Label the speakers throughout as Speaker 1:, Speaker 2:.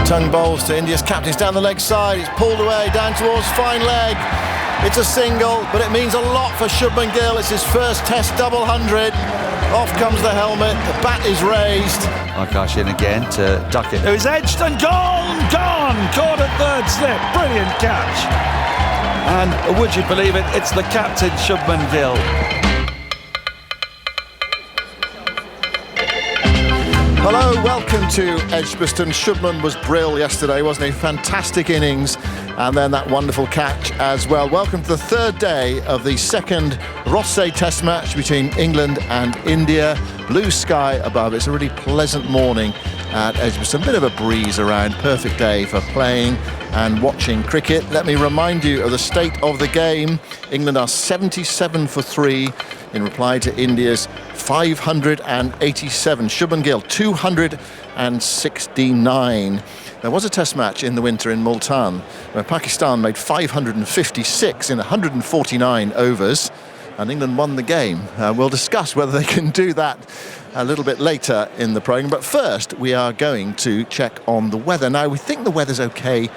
Speaker 1: Tongue bowls to India's captain. It's down the leg side. It's pulled away down towards fine leg. It's a single, but it means a lot for Shubman Gill. It's his first Test double 100. Off comes the helmet. The bat is raised.
Speaker 2: Akash in again to duck it.
Speaker 3: It was edged and gone. Caught at third slip. Brilliant catch. And would you believe it? It's the captain, Shubman Gill.
Speaker 1: Hello, welcome to Edgbaston. Shubman was brilliant yesterday, wasn't he? Fantastic innings, and then that wonderful catch as well. Welcome to the third day of the second Rothesay Test match between England and India. Blue sky above. It's a really pleasant morning at Edgbaston. A bit of a breeze around. Perfect day for playing and watching cricket. Let me remind you of the state of the game. England are 77 for 3 in reply to India's 587. Shubman Gill 269. There was a test match in the winter in Multan where Pakistan made 556 in 149 overs and England won the game. We'll discuss whether they can do that a little bit later in the programme, but first we are going to check on the weather. Now, we think the weather's okay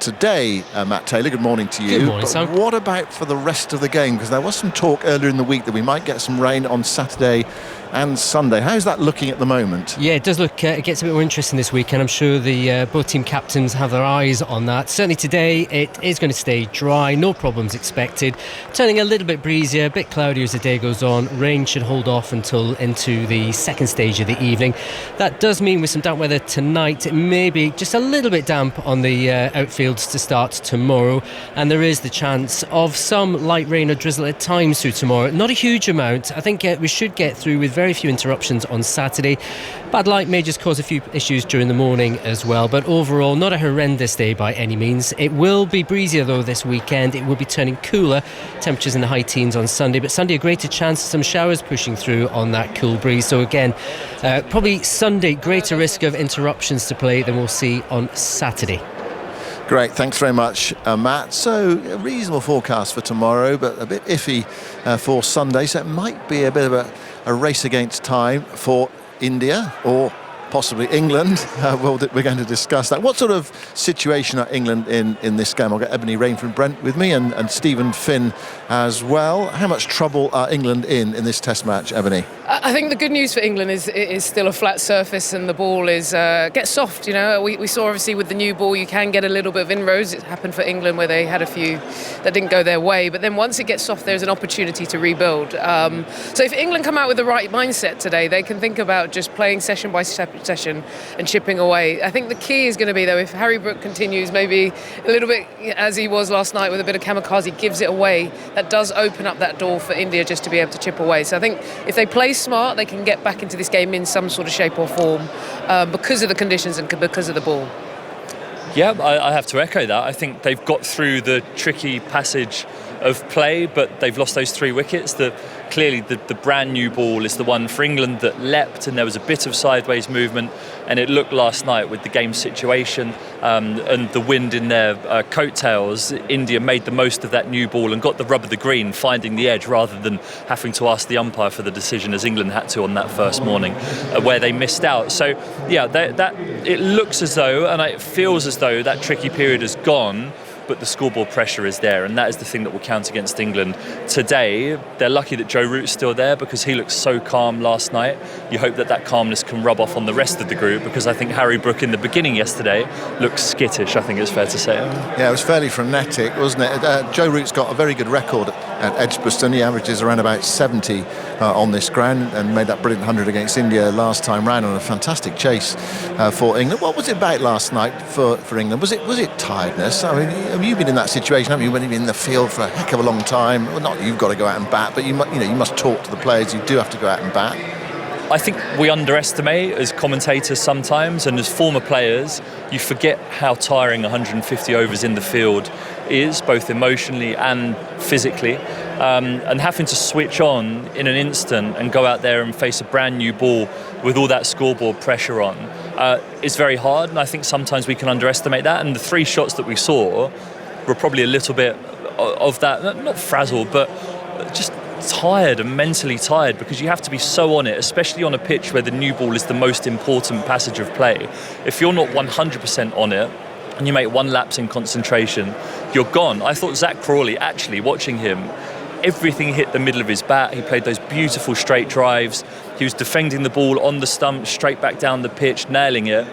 Speaker 1: today, Matt Taylor. Good morning to you.
Speaker 4: Good morning,
Speaker 1: but
Speaker 4: Sam.
Speaker 1: what about for the rest of the game? Because there was some talk earlier in the week that we might get some rain on Saturday and Sunday. How's that looking at the moment?
Speaker 4: Yeah, it does look, it gets a bit more interesting this weekend. I'm sure the both team captains have their eyes on that. Certainly today it is going to stay dry, no problems expected. Turning a little bit breezier, a bit cloudier as the day goes on. Rain should hold off until into the second stage of the evening. That does mean with some damp weather tonight, it may be just a little bit damp on the outfields to start tomorrow, and there is the chance of some light rain or drizzle at times through tomorrow. Not a huge amount. I think we should get through with very few interruptions on Saturday. Bad light may just cause a few issues during the morning as well, but overall not a horrendous day by any means. It will be breezier though this weekend. It will be turning cooler, temperatures in the high teens on Sunday, but Sunday a greater chance of some showers pushing through on that cool breeze. So again, probably Sunday greater risk of interruptions to play than we'll see on Saturday.
Speaker 1: Great, thanks very much, Matt. So, a reasonable forecast for tomorrow, but a bit iffy for Sunday. So it might be a bit of a race against time for India or possibly England. We're going to discuss that. What sort of situation are England in this game? I'll get Ebony Rain from Brent with me and Stephen Finn as well. How much trouble are England in this test match, Ebony?
Speaker 5: I think the good news for England is it is still a flat surface and the ball is gets soft. You know, we saw obviously with the new ball you can get a little bit of inroads. It happened for England where they had a few that didn't go their way, but then once it gets soft there's an opportunity to rebuild. So if England come out with the right mindset today, they can think about just playing session by session and chipping away. I think the key is going to be though, if Harry Brook continues maybe a little bit as he was last night with a bit of kamikaze, gives it away, that does open up that door for India just to be able to chip away. So I think if they play smart, they can get back into this game in some sort of shape or form because of the conditions and because of the ball.
Speaker 6: Yeah, I have to echo that. I think they've got through the tricky passage of play, but they've lost those 3 wickets. Clearly the brand new ball is the one for England that leapt, and there was a bit of sideways movement, and it looked last night with the game situation and the wind in their coattails, India made the most of that new ball and got the rub of the green, finding the edge rather than having to ask the umpire for the decision as England had to on that first morning where they missed out. So yeah, that it looks as though, and it feels as though that tricky period has gone, but the scoreboard pressure is there, and that is the thing that will count against England today. They're lucky that Joe Root's still there because he looked so calm last night. You hope that calmness can rub off on the rest of the group, because I think Harry Brook in the beginning yesterday looked skittish, I think it's fair to say.
Speaker 1: Yeah, it was fairly frenetic, wasn't it? Joe Root's got a very good record at Edgbaston. He averages around about 70 on this ground and made that brilliant 100 against India last time round on a fantastic chase for England. What was it about last night for England? Was it tiredness? I mean, you've been in that situation, haven't you, when you've been in the field for a heck of a long time? Well, not you've got to go out and bat, but you must talk to the players. You do have to go out and bat.
Speaker 6: I think we underestimate as commentators sometimes, and as former players, you forget how tiring 150 overs in the field is, both emotionally and physically. And having to switch on in an instant and go out there and face a brand new ball with all that scoreboard pressure on is very hard, and I think sometimes we can underestimate that. And the 3 shots that we saw were probably a little bit of that, not frazzled, but just tired and mentally tired, because you have to be so on it, especially on a pitch where the new ball is the most important passage of play. If you're not 100% on it and you make one lapse in concentration, you're gone. I thought Zak Crawley, actually watching him, everything hit the middle of his bat. He played those beautiful straight drives. He was defending the ball on the stump, straight back down the pitch, nailing it.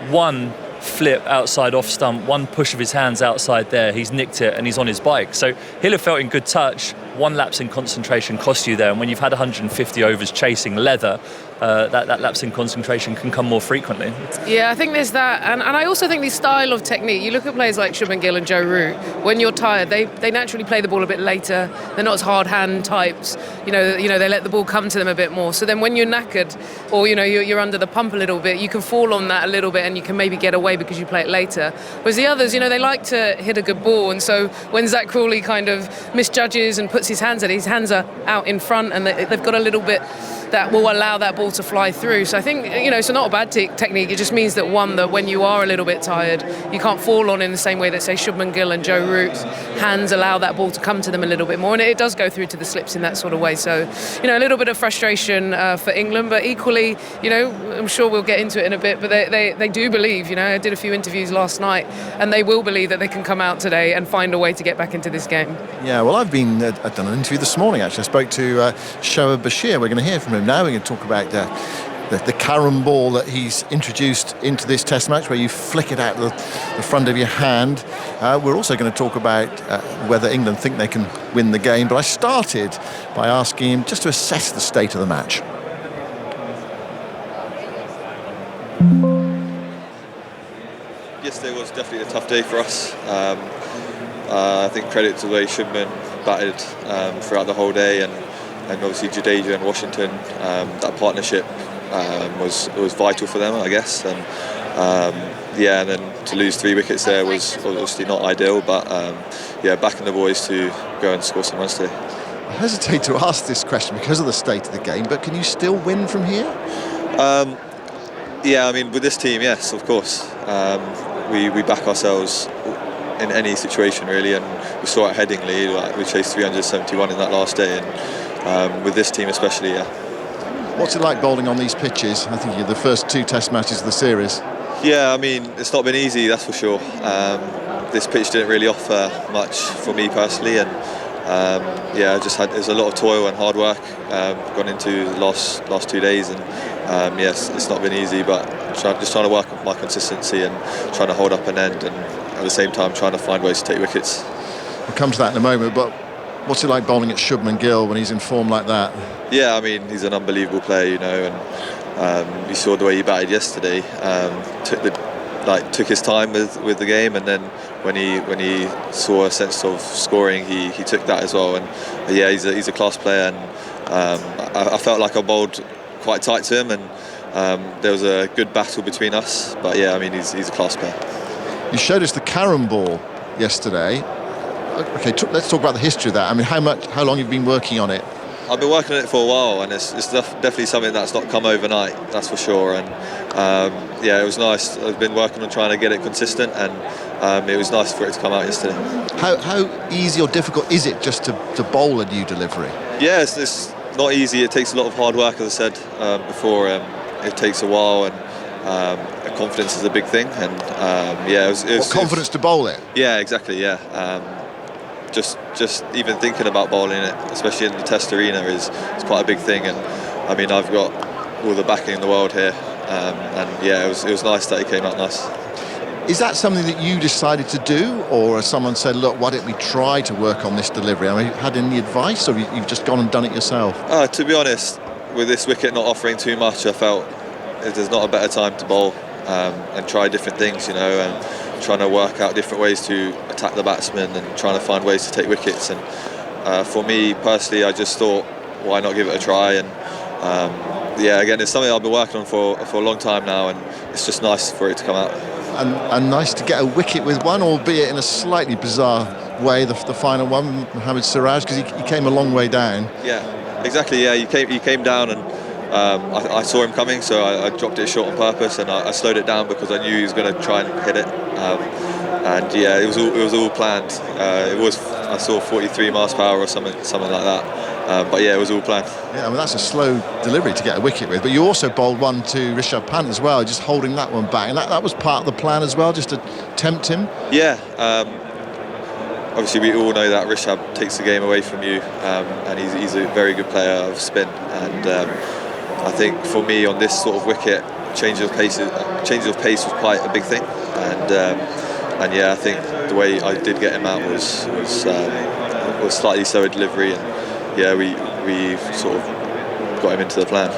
Speaker 6: One flip outside off stump, one push of his hands outside there, he's nicked it and he's on his bike. So he'll have felt in good touch. One lapse in concentration cost you there, and when you've had 150 overs chasing leather, that lapse in concentration can come more frequently.
Speaker 5: Yeah, I think there's that, and I also think the style of technique. You look at players like Shubman Gill and Joe Root. When you're tired, they naturally play the ball a bit later. They're not as hard hand types. You know, they let the ball come to them a bit more. So then when you're knackered, or you're under the pump a little bit, you can fall on that a little bit, and you can maybe get away because you play it later. Whereas the others, they like to hit a good ball, and so when Zak Crawley kind of misjudges and puts his hands are out in front, and they've got a little bit that will allow that ball to fly through. So I think, so not a bad technique. It just means that when you are a little bit tired, you can't fall on in the same way that, say, Shubman Gill and Joe Root's hands allow that ball to come to them a little bit more. And it does go through to the slips in that sort of way. So, a little bit of frustration for England, but equally, I'm sure we'll get into it in a bit, but they do believe, I did a few interviews last night, and they will believe that they can come out today and find a way to get back into this game.
Speaker 1: Yeah, well, I've done an interview this morning, actually. I spoke to Shoaib Bashir. We're going to hear from him now. We're going to talk about the carom ball that he's introduced into this test match, where you flick it out the front of your hand. We're also going to talk about whether England think they can win the game. But I started by asking him just to assess the state of the match.
Speaker 7: Yesterday was definitely a tough day for us. I think credit to the way Shubman batted throughout the whole day, and obviously Jadeja and Washington, that partnership was vital for them, I guess. And and then to lose 3 wickets there was obviously not ideal, but backing the boys to go and score some runs today.
Speaker 1: I hesitate to ask this question because of the state of the game, but can you still win from here?
Speaker 7: With this team, yes, of course. We back ourselves in any situation, really, and we saw at Headingley, we chased 371 in that last day, and with this team especially, yeah.
Speaker 1: What's it like bowling on these pitches? I think you're the first 2 test matches of the series.
Speaker 7: Yeah, it's not been easy, that's for sure. This pitch didn't really offer much for me personally, and there's a lot of toil and hard work gone into the last 2 days, and yes, it's not been easy, but just trying to work on my consistency and trying to hold up an end, and at the same time trying to find ways to take wickets.
Speaker 1: We'll come to that in a moment, but what's it like bowling at Shubman Gill when he's in form like that?
Speaker 7: Yeah, he's an unbelievable player, and you saw the way he batted yesterday. Took his time with the game, and then when he saw a sense of scoring, he took that as well. And he's a class player, and I felt like I bowled quite tight to him, and there was a good battle between us. But he's a class player.
Speaker 1: You showed us the carom ball yesterday. Okay, let's talk about the history of that. How long you've been working on it?
Speaker 7: I've been working on it for a while, and it's definitely something that's not come overnight, that's for sure. And it was nice. I've been working on trying to get it consistent, and it was nice for it to come out yesterday.
Speaker 1: How easy or difficult is it just to bowl a new delivery?
Speaker 7: Yeah, it's not easy. It takes a lot of hard work, as I said before. It takes a while, and confidence is a big thing. And
Speaker 1: confidence to bowl it?
Speaker 7: Yeah, exactly. Yeah. Just even thinking about bowling it, especially in the Test arena, is quite a big thing. And I've got all the backing in the world here, it was nice that it came out nice.
Speaker 1: Is that something that you decided to do, or has someone said, look, why don't we try to work on this delivery? Had any advice, or you've just gone and done it yourself?
Speaker 7: To be honest, with this wicket not offering too much, I felt there's not a better time to bowl and try different things, and trying to work out different ways to attack the batsman and trying to find ways to take wickets. And for me personally, I just thought, why not give it a try? And again, it's something I've been working on for a long time now, and it's just nice for it to come out.
Speaker 1: And nice to get a wicket with one, albeit in a slightly bizarre way, the final one, Mohammad Siraj, because he came a long way down.
Speaker 7: Yeah, exactly. Yeah, he came down, and I saw him coming, so I dropped it short on purpose, and I slowed it down because I knew he was going to try and hit it. And yeah, it was all planned. I saw 43 miles per hour or something like that. But yeah, it was all planned.
Speaker 1: Yeah, well, that's a slow delivery to get a wicket with. But you also bowled one to Rishabh Pant as well, just holding that one back. And that was part of the plan as well, just to tempt him.
Speaker 7: Yeah. Obviously, we all know that Rishabh takes the game away from you, and he's a very good player of spin. And I think for me on this sort of wicket, change of pace was quite a big thing. And yeah, I think the way I did get him out was slightly slower delivery, and yeah, we sort of got him into the plan.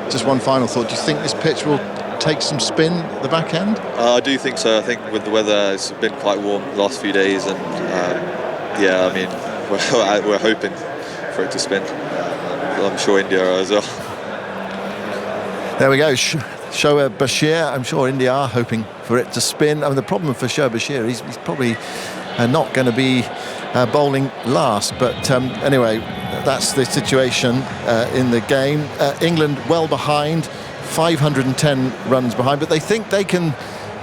Speaker 1: Just one final thought: do you think this pitch will take some spin at the back end?
Speaker 7: I do think so. I think with the weather, it's been quite warm the last few days, and yeah, I mean, we're hoping for it to spin. I'm sure India are as well.
Speaker 1: There we go. Shoaib Bashir, I'm sure India are hoping for it to spin. I mean, the problem for Shoaib Bashir, he's probably not going to be bowling last. But anyway, that's the situation in the game. England well behind, 510 runs behind, but they think they can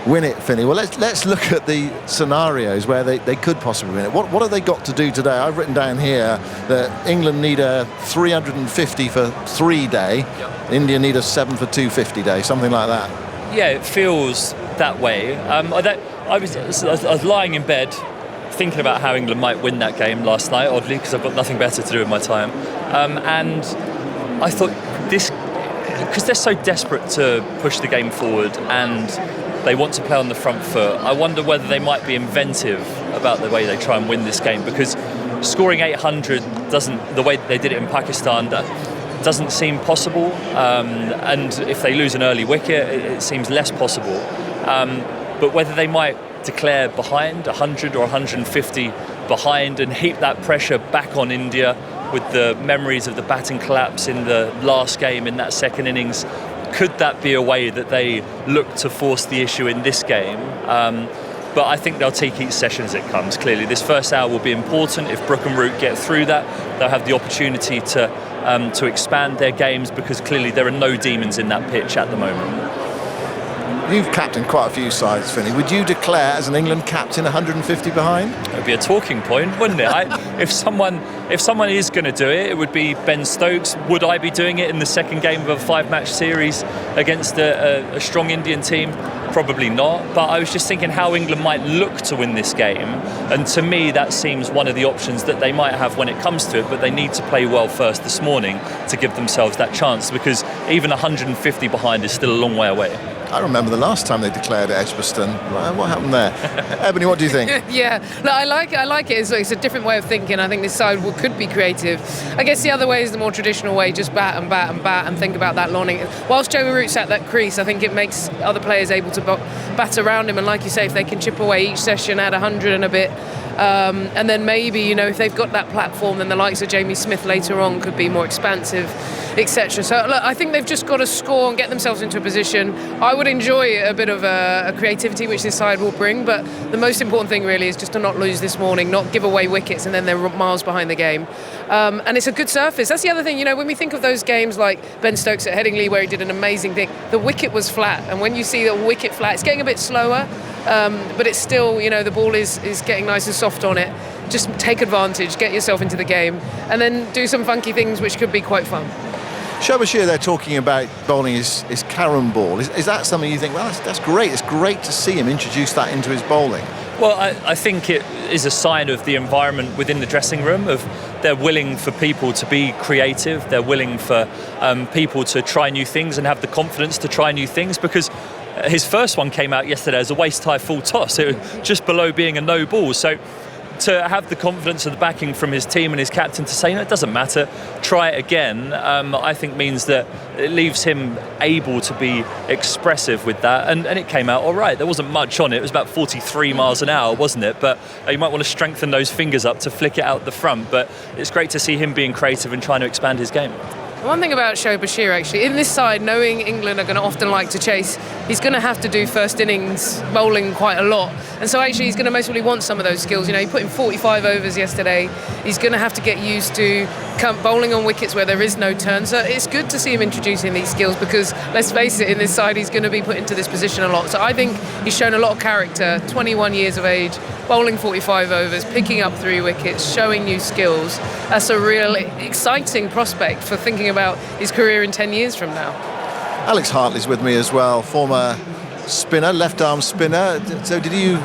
Speaker 1: win it, Finney. Well, let's look at the scenarios where they could possibly win it. What have they got to do today? I've written down here that England need a 350 for 3 day. Yep. India need a 7 for 250 day, something like that.
Speaker 6: Yeah, it feels that way. I was lying in bed thinking about how England might win that game last night, oddly, because I've got nothing better to do with my time. And I thought this, because they're so desperate to push the game forward and they want to play on the front foot, I wonder whether they might be inventive about the way they try and win this game, because scoring 800 the way they did it in Pakistan, doesn't seem possible, and if they lose an early wicket, it seems less possible. But whether they might declare behind 100 or 150 behind and heap that pressure back on India with the memories of the batting collapse in the last game in that second innings, could that be a way that they look to force the issue in this game? But I think they'll take each session as it comes. Clearly, this first hour will be important. If Brook and Root get through that, they'll have the opportunity to expand their games, because clearly there are no demons in that pitch at the moment.
Speaker 1: You've captained quite a few sides, Finney. Would you declare as an England captain 150 behind?
Speaker 6: It would be a talking point, wouldn't it? If someone is going to do it, it would be Ben Stokes. Would I be doing it in the second game of a 5-match series against a strong Indian team? Probably not. But I was just thinking how England might look to win this game, and to me that seems one of the options that they might have when it comes to it. But they need to play well first this morning to give themselves that chance, because even 150 behind is still a long way away.
Speaker 1: I remember the last time they declared at Edgbaston. What happened there? Ebony, what do you think?
Speaker 5: Yeah, no, I like it. It's a different way of thinking. I think this side could be creative. I guess the other way is the more traditional way, just bat and bat and bat and think about that long. Whilst Joe Root's at that crease, I think it makes other players able to bat around him. And like you say, if they can chip away each session, add 100 and a bit, and then maybe, if they've got that platform, then the likes of Jamie Smith later on could be more expansive, etc. So look, I think they've just got to score and get themselves into a position. I would enjoy a bit of a creativity which this side will bring, but the most important thing really is just to not lose this morning, not give away wickets, and then they're miles behind the game. And it's a good surface. That's the other thing, when we think of those games like Ben Stokes at Headingley where he did an amazing thing, the wicket was flat, and when you see the wicket flat, it's getting a bit slower, but it's still, the ball is getting nice and soft on it. Just take advantage, get yourself into the game, and then do some funky things which could be quite fun.
Speaker 1: Shoaib Bashir, they're talking about bowling his carom ball. Is that something you think, well, that's great. It's great to see him introduce that into his bowling?
Speaker 6: Well, I think it is a sign of the environment within the dressing room, of they're willing for people to be creative. They're willing for people to try new things and have the confidence to try new things, because his first one came out yesterday as a waist-high full toss. It was just below being a no ball. So to have the confidence of the backing from his team and his captain to say, no, it doesn't matter, try it again, I think means that it leaves him able to be expressive with that. And it came out all right. There wasn't much on it. It was about 43 miles an hour, wasn't it? But you might want to strengthen those fingers up to flick it out the front. But it's great to see him being creative and trying to expand his game.
Speaker 5: One thing about Shoaib Bashir, actually, in this side, knowing England are going to often like to chase, he's going to have to do first innings bowling quite a lot. And so actually he's going to most probably want some of those skills. You know, he put in 45 overs yesterday. He's going to have to get used to bowling on wickets where there is no turn. So it's good to see him introducing these skills because, let's face it, in this side he's going to be put into this position a lot. So I think he's shown a lot of character, 21 years of age, bowling 45 overs, picking up 3 wickets, showing new skills. That's a real exciting prospect for thinking about his career in 10 years from now.
Speaker 1: Alex Hartley's with me as well, former spinner, left arm spinner. So did you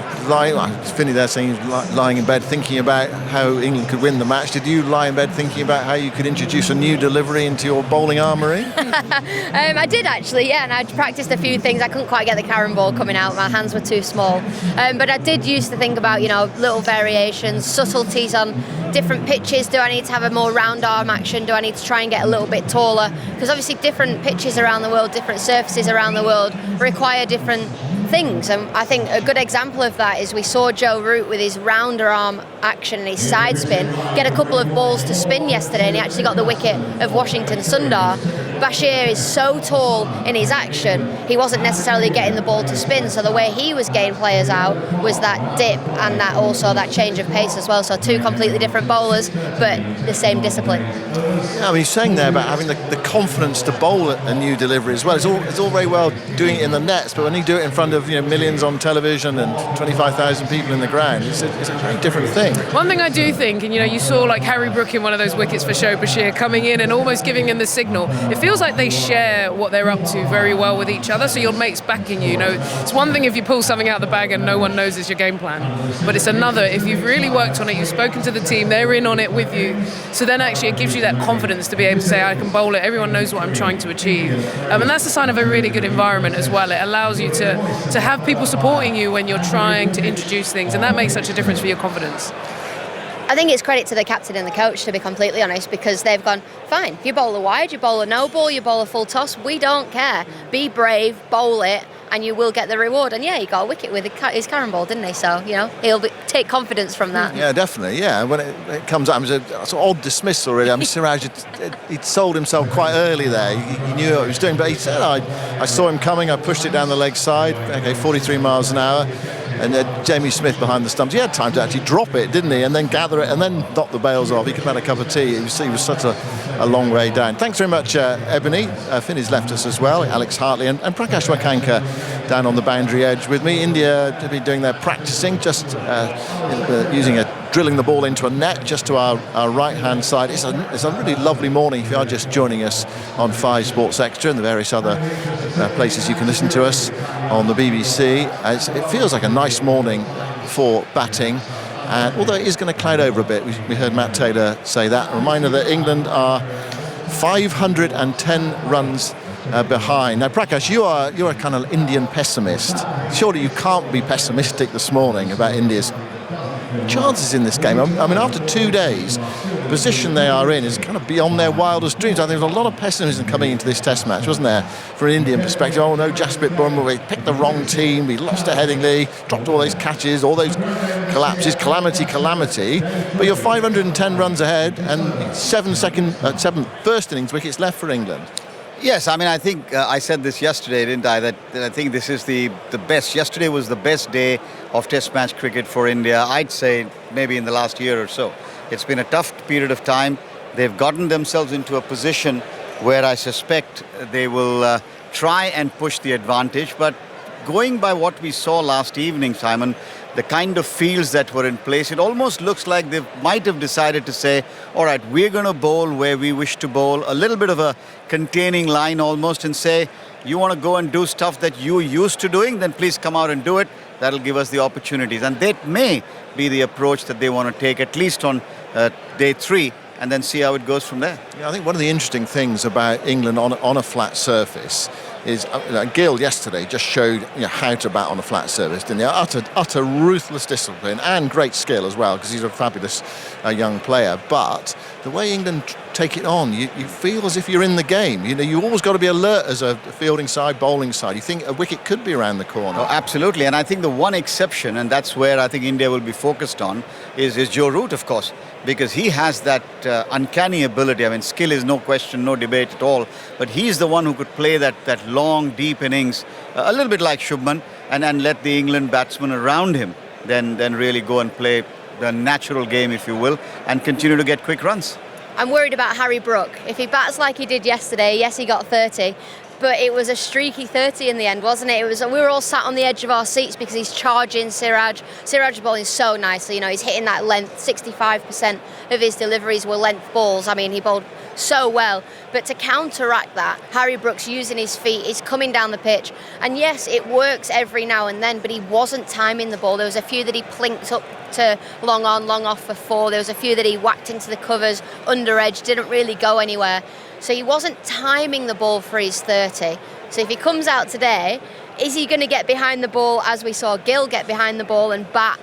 Speaker 1: Finney there saying lying in bed thinking about how England could win the match. Did you lie in bed thinking about how you could introduce a new delivery into your bowling armoury?
Speaker 8: I did actually, yeah, and I practiced a few things. I couldn't quite get the Karen ball coming out, my hands were too small. But I did used to think about, little variations, subtleties on different pitches. Do I need to have a more round arm action? Do I need to try and get a little bit taller? Because obviously different pitches around the world, different surfaces around the world require different things, and I think a good example of that is we saw Joe Root with his rounder arm action and his side spin get a couple of balls to spin yesterday, and he actually got the wicket of Washington Sundar. Bashir is so tall in his action, he wasn't necessarily getting the ball to spin, so the way he was getting players out was that dip and that change of pace as well. So 2 completely different bowlers, but the same discipline.
Speaker 1: Yeah, I mean, he's saying there about having the confidence to bowl a new delivery as well. It's all very well doing it in the nets, but when you do it in front of millions on television and 25,000 people in the ground, it's a very different thing.
Speaker 5: One thing I do think, and you saw like Harry Brook in one of those wickets for Shoaib Bashir coming in and almost giving him the signal. It feels like they share what they're up to very well with each other, so your mate's backing you. It's one thing if you pull something out of the bag and no one knows it's your game plan, but it's another if you've really worked on it, you've spoken to the team, they're in on it with you, so then actually it gives you that confidence to be able to say, I can bowl it, everyone knows what I'm trying to achieve. And that's a sign of a really good environment as well. It allows you to have people supporting you when you're trying to introduce things, and that makes such a difference for your confidence.
Speaker 8: I think it's credit to the captain and the coach, to be completely honest, because they've gone, fine, you bowl a wide, you bowl a no ball, you bowl a full toss, we don't care. Be brave, bowl it, and you will get the reward. And yeah, he got a wicket with his Karen ball, didn't he? So, he'll take confidence from that.
Speaker 1: Yeah, definitely, yeah. When it comes out, it was an odd dismissal, really. I mean, Siraj, he'd sold himself quite early there. He knew what he was doing, but he said, I saw him coming, I pushed it down the leg side, 43 miles an hour. And Jamie Smith behind the stumps, he had time to actually drop it, didn't he? And then gather it and then knock the bails off. He could have had a cup of tea. He was such a long way down. Thanks very much, Ebony. Finney's left us as well, Alex Hartley and Prakash Wakankar down on the boundary edge with me. India to be doing their practicing, just drilling the ball into a net just to our right-hand side. It's a really lovely morning if you are just joining us on 5 Sports Extra and the various other places you can listen to us on the BBC. It feels like a nice morning for batting, and although it is going to cloud over a bit, we heard Matt Taylor say that. A reminder that England are 510 runs behind. Now, Prakash, you're a kind of Indian pessimist. Surely you can't be pessimistic this morning about India's chances in this game. I mean, after 2 days, the position they are in is kind of beyond their wildest dreams. I think there was a lot of pessimism coming into this Test match, wasn't there, from an Indian perspective? Oh no, Jasprit Bumrah, we picked the wrong team, we lost to Headingley, dropped all those catches, all those collapses, calamity. But you're 510 runs ahead and 7 first innings wickets left for England.
Speaker 9: Yes, I mean, I think I said this yesterday, didn't I, that I think this is the best. Yesterday was the best day of Test match cricket for India, I'd say maybe in the last year or so. It's been a tough period of time. They've gotten themselves into a position where I suspect they will try and push the advantage. But going by what we saw last evening, Simon, the kind of fields that were in place, it almost looks like they might have decided to say, all right, we're going to bowl where we wish to bowl, a little bit of a containing line almost, and say, you want to go and do stuff that you're used to doing, then please come out and do it. That'll give us the opportunities. And that may be the approach that they want to take, at least on day 3, and then see how it goes from there.
Speaker 1: Yeah, I think one of the interesting things about England on a flat surface is Gill yesterday just showed how to bat on a flat surface, didn't he? Utter ruthless discipline and great skill as well, because he's a fabulous young player. But the way England take it on. You feel as if you're in the game. You know, you always got to be alert as a fielding side, bowling side. You think a wicket could be around the corner.
Speaker 9: Oh, absolutely, and I think the one exception, and that's where I think India will be focused on, is Joe Root, of course, because he has that uncanny ability. I mean, skill is no question, no debate at all, but he's the one who could play that long, deep innings, a little bit like Shubman, and let the England batsmen around him then really go and play the natural game, if you will, and continue to get quick runs.
Speaker 8: I'm worried about Harry Brook. If he bats like he did yesterday, yes, he got 30, but it was a streaky 30 in the end, wasn't it? We were all sat on the edge of our seats because he's charging Siraj. Siraj is bowling so nicely, you know, he's hitting that length. 65% of his deliveries were length balls. I mean, he bowled so well. But to counteract that, Harry Brook's using his feet, he's coming down the pitch. And yes, it works every now and then, but he wasn't timing the ball. There was a few that he plinked up to long on, long off for 4. There was a few that he whacked into the covers, under edge, didn't really go anywhere. So he wasn't timing the ball for his 30. So if he comes out today, is he going to get behind the ball as we saw Gill get behind the ball and bat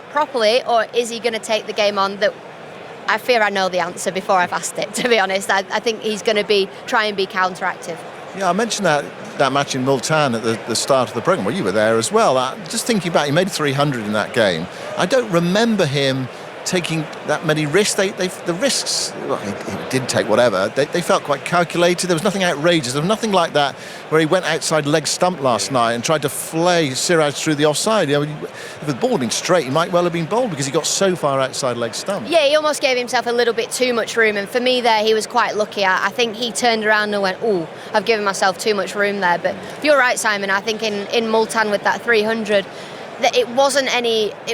Speaker 8: properly, or is he going to take the game on? That I fear I know the answer before I've asked it, to be honest. I think he's going to try and be counteractive.
Speaker 1: Yeah, I mentioned that match in Multan at the start of the programme. Well, you were there as well. Just thinking back, he made 300 in that game. I don't remember him taking that many risks. The risks, well, he did take whatever. They felt quite calculated. There was nothing outrageous. There was nothing like that where he went outside leg stump last night and tried to flay Siraj through the offside. You know, if the ball had been straight, he might well have been bowled because he got so far outside leg stump.
Speaker 8: Yeah, he almost gave himself a little bit too much room, and for me there, he was quite lucky. I think he turned around and went, "Ooh, I've given myself too much room there." But you're right, Simon. I think in Multan with that 300, that it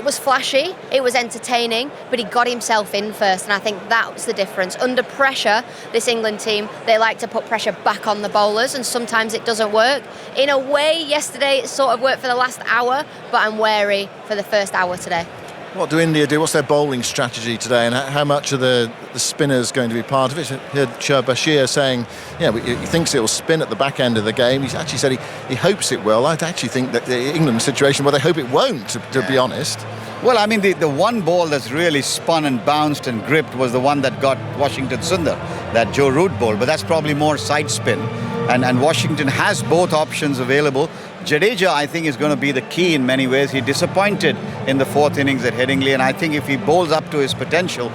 Speaker 8: was flashy, it was entertaining, but he got himself in first, and I think that was the difference. Under pressure, this England team, they like to put pressure back on the bowlers, and sometimes it doesn't work. In a way, yesterday it sort of worked for the last hour, but I'm wary for the first hour today.
Speaker 1: What do India do? What's their bowling strategy today, and how much are the spinners going to be part of it? I heard Shah Bashir saying, he thinks it will spin at the back end of the game. He's actually said he hopes it will. I actually think that the England situation, well, they hope it won't, to be honest.
Speaker 9: Well, I mean, the one ball that's really spun and bounced and gripped was the one that got Washington Sundar, that Joe Root ball, but that's probably more side spin. And Washington has both options available. Jadeja, I think, is going to be the key in many ways. He disappointed in the 4th innings at Headingley, and I think if he bowls up to his potential,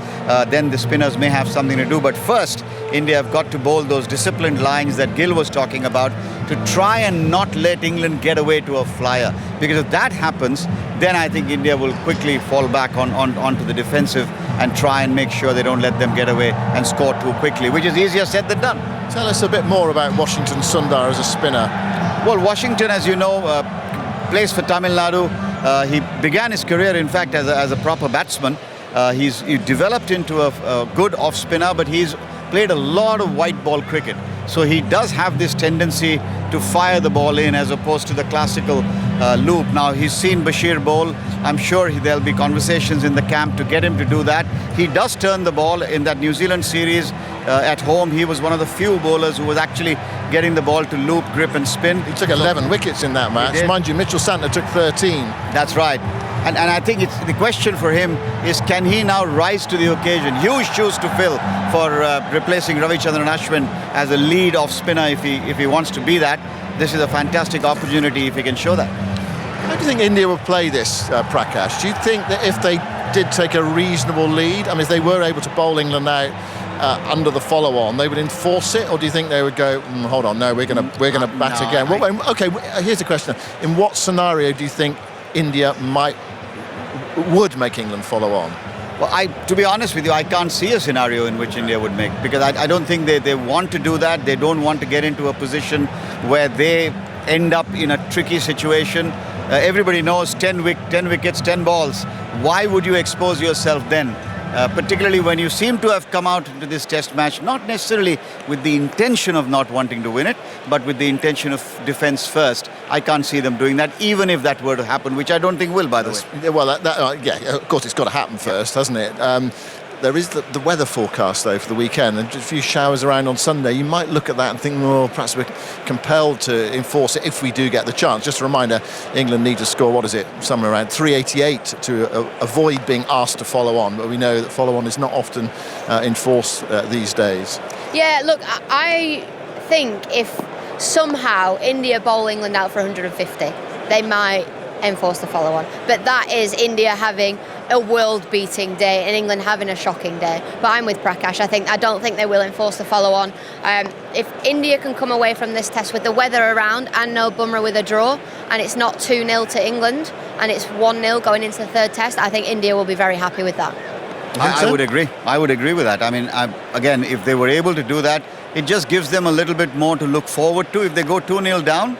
Speaker 9: then the spinners may have something to do. But first, India have got to bowl those disciplined lines that Gill was talking about to try and not let England get away to a flyer. Because if that happens, then I think India will quickly fall back onto the defensive and try and make sure they don't let them get away and score too quickly, which is easier said than done.
Speaker 1: Tell us a bit more about Washington Sundar as a spinner.
Speaker 9: Well, Washington, as you know, plays for Tamil Nadu. He began his career, in fact, as a proper batsman. He developed into a good off-spinner, but he's played a lot of white ball cricket. So he does have this tendency to fire the ball in as opposed to the classical loop. Now, he's seen Bashir bowl. I'm sure there'll be conversations in the camp to get him to do that. He does turn the ball in that New Zealand series at home. He was one of the few bowlers who was actually getting the ball to loop, grip and spin.
Speaker 1: He took 11 wickets in that match. Mind you, Mitchell Santner took 13.
Speaker 9: That's right. And I think the question for him is, can he now rise to the occasion? Huge shoes to fill for replacing Ravichandran Ashwin as a lead off spinner if he wants to be that. This is a fantastic opportunity if he can show that.
Speaker 1: How do you think India will play this, Prakash? Do you think that if they did take a reasonable lead, I mean, if they were able to bowl England out under the follow-on, they would enforce it, or do you think they would go, hold on, no, we're going to bat again? Okay, here's the question: in what scenario do you think India would make England follow on?
Speaker 9: Well, to be honest with you, I can't see a scenario in which India would make, because I don't think they want to do that. They don't want to get into a position where they end up in a tricky situation. Everybody knows 10 wickets, 10 balls. Why would you expose yourself then? Particularly when you seem to have come out into this test match, not necessarily with the intention of not wanting to win it, but with the intention of defence first. I can't see them doing that, even if that were to happen, which I don't think will, by the way.
Speaker 1: Well, of course, it's got to happen first, hasn't it? there is the weather forecast though for the weekend, and just a few showers around on Sunday. You might look at that and think, well, perhaps we're compelled to enforce it if we do get the chance. Just a reminder, England need to score, what is it, somewhere around 388 to avoid being asked to follow on, but we know that follow on is not often enforced these days.
Speaker 8: Yeah, look, I think if somehow India bowl England out for 150, they might enforce the follow-on. But that is India having a world-beating day and England having a shocking day. But I'm with Prakash. I don't think they will enforce the follow-on. If India can come away from this test with the weather around and no Bumrah with a draw, and it's not 2-0 to England, and it's 1-0 going into the third test, I think India will be very happy with that.
Speaker 9: I would agree. I would agree with that. I mean, again, if they were able to do that, it just gives them a little bit more to look forward to. If they go 2-0 down,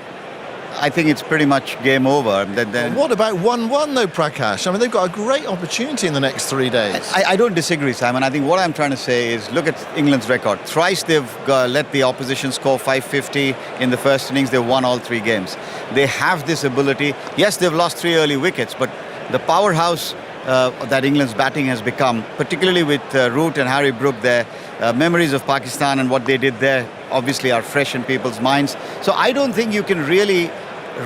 Speaker 9: I think it's pretty much game over.
Speaker 1: Well, what about 1-1 though, Prakash? I mean, they've got a great opportunity in the next 3 days.
Speaker 9: I don't disagree, Simon. I think what I'm trying to say is look at England's record. Thrice they've let the opposition score 550 in the first innings. They've won all 3 games. They have this ability. Yes, they've lost 3 early wickets, but the powerhouse that England's batting has become, particularly with Root and Harry Brook there, memories of Pakistan and what they did there obviously are fresh in people's minds. So I don't think you can really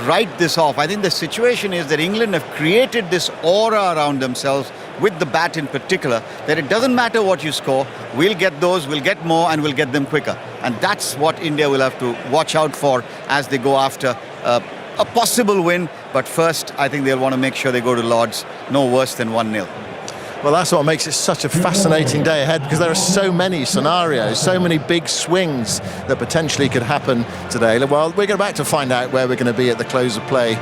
Speaker 9: write this off. I think the situation is that England have created this aura around themselves with the bat in particular, that it doesn't matter what you score, we'll get those, we'll get more, and we'll get them quicker. And that's what India will have to watch out for as they go after a possible win. But first, I think they'll want to make sure they go to Lord's no worse than 1-0.
Speaker 1: Well, that's what makes it such a fascinating day ahead, because there are so many scenarios, so many big swings that potentially could happen today. Well, we're going back to find out where we're going to be at the close of play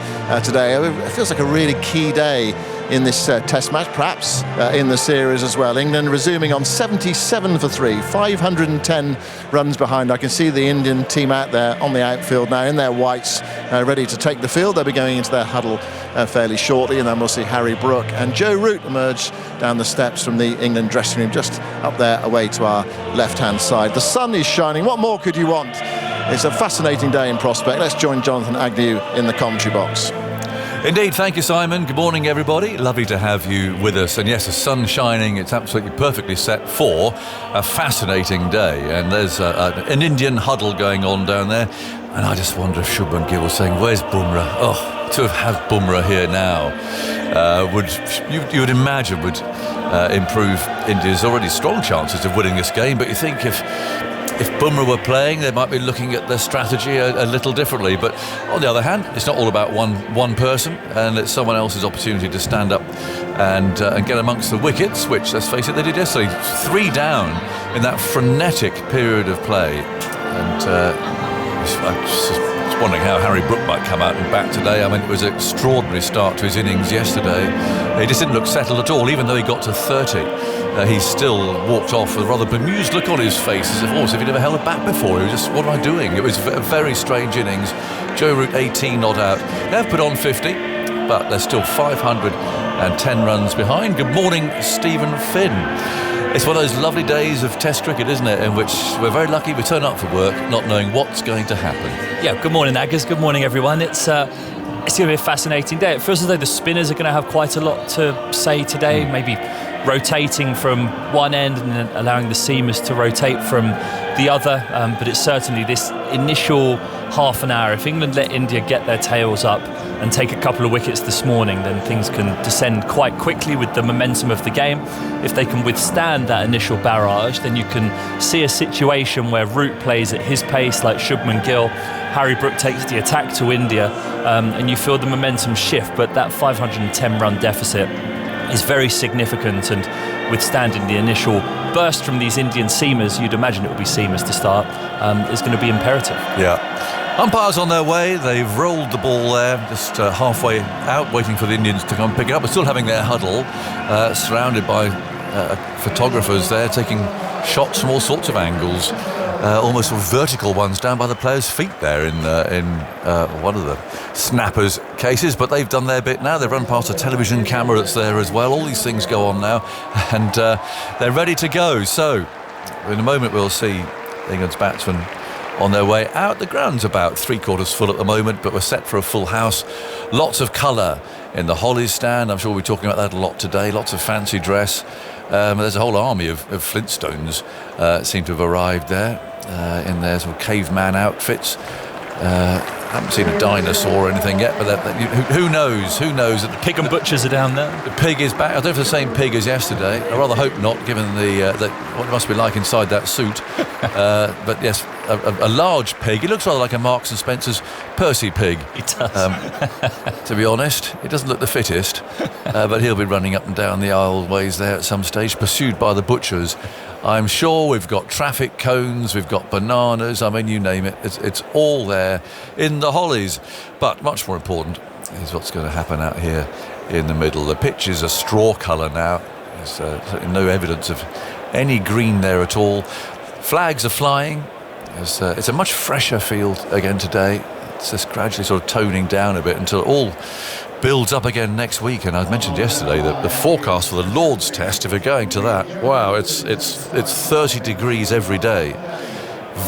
Speaker 1: today. It feels like a really key day in this test match, perhaps in the series as well. England resuming on 77 for 3, 510 runs behind. I can see the Indian team out there on the outfield now in their whites, ready to take the field. They'll be going into their huddle fairly shortly, and then we'll see Harry Brook and Joe Root emerge down the steps from the England dressing room, just up there away to our left-hand side. The sun is shining. What more could you want? It's a fascinating day in prospect. Let's join Jonathan Agnew in the commentary box.
Speaker 2: Indeed, thank you, Simon. Good morning, everybody. Lovely to have you with us. And yes, the sun's shining. It's absolutely perfectly set for a fascinating day. And there's an Indian huddle going on down there. And I just wonder if Shubman Gill was saying, where's Bumrah? Oh, to have Bumrah here now you would imagine would improve India's already strong chances of winning this game. But you think if Bumrah were playing, they might be looking at their strategy a little differently. But on the other hand, it's not all about one person, and it's someone else's opportunity to stand up and get amongst the wickets, which, let's face it, they did yesterday. 3 down in that frenetic period of play. And I was wondering how Harry Brook might come out and bat today. I mean, it was an extraordinary start to his innings yesterday. He just didn't look settled at all, even though he got to 30. He still walked off with a rather bemused look on his face, as if he'd never held a bat before. He was just, what am I doing? It was a very strange innings. Joe Root 18 not out. They've put on 50, but they're still 510 runs behind. Good morning, Stephen Finn. It's one of those lovely days of Test cricket, isn't it, in which we're very lucky we turn up for work not knowing what's going to happen.
Speaker 6: Yeah, good morning, Aggers. Good morning, everyone. It's going to be a fascinating day. It feels as though the spinners are going to have quite a lot to say today, maybe rotating from one end and then allowing the seamers to rotate from the other. But it's certainly this initial half an hour. If England let India get their tails up and take a couple of wickets this morning, then things can descend quite quickly with the momentum of the game. If they can withstand that initial barrage, then you can see a situation where Root plays at his pace, like Shubman Gill. Harry Brook takes the attack to India, and you feel the momentum shift. But that 510 run deficit is very significant, and withstanding the initial burst from these Indian seamers, you'd imagine it would be seamers to start, is going to be imperative.
Speaker 2: Yeah. Umpires on their way. They've rolled the ball there, just halfway out, waiting for the Indians to come pick it up, but still having their huddle, surrounded by photographers there, taking shots from all sorts of angles, almost sort of vertical ones down by the players' feet there in one of the snappers' cases. But they've done their bit now. They've run past a television camera that's there as well. All these things go on now, and they're ready to go. So in a moment we'll see England's batsmen on their way out. The ground's about 3/4 full at the moment, but we're set for a full house. Lots of colour in the Hollies stand. I'm sure we'll be talking about that a lot today. Lots of fancy dress. There's a whole army of Flintstones seem to have arrived there in their sort of caveman outfits. I haven't seen a dinosaur or anything yet, but who knows? Who knows that the
Speaker 6: Pig and butchers are down there.
Speaker 2: The pig is back. I don't know if it's the same pig as yesterday. I rather hope not, given what it must be like inside that suit. But yes, a large pig. It looks rather like a Marks and Spencer's Percy pig.
Speaker 6: It does.
Speaker 2: To be honest, it doesn't look the fittest, but he'll be running up and down the aisleways there at some stage, pursued by the butchers. I'm sure we've got traffic cones, we've got bananas, I mean, you name it. It's all there in the Hollies. But much more important is what's going to happen out here in the middle. The pitch is a straw colour now. There's certainly no evidence of any green there at all. Flags are flying. It's a much fresher field again today. It's just gradually sort of toning down a bit until it all builds up again next week. And I mentioned yesterday that the forecast for the Lord's Test, if you're going to that, wow, it's 30 degrees every day.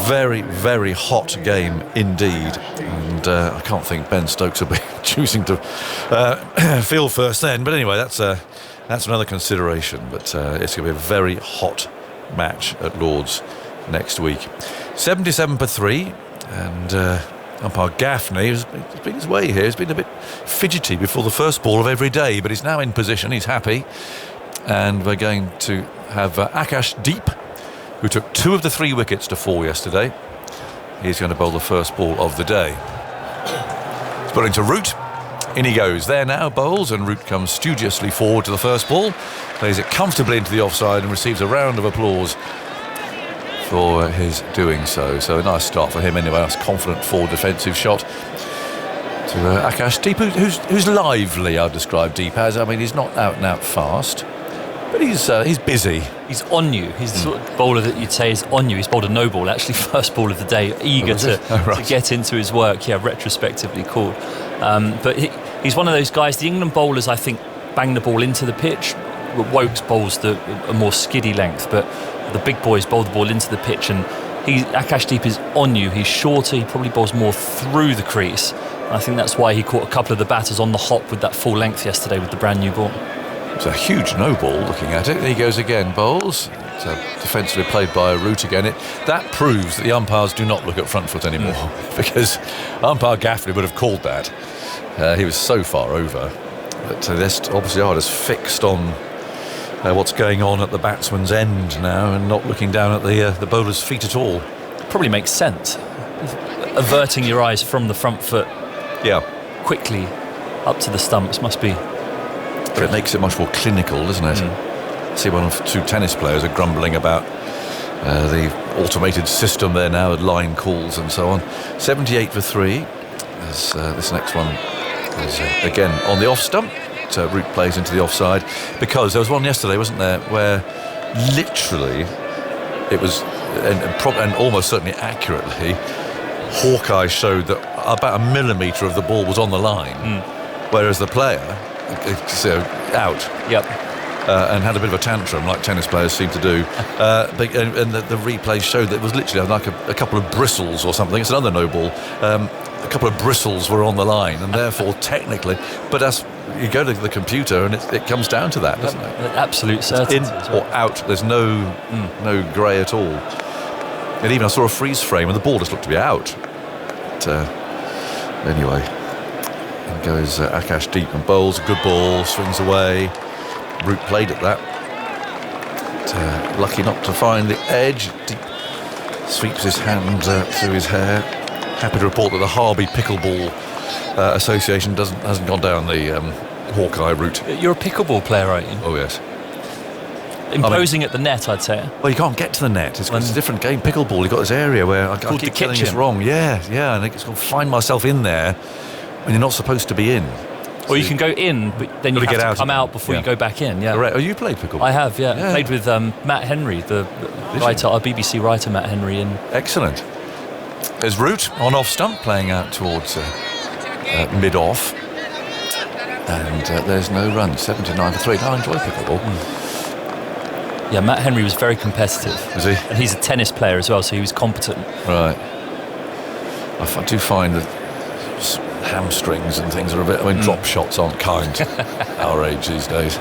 Speaker 2: Very, very hot game indeed. And I can't think Ben Stokes will be choosing to field first then. But anyway, that's another consideration. But it's going to be a very hot match at Lord's next week. 77-3, and umpire Gaffney has been his way here. He's been a bit fidgety before the first ball of every day, but he's now in position. He's happy. And we're going to have Akash Deep, who took 2 of the 3 wickets to fall yesterday. He's going to bowl the first ball of the day. He's put into Root. In he goes. There now, bowls, and Root comes studiously forward to the first ball, plays it comfortably into the offside and receives a round of applause for his doing so. So a nice start for him anyway. Nice confident forward defensive shot to Akash Deep, who's lively, I'd describe Deep as. I mean, he's not out and out fast, but he's busy.
Speaker 6: He's on you. He's the sort of bowler that you'd say is on you. He's bowled a no ball, actually, first ball of the day, eager to get into his work. Yeah, retrospectively called. But he's one of those guys. The England bowlers, I think, bang the ball into the pitch. Wokes bowls a more skiddy length, but the big boys bowl the ball into the pitch, and Akash Deep is on you. He's shorter. He probably bowls more through the crease. I think that's why he caught a couple of the batters on the hop with that full length yesterday with the brand new ball.
Speaker 2: It's a huge no ball looking at it. He goes again, bowls. It's defensively played by Root again. That proves that the umpires do not look at front foot anymore, because umpire Gaffney would have called that. He was so far over. But they obviously are just fixed on what's going on at the batsman's end now, and not looking down at the bowler's feet at all.
Speaker 6: Probably makes sense. Averting your eyes from the front foot quickly up to the stumps must be...
Speaker 2: But it makes it much more clinical, doesn't it? See, 2 tennis players are grumbling about the automated system there now with line calls and so on. 78-3. As this next one is again on the off stump. Root plays into the offside, because there was one yesterday, wasn't there, where literally it was, and almost certainly accurately, Hawkeye showed that about a millimetre of the ball was on the line, whereas the player out.
Speaker 6: Yep.
Speaker 2: And had a bit of a tantrum, like tennis players seem to do. And the replay showed that it was literally like a couple of bristles or something. It's another no ball. A couple of bristles were on the line, and therefore technically, but you go to the computer and it comes down to that, doesn't it?
Speaker 6: Absolute certainty.
Speaker 2: In or out. There's no grey at all. And even I saw a freeze frame and the ball just looked to be out. But, anyway, in goes Akash Deep and bowls a good ball, swings away. Root played at that. But, lucky not to find the edge. Deep sweeps his hand through his hair. Happy to report that the Harby Pickleball Association hasn't gone down the Hawkeye route.
Speaker 6: You're a pickleball player, aren't you?
Speaker 2: Oh yes.
Speaker 6: Imposing at the net, I'd say.
Speaker 2: Well, you can't get to the net. It's a different game. Pickleball, you've got this area where I keep telling you it's wrong. Yeah, and it's going to find myself in there when you're not supposed to be in.
Speaker 6: Or you can go in, but then you have to come out before you go back in. Yeah.
Speaker 2: Correct. Oh, you played pickleball?
Speaker 6: I have, yeah. Played with Matt Henry, the writer, our BBC writer Matt Henry.
Speaker 2: Excellent. There's Root on off stump, playing out towards mid-off. And there's no run, 79-3. I enjoy pickleball.
Speaker 6: Yeah, Matt Henry was very competitive.
Speaker 2: Was he?
Speaker 6: And he's a tennis player as well, so he was competent.
Speaker 2: Right. I do find that hamstrings and things are a bit. I mean, drop shots aren't kind our age these days.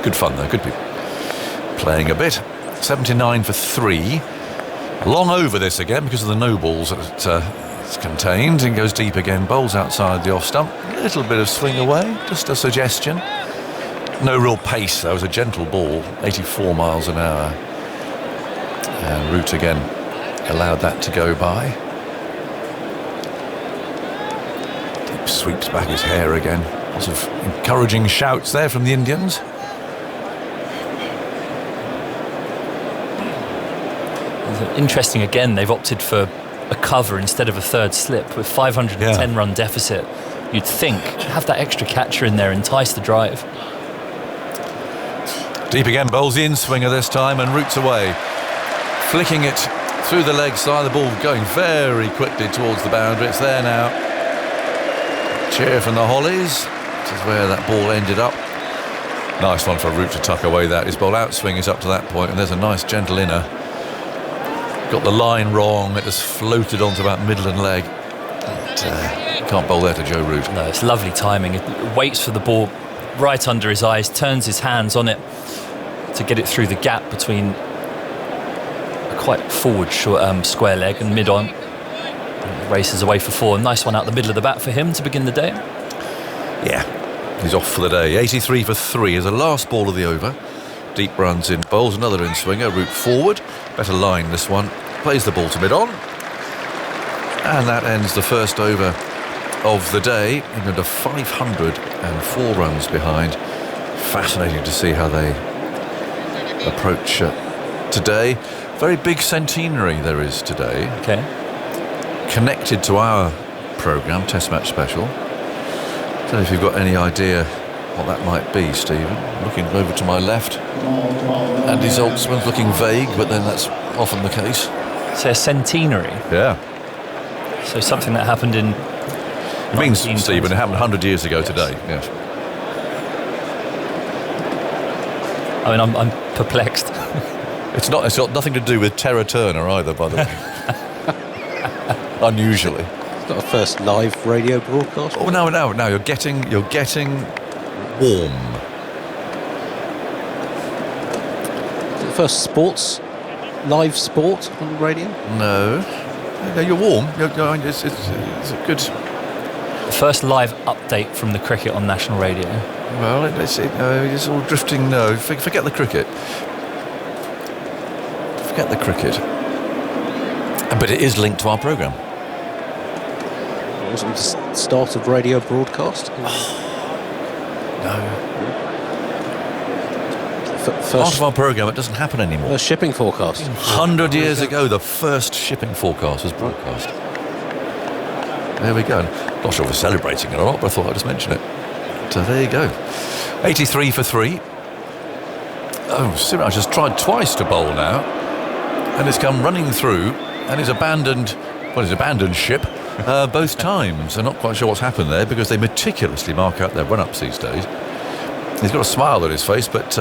Speaker 2: Good fun though. Good people playing a bit. 79 for 3. Long over this again because of the no balls that it's contained, and goes deep again. Bowls outside the off stump. A little bit of swing away. Just a suggestion. No real pace. That was a gentle ball. 84 miles an hour. And Root again allowed that to go by. Deep sweeps back his hair again. Lots of encouraging shouts there from the Indians.
Speaker 6: Interesting again, they've opted for a cover instead of a third slip with 510 run deficit. You'd think, have that extra catcher in there, entice the drive.
Speaker 2: Deep again, bowls the in-swinger this time and Roots away. Flicking it through the leg side, the ball going very quickly towards the boundary. It's there now. Cheer from the Hollies. This is where that ball ended up. Nice one for Root to tuck away that. His ball outswing is up to that point, and there's a nice gentle inner. Got the line wrong. It has floated onto about Midland leg. Can't bowl there to Joe Root.
Speaker 6: No, it's lovely timing. It waits for the ball right under his eyes, turns his hands on it to get it through the gap between a quite forward short square leg and mid-on. And races away for 4. Nice one out the middle of the bat for him to begin the day.
Speaker 2: Yeah, he's off for the day. 83 for 3 is the last ball of the over. Deep runs in, bowls another in-swinger. Root forward. Better line this one. Plays the ball to mid-on. And that ends the first over of the day. England are 504 runs behind. Fascinating to see how they approach today. Very big centenary there is today.
Speaker 6: Okay.
Speaker 2: Connected to our programme, Test Match Special. Don't know if you've got any idea what that might be, Stephen. Looking over to my left. Andy Zaltzman's looking vague, but then that's often the case.
Speaker 6: So a centenary?
Speaker 2: Yeah.
Speaker 6: So something that happened in...
Speaker 2: It means, Stephen, it happened 100 years ago today. Yes.
Speaker 6: I mean, I'm perplexed.
Speaker 2: It's got nothing to do with Terra Turner either, by the way. Unusually.
Speaker 10: It's not a first live radio broadcast.
Speaker 2: Oh no! You're getting warm.
Speaker 10: The first live sport on radio.
Speaker 2: No, you're warm. It's a good.
Speaker 6: The first live update from the cricket on national radio.
Speaker 2: Well, it's all drifting. No, forget the cricket. Forget the cricket. But it is linked to our programme.
Speaker 10: Wasn't the start of radio broadcast?
Speaker 2: No. Part of our programme, it doesn't happen anymore.
Speaker 10: The shipping forecast.
Speaker 2: 100 years ago, the first shipping forecast was broadcast. There we go. Not sure if we're celebrating it or not, but I thought I'd just mention it. So there you go. 83 for 3. Oh, Siraj has tried twice to bowl now, and has come running through, and he's abandoned ship both times. I'm not quite sure what's happened there, because they meticulously mark out their run-ups these days. He's got a smile on his face, but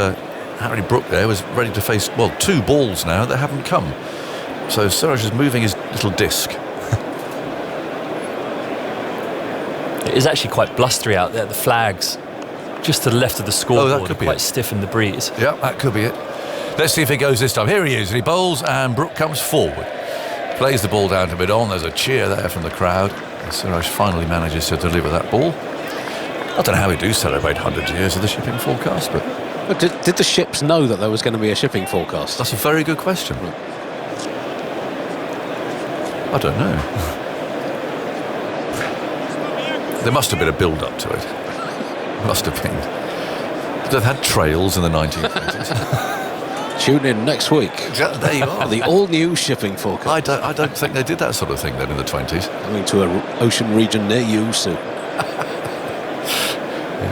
Speaker 2: Harry Brook there was ready to face, 2 balls now that haven't come. So Siraj is moving his little disc.
Speaker 6: It is actually quite blustery out there. The flags just to the left of the scoreboard are quite stiff in the breeze.
Speaker 2: Yeah, that could be it. Let's see if it goes this time. Here he is, and he bowls, and Brook comes forward. Plays the ball down to mid-on. There's a cheer there from the crowd. And Siraj finally manages to deliver that ball. I don't know how we do celebrate 100 years of the shipping forecast, but
Speaker 10: did the ships know that there was going to be a shipping forecast?
Speaker 2: That's a very good question. I don't know. There must have been a build-up to it. Must have been. They've had trails in the 1920s.
Speaker 10: Tune in next week.
Speaker 2: There you are.
Speaker 10: The all-new shipping forecast.
Speaker 2: I don't think they did that sort of thing then in the 20s.
Speaker 10: Coming to an ocean region near you soon.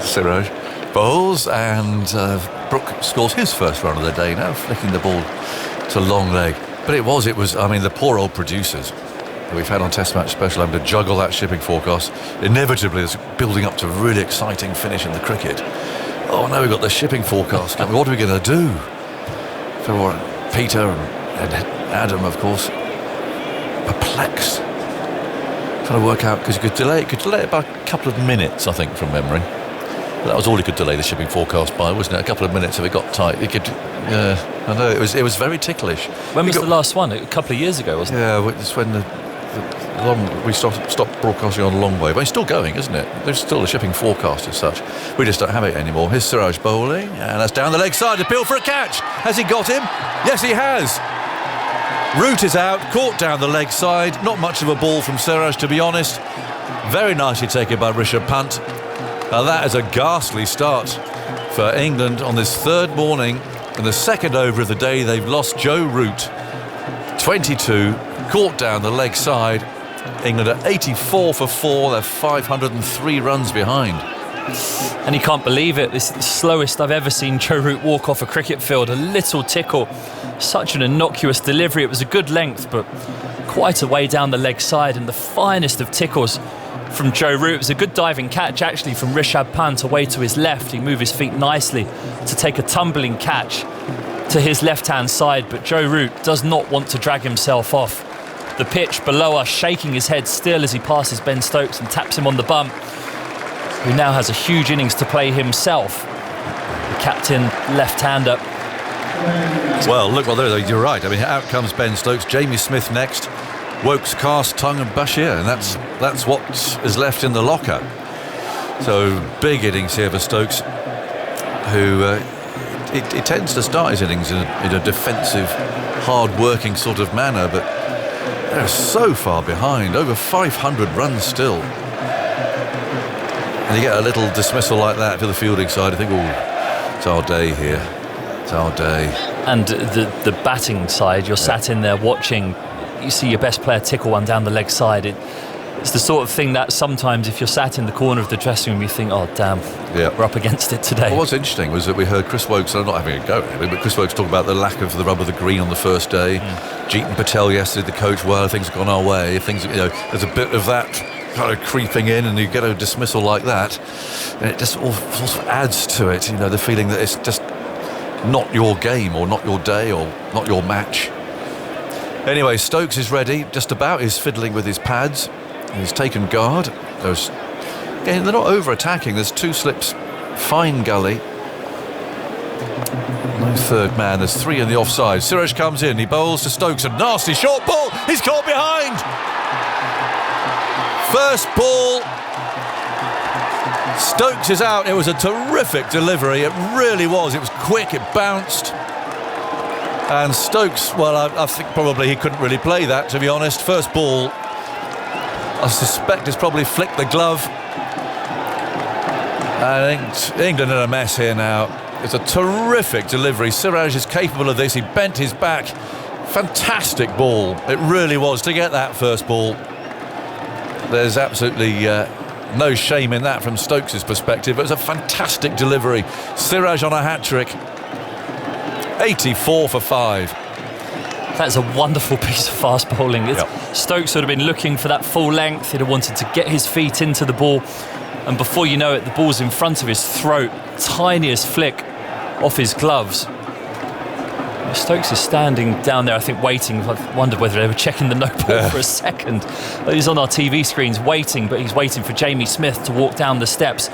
Speaker 2: Siraj bowls, and Brook scores his first run of the day now, flicking the ball to long leg. But it was, the poor old producers that we've had on Test Match Special having to juggle that shipping forecast. Inevitably, it's building up to a really exciting finish in the cricket. Oh, now we've got the shipping forecast coming. What are we going to do? For Peter and Adam, of course. perplexed. Trying to work out, because you could delay it by a couple of minutes, I think, from memory. But that was all he could delay the shipping forecast by, wasn't it? A couple of minutes if it got tight. He could. I know it was very ticklish.
Speaker 6: When was the last one? A couple of years ago, wasn't it?
Speaker 2: Yeah, it's when we stopped broadcasting on long wave. But it's still going, isn't it? There's still a shipping forecast as such. We just don't have it anymore. Here's Siraj bowling, and that's down the leg side. Appeal for a catch. Has he got him? Yes, he has. Root is out, caught down the leg side. Not much of a ball from Siraj, to be honest. Very nicely taken by Rishabh Pant. Now that is a ghastly start for England on this third morning. In the second over of the day, they've lost Joe Root. 22, caught down the leg side. England are 84 for 4. They're 503 runs behind.
Speaker 6: And you can't believe it. This is the slowest I've ever seen Joe Root walk off a cricket field. A little tickle. Such an innocuous delivery. It was a good length, but quite a way down the leg side, and the finest of tickles from Joe Root. It was a good diving catch actually from Rishabh Pant away to his left. He moved his feet nicely to take a tumbling catch to his left-hand side, but Joe Root does not want to drag himself off the pitch below us, shaking his head still as he passes Ben Stokes and taps him on the bum, who now has a huge innings to play himself. The captain left-hander.
Speaker 2: Well, look, you're right. I mean, out comes Ben Stokes, Jamie Smith next, Woakes, Cast, Tongue and Bashir, and that's what is left in the locker. So big innings here for Stokes, who he tends to start his innings in a defensive, hard-working sort of manner, but they're so far behind, over 500 runs still. And you get a little dismissal like that to the fielding side, I think, oh, it's our day here. It's our day.
Speaker 6: And the batting side, you're sat in there watching, you see your best player tickle one down the leg side. It's the sort of thing that sometimes if you're sat in the corner of the dressing room, you think, oh, damn, we're up against it today.
Speaker 2: Well, what's interesting was that we heard Chris Woakes, and I'm not having a go at him, but Chris Woakes talk about the lack of the rub of the green on the first day. Jeetan Patel yesterday, the coach, well, things have gone our way. There's a bit of that kind of creeping in, and you get a dismissal like that, and it just all sort of adds to it, the feeling that it's just not your game, or not your day, or not your match. Anyway, Stokes is ready, just about. He's fiddling with his pads. He's taken guard. Again, they're not over-attacking. There's 2 slips, fine gully. No third man. There's 3 in the offside. Siraj comes in. He bowls to Stokes. A nasty short ball. He's caught behind. First ball. Stokes is out. It was a terrific delivery. It really was. It was quick. It bounced. And Stokes, well, I think probably he couldn't really play that, to be honest. First ball, I suspect has probably flicked the glove. I think England in a mess here now. It's a terrific delivery. Siraj is capable of this. He bent his back. Fantastic ball. It really was to get that first ball. There's absolutely no shame in that from Stokes' perspective. It was a fantastic delivery. Siraj on a hat-trick. 84 for 5.
Speaker 6: That's a wonderful piece of fast bowling. Stokes would have been looking for that full length. He'd have wanted to get his feet into the ball, and before you know it, the ball's in front of his throat. Tiniest flick off his gloves. Stokes is standing down there, I think, waiting. I've wondered whether they were checking the no ball for a second. He's on our TV screens waiting, but he's waiting for Jamie Smith to walk down the steps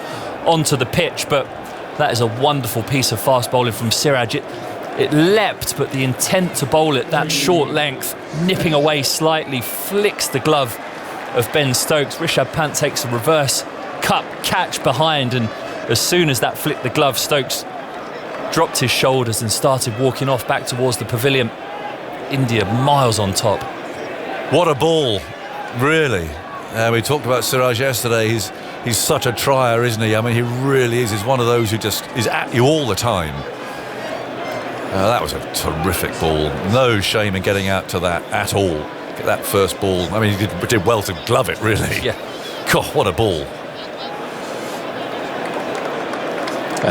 Speaker 6: onto the pitch. But that is a wonderful piece of fast bowling from Siraj. It leapt, but the intent to bowl it that short length, nipping away slightly, flicks the glove of Ben Stokes. Rishabh Pant takes a reverse cut catch behind, and as soon as that flicked the glove, Stokes dropped his shoulders and started walking off back towards the pavilion. India miles on top.
Speaker 2: What a ball, really. We talked about Siraj yesterday. He's such a trier, isn't he? I mean, he really is. He's one of those who just is at you all the time. That was a terrific ball. No shame in getting out to that at all. Get that first ball. I mean, he did well to glove it, really.
Speaker 6: Yeah.
Speaker 2: God, what a ball.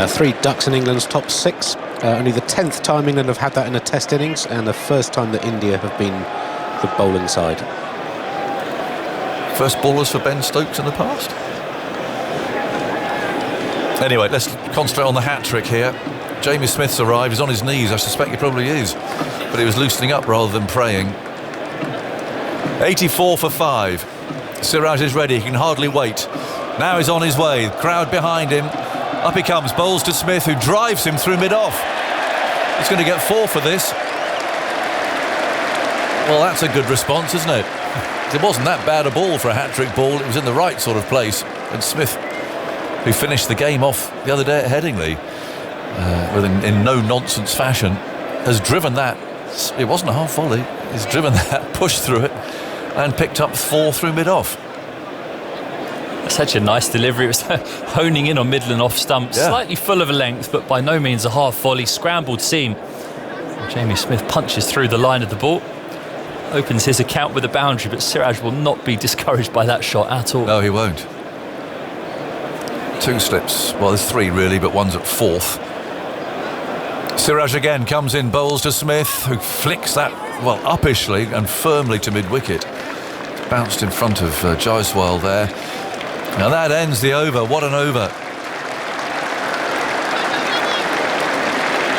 Speaker 10: 3 ducks in England's top 6. Only the 10th time England have had that in a test innings, and the first time that India have been the bowling side.
Speaker 2: First bowlers for Ben Stokes in the past. Anyway, let's concentrate on the hat-trick here. Jamie Smith's arrived. He's on his knees. I suspect he probably is, but he was loosening up rather than praying. 84 for 5. Siraj is ready, he can hardly wait. Now he's on his way, crowd behind him. Up he comes, bowls to Smith, who drives him through mid-off. He's going to get 4 for this. Well, that's a good response, isn't it? It wasn't that bad a ball for a hat-trick ball. It was in the right sort of place. And Smith, who finished the game off the other day at Headingley in no-nonsense fashion, has driven that. It wasn't a half volley. He's driven that, pushed through it, and picked up 4 through mid-off.
Speaker 6: Such a nice delivery. It was honing in on middle and off stump, slightly full of a length, but by no means a half volley. Scrambled seam. Jamie Smith punches through the line of the ball, opens his account with a boundary, but Siraj will not be discouraged by that shot at all.
Speaker 2: No, he won't. 2 slips. Well, there's 3 really, but one's at 4th. Siraj again comes in, bowls to Smith, who flicks that, well, uppishly and firmly to mid-wicket. Bounced in front of Jaiswal there. Now that ends the over. What an over.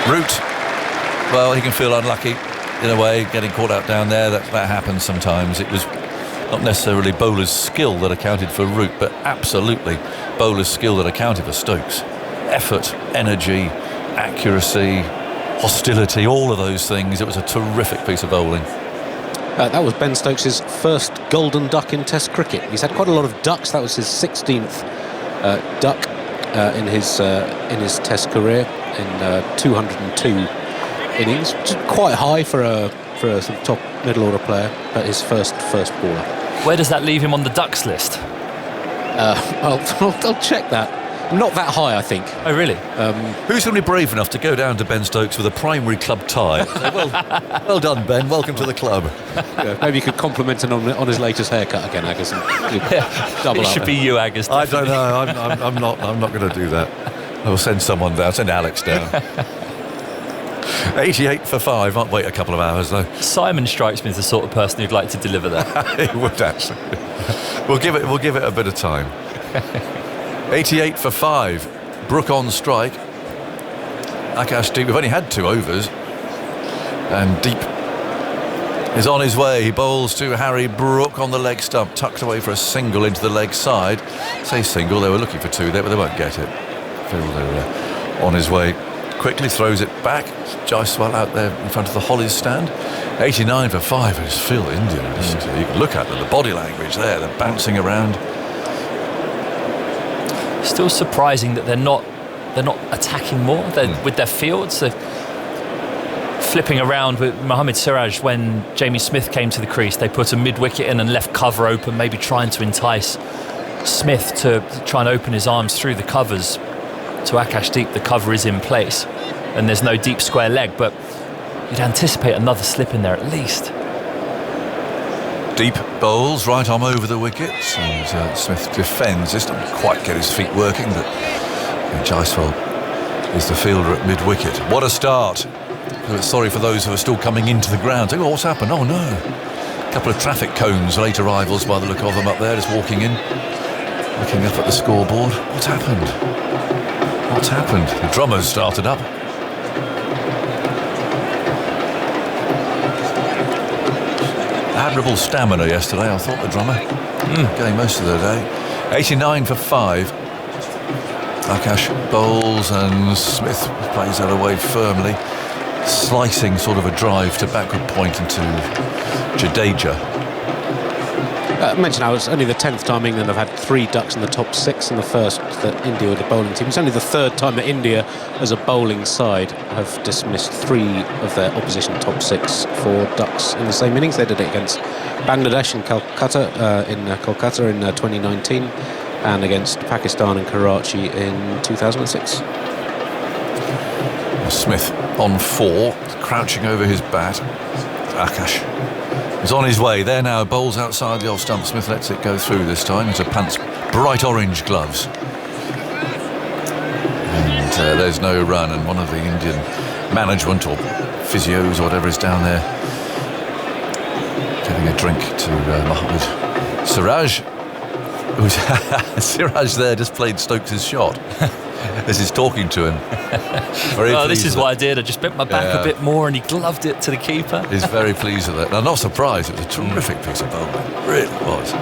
Speaker 2: Root, well, he can feel unlucky in a way, getting caught out down there. That happens sometimes. It was not necessarily bowler's skill that accounted for Root, but absolutely bowler's skill that accounted for Stokes. Effort, energy, accuracy, hostility, all of those things. It was a terrific piece of bowling.
Speaker 10: That was Ben Stokes' first golden duck in Test cricket. He's had quite a lot of ducks. That was his 16th duck in his Test career in 202 innings, which is quite high for a sort of top middle order player, but his first bowler.
Speaker 6: Where does that leave him on the ducks list?
Speaker 10: I'll check that. Not that high, I think.
Speaker 6: Oh, really?
Speaker 2: Who's going to be brave enough to go down to Ben Stokes with a primary club tie? Well done, Ben. Welcome to the club.
Speaker 10: Yeah, maybe you could compliment him on his latest haircut again, Aggers.
Speaker 6: It should be you, Aggers.
Speaker 2: I don't know. I'm not going to do that. I will send someone down. Send Alex down. 88 for 5. Might wait a couple of hours though.
Speaker 6: Simon strikes me as the sort of person who'd like to deliver that.
Speaker 2: He would actually. We'll give it a bit of time. 88 for 5. Brook on strike. Akash Deep. We've only had 2 overs. And Deep is on his way. He bowls to Harry Brook on the leg stump, tucked away for a single into the leg side. Say single. They were looking for 2 there, but they won't get it. Phil on his way. Quickly throws it back. Jaiswal out there in front of the Hollies stand. 89 for 5. It's Phil Indian. You can look at them, the body language there. They're bouncing around.
Speaker 6: Still surprising that they're not attacking more with their fields. They're flipping around with Mohammad Siraj. When Jamie Smith came to the crease, they put a mid-wicket in and left cover open, maybe trying to entice Smith to try and open his arms through the covers. To Akash Deep, the cover is in place and there's no deep square leg, but you'd anticipate another slip in there at least.
Speaker 2: Deep bowls right arm over the wickets, and Smith defends. Just doesn't quite get his feet working, but Jaiswal is the fielder at mid-wicket. What a start. Sorry for those who are still coming into the ground. Think, what's happened? Oh no. A couple of traffic cones, late arrivals by the look of them up there, just walking in, looking up at the scoreboard. What's happened? What's happened? The drummers started up. Admirable stamina yesterday, I thought, the drummer. Getting most of the day. 89 for 5. Akash bowls and Smith plays that away firmly. Slicing sort of a drive to backward point into Jadeja.
Speaker 10: I mentioned how it's only the 10th time England have had 3 ducks in the top 6, and the first that India were the bowling team. It's only the 3rd time that India, as a bowling side, have dismissed 3 of their opposition top 6 for ducks in the same innings. They did it against Bangladesh in Kolkata in 2019, and against Pakistan in Karachi in 2006.
Speaker 2: Smith on 4, crouching over his bat. Akash is on his way. There now, bowls outside the off stump. Smith lets it go through this time into Pant's bright orange gloves. And there's no run, and one of the Indian management or physios or whatever is down there giving a drink to Mohammad Siraj. Siraj there just played Stokes' shot. This is talking to him. Very
Speaker 6: this is
Speaker 2: pleased
Speaker 6: what I did. I just bent my back a bit more and he gloved it to the keeper.
Speaker 2: He's very pleased with it. I'm not surprised. It was a terrific piece of bowling. It really was.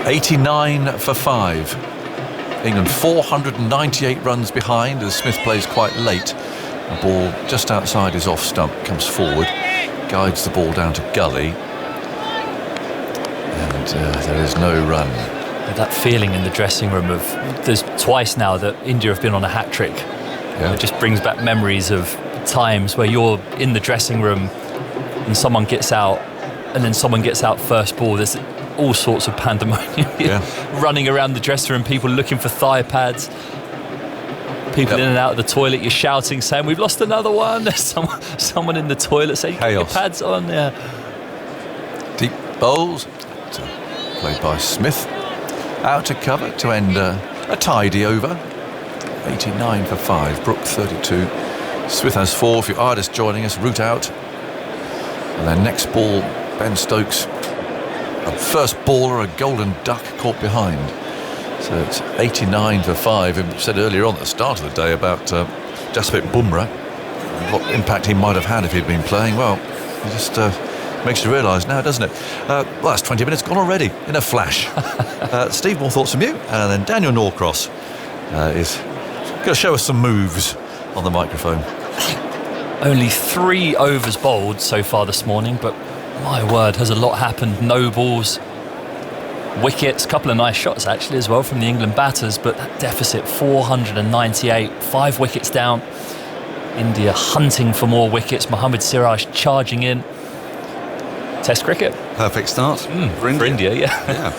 Speaker 2: 89 for 5. England 498 runs behind as Smith plays quite late. The ball just outside his off stump comes forward, guides the ball down to gully, and there is no run.
Speaker 6: That feeling in the dressing room of there's twice now that India have been on a hat trick. It just brings back memories of times where you're in the dressing room and someone gets out and then someone gets out first ball. There's all sorts of pandemonium running around the dressing room, people looking for thigh pads, people in and out of the toilet. You're shouting saying we've lost another one. There's someone in the toilet saying get your pads on.
Speaker 2: Deep bowls played by Smith. Out to cover to end a tidy over. 89 for 5. Brook 32. Smith has 4. If you are just joining us, root out. And then next ball, Ben Stokes. A first baller, a golden duck caught behind. So it's 89 for 5. We said earlier on at the start of the day about Jasprit Bumrah, what impact he might have had if he'd been playing. Well, he just makes you realise now, doesn't it? Well, that's 20 minutes gone already, in a flash. Steve, more thoughts from you? And then Daniel Norcross is going to show us some moves on the microphone.
Speaker 6: Only 3 overs bowled so far this morning, but my word, has a lot happened. No balls, wickets, a couple of nice shots actually as well from the England batters, but that deficit 498, 5 wickets down. India hunting for more wickets. Mohammad Siraj charging in. Test cricket.
Speaker 11: Perfect start
Speaker 6: for India,
Speaker 11: yeah.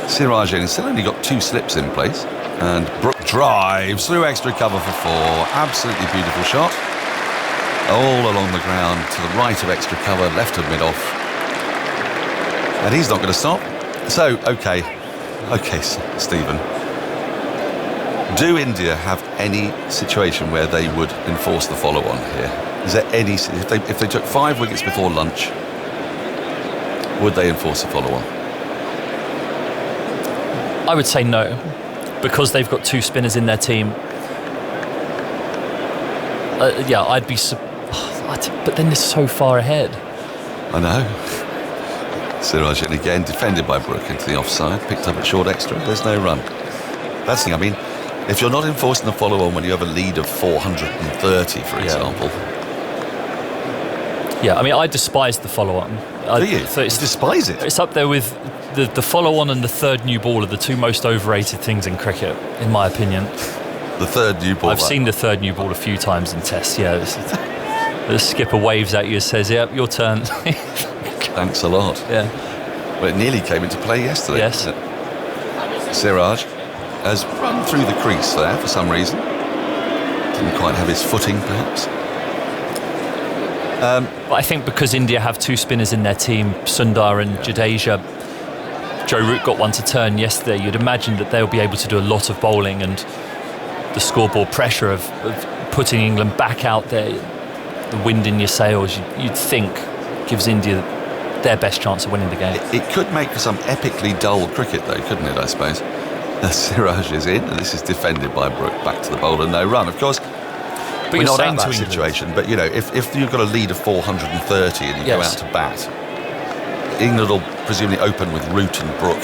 Speaker 11: Siraj in, still only got 2 slips in place, and Brook drives through extra cover for 4. Absolutely beautiful shot. All along the ground to the right of extra cover, left of mid-off. And he's not going to stop. So, okay, Stephen. Do India have any situation where they would enforce the follow-on here? Is there any... If they took 5 wickets before lunch, would they enforce the follow-on?
Speaker 6: I would say no, because they've got 2 spinners in their team. I'd be... But then they're so far ahead.
Speaker 11: I know. Siraj again defended by Brook into the offside, picked up a short extra. There's no run. That's the thing. I mean, if you're not enforcing the follow-on when you have a lead of 430, for example.
Speaker 6: Yeah, I mean, I despise the follow-on.
Speaker 11: Do you? Despise it?
Speaker 6: It's up there with the follow-on and the third new ball are the 2 most overrated things in cricket, in my opinion.
Speaker 11: The third new ball?
Speaker 6: I've seen the third new ball a few times in tests, The skipper waves at you and says, yep, your turn.
Speaker 11: Thanks a lot.
Speaker 6: Yeah.
Speaker 11: Well, it nearly came into play yesterday.
Speaker 6: Yes.
Speaker 11: Siraj has run through the crease there for some reason. Didn't quite have his footing, perhaps.
Speaker 6: But I think because India have 2 spinners in their team, Sundar and Jadeja, Joe Root got one to turn yesterday. You'd imagine that they'll be able to do a lot of bowling, and the scoreboard pressure of putting England back out there, the wind in your sails, you'd think gives India their best chance of winning the game.
Speaker 11: It could make for some epically dull cricket, though, couldn't it, I suppose? Siraj is in, and this is defended by Brook. Back to the bowler, no run. Of course,
Speaker 6: but
Speaker 11: we're not at that situation, but, you know, if you've got a lead of 430 and you go out to bat, England will presumably open with Root and Brook.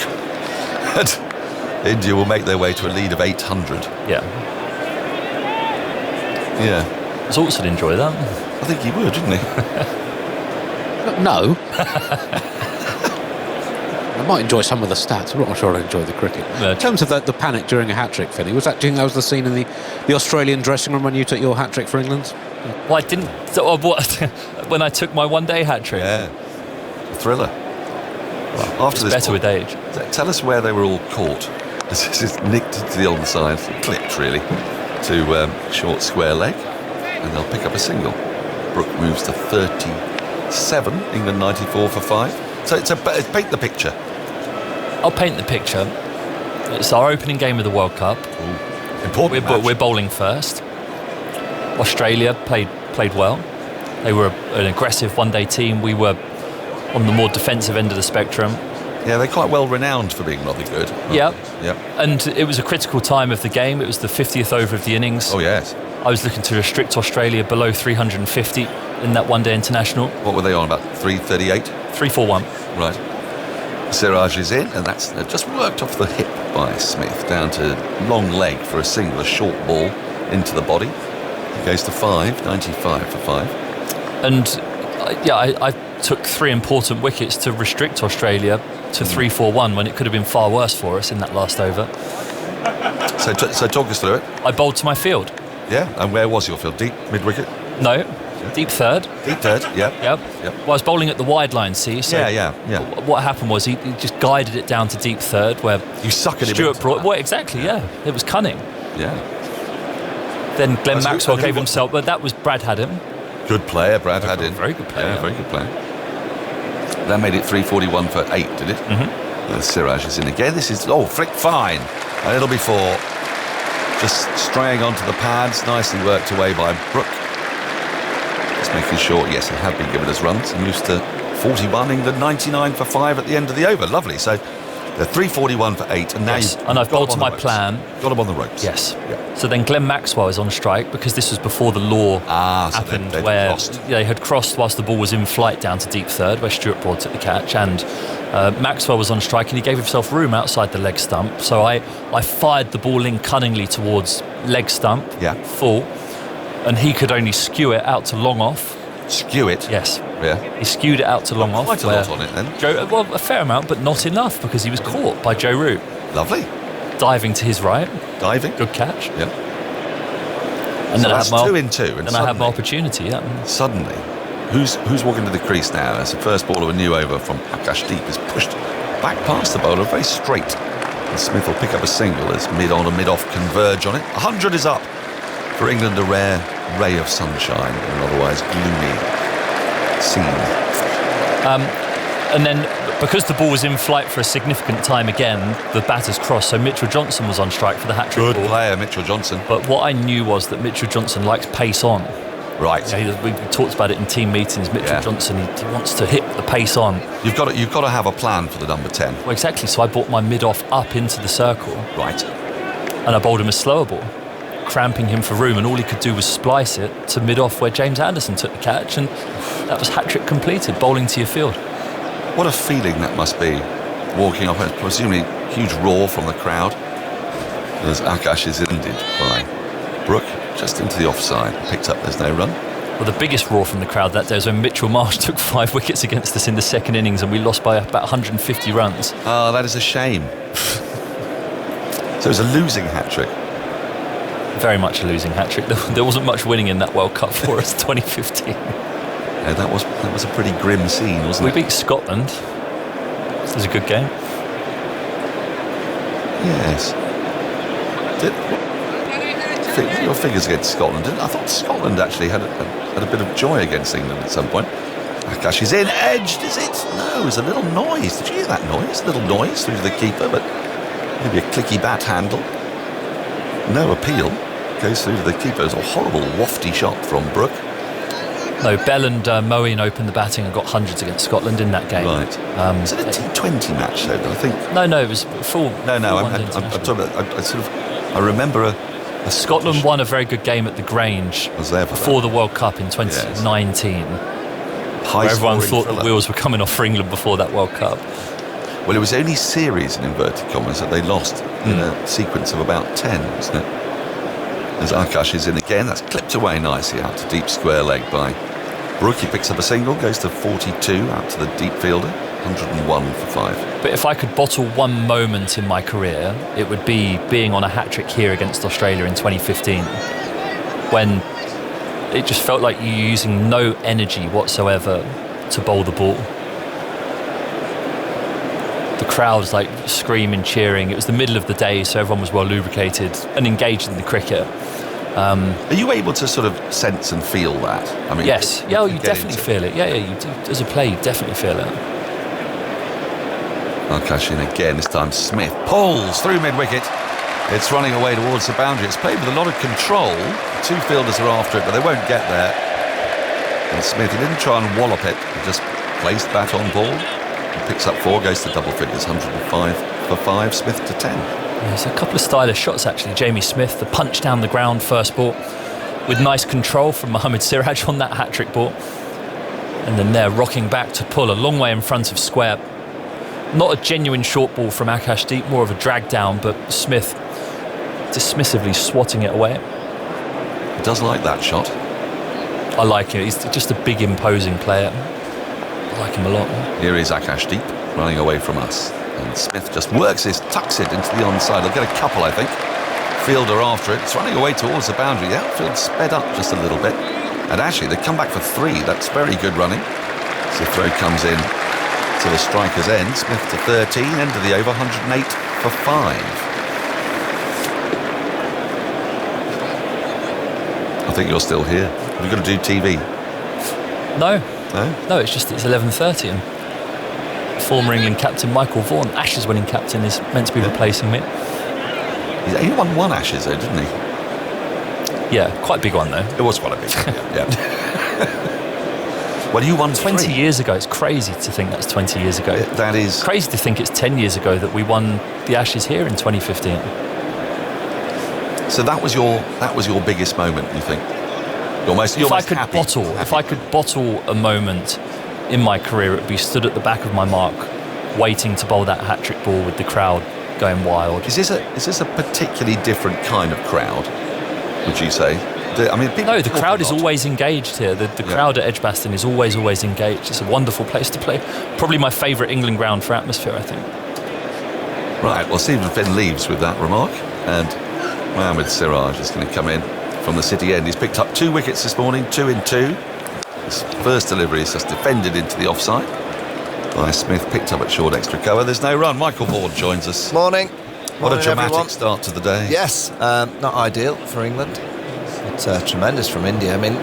Speaker 11: And India will make their way to a lead of 800.
Speaker 6: Yeah. Zoltz would enjoy that.
Speaker 11: I think he would, wouldn't he?
Speaker 10: No. I might enjoy some of the stats. I'm not sure I'd enjoy the cricket.
Speaker 6: No.
Speaker 10: In terms of the panic during a hat-trick, Finny, do you think that was the scene in the Australian dressing room when you took your hat-trick for England?
Speaker 6: Well, I didn't... when I took my one-day hat-trick?
Speaker 11: Yeah. A thriller. Well, after this
Speaker 6: better with age.
Speaker 11: Tell us where they were all caught. This is nicked to the onside, clipped really, to short square leg, and they'll pick up a single. Brook moves to 37, England 94 for 5. So paint the picture.
Speaker 6: I'll paint the picture. It's our opening game of the World Cup.
Speaker 11: Ooh, important match.
Speaker 6: We're bowling first. Australia played well. They were an aggressive one-day team. We were on the more defensive end of the spectrum.
Speaker 11: Yeah, they're quite well renowned for being rather good.
Speaker 6: Yeah.
Speaker 11: Yeah.
Speaker 6: And it was a critical time of the game. It was the 50th over of the innings.
Speaker 11: Oh, yes.
Speaker 6: I was looking to restrict Australia below 350 in that one-day international.
Speaker 11: What were they on, about 338?
Speaker 6: 341.
Speaker 11: Right. Siraj is in, and that's just worked off the hip by Smith, down to long leg for a single, a short ball into the body. He goes to 5, 95 for 5.
Speaker 6: And I took 3 important wickets to restrict Australia to 341 when it could have been far worse for us in that last over.
Speaker 11: So talk us through it.
Speaker 6: I bowled to my field.
Speaker 11: Yeah, and where was your field? Deep, mid-wicket?
Speaker 6: No, deep third.
Speaker 11: Deep third, yeah.
Speaker 6: Yep. Well, I was bowling at the wide line, see? So
Speaker 11: yeah.
Speaker 6: What happened was he just guided it down to deep third where
Speaker 11: you suckered him.
Speaker 6: Stuart brought. Well, exactly, yeah. It was cunning.
Speaker 11: Yeah.
Speaker 6: Then Glenn Maxwell gave himself, but that was Brad Haddin.
Speaker 11: Good player, Brad Haddin.
Speaker 6: Very good player.
Speaker 11: Yeah, very good player. That made it 341 for 8, did it?
Speaker 6: Mm-hmm.
Speaker 11: Siraj is in again. This is, flick fine. A little before. Just straying onto the pads. Nicely worked away by Brook. Just making sure, yes, he had been given us runs. And used to 41, England 99 for 5 at the end of the over. Lovely. So they're 341 for 8. And now
Speaker 6: I've bowled to my plan.
Speaker 11: Got him on the ropes.
Speaker 6: Yes.
Speaker 11: Yeah.
Speaker 6: So then Glenn Maxwell is on strike because this was before the law happened,
Speaker 11: so
Speaker 6: where
Speaker 11: crossed.
Speaker 6: they had crossed whilst the ball was in flight down to deep third, where Stuart Broad took the catch, and Maxwell was on strike, and he gave himself room outside the leg stump. So I fired the ball in cunningly towards leg stump, full, and he could only skew it out to long off.
Speaker 11: Skew it?
Speaker 6: Yes.
Speaker 11: Yeah.
Speaker 6: He skewed it out to long off.
Speaker 11: Quite a lot on it then.
Speaker 6: A fair amount, but not enough because he was caught by Joe Root.
Speaker 11: Lovely.
Speaker 6: Diving to his right.
Speaker 11: Diving.
Speaker 6: Good catch.
Speaker 11: Yeah.
Speaker 6: And
Speaker 11: so
Speaker 6: then
Speaker 11: that's
Speaker 6: I had
Speaker 11: 2 in 2. And
Speaker 6: I had my opportunity, yeah.
Speaker 11: Suddenly, who's walking to the crease now as the first ball of a new over from Akashdeep is pushed back past the bowler, very straight. And Smith will pick up a single as mid-on and mid-off converge on it. 100 is up for England, a rare ray of sunshine in an otherwise gloomy scene.
Speaker 6: And then, because the ball was in flight for a significant time again, the batters crossed, so Mitchell Johnson was on strike for the hat-trick ball.
Speaker 11: Player, Mitchell Johnson.
Speaker 6: But what I knew was that Mitchell Johnson likes pace on.
Speaker 11: Right.
Speaker 6: Yeah, we talked about it in team meetings. Mitchell Johnson, he wants to hit the pace on.
Speaker 11: You've got to have a plan for the number 10.
Speaker 6: Well, exactly. So I brought my mid-off up into the circle.
Speaker 11: Right.
Speaker 6: And I bowled him a slower ball, cramping him for room, and all he could do was splice it to mid-off where James Anderson took the catch, and that was hat-trick completed, bowling to your field.
Speaker 11: What a feeling that must be, walking up, presumably huge roar from the crowd as Akash is ended by Brook just into the offside, picked up, there's no run.
Speaker 6: Well, the biggest roar from the crowd that day was when Mitchell Marsh took 5 wickets against us in the second innings and we lost by about 150 runs.
Speaker 11: Oh, that is a shame. So it was a losing hat-trick.
Speaker 6: Very much a losing hat-trick. There wasn't much winning in that World Cup for us, 2015.
Speaker 11: Yeah, that was a pretty grim scene, wasn't it?
Speaker 6: We beat Scotland. It was a good game.
Speaker 11: Yes. Your figures against Scotland. I thought Scotland actually had a bit of joy against England at some point. Akash is in, edged, is it? No, it was a little noise. Did you hear that noise? A little noise through to the keeper, but maybe a clicky bat handle. No appeal. Goes through to the keeper. It was a horrible wafty shot from Brook.
Speaker 6: No, Bell and Moeen opened the batting and got hundreds against Scotland in that game.
Speaker 11: Right. Was it a T20 match though? I think.
Speaker 6: No, it was full.
Speaker 11: No. I'm talking about. I remember
Speaker 6: Scotland won a very good game at the Grange before the World Cup in 2019. Where everyone thought the wheels were coming off for England before that World Cup.
Speaker 11: Well, it was only series in inverted commas that they lost in a sequence of about 10, wasn't it? As Akash is in again, that's clipped away nicely out to deep square leg by Brook. He picks up a single, goes to 42 out to the deep fielder, 101 for 5.
Speaker 6: But if I could bottle one moment in my career, it would be being on a hat-trick here against Australia in 2015, when it just felt like you're using no energy whatsoever to bowl the ball. The crowd was like screaming, cheering. It was the middle of the day, so everyone was well lubricated and engaged in the cricket.
Speaker 11: Are you able to sort of sense and feel that? I mean,
Speaker 6: yes. Yeah, you definitely feel it. Yeah, you do. As a player, you definitely feel it.
Speaker 11: Akash in again, this time Smith pulls through mid-wicket. It's running away towards the boundary. It's played with a lot of control. 2 fielders are after it, but they won't get there. And Smith, he didn't try and wallop it. He just placed bat on ball, picks up 4, goes to double figures, 105 for 5, Smith to 10.
Speaker 6: There's a couple of stylish shots actually. Jamie Smith, the punch down the ground first ball with nice control from Mohammad Siraj on that hat-trick ball. And then they're rocking back to pull a long way in front of square. Not a genuine short ball from Akashdeep, more of a drag down, but Smith dismissively swatting it away.
Speaker 11: He does like that shot.
Speaker 6: I like him. He's just a big, imposing player. I like him a lot.
Speaker 11: Here is Akashdeep running away from us. And Smith just works his, tucks it into the onside. He'll get a couple, I think. Fielder after it. It's running away towards the boundary. The outfield sped up just a little bit. And actually, they come back for 3. That's very good running. So the throw comes in to the striker's end. Smith to 13, end of the over, 108 for 5. I think you're still here. Have you got to do TV?
Speaker 6: No, it's 11:30 and former England captain Michael Vaughan, Ashes winning captain, is meant to be replacing me.
Speaker 11: He only won Ashes though, didn't he?
Speaker 6: Yeah, quite a big one though.
Speaker 11: It was quite a big one, yeah. Well, you won
Speaker 6: 20
Speaker 11: 3.
Speaker 6: years ago. It's crazy to think that's 20 years ago.
Speaker 11: That is
Speaker 6: crazy to think it's 10 years ago that we won the Ashes here in 2015.
Speaker 11: So that was your biggest moment, you think? If
Speaker 6: I could bottle a moment in my career, it would be stood at the back of my mark, waiting to bowl that hat-trick ball with the crowd going wild.
Speaker 11: Is this a particularly different kind of crowd, would you say?
Speaker 6: The crowd is always engaged here. The crowd at Edgbaston is always engaged. It's a wonderful place to play. Probably my favourite England ground for atmosphere, I think.
Speaker 11: Right, well, Stephen Finn leaves with that remark, and Mohammad Siraj is going to come in from the City end. He's picked up 2 wickets this morning, 2 in 2. His first delivery is just defended into the offside by Smith, picked up at short extra cover. There's no run. Michael Vaughan joins us.
Speaker 12: Morning.
Speaker 11: What a dramatic
Speaker 12: everyone.
Speaker 11: start to the day.
Speaker 12: Yes, not ideal for England. It's tremendous from India. I mean,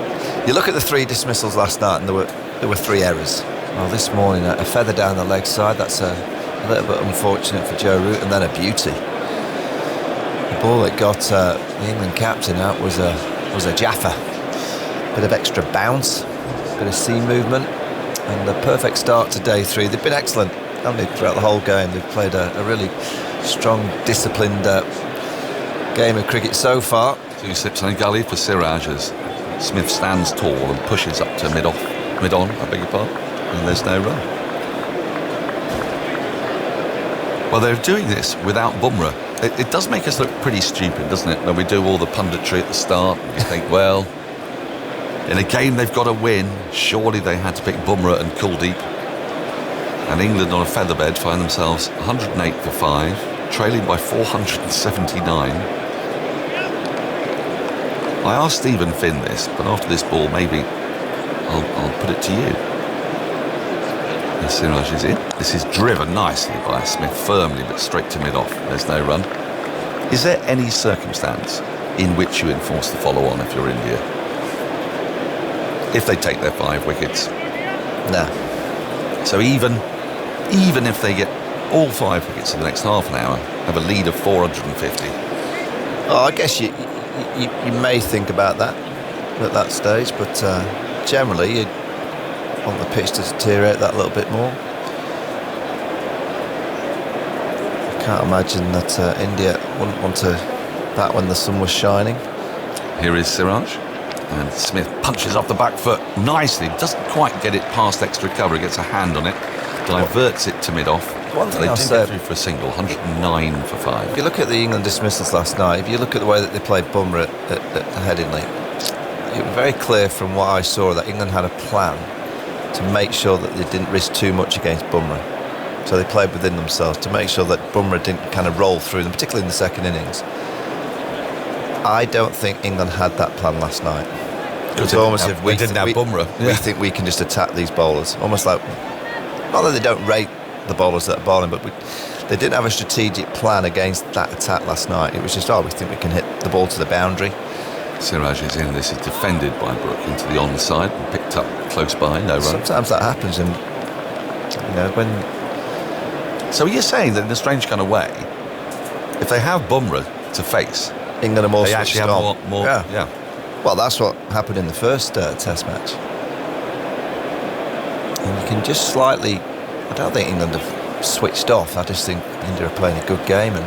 Speaker 12: you look at the 3 dismissals last night, and there were 3 errors. Well, this morning a feather down the leg side. That's a little bit unfortunate for Joe Root, and then a beauty. The ball that got the England captain out was a Jaffa. Bit of extra bounce, bit of seam movement, and the perfect start to day 3. They've been excellent, haven't they, throughout the whole game. They've played a really strong, disciplined game of cricket so far.
Speaker 11: 2 slips and a gully for Siraj as Smith stands tall and pushes up to mid-on, I beg your pardon, and there's no run. Well, they're doing this without Bumrah. It does make us look pretty stupid, doesn't it, when we do all the punditry at the start. You think, well, in a game they've got to win, surely they had to pick Bumrah and Kuldeep. And England on a featherbed find themselves 108 for 5, trailing by 479. I asked Stephen Finn this, but after this ball, maybe I'll put it to you. Siraj is in. This is driven nicely by Smith, firmly, but straight to mid-off. There's no run. Is there any circumstance in which you enforce the follow-on if you're India? If they take their 5 wickets?
Speaker 12: No.
Speaker 11: So even if they get all 5 wickets in the next half an hour, have a lead of 450?
Speaker 12: Oh, I guess you may think about that at that stage, but generally you want the pitch to deteriorate that a little bit more. I can't imagine that India wouldn't want to bat when the sun was shining.
Speaker 11: Here is Siraj, and Smith punches off the back foot nicely, doesn't quite get it past extra cover, he gets a hand on it, diverts it to mid-off.
Speaker 12: One thing
Speaker 11: they
Speaker 12: I'll
Speaker 11: did
Speaker 12: say,
Speaker 11: get through for a single, 109 for 5.
Speaker 12: If you look at the England dismissals last night, if you look at the way that they played Bumrah at Headingley, it was very clear from what I saw that England had a plan to make sure that they didn't risk too much against Bumrah. So they played within themselves to make sure that Bumrah didn't kind of roll through them, particularly in the second innings. I don't think England had that plan last night. It was almost if we
Speaker 11: didn't have Bumrah.
Speaker 12: We think we can just attack these bowlers. Almost like, not that they don't rate the bowlers that are bowling, but they didn't have a strategic plan against that attack last night. It was just, we think we can hit the ball to the boundary.
Speaker 11: Siraj is in. This is defended by Brook into the onside and picked up close by. No run.
Speaker 12: Sometimes that happens, and when.
Speaker 11: So you're saying that in a strange kind of way, if they have Bumrah to face,
Speaker 12: England are more.
Speaker 11: They actually have more. Yeah.
Speaker 12: Well, that's what happened in the first Test match. And you can just slightly I don't think England have switched off. I just think India are playing a good game, and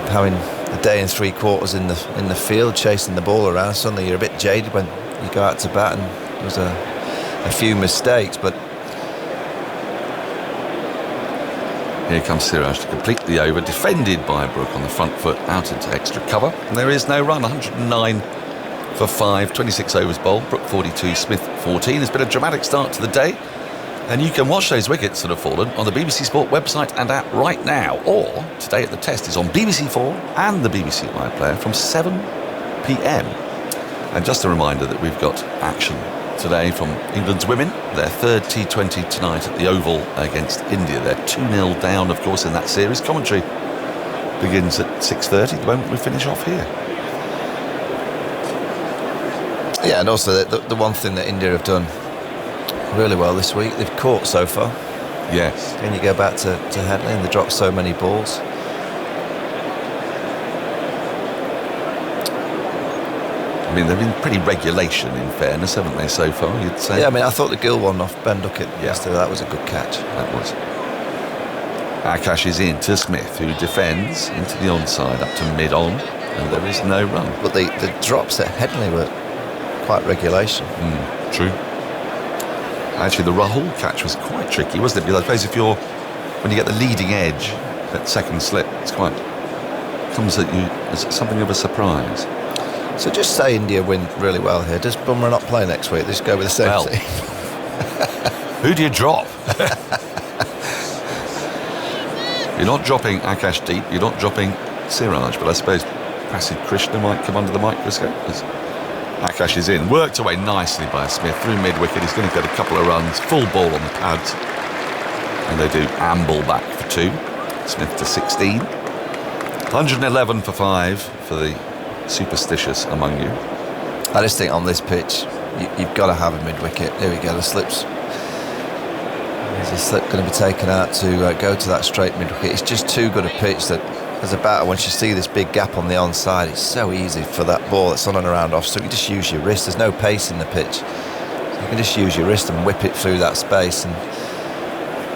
Speaker 12: having a day and 3 quarters in the field chasing the ball around, suddenly you're a bit jaded when you go out to bat, and there was a few mistakes, but
Speaker 11: here comes Siraj to complete the over, defended by Brook on the front foot, out into extra cover, and there is no run. 109 for 5, 26 overs bowled. Brook 42, Smith 14. It's been a dramatic start to the day, and you can watch those wickets that have fallen on the BBC Sport website and app right now, or Today at the Test is on BBC4 and the BBC iPlayer from 7 p.m. And just a reminder that we've got action today from England's women, their third T20 tonight at the Oval against India. They're 2-0 down, of course, in that series. Commentary begins at 6:30 the moment we finish off here.
Speaker 12: yeah, and also the one thing that India have done really well this week, they've caught so far.
Speaker 11: Yes.
Speaker 12: Then you go back to Headley, and they dropped so many balls.
Speaker 11: I mean, they've been pretty regulation, in fairness, haven't they, so far, you'd say?
Speaker 12: Yeah, I mean, I thought the Gill one off Ben Duckett yesterday, that was a good catch.
Speaker 11: That was. Akash is in to Smith, who defends into the onside up to mid-on, and there is no run.
Speaker 12: But the drops at Headley were quite regulation.
Speaker 11: True. Actually, the Rahul catch was quite tricky, wasn't it? Because I suppose when you get the leading edge at second slip, comes at you as something of a surprise.
Speaker 12: So just say India win really well here. Does Bumrah not play next week? Just go with the same team.
Speaker 11: Who do you drop? You're not dropping Akash Deep, you're not dropping Siraj, but I suppose Prasid Krishna might come under the microscope. Akash is in, worked away nicely by Smith through mid-wicket. He's going to get a couple of runs, full ball on the pads, and they do amble back for 2. Smith to 16. 111 for 5 for the superstitious among you.
Speaker 12: I just think on this pitch you've got to have a mid-wicket. There we go, the slip's there's a slip going to be taken out to go to that straight mid-wicket. It's just too good a pitch that as a batter, once you see this big gap on the onside, it's so easy for that ball that's on and around off, so you just use your wrist. There's no pace in the pitch, so you can just use your wrist and whip it through that space. And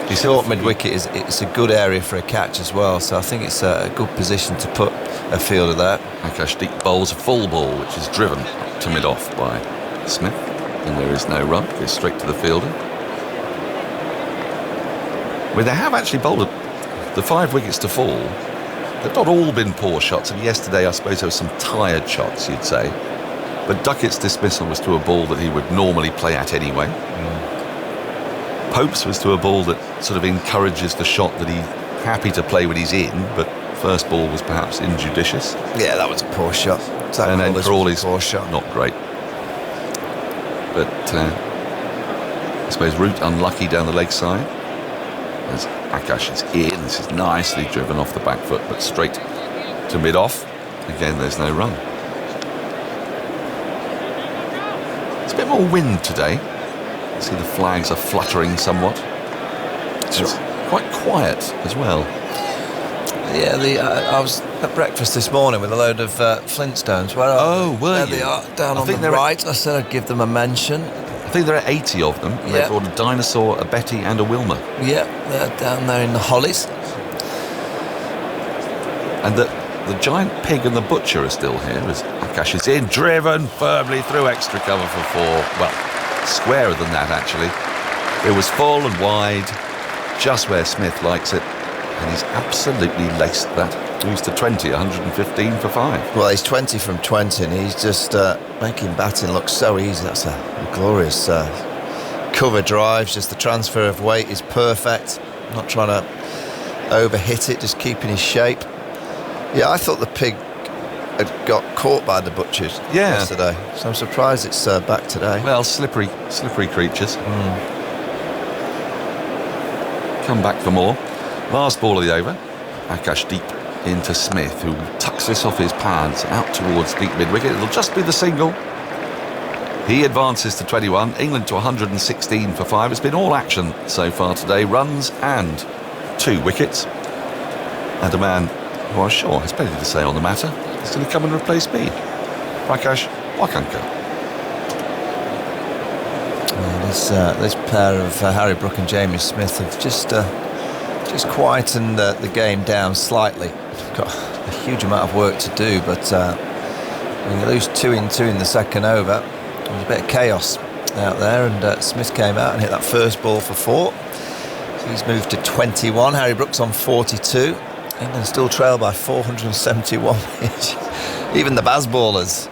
Speaker 12: you thought mid-wicket it's a good area for a catch as well, so I think it's a good position to put a fielder there.
Speaker 11: Akash Deep bowls a full ball, which is driven up to mid-off by Smith, and there is no run. Goes straight to the fielder. Well, they have actually bowled the 5 wickets to fall. They've not all been poor shots, and yesterday I suppose there were some tired shots, you'd say, but Duckett's dismissal was to a ball that he would normally play at anyway. Pope's was to a ball that sort of encourages the shot that he's happy to play when he's in, but first ball was perhaps injudicious.
Speaker 12: Yeah, that was a poor shot.
Speaker 11: And then Crawley's
Speaker 12: poor shot,
Speaker 11: not great. But I suppose Root unlucky down the leg side. As Akash is in, this is nicely driven off the back foot, but straight to mid-off. Again, there's no run. It's a bit more wind today. You see the flags are fluttering somewhat. It's quite quiet as well.
Speaker 12: Yeah, I was at breakfast this morning with a load of Flintstones. Where
Speaker 11: were
Speaker 12: you? They are down on the right. I said I'd give them a mention.
Speaker 11: I think there are 80 of them. They've got a Dinosaur, a Betty and a Wilma.
Speaker 12: Yeah, they're down there in the Hollies.
Speaker 11: And the giant pig and the butcher are still here as Akash is in, driven firmly through extra cover for 4. Well, squarer than that actually. It was full and wide, just where Smith likes it, and he's absolutely laced that. Moves to 20, 115 for 5.
Speaker 12: Well, he's 20 from 20, and he's just making batting look so easy. That's a glorious cover drives. Just the transfer of weight is perfect. Not trying to overhit it, just keeping his shape. Yeah, I thought the pig had got caught by the butchers yesterday, so I'm surprised it's back today.
Speaker 11: Well, slippery creatures. Come back for more. Last ball of the over. Akash Deep into Smith, who tucks this off his pads out towards deep mid-wicket. It'll just be the single. He advances to 21, England to 116 for 5. It's been all action so far today, runs and 2 wickets. And a man who I'm sure has plenty to say on the matter is going to come and replace me, Prakash Wakankar.
Speaker 12: This pair of Harry Brook and Jamie Smith have just quietened the game down slightly. They've got a huge amount of work to do, but when you lose 2 in 2 in the second over, there's a bit of chaos out there, and Smith came out and hit that first ball for 4. So he's moved to 21. Harry Brook's on 42. England still trail by 471. Even the Bazballers,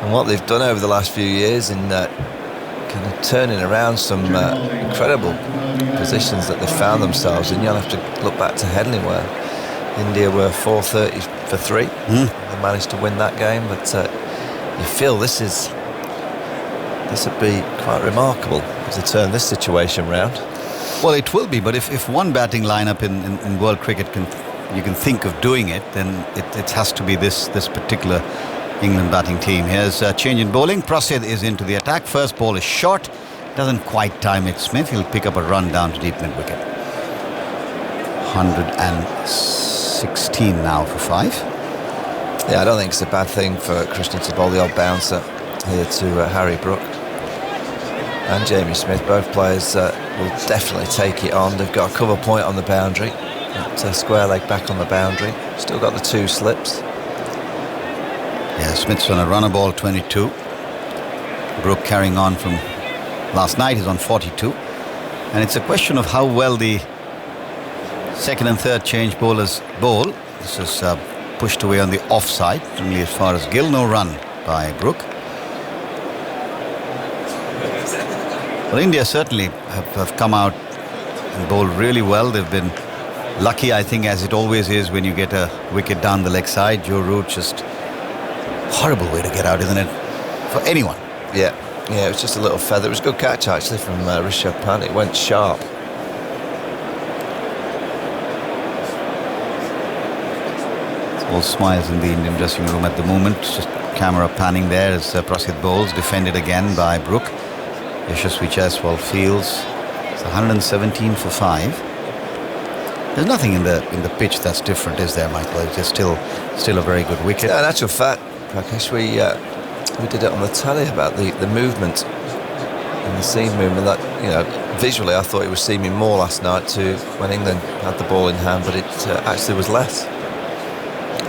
Speaker 12: and what they've done over the last few years in kind of turning around some incredible positions that they found themselves in. You'll have to look back to Headingley, where India were 430 for 3. They managed to win that game, but you feel this would be quite remarkable to turn this situation round.
Speaker 9: Well, it will be, but if one batting lineup in world cricket you can think of doing it, then it has to be this particular England batting team. Here's a change in bowling. Prasidh is into the attack. First ball is short. Doesn't quite time it. Smith, he'll pick up a run down to deep mid-wicket. 116 now for 5.
Speaker 12: Yeah, I don't think it's a bad thing for Krishna to bowl the odd bouncer here to Harry Brook and Jamie Smith. Both players will definitely take it on. They've got a cover point on the boundary. That square leg back on the boundary. Still got the 2 slips.
Speaker 9: Yeah, Smith's on a runner ball, 22. Brook carrying on from last night, he's on 42. And it's a question of how well the second and third change bowlers bowl. This is pushed away on the offside, only as far as Gill. No run by Brook. Well, India certainly have come out and bowled really well. They've been lucky, I think, as it always is when you get a wicket down the leg side. Joe Root, just horrible way to get out, isn't it, for anyone?
Speaker 12: Yeah, it was just a little feather. It was a good catch actually from Rishabh Pant. It went sharp.
Speaker 9: It's all smiles in the Indian dressing room at the moment. Just camera panning there as Prasidh bowls, defended again by Brook. Yashasvi Jaiswal fields. It's 117 for 5. There's nothing in the pitch that's different, is there, Michael? It's just still a very good wicket.
Speaker 12: Yeah, in actual fact, Rakesh, we did it on the telly about the movement and the seam movement. That, visually, I thought it was seeming more last night to when England had the ball in hand, but it actually was less.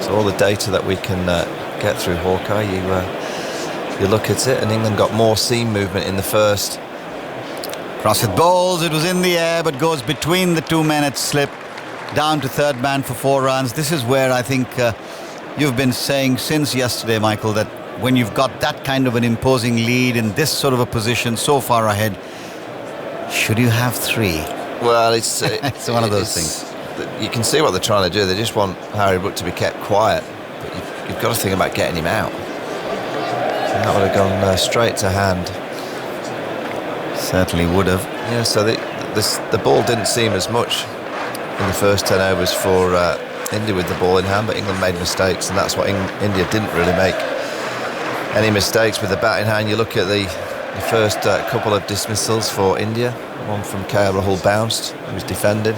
Speaker 12: So all the data that we can get through Hawkeye, you look at it, and England got more seam movement in the first.
Speaker 9: Prasidh bowls. It was in the air, but goes between the 2 men at slip. Down to third man for 4 runs. This is where I think you've been saying since yesterday, Michael, that when you've got that kind of an imposing lead in this sort of a position so far ahead, should you have 3?
Speaker 12: Well, it's
Speaker 9: it's one of those things.
Speaker 12: You can see what they're trying to do. They just want Harry Brook to be kept quiet, but you've got to think about getting him out. And that would have gone straight to hand.
Speaker 9: Certainly would have.
Speaker 12: Yeah, so the ball didn't seem as much in the first 10 overs for India with the ball in hand, but England made mistakes, and that's what India didn't really make any mistakes with the bat in hand. You look at the first couple of dismissals for India. One from KL Rahul bounced, he was defending.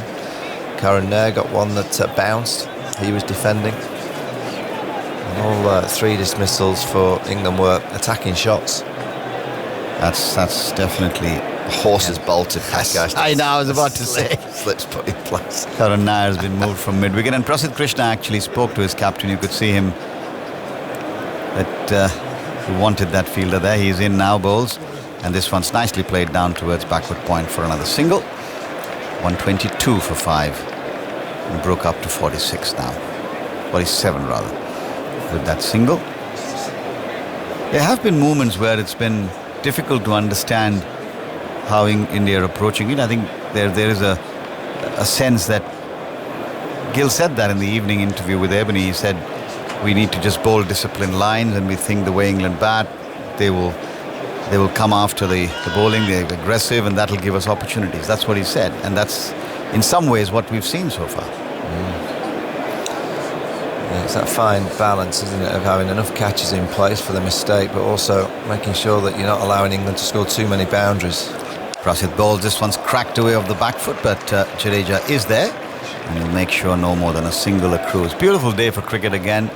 Speaker 12: Karan Nair got one that bounced, he was defending. And all 3 dismissals for England were attacking shots.
Speaker 9: That's definitely...
Speaker 12: Horses bolted.
Speaker 9: I know, I was about to say.
Speaker 12: Slips put in place.
Speaker 9: Karan Nair has been moved from mid-wicket, and Prasidh Krishna actually spoke to his captain. You could see him that he wanted that fielder there. He's in now, bowls, and this one's nicely played down towards backward point for another single. 122 for 5, and Brook up to 46 now. 47 rather, with that single. There have been moments where it's been difficult to understand how India are approaching it. I think there is a sense that Gill said that in the evening interview with Ebony. He said we need to just bowl disciplined lines, and we think the way England bat, they will come after the bowling. They're aggressive, and that'll give us opportunities. That's what he said, and that's in some ways what we've seen so far.
Speaker 12: Yeah, it's that fine balance, isn't it, of having enough catches in place for the mistake, but also making sure that you're not allowing England to score too many boundaries.
Speaker 9: Prasidh bowls. This one's cracked away off the back foot, but Jadeja is there, and he'll make sure no more than a single accrues. Beautiful day for cricket again.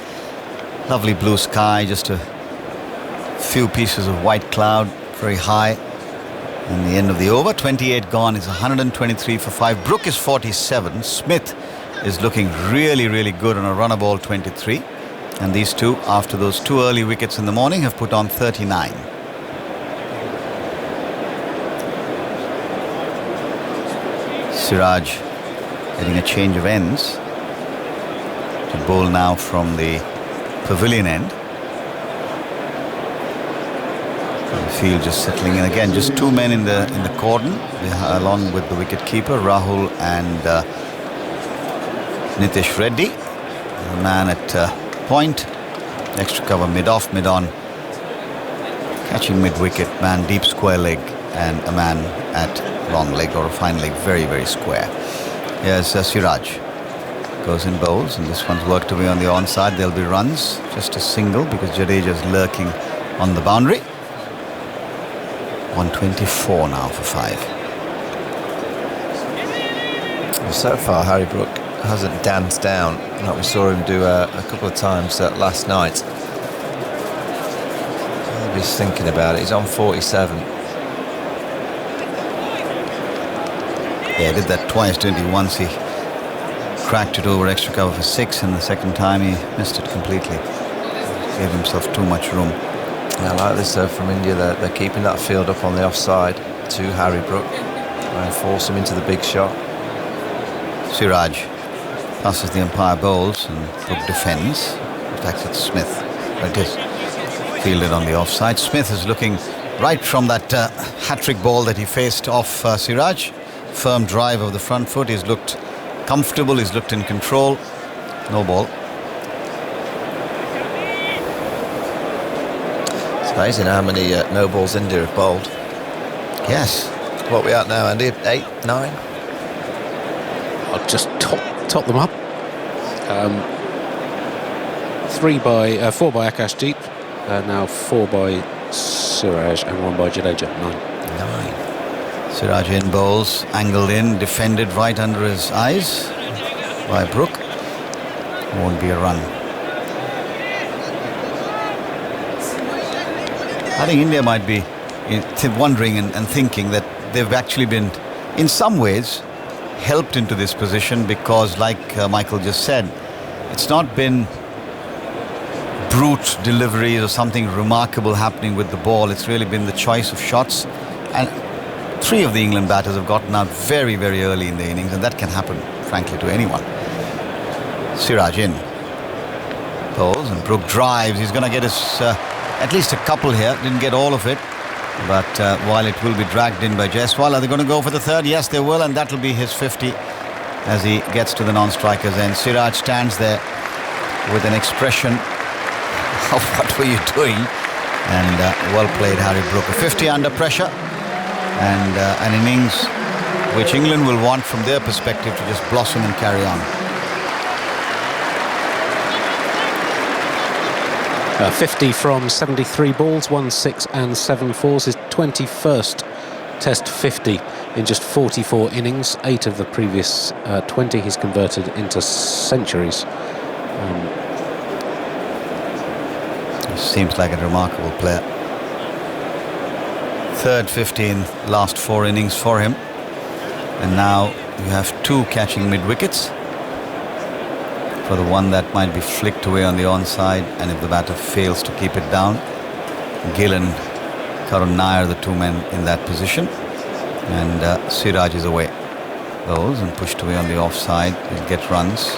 Speaker 9: Lovely blue sky, just a few pieces of white cloud, very high. And the end of the over, 28 gone, is 123 for 5. Brook is 47. Smith is looking really, really good on a runner ball, 23. And these two, after those 2 early wickets in the morning, have put on 39. Siraj getting a change of ends to bowl now from the pavilion end. The field just settling in again. Just 2 men in the cordon, along with the wicket keeper Rahul and Nitish Reddy. The man at point, extra cover mid-off, mid-on, catching mid-wicket, man deep square leg, and a man at long leg or a fine leg, very, very square. Here's Siraj. Goes in bowls, and this one's worked away on the onside. There'll be runs, just a single, because Jadeja's lurking on the boundary. 124 now for 5.
Speaker 12: Well, so far, Harry Brook hasn't danced down like we saw him do a couple of times last night. He's thinking about it. He's on 47.
Speaker 9: Yeah, he did that twice, didn't he? Once he cracked it over extra cover for 6, and the second time he missed it completely. Gave himself too much room.
Speaker 12: I like this though from India. They're keeping that field up on the offside to Harry Brook and force him into the big shot.
Speaker 9: Siraj passes the umpire bowls and Brook defends. Attacks at Smith. It is fielded on the offside. Smith is looking right from that hat-trick ball that he faced off Siraj. Firm drive of the front foot. He's looked comfortable. He's looked in control. No ball.
Speaker 12: Amazing how many no balls India have bowled.
Speaker 9: Yes.
Speaker 12: What are we at now, Andy? 8, 9?
Speaker 10: I'll just top them up. 4 by Akashdeep, now 4 by Siraj and 1 by Jadeja. 9.
Speaker 9: Siraj in bowls, angled in, defended right under his eyes by Brook. Won't be a run. I think India might be wondering and thinking that they've actually been, in some ways, helped into this position because, like Michael just said, it's not been brute deliveries or something remarkable happening with the ball. It's really been the choice of shots. And 3 of the England batters have gotten out very, very early in the innings, and that can happen, frankly, to anyone. Siraj in. Bowls, and Brook drives. He's going to get his... at least a couple here, didn't get all of it, but while it will be dragged in by Jaiswal, are they going to go for the 3rd? Yes, they will, and that will be his 50 as he gets to the non-strikers end. Siraj stands there with an expression of what were you doing, and well played, Harry Brook. A 50 under pressure, and an innings which England will want from their perspective to just blossom and carry on.
Speaker 10: 50 from 73 balls, 1 6 and 7 fours. His 21st Test 50 in just 44 innings. 8 of the previous 20 he's converted into centuries.
Speaker 9: Seems like a remarkable player. 3rd 50 in last 4 innings for him, and now you have 2 catching mid-wickets. For the one that might be flicked away on the onside, and if the batter fails to keep it down, Gill and Karun Nair, the 2 men in that position, and Siraj is away. Those and pushed away on the offside. He'll get runs.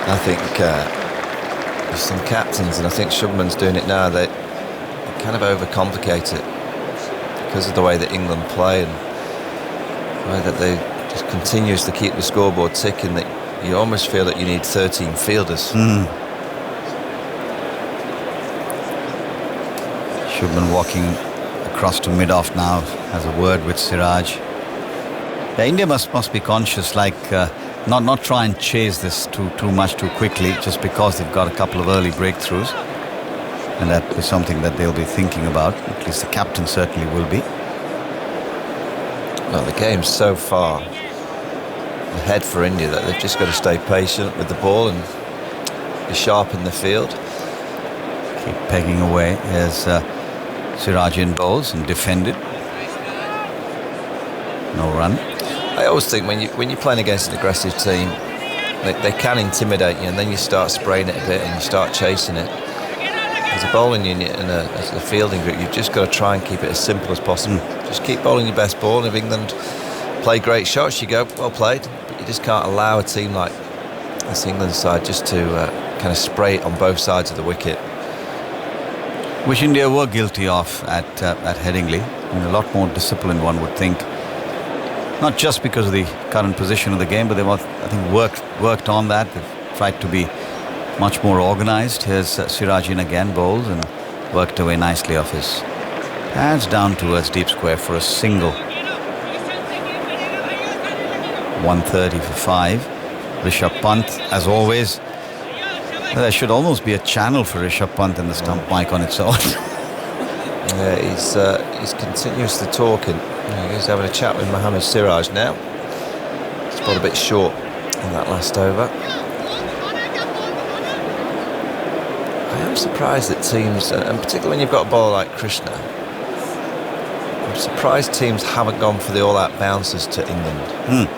Speaker 12: I think there's some captains, and I think Shubman's doing it now. They kind of overcomplicate it because of the way that England play and the way that they just continues to keep the scoreboard ticking. That you almost feel that you need 13 fielders.
Speaker 9: Shubman walking across to mid-off now, has a word with Siraj. Yeah, India must be conscious, like not try and chase this too much too quickly, just because they've got a couple of early breakthroughs, and that is something that they'll be thinking about. At least the captain certainly will be.
Speaker 12: Well, the game's so far ahead for India that they've just got to stay patient with the ball and be sharp in the field.
Speaker 9: Keep pegging away. Here's Sirajian bowls and defended. No run.
Speaker 12: I always think when you're playing against an aggressive team, they can intimidate you, and then you start spraying it a bit and you start chasing it. As a bowling unit and as a fielding group, you've just got to try and keep it as simple as possible. Just keep bowling your best ball. If England play great shots, you go, well played. But you just can't allow a team like this England side just to kind of spray it on both sides of the wicket.
Speaker 9: Which India were guilty of at Headingley. I mean, a lot more disciplined, one would think. Not just because of the current position of the game, but they've, I think, worked on that. They've tried to be much more organised. Here's Sirajian again, bowled and worked away nicely off his pads down towards deep square for a single. 130 for 5. Rishabh Pant, as always. There should almost be a channel for Rishabh Pant in the stump mic on its own.
Speaker 12: Yeah, he's continuously talking. He's having a chat with Mohammad Siraj now. He's got a bit short in that last over. I am surprised that teams, and particularly when you've got a bowler like Krishna, I'm surprised teams haven't gone for the all-out bouncers to England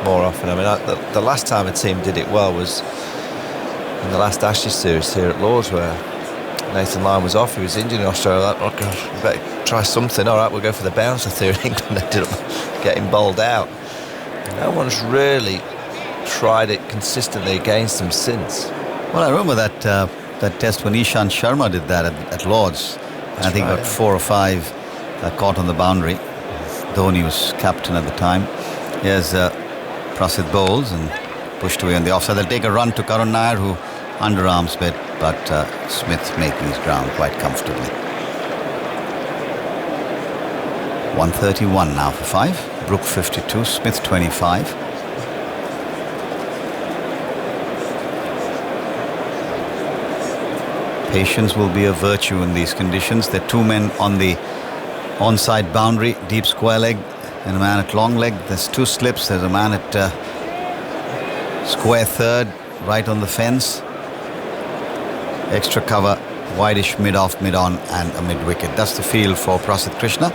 Speaker 12: more often. I mean, the last time a team did it well was in the last Ashes series here at Lord's, where Nathan Lyon was off, he was injured in Australia. Oh gosh, we better try something. All right, we'll go for the bouncer theory. England ended up getting bowled out. No one's really tried it consistently against them since.
Speaker 9: Well, I remember that test when Ishant Sharma did that at Lord's. And I think got 4 or 5 caught on the boundary. Dhoni was captain at the time. Here's Prasidh bowls and pushed away on the offside. They'll take a run to Karun Nair, who underarms bit, but Smith making his ground quite comfortably. 131 now for 5. Brook 52, Smith 25. Patience will be a virtue in these conditions. There are 2 men on the onside boundary, deep square leg, and a man at long leg. There's 2 slips. There's a man at square third, right on the fence. Extra cover, wideish mid-off, mid-on, and a mid-wicket. That's the field for Prasidh Krishna.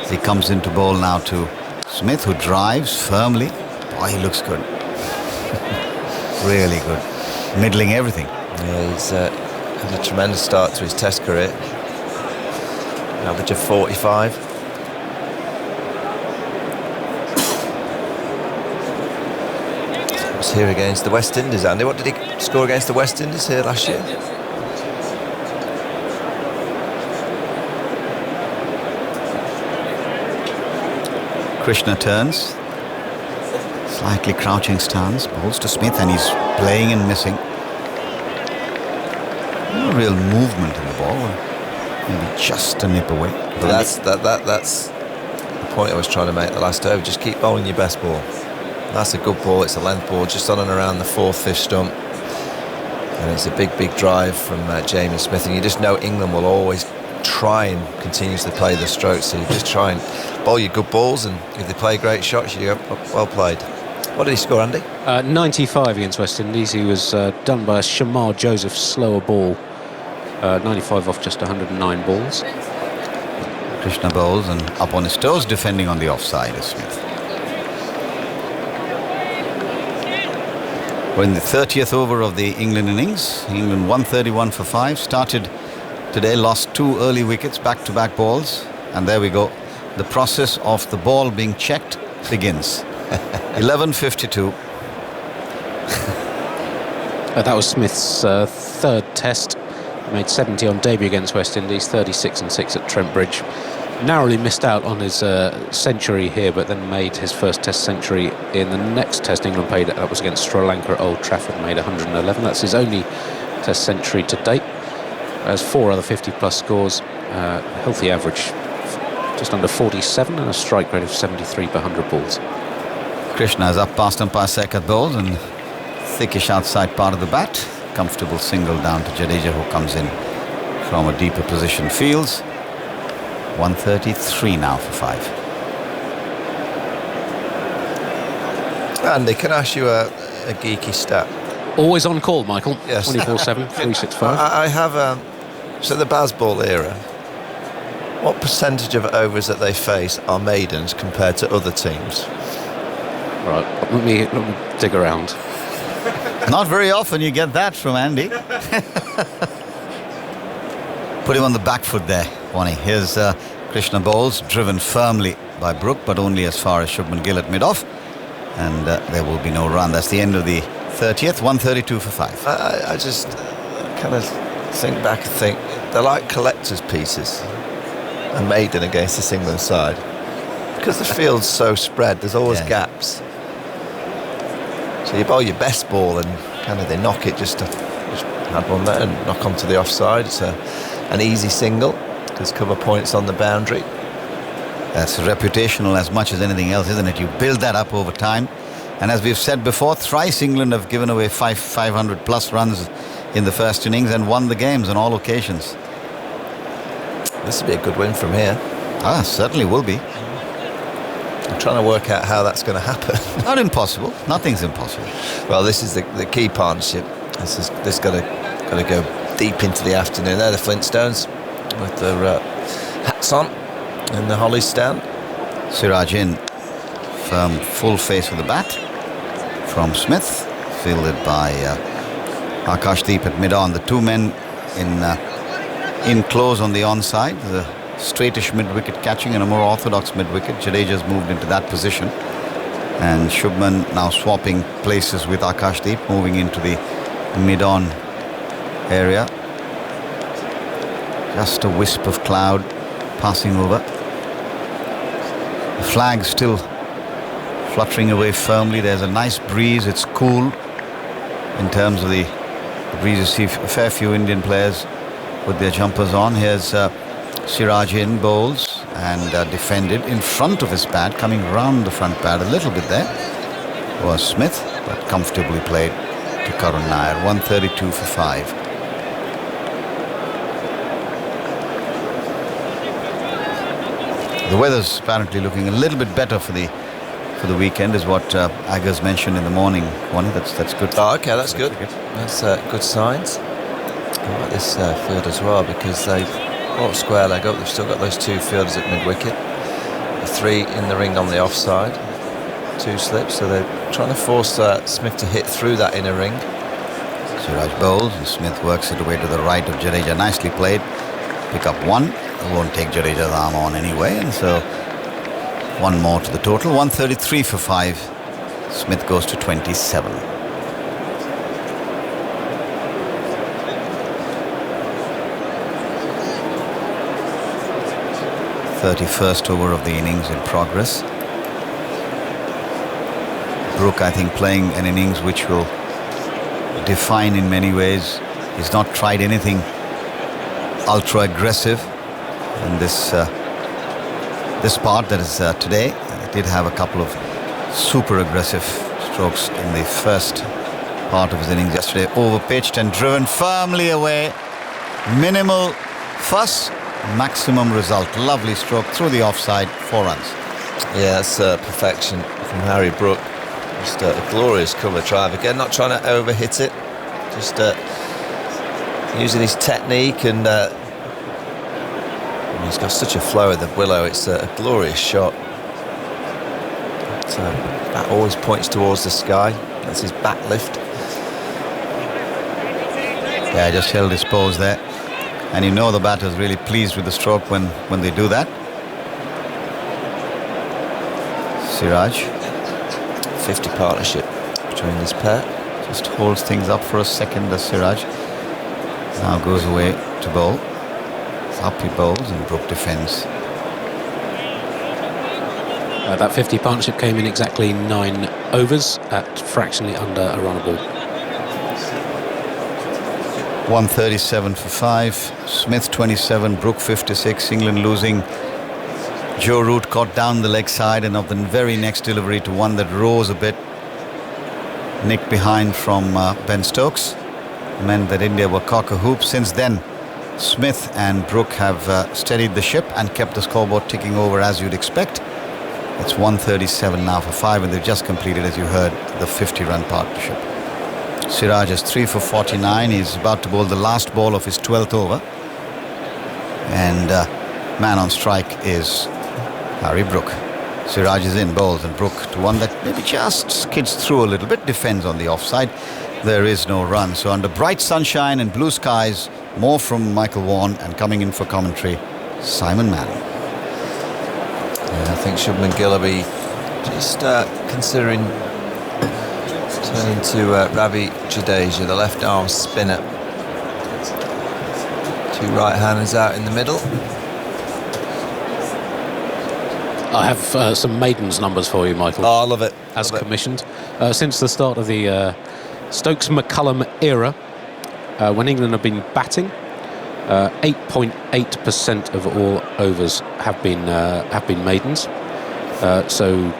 Speaker 9: He comes into bowl now to Smith, who drives firmly. Boy, he looks good. Really good. Middling everything.
Speaker 12: Yeah, he's had a tremendous start to his Test career. An average of 45. He was here against the West Indies, Andy. What did he score against the West Indies here last year?
Speaker 9: Krishna turns, slightly crouching stance, bowls to Smith, and he's playing and missing. No real movement in the ball, maybe just a nip away.
Speaker 12: But that's the point I was trying to make the last over. Just keep bowling your best ball. That's a good ball. It's a length ball, just on and around the 4th, 5th stump, and it's a big drive from Jamie Smith. And you just know England will always try and continuously play the strokes, so you just try and bowl your good balls, and if they play great shots, you go, oh, well played. What did he score, Andy?
Speaker 10: 95 against West Indies. He was done by a Shamar Joseph slower ball. 95 off just 109 balls.
Speaker 9: Krishna bowls and up on his toes, defending on the offside is Smith. We're in the 30th over of the England innings. England 131 for 5. Started today, lost 2 early wickets, back-to-back balls, and there we go. The process of the ball being checked begins. 11:52.
Speaker 10: That was Smith's 3rd Test. He made 70 on debut against West Indies, 36 and 6 at Trent Bridge. Narrowly missed out on his century here, but then made his first Test century in the next Test England played. That was against Sri Lanka at Old Trafford, made 111. That's his only Test century to date. Has 4 other 50-plus scores, healthy average just under 47, and a strike rate of 73 per 100 balls.
Speaker 9: Krishna is up past umpire Sekar bowls and thickish outside part of the bat. Comfortable single down to Jadeja, who comes in from a deeper position. Fields 133 now for 5.
Speaker 12: Andy, can I ask you a geeky stat?
Speaker 10: Always on call, Michael.
Speaker 12: Yes.
Speaker 10: 24/7, 365.
Speaker 12: I have so the Bazball era, what percentage of overs that they face are maidens compared to other teams?
Speaker 10: Right, let me dig around.
Speaker 9: Not very often you get that from Andy. Put him on the back foot there, Wani. Here's Krishna bowls, driven firmly by Brook, but only as far as Shubman Gill at mid-off. And there will be no run. That's the end of the 30th, 132 for 5.
Speaker 12: I just kind of think back and think they're like collector's pieces, a maiden against this England side. Because the field's so spread, there's always gaps. So you bowl your best ball and kind of they knock it just had one there and knock onto the offside. It's an easy single. There's cover points on the boundary.
Speaker 9: That's reputational as much as anything else, isn't it? You build that up over time. And as we've said before, thrice England have given away 500 plus runs in the first innings and won the games on all occasions.
Speaker 12: This will be a good win from here.
Speaker 9: Certainly will be.
Speaker 12: I'm trying to work out how that's going to happen.
Speaker 9: Not impossible. Nothing's impossible.
Speaker 12: Well, this is the key partnership. This got to go deep into the afternoon. They're the Flintstones with their hats on in the Holly stand.
Speaker 9: Siraj in, firm full face of the bat from Smith, fielded by Akashdeep at mid-on. The two men in close on the onside. The straightish mid-wicket catching and a more orthodox mid-wicket. Jadeja's moved into that position. And Shubman now swapping places with Akashdeep, moving into the mid-on area. Just a wisp of cloud passing over. The flag still fluttering away firmly. There's a nice breeze. It's cool in terms of the breeze. You see a fair few Indian players with their jumpers on. Here's Siraj in, bowls and defended in front of his bat, coming round the front bat a little bit there was Smith, but comfortably played to Karun Nair. 132 for 5. The weather's apparently looking a little bit better for the weekend, is what Aggers mentioned in the morning. That's good.
Speaker 12: Oh, okay, that's good. That's good signs. I like this field as well because they've brought square leg up. They've still got those two fielders at mid-wicket. The three in the ring on the offside. 2 slips, so they're trying to force Smith to hit through that inner ring.
Speaker 9: Siraj bowls and Smith works it away to the right of Jadeja. Nicely played. Pick up 1. It won't take Jadeja's arm on anyway, and so 1 more to the total. 133 for 5. Smith goes to 27. "31st over of the innings in progress." Brook, I think, playing an innings which will define in many ways. He's not tried anything ultra aggressive in this part, that is today. He did have a couple of super aggressive strokes in the first part of his innings yesterday. Overpitched and driven firmly away. Minimal fuss, maximum result. Lovely stroke through the offside, 4 runs.
Speaker 12: Yeah, that's perfection from Harry Brook. Just a glorious cover drive again, not trying to overhit it, just using his technique, and he's got such a flow of the willow. It's a glorious shot. That always points towards the sky. That's his back lift.
Speaker 9: Yeah, just held his pose there, and you know the batter's really pleased with the stroke when they do that. Siraj,
Speaker 12: 50 partnership between this pair.
Speaker 9: Just holds things up for a second as Siraj now goes away to bowl. Up he bowls and Brook defends.
Speaker 10: That 50 partnership came in exactly 9 overs at fractionally under a run a ball.
Speaker 9: 137 for 5. Smith 27, Brook 56. England losing. Joe Root caught down the leg side, and of the very next delivery to one that rose a bit, nicked behind from Ben Stokes, meant that India were cock-a-hoop. Since then, Smith and Brook have steadied the ship and kept the scoreboard ticking over as you'd expect. It's 137 now for 5, and they've just completed, as you heard, the 50-run partnership. Siraj is 3 for 49. He's about to bowl the last ball of his 12th over. And man on strike is Harry Brook. Siraj is in, bowls, and Brook to one that maybe just skids through a little bit, defends on the offside. There is no run. So under bright sunshine and blue skies, more from Michael Vaughan, and coming in for commentary, Simon Mann.
Speaker 12: I think Shubman Gill will be just considering turning to Ravi Jadeja, the left arm spinner. Two right-handers out in the middle.
Speaker 10: I have some maidens numbers for you, Michael.
Speaker 12: Oh, I love it.
Speaker 10: As commissioned. Since the start of the Stokes-McCullum era, when England have been batting, 8.8% of all overs have been maidens. So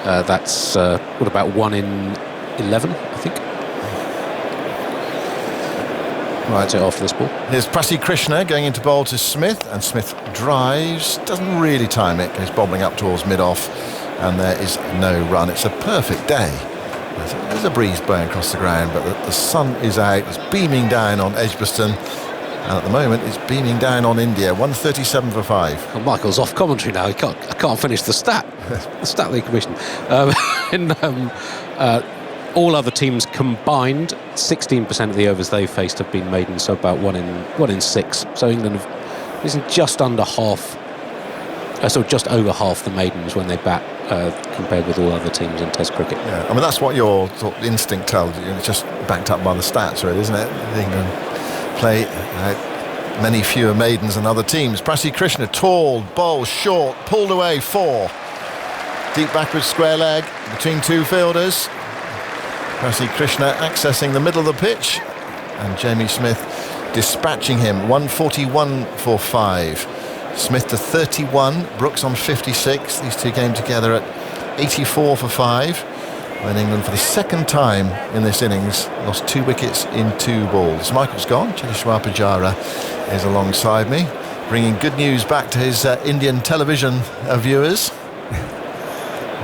Speaker 10: that's what, about 1 in 11, I think. Right, it off this ball.
Speaker 1: Here's Prassi Krishna going into bowl to Smith, and Smith drives, doesn't really time it, goes bobbling up towards mid-off, and there is no run. It's a perfect day. There's a breeze blowing across the ground, but the sun is out. It's beaming down on Edgbaston, and at the moment it's beaming down on India. 137 for 5.
Speaker 10: Well, Michael's off commentary now. I can't finish the stat. The stat league commission. All other teams combined, 16% of the overs they've faced have been maidens, so about 1 in 6. So England isn't just under half, so just over half the maidens when they bat, compared with all other teams in Test cricket.
Speaker 1: Yeah, I mean that's what your sort of instinct tells you. It's just backed up by the stats, really, isn't it? England play many fewer maidens than other teams. Prassi Krishna, tall, bowl, short, pulled away 4. Deep backwards square leg between two fielders. Prassi Krishna accessing the middle of the pitch, and Jamie Smith dispatching him. 141 for 5. Smith to 31, Brooks on 56. These two came together at 84 for 5, when England for the second time in this innings lost 2 wickets in 2 balls. Michael's gone. Cheteshwar Pujara is alongside me, bringing good news back to his Indian television viewers.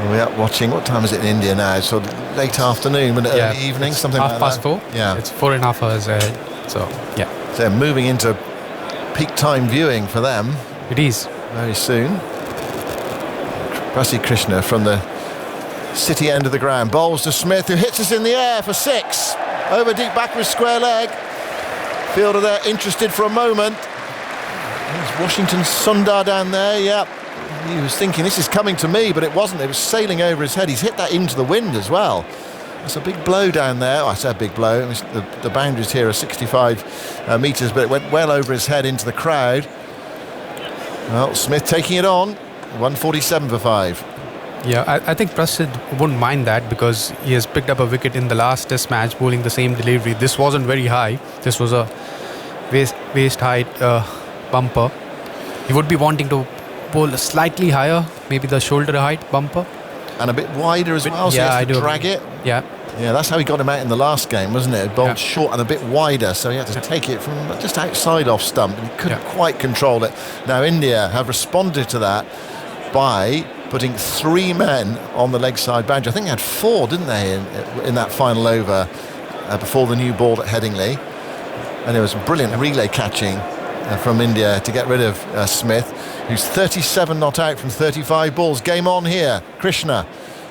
Speaker 1: We're up watching. What time is it in India now? It's sort of late afternoon, but early evening, something like that.
Speaker 13: 4:30.
Speaker 1: Yeah,
Speaker 13: it's 4.5 hours ahead. So yeah,
Speaker 1: so they're moving into peak time viewing for them.
Speaker 13: It is
Speaker 1: very soon. Prassi Krishna from the city end of the ground bowls to Smith, who hits us in the air for 6 over deep backwards square leg. Fielder there interested for a moment. There's Washington Sundar down there. Yep. He was thinking this is coming to me, but it wasn't. It was sailing over his head. He's hit that into the wind as well. It's a big blow down there. Oh, I said a big blow. The boundaries here are 65 metres, but it went well over his head into the crowd. Well, Smith taking it on. 147 for 5.
Speaker 13: Yeah, I think Prasid wouldn't mind that, because he has picked up a wicket in the last Test match bowling the same delivery. This wasn't very high. This was a waist height bumper. He would be wanting to bowl slightly higher, maybe the shoulder height bumper,
Speaker 1: and a bit wider as well. So
Speaker 13: yeah,
Speaker 1: he has to drag it.
Speaker 13: Yeah,
Speaker 1: that's how he got him out in the last game, wasn't it? Bowled short and a bit wider, so he had to take it from just outside off stump, and he couldn't quite control it. Now India have responded to that by putting 3 men on the leg side boundary. I think they had 4, didn't they, in that final over before the new ball at Headingley. And there was brilliant relay catching from India to get rid of Smith, who's 37 not out from 35 balls. Game on here. Krishna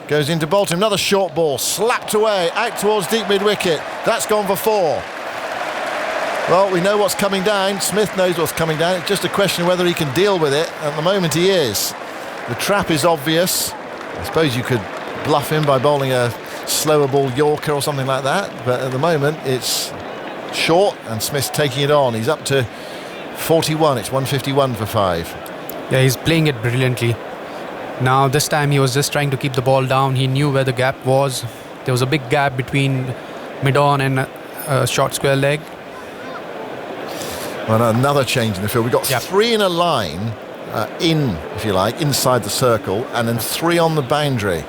Speaker 1: goes into Bolton. Another short ball slapped away out towards deep mid-wicket. That's gone for 4. Well, we know what's coming down. Smith knows what's coming down. It's just a question of whether he can deal with it. At the moment he is. The trap is obvious. I suppose you could bluff him by bowling a slower ball Yorker or something like that, but at the moment it's short and Smith's taking it on. He's up to 41. It's 151 for 5.
Speaker 13: Yeah, he's playing it brilliantly. Now this time he was just trying to keep the ball down. He knew where the gap was. There was a big gap between mid-on and short square leg.
Speaker 1: Well, another change in the field. We've got 3 in a line, if you like, inside the circle, and then 3 on the boundary.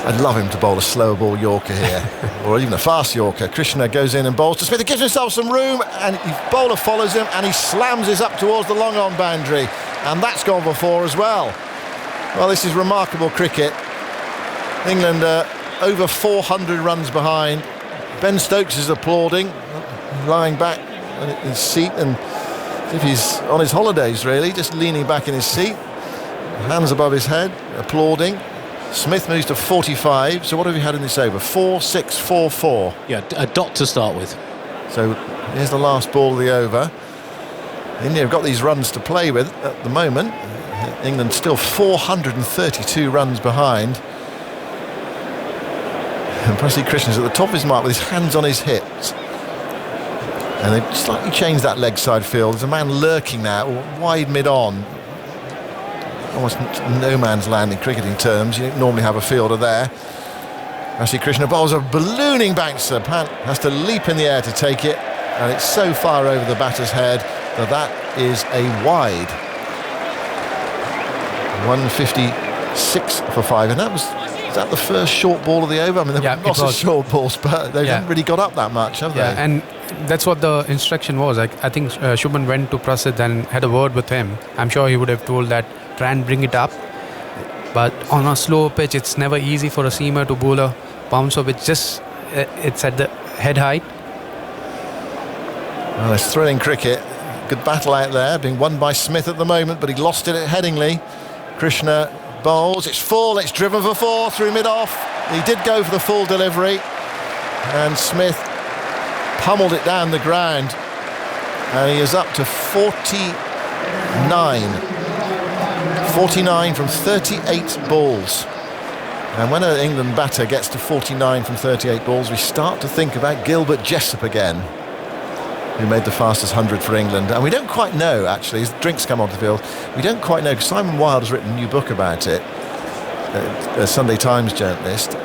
Speaker 1: I'd love him to bowl a slower ball Yorker here, or even a fast Yorker. Krishna goes in and bowls to Smith. He gives himself some room, and the bowler follows him, and he slams this up towards the long-on boundary, and that's gone for 4 as well. Well, this is remarkable cricket. England over 400 runs behind. Ben Stokes is applauding, lying back in his seat and As if he's on his holidays, really, just leaning back in his seat, hands above his head, applauding. Smith moves to 45. So what have you had in this over? 4-6, 4-4.
Speaker 10: Yeah, a dot to start with.
Speaker 1: So here's the last ball of the over. India have got these runs to play with at the moment. England still 432 runs behind. And Prasad Krishna's at the top of his mark with his hands on his hips. And they've slightly changed that leg side field. There's a man lurking now, wide mid-on. Almost no man's land in cricketing terms. You don't normally have a fielder there. Prasad Krishna bowls a ballooning bouncer. Pant has to leap in the air to take it. And it's so far over the batter's head that is a wide. 156 for 5. And is that the first short ball of the over? I mean, there were lots of short balls, but they haven't really got up that much, have they?
Speaker 13: And that's what the instruction was. I think Shubman went to Prasad and had a word with him. I'm sure he would have told that try and bring it up. But on a slow pitch, it's never easy for a seamer to bowl a bouncer which just it's at the head height.
Speaker 1: Well, it's thrilling cricket. Good battle out there, being won by Smith at the moment, but he lost it at Headingley. Krishna bowls, it's full, it's driven for 4 through mid-off. He did go for the full delivery, and Smith pummeled it down the ground, and he is up to 49 from 38 balls. And when an England batter gets to 49 from 38 balls, we start to think about Gilbert Jessop again, who made the fastest 100 for England. And we don't quite know, actually, as the drinks come onto the field, we don't quite know, because Simon Wilde has written a new book about it, a Sunday Times journalist,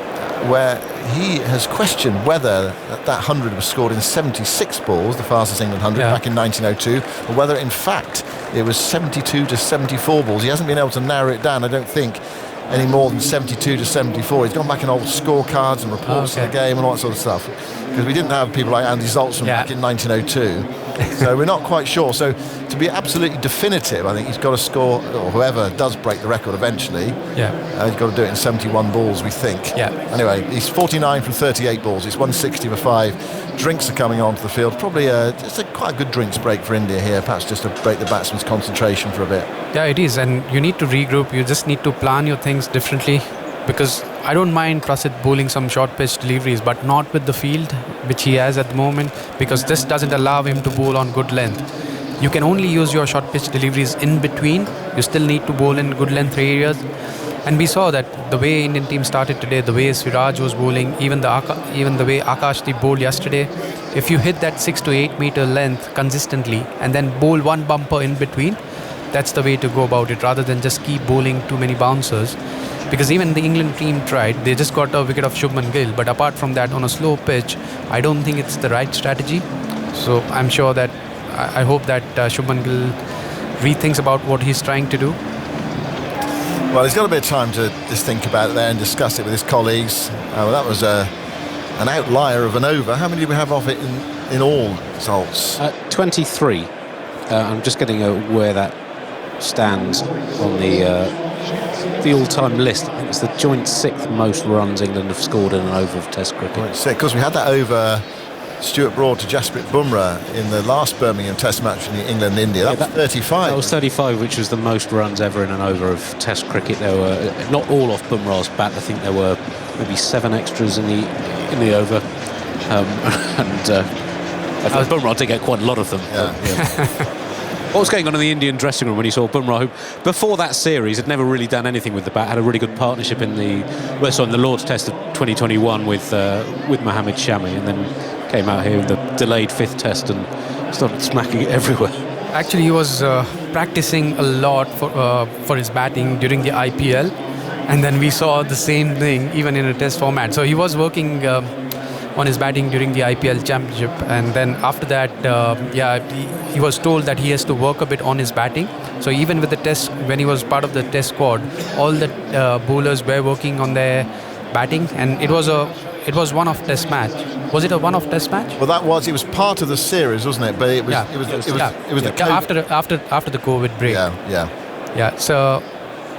Speaker 1: where he has questioned whether that 100 was scored in 76 balls, the fastest England 100, back in 1902, or whether, in fact, it was 72 to 74 balls. He hasn't been able to narrow it down, I don't think, any more than 72 to 74. He's gone back in old scorecards and reports of the game and all that sort of stuff, because we didn't have people like Andy Zaltzman back in 1902. So we're not quite sure. So to be absolutely definitive, I think he's got to score, or whoever does break the record eventually, he's got to do it in 71 balls, we think. Anyway, he's 49 from 38 balls. It's 160 for 5. Drinks are coming onto the field. Probably it's quite a good drinks break for India here, perhaps just to break the batsman's concentration for a bit.
Speaker 13: Yeah, it is, and you need to regroup. You just need to plan your things differently, because I don't mind Prasad bowling some short pitch deliveries, but not with the field which he has at the moment, because this doesn't allow him to bowl on good length. You can only use your short pitch deliveries in between. You still need to bowl in good length areas. And we saw that the way Indian team started today, the way Siraj was bowling, even the way Akashdeep bowled yesterday, if you hit that 6 to 8 meter length consistently and then bowl one bumper in between, that's the way to go about it, rather than just keep bowling too many bouncers. Because even the England team tried, they just got a wicket of Shubman Gill, but apart from that, on a slow pitch, I don't think it's the right strategy. So I'm sure that, I hope that Shubman Gill rethinks about what he's trying to do.
Speaker 1: Well, he's got a bit of time to just think about it there and discuss it with his colleagues. Well, that was an outlier of an over. How many do we have off it in all, Zoltz?
Speaker 10: 23. I'm just getting where that stands on the all-time list. I think it's the joint 6th most runs England have scored in an over of Test cricket.
Speaker 1: Because we had that over Stuart Broad to Jasprit Bumrah in the last Birmingham Test match in England and India. That was 35.
Speaker 10: That was 35, which was the most runs ever in an over of Test cricket. There were not all off Bumrah's bat. I think there were maybe 7 extras in the over, and I think Bumrah did get quite a lot of them. What was going on in the Indian dressing room when you saw Bumrah, who before that series had never really done anything with the bat, had a really good partnership in the Lord's Test of 2021 with Mohammad Shami, and then came out here in the delayed 5th Test and started smacking it everywhere.
Speaker 13: Actually, he was practicing a lot for his batting during the IPL, and then we saw the same thing even in a Test format. So he was working on his batting during the IPL Championship, and then after that, he was told that he has to work a bit on his batting. So even with the Test, when he was part of the Test squad, all the bowlers were working on their batting, and it was one-off Test match. Was it a one-off Test match?
Speaker 1: Well, it was part of the series, wasn't it? But it was after
Speaker 13: the COVID break. So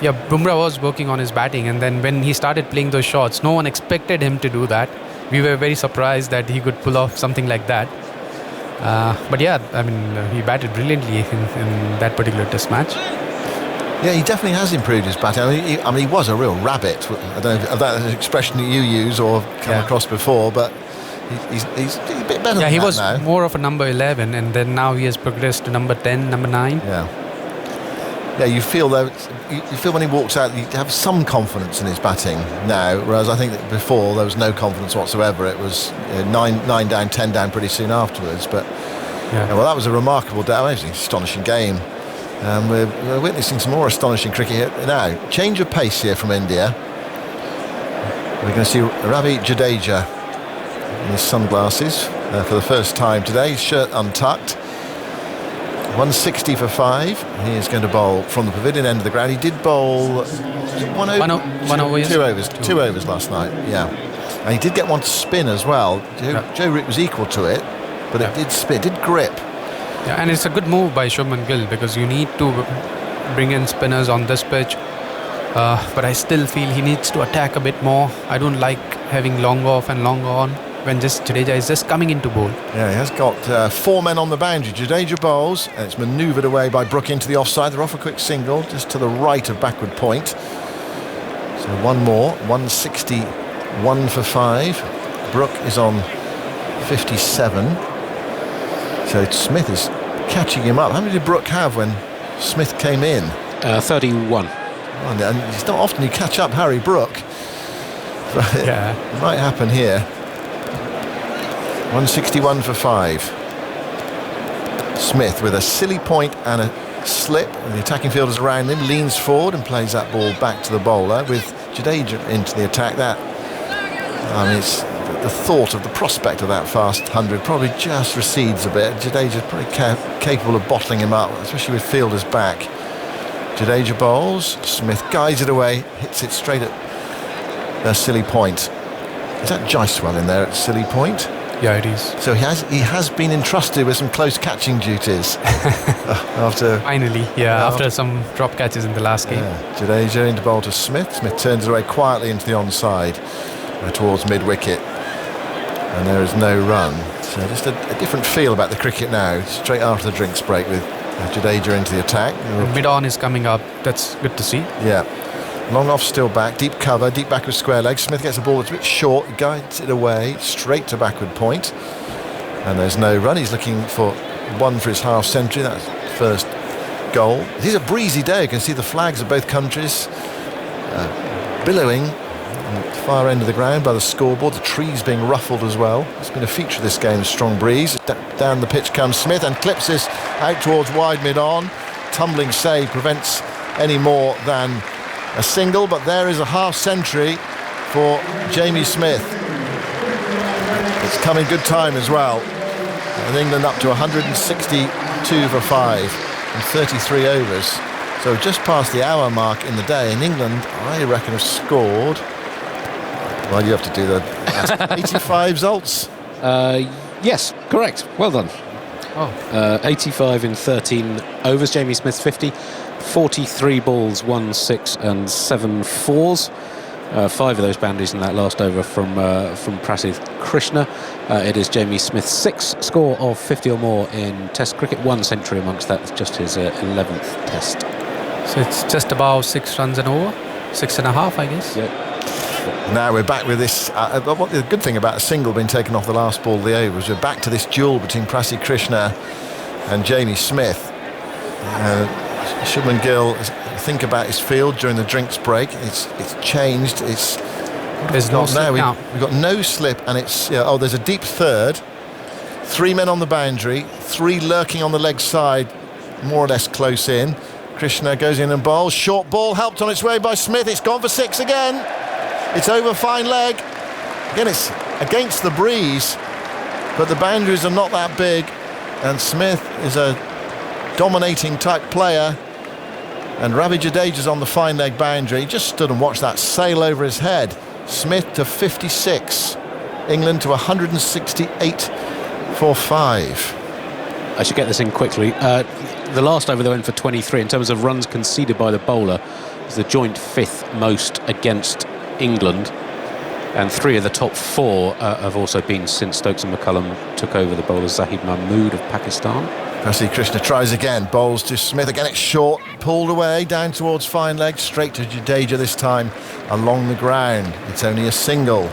Speaker 13: Bumrah was working on his batting, and then when he started playing those shots, no one expected him to do that. We were very surprised that he could pull off something like that. But yeah, I mean, he batted brilliantly in that particular test match.
Speaker 1: Yeah, he definitely has improved his batting. I mean, he was a real rabbit. I don't know if that's an expression that you use or come across before, but he's a bit better than that.
Speaker 13: He was
Speaker 1: now.
Speaker 13: more of a number 11, and then now he has progressed to number 10, number 9.
Speaker 1: Yeah, you feel though. You feel when he walks out, you have some confidence in his batting now, whereas I think that before there was no confidence whatsoever. It was 9 down, 10 down pretty soon afterwards. But well, that was a remarkable day. It was an astonishing game. We're witnessing some more astonishing cricket here now. Change of pace here from India. We're going to see Ravi Jadeja in his sunglasses for the first time today. His shirt untucked. 160 for 5. He is going to bowl from the pavilion end of the ground. He did bowl 2 overs last night. Yeah, and he did get one to spin as well. Joe Root was equal to it, but it did spin, it did grip.
Speaker 13: Yeah, and it's a good move by Shubman Gill because you need to bring in spinners on this pitch. But I still feel he needs to attack a bit more. I don't like having long off and long on when Jadeja is just coming into bowl.
Speaker 1: Yeah, he has got 4 men on the boundary. Jadeja bowls, and it's manoeuvred away by Brook into the offside. They're off a quick single just to the right of backward point. So one more, 161 for 5. Brook is on 57. So Smith is catching him up. How many did Brook have when Smith came in?
Speaker 10: 31.
Speaker 1: And it's not often you catch up Harry Brook. But it might happen here. 161 for 5. Smith with a silly point and a slip. The attacking fielders around him, leans forward and plays that ball back to the bowler with Jadeja into the attack. It's the thought of the prospect of that fast 100 probably just recedes a bit. Jadeja's probably capable of bottling him up, especially with fielders back. Jadeja bowls, Smith guides it away, hits it straight at a silly point. Is that Jaiswal in there at silly point?
Speaker 13: Yeah, it is.
Speaker 1: So he has been entrusted with some close catching duties after
Speaker 13: after some drop catches in the last game.
Speaker 1: Jadeja into bowl to Smith. Smith turns it away quietly into the onside towards mid wicket, and there is no run. So just a different feel about the cricket now. Straight after the drinks break with Jadeja into the attack.
Speaker 13: Mid on is coming up. That's good to see.
Speaker 1: Yeah. Long off still back, deep cover, deep back of square leg. Smith gets the ball that's a bit short, guides it away, straight to backward point. And there's no run. He's looking for one for his half century. That's first goal. It is a breezy day. You can see the flags of both countries billowing on the far end of the ground by the scoreboard. The trees being ruffled as well. It's been a feature of this game, a strong breeze. Down the pitch comes Smith and clips this out towards wide mid-on. Tumbling save prevents any more than a single, but there is a half century for Jamie Smith. It's come in good time as well. And England up to 162 for 5 in 33 overs. So just past the hour mark in the day. In England, I reckon, have scored... Well, you have to do the 85 Zolts.
Speaker 10: Yes, correct. Well done. 85 in 13 overs. Jamie Smith 50. 43 balls, 1 6 and 7 fours. 5 of those boundaries in that last over from Prasidh Krishna. It is Jamie Smith's 6th score of 50 or more in Test cricket. 1 century amongst that. It's just his 11th Test.
Speaker 13: So it's just about 6 runs and over, 6.5, I guess.
Speaker 10: Yeah.
Speaker 1: Now we're back with this. What the good thing about a single being taken off the last ball of the over is we're back to this duel between Prasidh Krishna and Jamie Smith. Shubman Gill, think about his field during the drinks break. It's changed. We've got no slip, and it's there's a deep third. 3 men on the boundary, 3 lurking on the leg side, more or less close in. Krishna goes in and bowls. Short ball helped on its way by Smith. It's gone for 6 again. It's over fine leg. Again, it's against the breeze, but the boundaries are not that big, and Smith is a dominating type player, and Ravi Jadeja's on the fine leg boundary. He just stood and watched that sail over his head. Smith to 56, England to 168 for 5.
Speaker 10: I should get this in quickly. The last over they went for 23 in terms of runs conceded by the bowler is the joint 5th most against England. And 3 of the top 4 have also been since Stokes and McCullum took over the bowler. Zahid Mahmood of Pakistan.
Speaker 1: Prasidh Krishna tries again, bowls to Smith. Again, it's short, pulled away, down towards fine leg, straight to Jadeja this time, along the ground. It's only a single.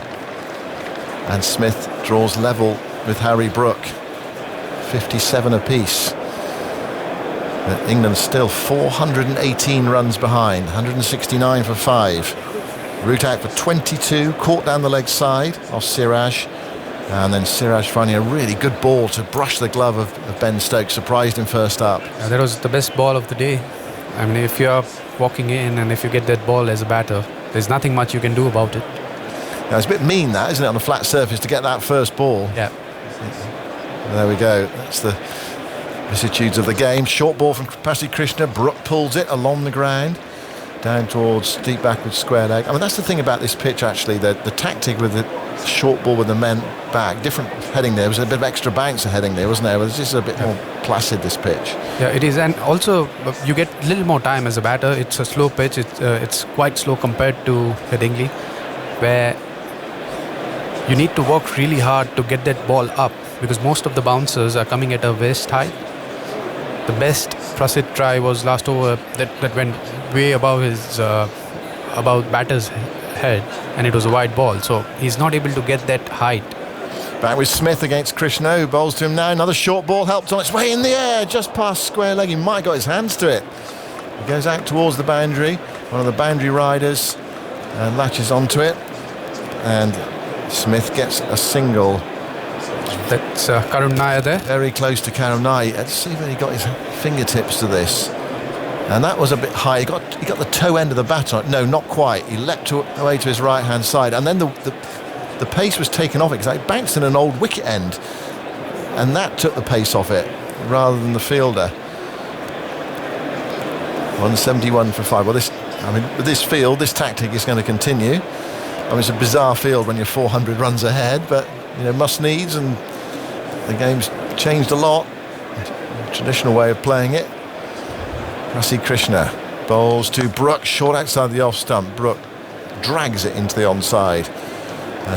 Speaker 1: And Smith draws level with Harry Brook. 57 apiece. But England still 418 runs behind, 169 for 5. Root out for 22, caught down the leg side off Siraj. And then Siraj finding a really good ball to brush the glove of Ben Stokes, surprised him first up.
Speaker 13: Yeah, that was the best ball of the day. I mean, if you're walking in and if you get that ball as a batter, there's nothing much you can do about it.
Speaker 1: Now, it's a bit mean that, isn't it, on a flat surface to get that first ball.
Speaker 13: Yeah.
Speaker 1: There we go. That's the vicissitudes of the game. Short ball from Prasidh Krishna. Brook pulls it along the ground, down towards deep backwards square leg. I mean, that's the thing about this pitch, actually. The tactic with the short ball with the men back, different heading there. There was a bit of extra bounce heading there, wasn't there? But it's just a bit more placid, this pitch.
Speaker 13: Yeah, it is. And also, you get a little more time as a batter. It's a slow pitch. It's quite slow compared to Headingley, where you need to work really hard to get that ball up, because most of the bouncers are coming at a waist height. The best Prasidh try was last over that went way above his above batter's head, and it was a wide ball, so he's not able to get that height.
Speaker 1: Back with Smith against Krishna, who bowls to him now. Another short ball helped on its way in the air, just past square leg. He might have got his hands to it. He goes out towards the boundary, one of the boundary riders, and latches onto it. And Smith gets a single.
Speaker 13: That's Karun Nair there.
Speaker 1: Very close to Karun Nair. Let's see where he got his fingertips to this. And that was a bit high. He got the toe end of the bat on it. No, not quite. He leapt away to his right-hand side. And then the pace was taken off it because it bounced in an old wicket end. And that took the pace off it rather than the fielder. 171 for 5. Well, with this field, this tactic is going to continue. I mean, it's a bizarre field when you're 400 runs ahead, but, must needs, and the game's changed a lot. Traditional way of playing it. Prasidh Krishna bowls to Brook, short outside the off stump. Brook drags it into the onside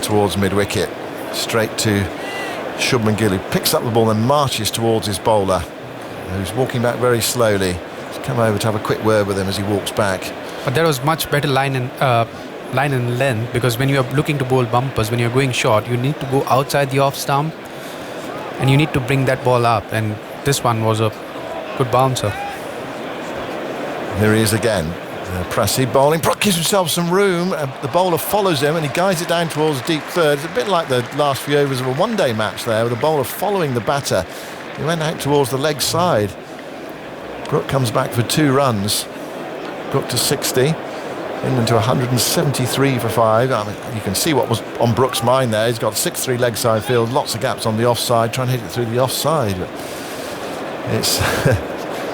Speaker 1: towards mid-wicket. Straight to Shubman Gill, who picks up the ball and marches towards his bowler, who's walking back very slowly. He's come over to have a quick word with him as he walks back.
Speaker 13: But there was much better line and length, because when you are looking to bowl bumpers, when you're going short, you need to go outside the off stump and you need to bring that ball up, and this one was a good bouncer.
Speaker 1: Here he is again. Prasidh bowling. Brook gives himself some room. The bowler follows him and he guides it down towards deep third. It's a bit like the last few overs of a one-day match there, with the bowler following the batter. He went out towards the leg side. Brook comes back for 2 runs. Brook to 60. England to 173 for 5. I mean, you can see what was on Brook's mind there. He's got 6-3 leg side field, lots of gaps on the offside, trying to hit it through the offside. But it's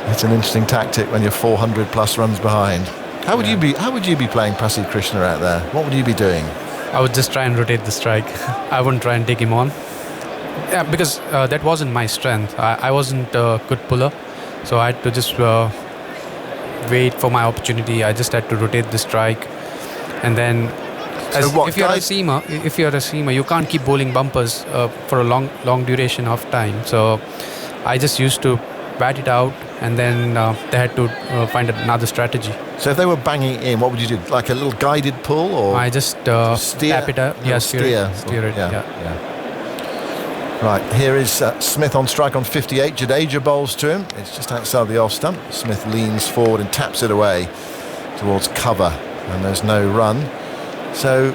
Speaker 1: it's an interesting tactic when you're 400 plus runs behind. How would you be playing Prasidh Krishna out there? What would you be doing?
Speaker 13: I would just try and rotate the strike. I wouldn't try and take him on. Yeah, because that wasn't my strength. I wasn't a good puller, so I had to just wait for my opportunity. I just had to rotate the strike, and then if you're a seamer, you can't keep bowling bumpers for a long duration of time. So I just used to bat it out, and then they had to find another strategy.
Speaker 1: So if they were banging it in, what would you do? Like a little guided pull, or
Speaker 13: I just tap it up. Yeah, steer it.
Speaker 1: Yeah. Right, here is Smith on strike on 58. Jadeja bowls to him. It's just outside the off stump. Smith leans forward and taps it away towards cover, and there's no run. So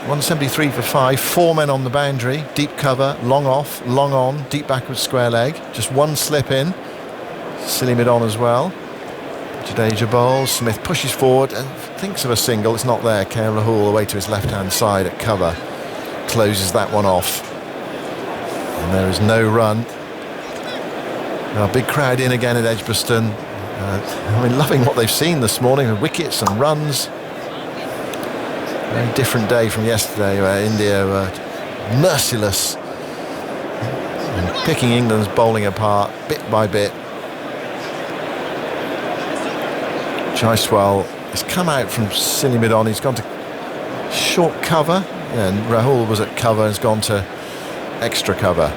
Speaker 1: 173 for 5. 4 men on the boundary. Deep cover, long off, long on, deep backwards square leg. Just one slip in. Silly mid on as well. Jadeja bowls. Smith pushes forward and thinks of a single. It's not there. KL Rahul away to his left-hand side at cover. Closes that one off. And there is no run. Now, big crowd in again at Edgbaston. Loving what they've seen this morning with wickets and runs. Very different day from yesterday, where India were merciless and picking England's bowling apart bit by bit. Jaiswal has come out from silly mid on. He's gone to short cover. And Rahul was at cover, has gone to extra cover.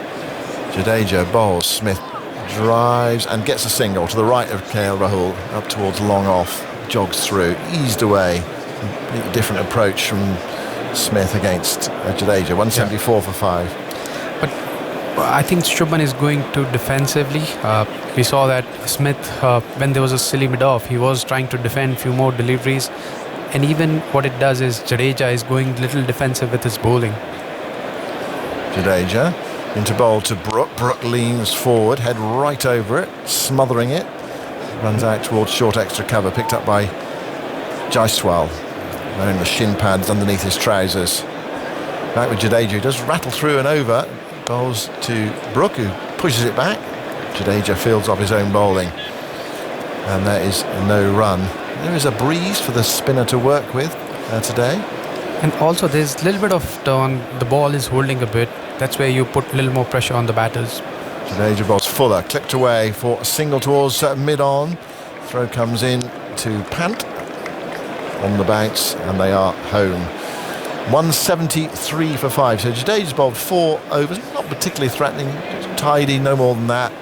Speaker 1: Jadeja bowls, Smith drives and gets a single to the right of KL Rahul, up towards long off, jogs through, eased away. Completely different approach from Smith against Jadeja. 174 for 5.
Speaker 13: But I think Shubman is going to defensively. We saw that Smith, when there was a silly mid-off, he was trying to defend a few more deliveries. And even what it does is Jadeja is going a little defensive with his bowling.
Speaker 1: Jadeja into bowl to Brook. Brook leans forward, head right over it, smothering it. Runs out towards short extra cover, picked up by Jaiswal, wearing the shin pads underneath his trousers. Back with Jadeja, who does rattle through and over. Bowls to Brook, who pushes it back. Jadeja fields off his own bowling. And there is no run. There is a breeze for the spinner to work with today.
Speaker 13: And also there's a little bit of turn. The ball is holding a bit. That's where you put a little more pressure on the batters.
Speaker 1: Jadeja bowls Fuller, clipped away for a single towards mid-on. Throw comes in to Pant on the bounce, and they are home. 173 for 5. So Jadeja's bowled 4 overs, not particularly threatening, tidy, no more than that.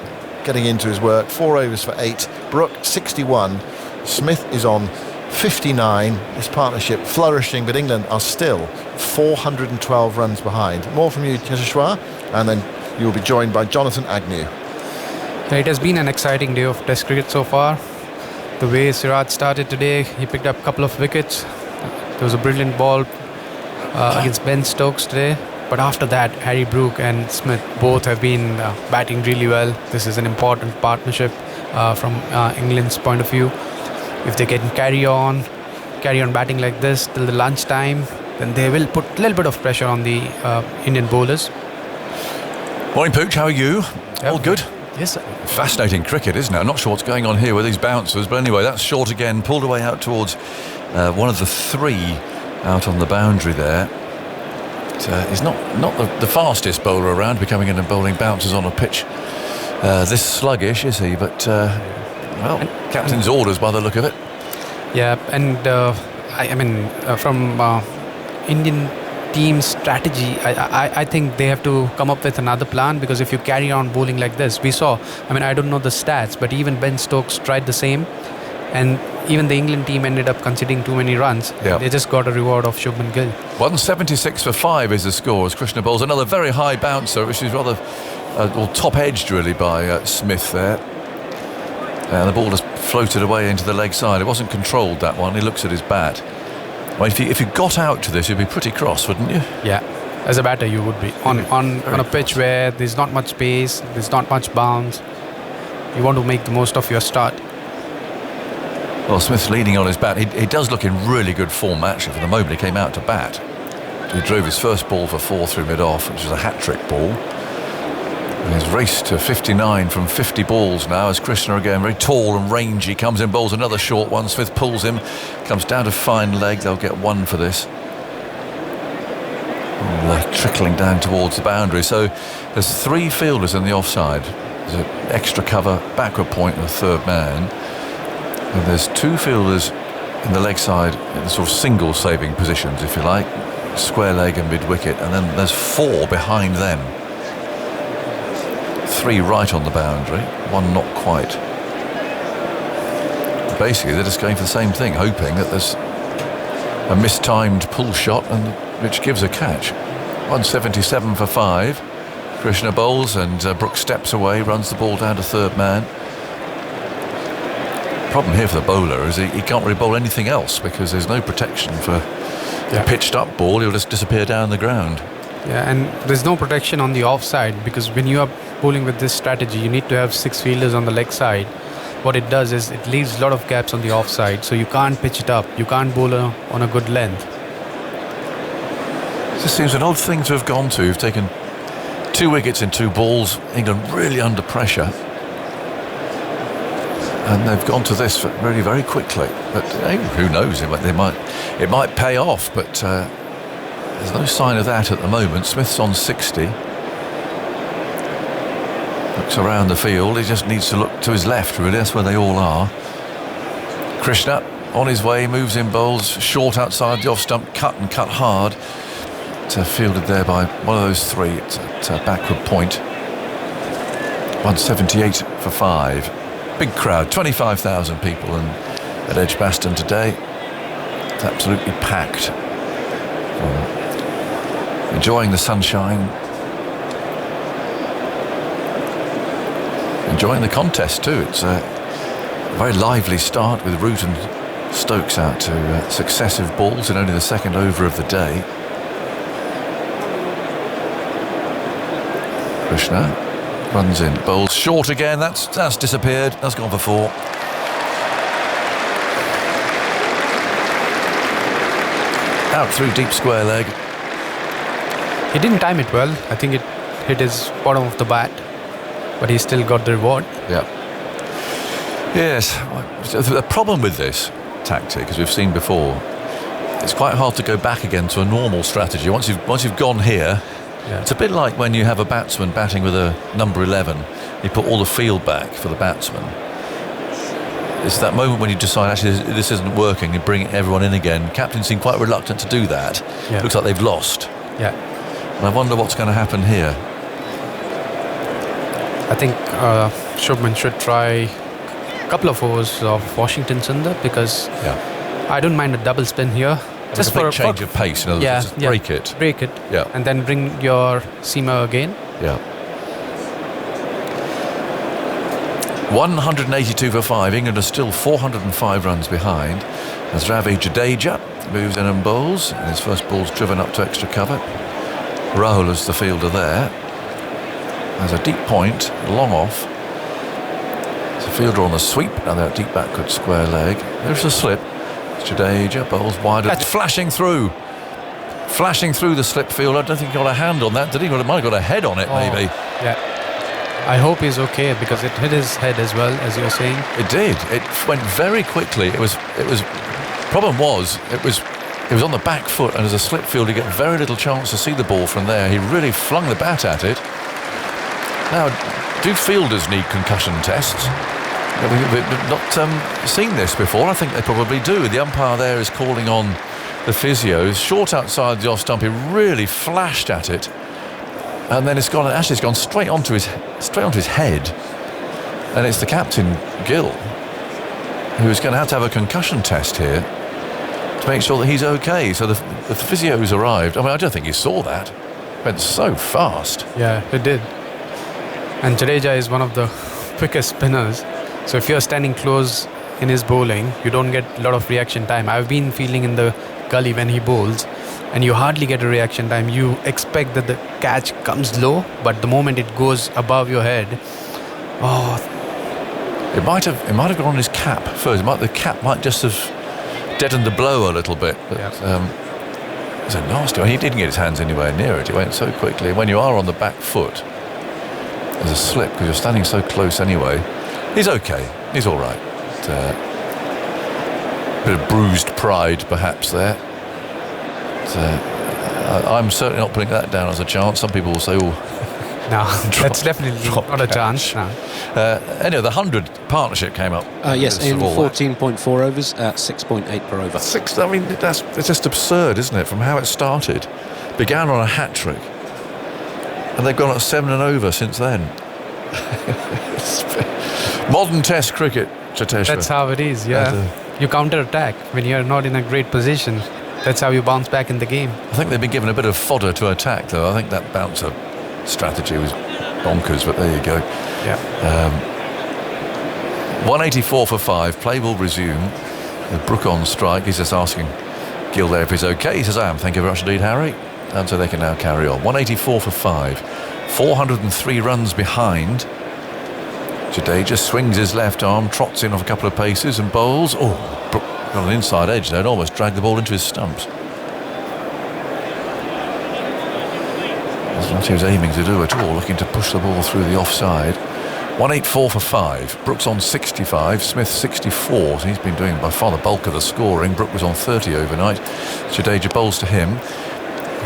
Speaker 1: Getting into his work, 4 overs for 8. Brook 61. Smith is on 59. This partnership flourishing, but England are still 412 runs behind. More from you, Yashashwar, and then you will be joined by Jonathan Agnew.
Speaker 13: It has been an exciting day of Test cricket so far. The way Siraj started today, he picked up a couple of wickets. There was a brilliant ball against Ben Stokes today. But after that, Harry Brook and Smith both have been batting really well. This is an important partnership from England's point of view. If they can carry on batting like this till the lunchtime, then they will put a little bit of pressure on the Indian bowlers.
Speaker 2: Morning, Pooch. How are you? All good?
Speaker 13: Yes, sir.
Speaker 2: Fascinating cricket, isn't it? I'm not sure what's going on here with these bouncers, but anyway, that's short again, pulled away out towards one of the 3 out on the boundary there. He's not the fastest bowler around, becoming in and bowling bouncers on a pitch this sluggish, is he? But captain's orders by the look of it.
Speaker 13: Yeah, and from Indian team strategy, I think they have to come up with another plan, because if you carry on bowling like this, we saw, I don't know the stats, but even Ben Stokes tried the same, and even the England team ended up conceding too many runs.
Speaker 2: Yep.
Speaker 13: They just got a reward of Shubman Gill.
Speaker 2: 176 for 5 is the score as Krishna bowls another very high bouncer, which is rather top-edged really by Smith there. And the ball just floated away into the leg side. It wasn't controlled, that one. He looks at his bat. Well, if you got out to this, you'd be pretty cross, wouldn't you?
Speaker 13: Yeah, as a batter you would be. On a pitch where there's not much pace, there's not much bounce, you want to make the most of your start.
Speaker 2: Well, Smith's leaning on his bat. He does look in really good form, actually, for the moment he came out to bat. He drove his first ball for 4 through mid-off, which was a hat-trick ball. And he's raced to 59 from 50 balls now, as Krishna again, very tall and rangy, comes in, bowls another short one. Smith pulls him, comes down to fine leg. They'll get 1 for this. And trickling down towards the boundary. So there's 3 fielders in the offside. There's an extra cover, backward point, and a third man. And there's 2 fielders in the leg side in the sort of single saving positions, if you like, square leg and mid wicket, and then there's 4 behind them. 3 right on the boundary, 1 not quite. Basically, they're just going for the same thing, hoping that there's a mistimed pull shot and which gives a catch. 177 for 5. Krishna bowls and Brook steps away, runs the ball down to third man. Problem here for the bowler is he can't really bowl anything else, because there's no protection for a pitched up ball. He'll just disappear down the ground.
Speaker 13: Yeah, and there's no protection on the offside, because when you are bowling with this strategy, you need to have 6 fielders on the leg side. What it does is it leaves a lot of gaps on the offside, so you can't pitch it up. You can't bowl on a good length.
Speaker 2: It just seems an odd thing to have gone to. You've taken 2 wickets in 2 balls. England really under pressure. And they've gone to this very, very quickly. But who knows? It might pay off, but there's no sign of that at the moment. Smith's on 60. Looks around the field. He just needs to look to his left, really. That's where they all are. Krishna on his way, moves in bowls, short outside the off stump, cut and cut hard. fielded there by one of those three at backward point. 178 for 5. Big crowd, 25,000 people at Edgbaston today. It's absolutely packed. Enjoying the sunshine. Enjoying the contest too. It's a very lively start with Root and Stokes out to successive balls in only the second over of the day. Krishna runs in, bowls short again. That's disappeared. That's gone for 4. Out through deep square leg.
Speaker 13: He didn't time it well. I think it hit his bottom of the bat, but he still got the reward.
Speaker 2: Yeah. Yes. The problem with this tactic, as we've seen before, it's quite hard to go back again to a normal strategy. Once you've gone here, it's a bit like when you have a batsman batting with a number 11. You put all the field back for the batsman. It's that moment when you decide, actually, this isn't working, you bring everyone in again. Captains seem quite reluctant to do that.
Speaker 13: Yeah.
Speaker 2: Looks like they've lost.
Speaker 13: Yeah.
Speaker 2: And I wonder what's going to happen here.
Speaker 13: I think Shubman should try a couple of overs of Washington Sundar, because I don't mind a double spin here.
Speaker 2: Just for a change of pace, in other words, just break it.
Speaker 13: Break it.
Speaker 2: Yeah.
Speaker 13: And then bring your seamer again.
Speaker 2: Yeah. 182 for 5. England are still 405 runs behind as Ravi Jadeja moves in and bowls, and his first ball's driven up to extra cover. Rahul is the fielder there. Has a deep point, long off. There's a fielder on the sweep, and they're deep backward square leg. There's a slip. Jadeja bowls wide. That's flashing through the slip field. I don't think he got a hand on that, did he? Well, it might have got a head on it, maybe.
Speaker 13: Yeah. I hope he's okay, because it hit his head as well, as you're saying.
Speaker 2: It did. It went very quickly. It was. Problem was, it was on the back foot, and as a slip field, you get very little chance to see the ball from there. He really flung the bat at it. Now, do fielders need concussion tests? We've not seen this before. I think they probably do. The umpire there is calling on the physios. Short outside the off stump, he really flashed at it, and then it's gone straight onto his head. And it's the captain, Gill, who's going to have a concussion test here to make sure that he's okay. So the physios arrived. I mean, I don't think he saw that. It went so fast.
Speaker 13: Yeah, it did. And Jadeja is one of the quickest spinners. So if you're standing close in his bowling, you don't get a lot of reaction time. I've been feeling in the gully when he bowls, and you hardly get a reaction time. You expect that the catch comes low, but the moment it goes above your head,
Speaker 2: it might have gone on his cap first. The cap might just have deadened the blow a little bit. But it was a nasty one. He didn't get his hands anywhere near it. It went so quickly. When you are on the back foot, there's a slip because you're standing so close anyway. He's okay. He's all right. Bit of bruised pride, perhaps, there. I'm certainly not putting that down as a chance. Some people will say, "Oh,
Speaker 13: no, that's definitely not a chance." No.
Speaker 2: Anyway, the 100 partnership came up.
Speaker 10: Yes, in 14.4 overs at 6.8 per over.
Speaker 2: I mean, it's just absurd, isn't it? From how it started, began on a hat trick, and they've gone at 7 and over since then. Modern Test cricket, Cheteshwar.
Speaker 13: That's how it is. Yeah, you counter-attack when you're not in a great position. That's how you bounce back in the game.
Speaker 2: I think they've been given a bit of fodder to attack, though. I think that bouncer strategy was bonkers, but there you go.
Speaker 13: Yeah.
Speaker 2: 184 for 5. Play will resume with Brook on strike. He's just asking Gill there if he's okay. He says, "I am. Thank you very much indeed, Harry." And so they can now carry on. 184 for 5. 403 runs behind. Jadeja swings his left arm, trots in off a couple of paces and bowls. Oh, Brook got an inside edge there and almost dragged the ball into his stumps. That's what he was aiming to do at all, looking to push the ball through the offside. 184 for 5. Brook's on 65, Smith 64. So he's been doing by far the bulk of the scoring. Brook was on 30 overnight. Jadeja bowls to him.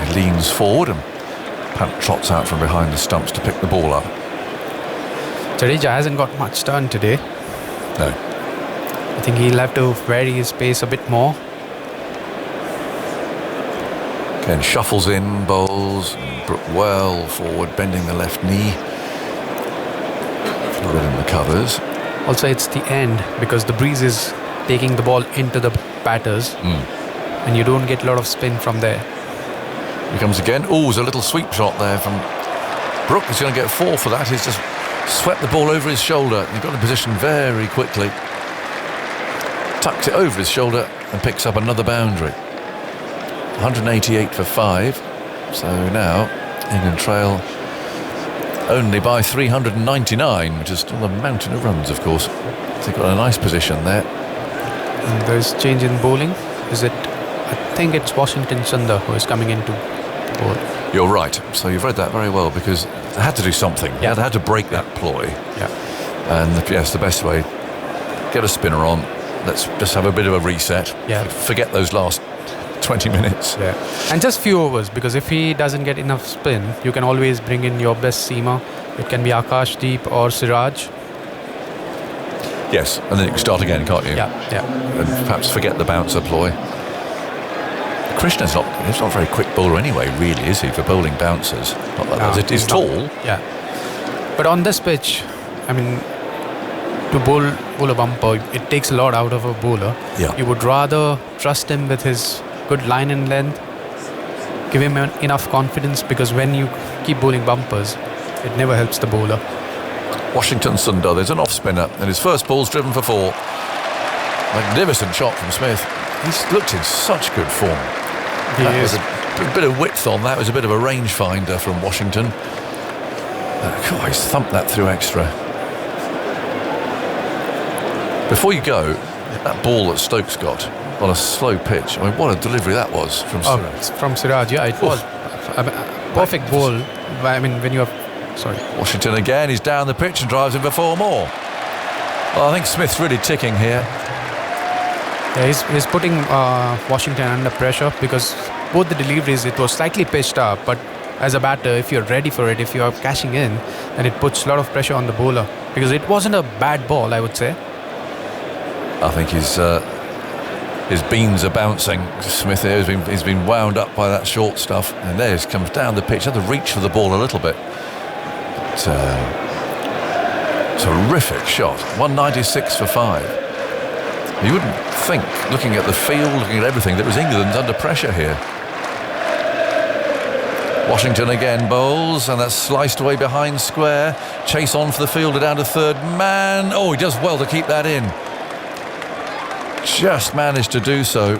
Speaker 2: He leans forward and Pant trots out from behind the stumps to pick the ball up.
Speaker 13: Jadeja hasn't got much turn today.
Speaker 2: No.
Speaker 13: I think he'll have to vary his pace a bit more.
Speaker 2: Again, shuffles in, bowls. Brooke well forward, bending the left knee. Not in the covers.
Speaker 13: Also, it's the end because the breeze is taking the ball into the batters, and you don't get a lot of spin from there.
Speaker 2: Here comes again. Oh, there's a little sweep shot there from Brooke. He's going to get 4 for that. He's just swept the ball over his shoulder. He got in position very quickly. Tucked it over his shoulder and picks up another boundary. 188 for 5. So now England trail only by 399, which is still a mountain of runs, of course. They've got a nice position there.
Speaker 13: And there's change in bowling. I think it's Washington Sundar who is coming into bowl.
Speaker 2: You're right. So you've read that very well, because they had to do something.
Speaker 13: Yeah.
Speaker 2: They had to break that ploy.
Speaker 13: Yeah.
Speaker 2: And yes, the best way, get a spinner on. Let's just have a bit of a reset.
Speaker 13: Yeah.
Speaker 2: Forget those last 20 minutes.
Speaker 13: Yeah. And just few overs, because if he doesn't get enough spin, you can always bring in your best seamer. It can be Akashdeep or Siraj.
Speaker 2: Yes, and then you can start again, can't you?
Speaker 13: Yeah, yeah.
Speaker 2: And perhaps forget the bouncer ploy. Krishna's not a very quick bowler anyway, really, is he, for bowling bouncers? Not like that. He's tall.
Speaker 13: Yeah. But on this pitch, I mean, to bowl a bumper, it takes a lot out of a bowler.
Speaker 2: Yeah.
Speaker 13: You would rather trust him with his good line and length, give him enough confidence, because when you keep bowling bumpers, it never helps the bowler.
Speaker 2: Washington Sundar, there's an off spinner, and his first ball's driven for 4. Magnificent shot from Smith. He's looked in such good form. That was a bit of width on that. It was a bit of a rangefinder from Washington. God, he's thumped that through extra. Before you go, that ball that Stokes got on a slow pitch, I mean, what a delivery that was from Siraj.
Speaker 13: From Siraj, yeah, it was. Perfect ball. I mean, when you have... Sorry.
Speaker 2: Washington again, he's down the pitch and drives in for 4 more. Well, I think Smith's really ticking here.
Speaker 13: Yeah, he's putting Washington under pressure, because both the deliveries, it was slightly pitched up, but as a batter, if you're ready for it, if you're cashing in, then it puts a lot of pressure on the bowler, because it wasn't a bad ball, I would say.
Speaker 2: I think his beans are bouncing. Smith here he's been wound up by that short stuff, and there he comes down the pitch. Had to reach for the ball a little bit. Terrific shot. 196 for 5. You wouldn't think, looking at the field, looking at everything, that was England under pressure here. Washington again bowls, and that's sliced away behind square. Chase on for the fielder down to third man. Oh, he does well to keep that in. Just managed to do so. Is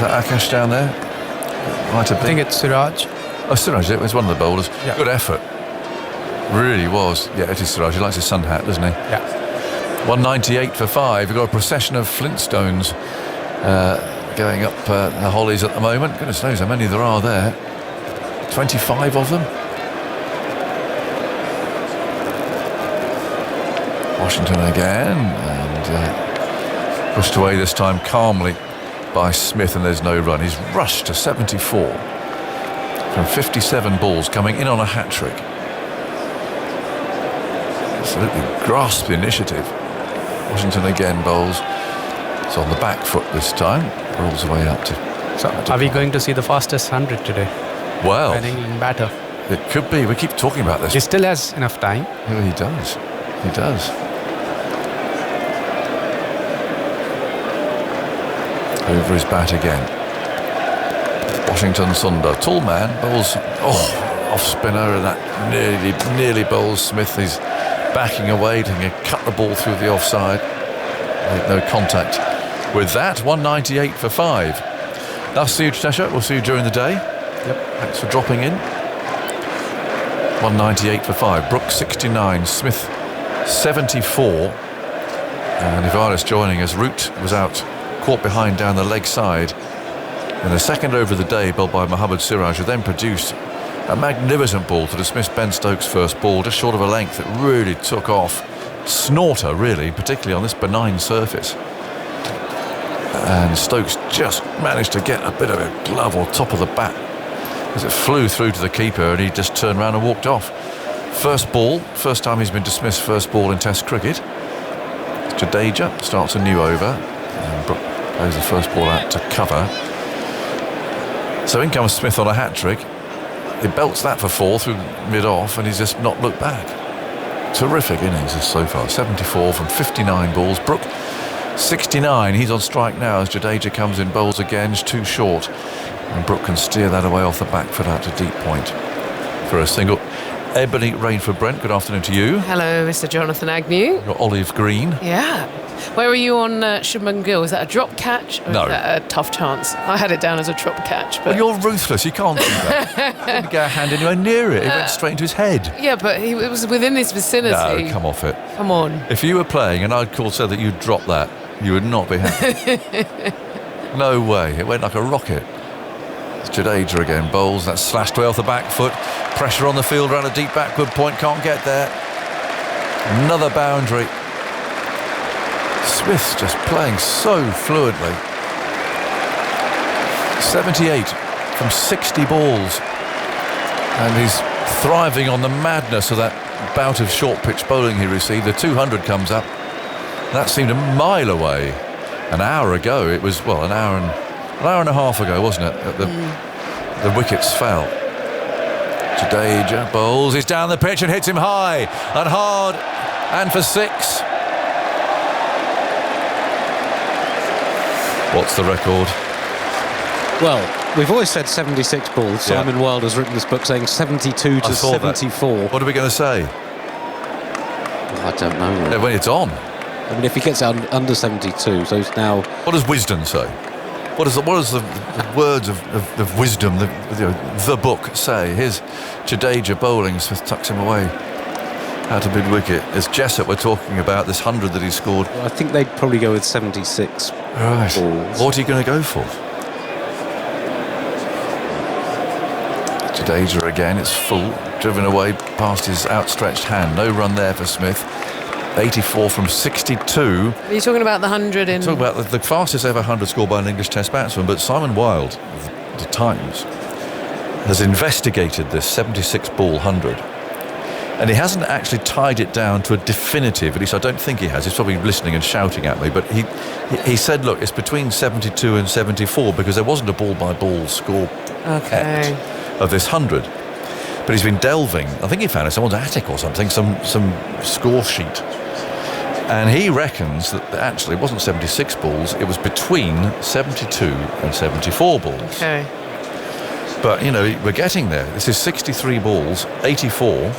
Speaker 2: that Akash down there? Might have been.
Speaker 13: I think it's Siraj.
Speaker 2: Oh, Siraj, it was one of the bowlers.
Speaker 13: Yeah.
Speaker 2: Good effort. Really was. Yeah, it is Siraj. He likes his sun hat, doesn't he?
Speaker 13: Yeah.
Speaker 2: 198 for 5. We've got a procession of Flintstones going up the Hollies at the moment. Goodness knows how many there are there. 25 of them. Washington again, and pushed away this time calmly by Smith, and there's no run. He's rushed to 74 from 57 balls, coming in on a hat-trick. Absolutely grasped the initiative. Washington again bowls. It's on the back foot this time. Rolls away up to...
Speaker 13: So are we going to see the fastest 100 today?
Speaker 2: Well,
Speaker 13: an England batter.
Speaker 2: It could be. We keep talking about this.
Speaker 13: He still has enough time.
Speaker 2: Yeah, he does. He does. Over his bat again. Washington Sundar, tall man, bowls. Oh, off spinner, and that nearly bowls Smith. He's backing away, taking a cut the ball through the offside. Made no contact with that. 198 for 5. That's see you, Tasha. We'll see you during the day.
Speaker 13: Yep.
Speaker 2: Thanks for dropping in. 198 for 5. Brooks 69. Smith 74. And Ivaris joining us. Root was out, caught behind down the leg side. And the second over of the day, bowled by Mohammad Siraj, who then produced a magnificent ball to dismiss Ben Stokes' first ball, just short of a length that really took off. Snorter, really, particularly on this benign surface. And Stokes just managed to get a bit of a glove or top of the bat as it flew through to the keeper, and he just turned around and walked off. First ball, first time he's been dismissed first ball in Test cricket. Jadeja starts a new over, and Brooke plays the first ball out to cover. So in comes Smith on a hat-trick. He belts that for 4 through mid-off, and he's just not looked back. Terrific innings so far. 74 from 59 balls. Brook, 69. He's on strike now as Jadeja comes in, bowls again. It's too short. And Brook can steer that away off the back foot out to deep point for a single. Ebony Rainford-Brent, good afternoon to you.
Speaker 5: Hello, Mr. Jonathan Agnew.
Speaker 2: Your olive green.
Speaker 5: Yeah. Where are you on Shubman Gill? Is that a drop catch or
Speaker 2: No.
Speaker 5: is that a tough chance? I had it down as a drop catch. But
Speaker 2: Well, you're ruthless. You can't do that. You didn't get a hand anywhere near it. It went straight into his head.
Speaker 5: yeah, but it was within his vicinity.
Speaker 2: No, come off it.
Speaker 5: Come on.
Speaker 2: If you were playing and I'd said that you'd drop that, you would not be happy. No way. It went like a rocket. It's Jadeja again. Bowls. That's slashed way off the back foot. Pressure on the field around a deep backward point. Can't get there. Another boundary. Smith's just playing so fluently. 78 from 60 balls. And he's thriving on the madness of that bout of short pitch bowling he received. The 200 comes up. That seemed a mile away. An hour ago, it was, well, an hour and a half ago, wasn't it? That the wickets fell. Jadeja bowls. He's down the pitch and hits him high and hard and for 6. What's the record?
Speaker 10: Well, we've always said 76 balls.
Speaker 2: Yeah.
Speaker 10: Simon Wilde has written this book saying 72 to 74.
Speaker 2: What are we going to say?
Speaker 10: I don't know.
Speaker 2: Yeah, when it's on.
Speaker 10: I mean, if he gets out under 72, so he's now...
Speaker 2: What does Wisdom say? What does the words of wisdom, the book say? Here's Jadeja bowling. Smith tucks him away out of mid-wicket. As Jessup we're talking about, this 100 that he scored.
Speaker 10: I think they'd probably go with 76
Speaker 2: Right.
Speaker 10: balls.
Speaker 2: What are you going to go for? Jadeja again, it's full. Driven away past his outstretched hand. No run there for Smith. 84 from 62.
Speaker 5: Are you talking about the 100 in...
Speaker 2: Talk about the fastest ever 100 scored by an English Test batsman, but Simon Wilde of the Times has investigated this 76 ball 100, and he hasn't actually tied it down to a definitive, at least I don't think he has. He's probably listening and shouting at me, but he said, look, it's between 72 and 74 because there wasn't a ball by ball score kept of this 100. But he's been delving. I think he found it in someone's attic or something, some score sheet. And he reckons that actually it wasn't 76 balls, it was between 72 and 74 balls.
Speaker 5: Okay.
Speaker 2: But, you know, we're getting there. This is 63 balls, 84.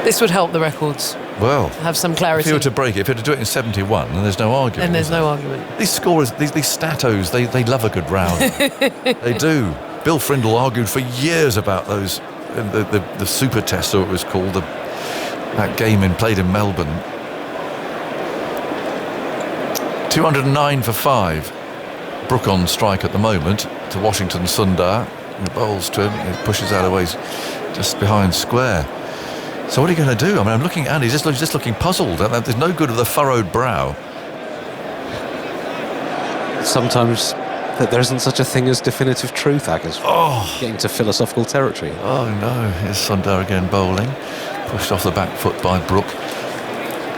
Speaker 5: This would help the records.
Speaker 2: Well,
Speaker 5: have some clarity.
Speaker 2: if you were to break it, if you were to do it in 71, then there's no argument.
Speaker 5: Then there's no argument.
Speaker 2: These scorers, these statos, they love a good round. They do. Bill Frindle argued for years about those, the Super Test, so it was called, that game played in Melbourne. 209 for 5. Brook on strike at the moment to Washington Sundar. He bowls to him, he pushes that away just behind square. So what are you going to do? I mean, I'm looking at Andy, he's just looking puzzled. There's no good of the furrowed brow.
Speaker 10: Sometimes that there isn't such a thing as definitive truth, Aggers. Getting to philosophical territory.
Speaker 2: Oh no, here's Sundar again bowling. Pushed off the back foot by Brook.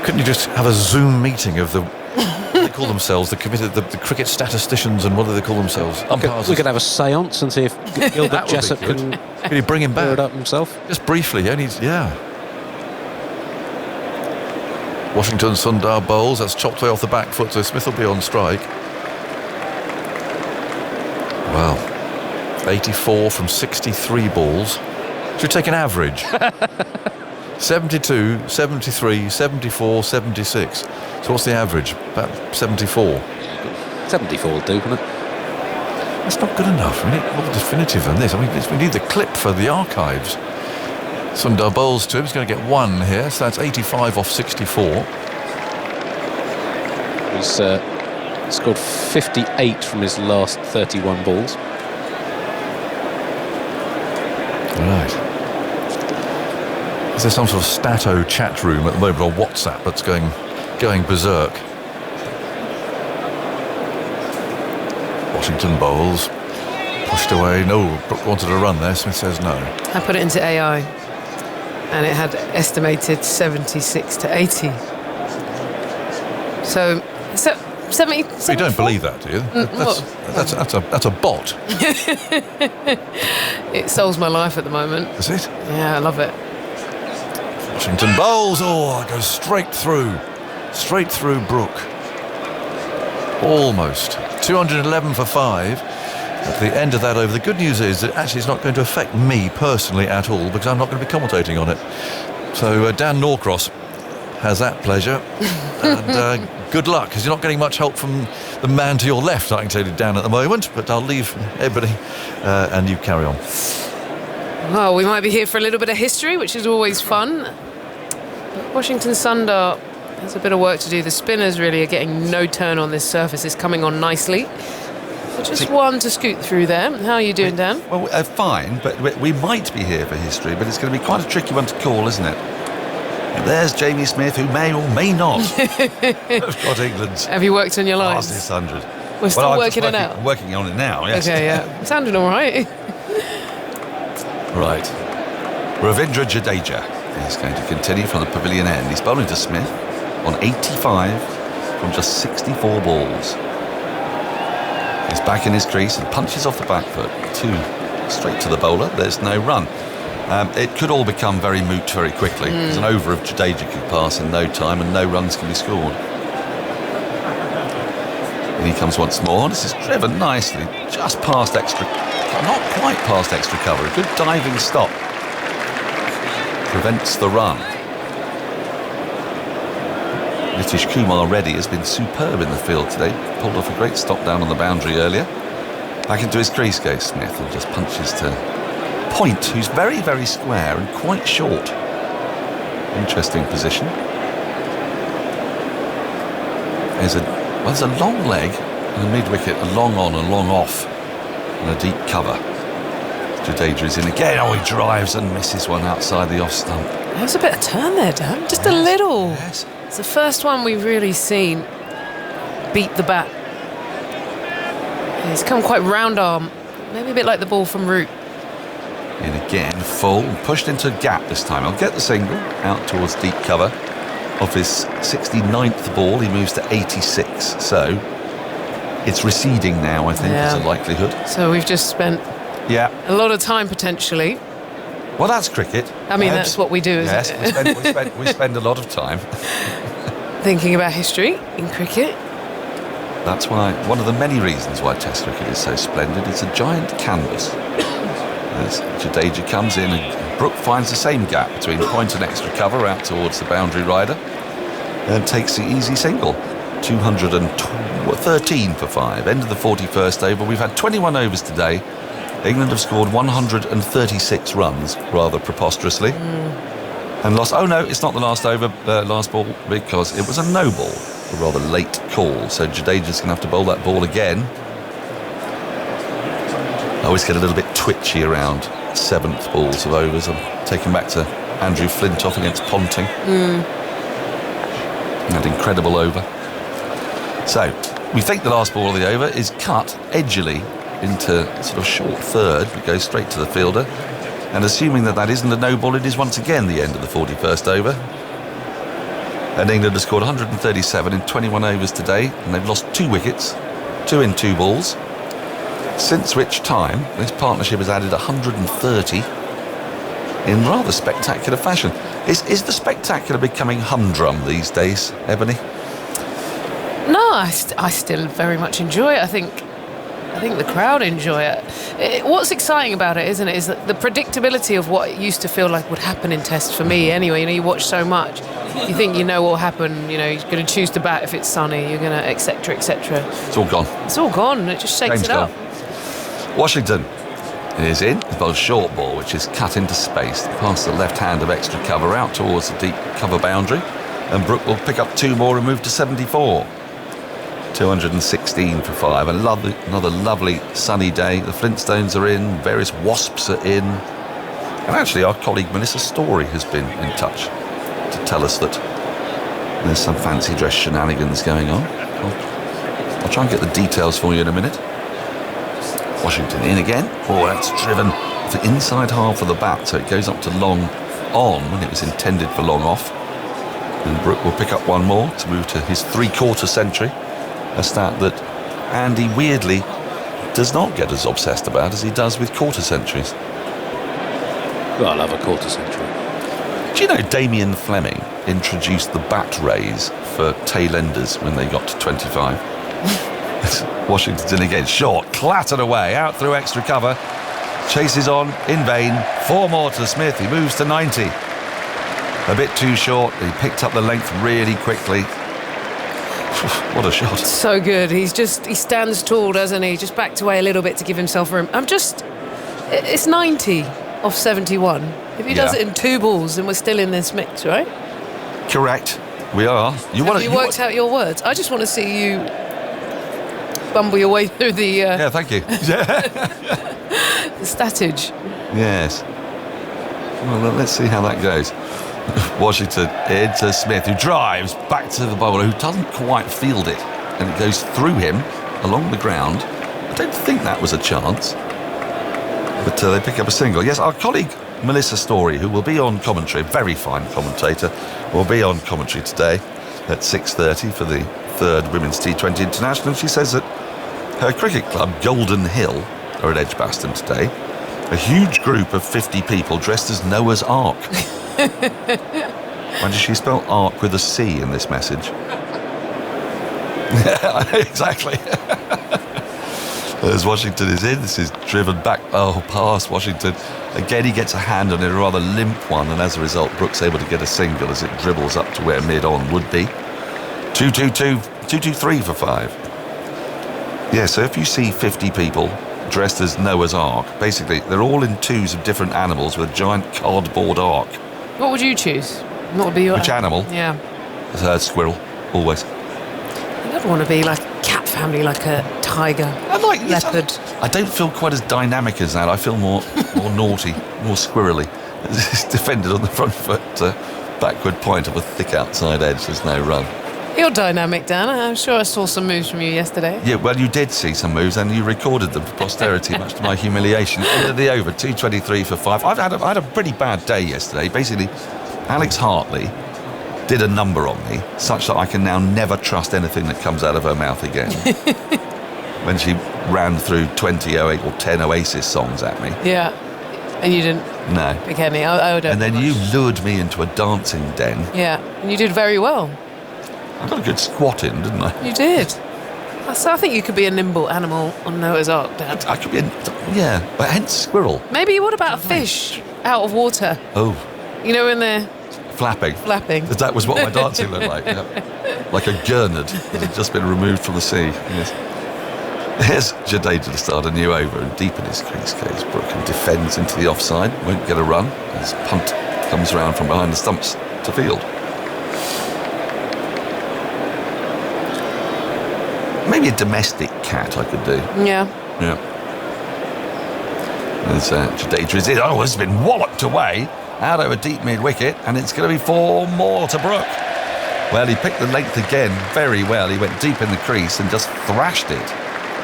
Speaker 2: Couldn't you just have a Zoom meeting of the, what do they call themselves, the cricket statisticians, and what do they call themselves? Umpires.
Speaker 10: We could have a seance and see if Gilbert Jessup can
Speaker 2: you bring him
Speaker 10: clear
Speaker 2: back
Speaker 10: it up himself.
Speaker 2: Just briefly, yeah. Washington Sundar bowls. That's chopped way off the back foot, so Smith will be on strike. Well, 84 from 63 balls. Should we take an average? 72, 73, 74, 76. So what's the average? About 74.
Speaker 10: 74 will do, wouldn't it?
Speaker 2: That's not good enough. We need more definitive than this. I mean, we need the clip for the archives. Sundar bowls to him. He's going to get 1 here, so that's 85 off 64.
Speaker 10: He's scored 58 from his last 31 balls.
Speaker 2: Right. Is there some sort of stato chat room at the moment, or WhatsApp, that's going berserk? Washington bowls. Pushed away. No, Brook wanted to run there. Smith says no.
Speaker 5: I put it into AI and it had estimated 76 to 80. So 70.
Speaker 2: You don't believe that, do you? That's a bot.
Speaker 5: It solves my life at the moment.
Speaker 2: Is it?
Speaker 5: Yeah, I love it.
Speaker 2: Washington bowls. Oh, it goes straight through Brook. Almost 211 for 5 at the end of that over. The good news is that actually it's not going to affect me personally at all because I'm not going to be commentating on it. So Dan Norcross has that pleasure. And good luck, because you're not getting much help from the man to your left, I can tell you, Dan, at the moment. But I'll leave everybody and you carry on.
Speaker 5: Well, we might be here for a little bit of history, which is always fun. But Washington Sundar has a bit of work to do. The spinners really are getting no turn on this surface. It's coming on nicely. So just one to scoot through there. How are you doing, Dan?
Speaker 11: Well, fine, but we might be here for history, but it's going to be quite a tricky one to call, isn't it? And there's Jamie Smith, who may or may not have got England's.
Speaker 5: Have you worked on your lines?
Speaker 11: Fastest 100.
Speaker 5: We're still working it out.
Speaker 11: I'm working on it now, yes.
Speaker 5: Okay, yeah. Sounding all right.
Speaker 11: Right. Ravindra Jadeja is going to continue from the pavilion end. He's bowling to Smith on 85 from just 64 balls. He's back in his crease and punches off the back foot. 2 straight to the bowler. There's no run. It could all become very moot very quickly. There's an over of Jadeja could pass in no time and no runs can be scored. And he comes once more. This is driven nicely, just past extra, not quite past extra cover. A good diving stop prevents the run. Nitish Kumar Reddy has been superb in the field today. Pulled off a great stop down on the boundary earlier. Back into his crease goes Smith, who just punches to Point, who's very, very square and quite short. Interesting position. There's a long leg and a mid-wicket, a long on and long off, and a deep cover. Jadeja is in again. Oh, he drives and misses one outside the off stump.
Speaker 5: There was a bit of turn there, Dan. Just a little.
Speaker 11: Yes.
Speaker 5: It's the first one we've really seen beat the bat. He's come quite round arm, maybe a bit like the ball from Root.
Speaker 11: In again, full, pushed into a gap this time. I'll get the single out towards deep cover. Off his 69th ball, he moves to 86. So it's receding now, I think, is a likelihood.
Speaker 5: So we've just spent a lot of time potentially.
Speaker 11: Well, that's cricket.
Speaker 5: I mean, that's what we do, isn't
Speaker 11: it?
Speaker 5: Yes,
Speaker 11: we spend a lot of time
Speaker 5: thinking about history in cricket.
Speaker 11: That's why one of the many reasons why Test cricket is so splendid. It's a giant canvas. As Jadeja comes in and Brook finds the same gap between Point and extra cover out towards the boundary rider and takes the easy single. 213 for 5. End of the 41st over. We've had 21 overs today. England have scored 136 runs, rather preposterously. And lost. Oh no, it's not the last over, last ball, because it was a no ball. A rather late call. So Jadeja's going to have to bowl that ball again. I always get a little bit twitchy around 7th balls of overs. I'm taken back to Andrew Flintoff against Ponting. That incredible over. So we think the last ball of the over is cut edgily into sort of short third, but goes straight to the fielder. And assuming that that isn't a no ball, it is once again the end of the 41st over. And England has scored 137 in 21 overs today, and they've lost 2 wickets, 2 in 2 balls. Since which time this partnership has added 130 in rather spectacular fashion. Is the spectacular becoming humdrum these days, Ebony?
Speaker 5: No, I still very much enjoy it. I think the crowd enjoy it. What's exciting about it, isn't it, is that the predictability of what it used to feel like would happen in Tests for me anyway. You know, you watch so much, you think you know what will happen. You know, you're going to choose to bat if it's sunny. You're going to etc. etc.
Speaker 11: It's all gone.
Speaker 5: It's all gone. It just shakes it up.
Speaker 11: Washington is in. He bowls short ball, which is cut into space past the left hand of extra cover out towards the deep cover boundary, and Brook will pick up 2 more and move to 74. 216 for 5. Another lovely sunny day. The Flintstones are in, various wasps are in, and actually our colleague Melissa Story has been in touch to tell us that there's some fancy dress shenanigans going on. I'll try and get the details for you in a minute. Washington in again. Oh, that's driven the inside half of the bat, so it goes up to long on when it was intended for long off. And Brook will pick up 1 more to move to his 3/4 century a stat that Andy weirdly does not get as obsessed about as he does with quarter centuries.
Speaker 10: Well, I love a quarter century.
Speaker 11: Do you know Damien Fleming introduced the bat raise for tail enders when they got to 25? Washington's in again, short, clattered away, out through extra cover, chases on, in vain, 4 more to Smith, he moves to 90. A bit too short, he picked up the length really quickly. What a shot.
Speaker 5: So good. He stands tall, doesn't he? Just backed away a little bit to give himself room. It's 90 off 71. If he does it in 2 balls, then we're still in this mix, right?
Speaker 11: Correct. We are.
Speaker 5: You worked out your words. I just want to see you bumble your way through the...
Speaker 11: Yeah, thank you.
Speaker 5: the statage.
Speaker 11: Yes. Well, let's see how that goes. Washington into Smith, who drives back to the bowler, who doesn't quite field it, and it goes through him along the ground. I don't think that was a chance, but they pick up a single. Yes, our colleague Melissa Story, who will be on commentary, very fine commentator, will be on commentary today at 6:30 for the 3rd Women's T20 International. She says that her cricket club, Golden Hill, are at Edgbaston today. A huge group of 50 people dressed as Noah's Ark. Why does she spell ark with a C in this message? Exactly. As Washington is in, this is driven back, past Washington. Again, he gets a hand on it, a rather limp one, and as a result, Brooks able to get a single as it dribbles up to where mid-on would be. 2-2-3 for 5. Yeah, so if you see 50 people dressed as Noah's Ark, basically, they're all in twos of different animals with a giant cardboard ark.
Speaker 5: What would you choose? What would be your...
Speaker 11: Which animal?
Speaker 5: Yeah.
Speaker 11: Squirrel, always.
Speaker 5: You never want to be like a cat family, like a tiger, leopard.
Speaker 11: I don't feel quite as dynamic as that. I feel more naughty, more squirrely. It's defended on the front foot, backward point of a thick outside edge. There's no run.
Speaker 5: You're dynamic, Dan. I'm sure I saw some moves from you yesterday.
Speaker 11: Yeah, well, you did see some moves and you recorded them for posterity, much to my humiliation. End of the over, 2:23 for 5. I had a pretty bad day yesterday. Basically, Alex Hartley did a number on me, such that I can now never trust anything that comes out of her mouth again. When she ran through 2008 or 10 Oasis songs at me.
Speaker 5: Yeah, and you didn't
Speaker 11: No.
Speaker 5: pick any. I don't.
Speaker 11: And then you lured me into a dancing den.
Speaker 5: Yeah, and you did very well.
Speaker 11: I got a good squat in, didn't I?
Speaker 5: You did. So I think you could be a nimble animal on Noah's Ark, Dad.
Speaker 11: I could be but hence squirrel.
Speaker 5: Maybe what about a fish out of water?
Speaker 11: Oh.
Speaker 5: You know when they're...
Speaker 11: Flapping.
Speaker 5: Flapping.
Speaker 11: That was what my dancing looked like. Yeah. Like a gurnard that had just been removed from the sea. Yes. Here's Jadeja to start a new over, and deep in his crease goes Brook and defends into the offside. Won't get a run as punt comes around from behind the stumps to field. Maybe a domestic cat I could do.
Speaker 5: Yeah.
Speaker 11: Yeah. As Jadeja is in. Oh, has been walloped away out over deep mid-wicket, and it's going to be 4 more to Brook. Well, he picked the length again very well. He went deep in the crease and just thrashed it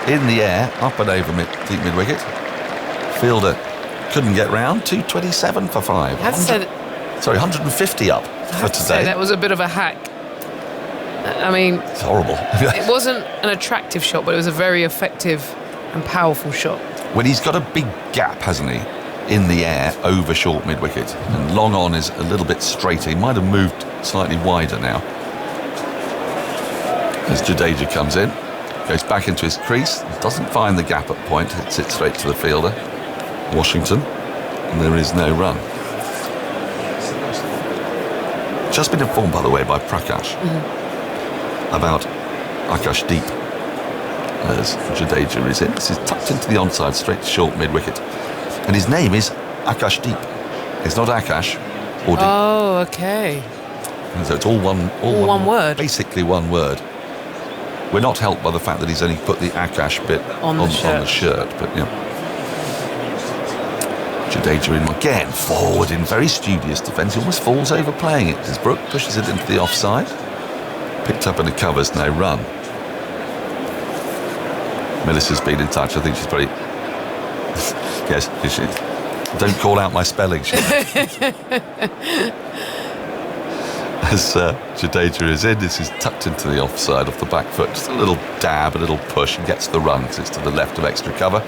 Speaker 11: in the air, up and over deep mid-wicket. Fielder couldn't get round. 2:27 for 5. 150 up for today.
Speaker 5: That was a bit of a hack. I mean,
Speaker 11: it's horrible.
Speaker 5: It wasn't an attractive shot, but it was a very effective and powerful shot.
Speaker 11: When he's got a big gap, hasn't he, in the air over short mid-wicket, and long on is a little bit straighter. He might have moved slightly wider now. As Jadeja comes in, goes back into his crease, doesn't find the gap at point, hits it straight to the fielder, Washington, and there is no run. Just been informed, by the way, by Prakash about Akashdeep as Jadeja is in. This is tucked into the onside, straight to short mid-wicket. And his name is Akashdeep. It's not Akash or Deep.
Speaker 5: Oh, okay.
Speaker 11: And so it's all one
Speaker 5: word.
Speaker 11: Basically one word. We're not helped by the fact that he's only put the Akash bit on the shirt, but yeah. Jadeja in again, forward in very studious defence. He almost falls over playing it as Brook pushes it into the offside. Picked up in the covers, no run. Melissa's been in touch. I think she's probably... yes, she... Don't call out my spelling. as Jadeja is in. This is tucked into the offside off the back foot. Just a little dab, a little push, and gets the run because it's to the left of extra cover.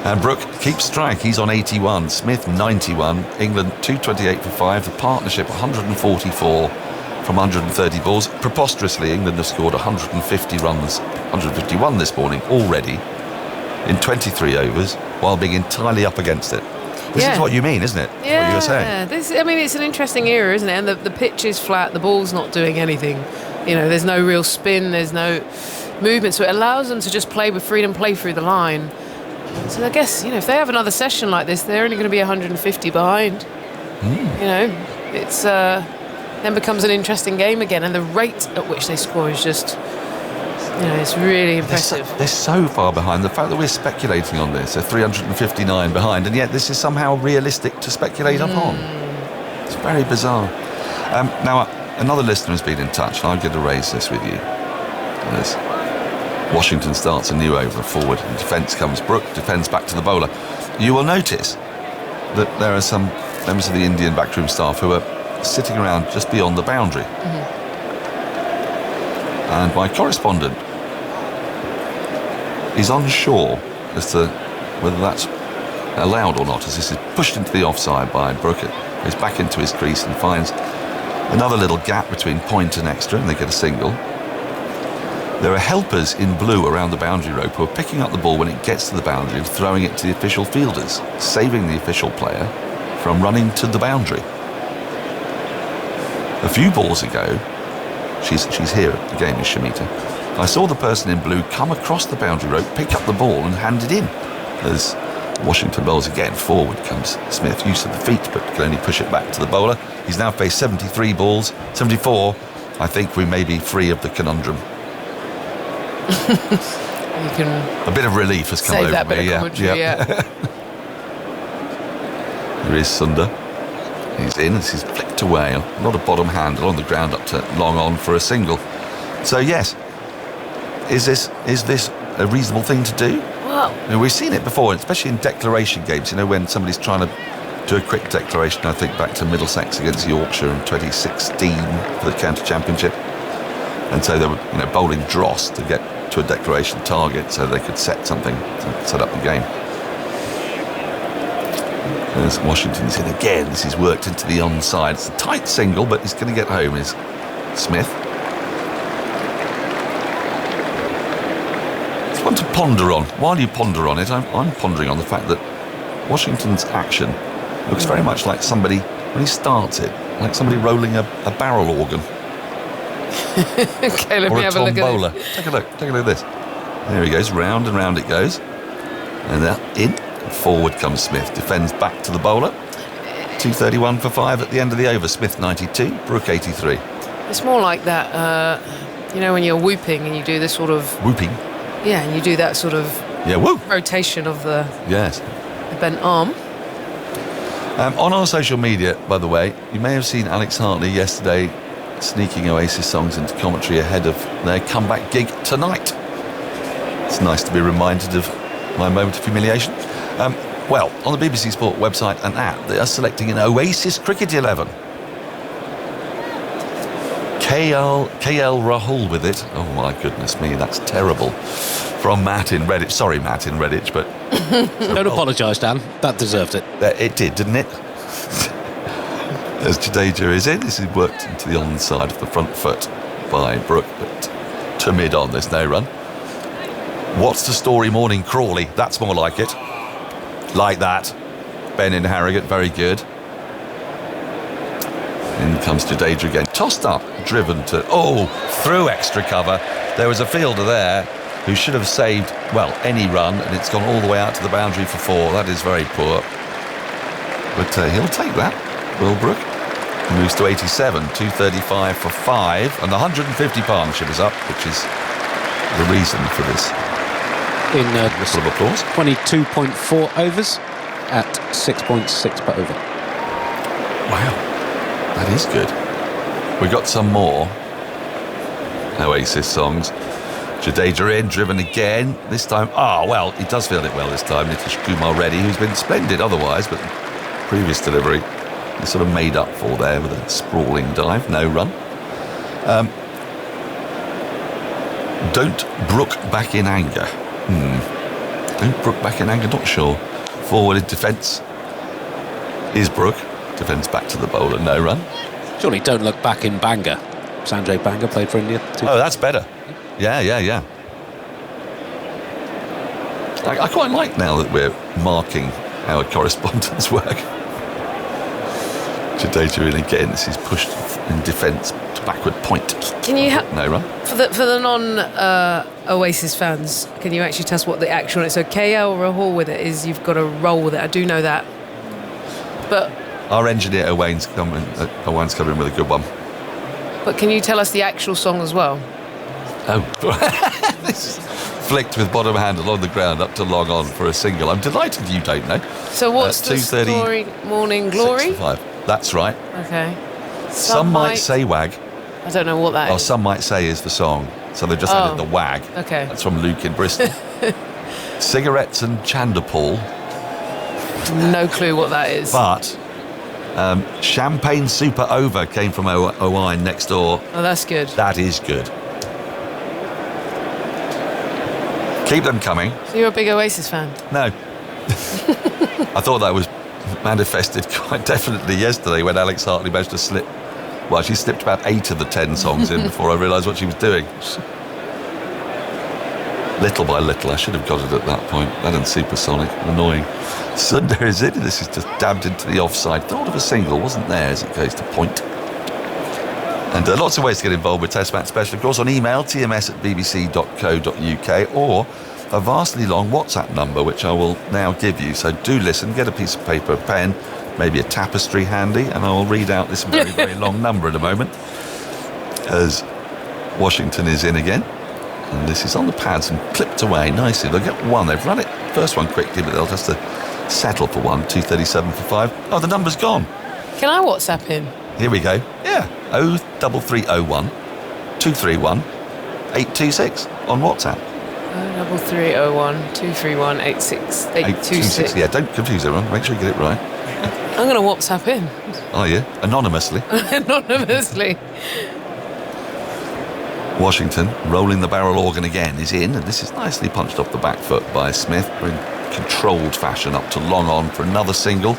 Speaker 11: And Brook keeps strike. He's on 81. Smith 91. England 228 for 5. The partnership 144 from 130 balls. Preposterously, England have scored 150 runs, 151 this morning already in 23 overs, while being entirely up against it. This is what you mean, isn't it?
Speaker 5: Yeah,
Speaker 11: what you were saying.
Speaker 5: It's an interesting era, isn't it? And the pitch is flat, the ball's not doing anything. You know, there's no real spin, there's no movement, so it allows them to just play with freedom, play through the line. So I guess, if they have another session like this, they're only going to be 150 behind. It's then becomes an interesting game again, and the rate at which they score is just, it's really impressive.
Speaker 11: They're so far behind. The fact that we're speculating on this, they're 359 behind, and yet this is somehow realistic to speculate upon. It's very bizarre. Now, another listener has been in touch, and I'm going to raise this with you. As Washington starts a new over forward, and defence comes. Brook defends back to the bowler. You will notice that there are some members of the Indian backroom staff who are sitting around just beyond the boundary. And my correspondent is unsure as to whether that's allowed or not, as this is pushed into the offside by Brook. Goes back into his crease and finds another little gap between point and extra, and they get a single. There are helpers in blue around the boundary rope who are picking up the ball when it gets to the boundary and throwing it to the official fielders, saving the official player from running to the boundary. A few balls ago, she's here, the game is Shamita, I saw the person in blue come across the boundary rope, pick up the ball and hand it in. As Washington bowls again, forward comes Smith, use of the feet, but can only push it back to the bowler. He's now faced 73 balls, 74. I think we may be free of the conundrum. A bit of relief has come over
Speaker 5: that
Speaker 11: me.
Speaker 5: bit of commentary, yeah.
Speaker 11: There is Sundar. He's in. This is flicked away. Not a bottom handle on the ground up to long on for a single. So yes, is this a reasonable thing to do?
Speaker 5: Well,
Speaker 11: We've seen it before, especially in declaration games. When somebody's trying to do a quick declaration. I think back to Middlesex against Yorkshire in 2016 for the county championship. And so they were, bowling dross to get to a declaration target so they could set something to set up the game. As Washington's in again, this is worked into the onside. It's a tight single, but he's going to get home, is Smith. It's one to ponder on. While you ponder on it, I'm pondering on the fact that Washington's action looks very much like somebody, when he starts it, like somebody rolling a barrel organ.
Speaker 5: Okay, let me have a look at this.
Speaker 11: Take a look at this. There he goes, round and round it goes. And that in. Forward comes Smith, defends back to the bowler. 231 for 5 at the end of the over. Smith 92, Brook 83.
Speaker 5: It's more like that, when you're whooping and you do this sort of...
Speaker 11: Whooping?
Speaker 5: Yeah, and you do that sort of
Speaker 11: whoop.
Speaker 5: Rotation of the bent arm.
Speaker 11: On our social media, by the way, you may have seen Alex Hartley yesterday sneaking Oasis songs into commentary ahead of their comeback gig tonight. It's nice to be reminded of my moment of humiliation. Well, on the BBC Sport website and app, they are selecting an Oasis cricket 11. KL Rahul with it. Oh my goodness me, that's terrible. From Matt in Redditch. Sorry, Matt in Redditch, but...
Speaker 10: Don't apologise, Dan. That deserved it.
Speaker 11: It did, didn't it? As Jadeja is in, this is worked into the onside of the front foot by Brook, but to mid-on, there's no run. What's the story morning, Crawley? That's more like it. Like that. Ben in Harrogate, very good. In comes Jadeja again. Tossed up, driven to... through extra cover. There was a fielder there who should have saved, any run, and it's gone all the way out to the boundary for 4. That is very poor. But he'll take that, Will Brook. He moves to 87, 235 for 5, and the 150 partnership is up, which is the reason for this.
Speaker 10: In
Speaker 11: whistle of applause.
Speaker 10: 22.4 overs at 6.6 per over.
Speaker 11: Wow, that is good. We got some more Oasis songs. Jadeja in, driven again. This time, he does field it well this time. Nitish Kumar Reddy, who's been splendid otherwise, but previous delivery is sort of made up for there with a sprawling dive. No run. Don't Brook back in anger. Don't Brook back in anger, not sure. Forward in defence is Brook. Defends back to the bowler, no run.
Speaker 10: Surely don't look back in Banga. Sanjay Banga played for India too.
Speaker 11: Oh, that's better. Yeah. I quite like now that we're marking our correspondence work. Jadeja in again. This is pushed in defence to backward point.
Speaker 5: Can you
Speaker 11: no run?
Speaker 5: For the non-Oasis fans, can you actually tell us what the actual... So KL Rahul with it is you've got to roll with it. I do know that. But
Speaker 11: Our engineer Owain's coming with a good one.
Speaker 5: But can you tell us the actual song as well?
Speaker 11: Oh. This flicked with bottom hand along the ground up to long on for a single. I'm delighted you don't know.
Speaker 5: So what's the story? Morning Glory?
Speaker 11: 6-5. That's right.
Speaker 5: Okay.
Speaker 11: Some might say wag.
Speaker 5: I don't know what that
Speaker 11: Or
Speaker 5: is.
Speaker 11: some might say is the song. So they've just added the wag.
Speaker 5: Okay.
Speaker 11: That's from Luke in Bristol. Cigarettes and Chandapal.
Speaker 5: No clue what that is.
Speaker 11: But Champagne Super Over came from Owain next door.
Speaker 5: Oh, that's good.
Speaker 11: That is good. Keep them coming.
Speaker 5: So you're a big Oasis fan?
Speaker 11: No. I thought that was manifested quite definitely yesterday when Alex Hartley managed to slip. Well, she slipped about 8 of the 10 songs in before I realised what she was doing. Little by little, I should have got it at that point. That and Supersonic, annoying. Sunder is in, this is just dabbed into the offside. Thought of a single, wasn't there as it goes to point. And lots of ways to get involved with Test Match Special, of course, on email, tms@bbc.co.uk, or a vastly long WhatsApp number, which I will now give you. So do listen, get a piece of paper, a pen, maybe a tapestry handy, and I will read out this very, very long number in a moment, as Washington is in again. And this is on the pads and clipped away nicely. They'll get one. They've run it first one quickly, but they'll just settle for one. 2:37 for 5. Oh, the number's gone.
Speaker 5: Can I WhatsApp in?
Speaker 11: Here we go. Yeah. 03301 231 826 on WhatsApp.
Speaker 5: 03301 231 826.
Speaker 11: Yeah, don't confuse everyone. Make sure you get it right.
Speaker 5: I'm going to WhatsApp in.
Speaker 11: Are you? Anonymously.
Speaker 5: Anonymously.
Speaker 11: Washington, rolling the barrel organ again, is in, and this is nicely punched off the back foot by Smith in controlled fashion up to long on for another single.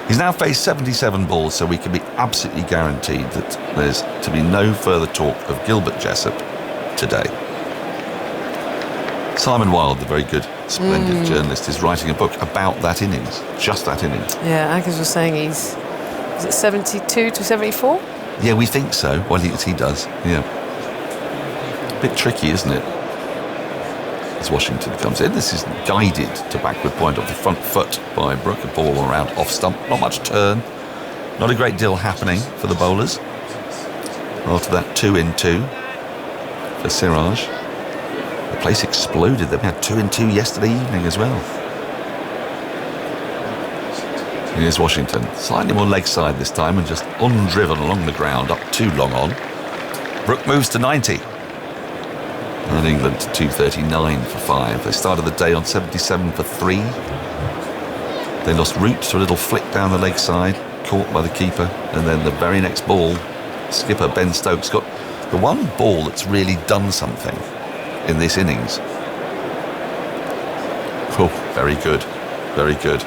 Speaker 11: He's now faced 77 balls, so we can be absolutely guaranteed that there's to be no further talk of Gilbert Jessop today. Simon Wilde, the very good, splendid journalist, is writing a book about that innings, just that innings.
Speaker 5: Yeah, Agus was saying is it 72 to 74?
Speaker 11: Yeah, we think so. Well, he does, yeah. A bit tricky, isn't it? As Washington comes in, this is guided to backward point off the front foot by Brook, a ball around off stump, not much turn, not a great deal happening for the bowlers. After that 2-in-2 for Siraj. The place exploded. They had 2-in-2 yesterday evening as well. Here's Washington, slightly more leg side this time and just undriven along the ground, up too long on. Brook moves to 90. And England to 239 for 5. They started the day on 77 for 3. They lost root to a little flick down the leg side, caught by the keeper, and then the very next ball, skipper Ben Stokes got the one ball that's really done something in this innings. Oh, very good, very good.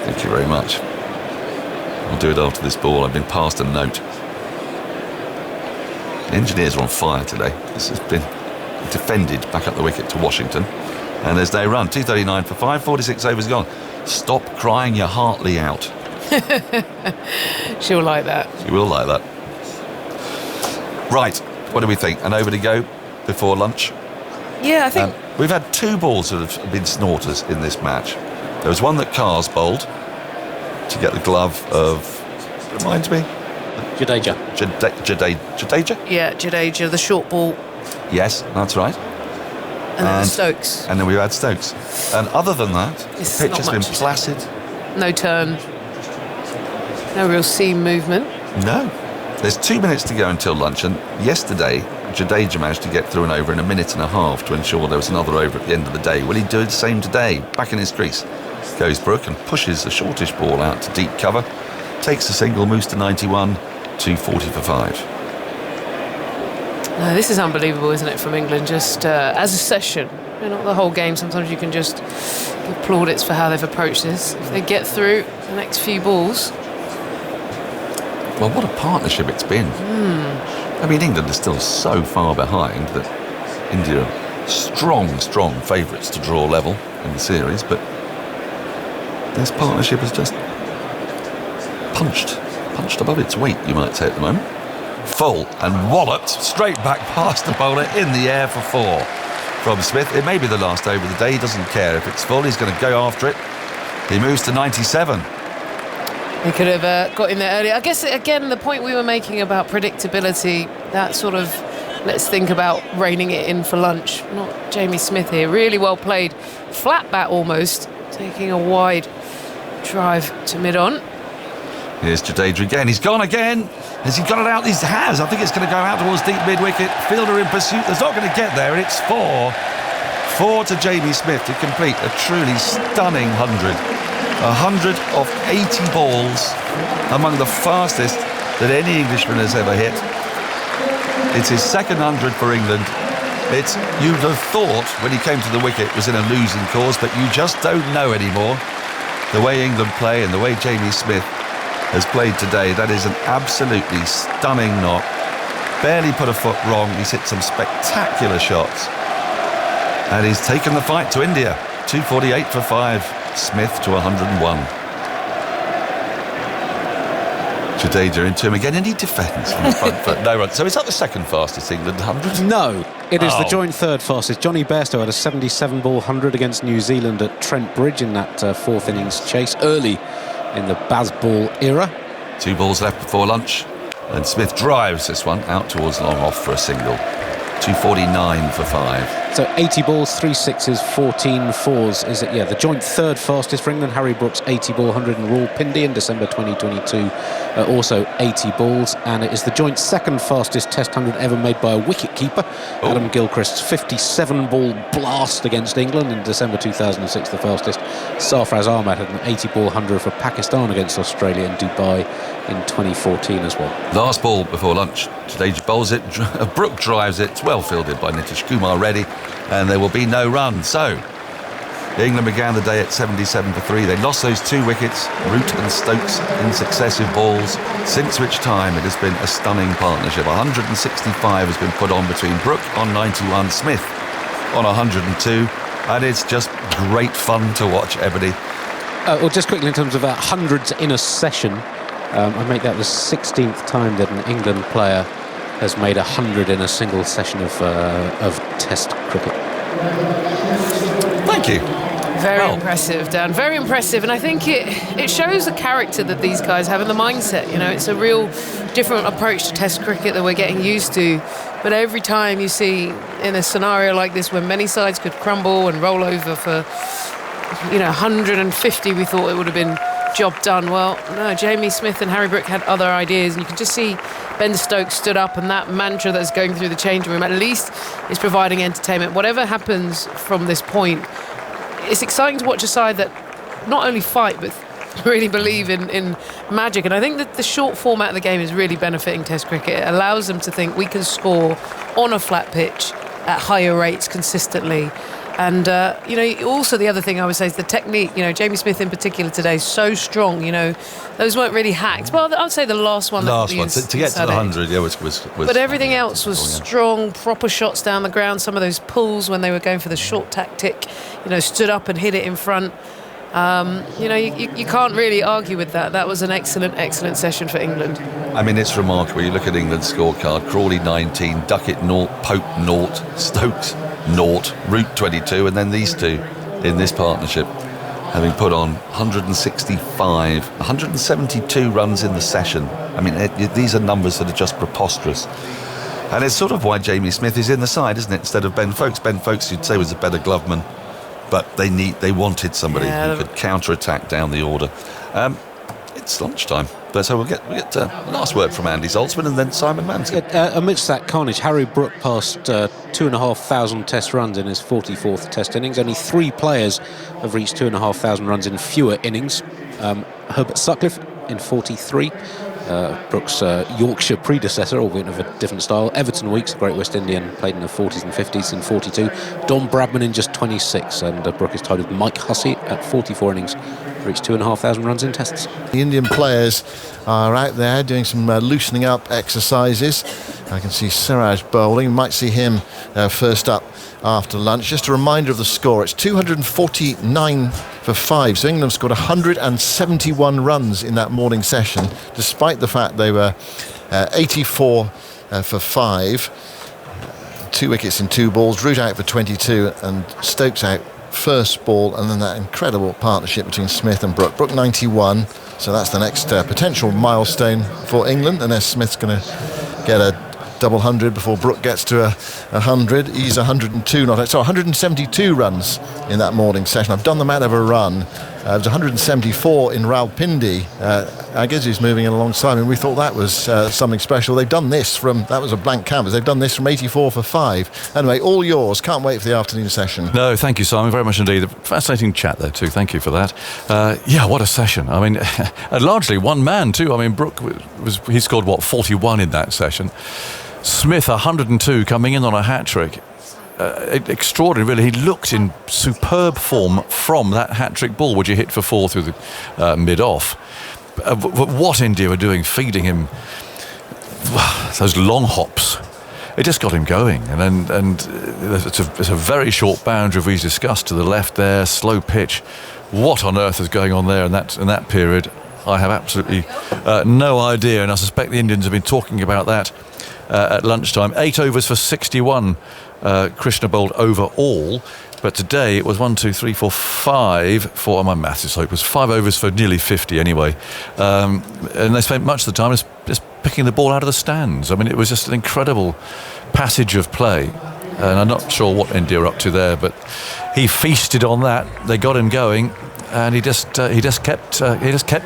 Speaker 11: Thank you very much. I'll do it after this ball. I've been passed a note. Engineers are on fire today. This has been defended back up the wicket to Washington. And as they run, 239 for 5, 46 overs gone. Stop crying your Hartley out.
Speaker 5: She'll like that.
Speaker 11: She will like that. Right, what do we think? An over to go before lunch?
Speaker 5: Yeah, I think...
Speaker 11: we've had 2 balls that have been snorters in this match. There was one that Cars bowled to get the glove of... Reminds me?
Speaker 10: Jadeja.
Speaker 11: Jadeja?
Speaker 5: Yeah, Jadeja, the short ball.
Speaker 11: Yes, that's right.
Speaker 5: And then Stokes.
Speaker 11: And then we had Stokes. And other than that,
Speaker 5: It's
Speaker 11: the pitch
Speaker 5: not
Speaker 11: has been
Speaker 5: much.
Speaker 11: placid.
Speaker 5: No turn. No real seam movement.
Speaker 11: No. There's 2 minutes to go until lunch, and yesterday Jadeja managed to get through an over in a minute and a half to ensure there was another over at the end of the day. Will he do the same today? Back in his crease goes Brook and pushes the shortish ball out to deep cover. Takes a single, moves to 91, 240 for 5.
Speaker 5: No, this is unbelievable, isn't it, from England? Just as a session, not the whole game. Sometimes you can just give plaudits for how they've approached this. If they get through the next few balls.
Speaker 11: Well, what a partnership it's been. I mean, England is still so far behind that India are strong favourites to draw level in the series, but this partnership has just punched above its weight, you might say, at the moment. Full and walloped straight back past the bowler in the air for 4 from Smith. It may be the last over of the day. He doesn't care if it's full. He's going to go after it. He moves to 97.
Speaker 5: He could have got in there earlier. I guess, again, the point we were making about predictability, that sort of, let's think about reining it in for lunch. Not Jamie Smith here. Really well played. Flat bat almost, taking a wide drive to mid-on.
Speaker 11: Here's Jadeja again. He's gone again. Has he got it out? He has. I think it's going to go out towards deep mid-wicket. Fielder in pursuit. That's not going to get there. And it's 4 to Jamie Smith to complete a truly stunning 100. 100 of 80 balls, among the fastest that any Englishman has ever hit. It's his second 100 for England. You'd have thought when he came to the wicket was in a losing cause, but you just don't know anymore. The way England play and the way Jamie Smith has played today, that is an absolutely stunning knock. Barely put a foot wrong. He's hit some spectacular shots. And he's taken the fight to India. 248 for 5. Smith to 101. Jadeja into him again, and he defends from the front foot. No run. So is that the second fastest England 100?
Speaker 10: No, it is the joint third fastest. Johnny Bairstow had a 77-ball 100 against New Zealand at Trent Bridge in that fourth innings chase early in the Bazball era.
Speaker 11: 2 balls left before lunch, and Smith drives this one out towards long off for a single. 249 for 5.
Speaker 10: So 80 balls, 3 sixes, 14 fours. Is it? Yeah, the joint third fastest for England. Harry Brooks 80 ball 100 and Raul Pindi in December 2022, also 80 balls, and it is the joint second fastest Test 100 ever made by a wicket-keeper. Adam Gilchrist's 57 ball blast against England in December 2006, the fastest. Sarfraz Ahmad had an 80 ball 100 for Pakistan against Australia in Dubai in 2014 as well.
Speaker 11: Last ball before lunch. Jadeja bowls it. Brook drives it. It's well fielded by Nitish Kumar Reddy, and there will be no run. So England began the day at 77 for 3. They lost those 2 wickets, Root and Stokes, in successive balls, since which time it has been a stunning partnership. 165 has been put on between Brook on 91, Smith on 102, and it's just great fun to watch, Ebony.
Speaker 10: Well, just quickly, in terms of hundreds in a session, I make that the 16th time that an England player has made 100 in a single session of Test cricket.
Speaker 11: Thank you.
Speaker 5: Very impressive, Dan. Very impressive. And I think it shows the character that these guys have and the mindset. You know, it's a real different approach to Test cricket that we're getting used to. But every time you see in a scenario like this where many sides could crumble and roll over for, 150, we thought it would have been job done. Well, no, Jamie Smith and Harry Brook had other ideas, and you can just see Ben Stokes stood up, and that mantra that's going through the change room at least is providing entertainment. Whatever happens from this point, it's exciting to watch a side that not only fight but really believe in magic. And I think that the short format of the game is really benefiting Test cricket. It allows them to think we can score on a flat pitch at higher rates consistently. And, also the other thing I would say is the technique. Jamie Smith in particular today is so strong. Those weren't really hacked. Well, I would say the last one.
Speaker 11: To get to the 100, was
Speaker 5: but everything else was strong, proper shots down the ground. Some of those pulls when they were going for the short tactic, stood up and hit it in front. You can't really argue with that. That was an excellent session for England.
Speaker 11: I mean, it's remarkable. You look at England's scorecard: Crawley 19, Duckett 0, Pope 0, Stokes 0, Root 22, and then these two in this partnership, having put on 165, 172 runs in the session. I mean, these are numbers that are just preposterous. And it's sort of why Jamie Smith is in the side, isn't it, instead of Ben Foakes. Ben Foakes, you'd say, was a better gloveman, but they wanted somebody who could counter-attack down the order. It's lunchtime, so we'll get last word from Andy Zaltzman and then Simon Manton.
Speaker 10: Amidst that carnage, Harry Brook passed 2,500 Test runs in his 44th Test innings. Only 3 players have reached 2,500 runs in fewer innings. Herbert Sutcliffe in 43, Brooks' Yorkshire predecessor, albeit of a different style. Everton Weeks, a Great West Indian, played in the 40s and 50s in 42. Don Bradman in just 26, and Brooke is tied with Mike Hussey at 44 innings, reached 2,500 runs in tests.
Speaker 1: The Indian players are out there doing some loosening up exercises. I can see Siraj bowling. Might see him first up after lunch. Just a reminder of the score. It's 249 for 5. So England scored 171 runs in that morning session, despite the fact they were 84 for 5. 2 wickets in 2 balls. Root out for 22 and Stokes out first ball, and then that incredible partnership between Smith and Brooke. Brooke 91, so that's the next potential milestone for England, unless Smith's going to get a double 100 before Brooke gets to 100. He's 102, 172 runs in that morning session. I've done the man of a run. It was 174 in Rawalpindi. I guess he's moving in alongside me. We thought that was something special. They've done this that was a blank canvas. They've done this from 84 for 5. Anyway, all yours. Can't wait for the afternoon session.
Speaker 2: No, thank you, Simon, very much indeed. Fascinating chat there too. Thank you for that. Yeah, what a session. I mean, and largely one man too. I mean, Brooke he scored 41 in that session. Smith 102 coming in on a hat-trick. Extraordinary, really. He looked in superb form from that hat-trick ball, which he hit for 4 through the mid-off. What India were doing, feeding him those long hops, it just got him going. And it's a very short boundary we've discussed to the left there, slow pitch. What on earth is going on there in that period? I have absolutely no idea, and I suspect the Indians have been talking about that at lunchtime. 8 overs for 61 Krishna bowled overall, but today it was 1, 2, 3, 4, 5 for my maths is so it was 5 overs for nearly 50 anyway, and they spent much of the time just picking the ball out of the stands. I mean, it was just an incredible passage of play, and I'm not sure what India are up to there, but he feasted on that. They got him going, and he just kept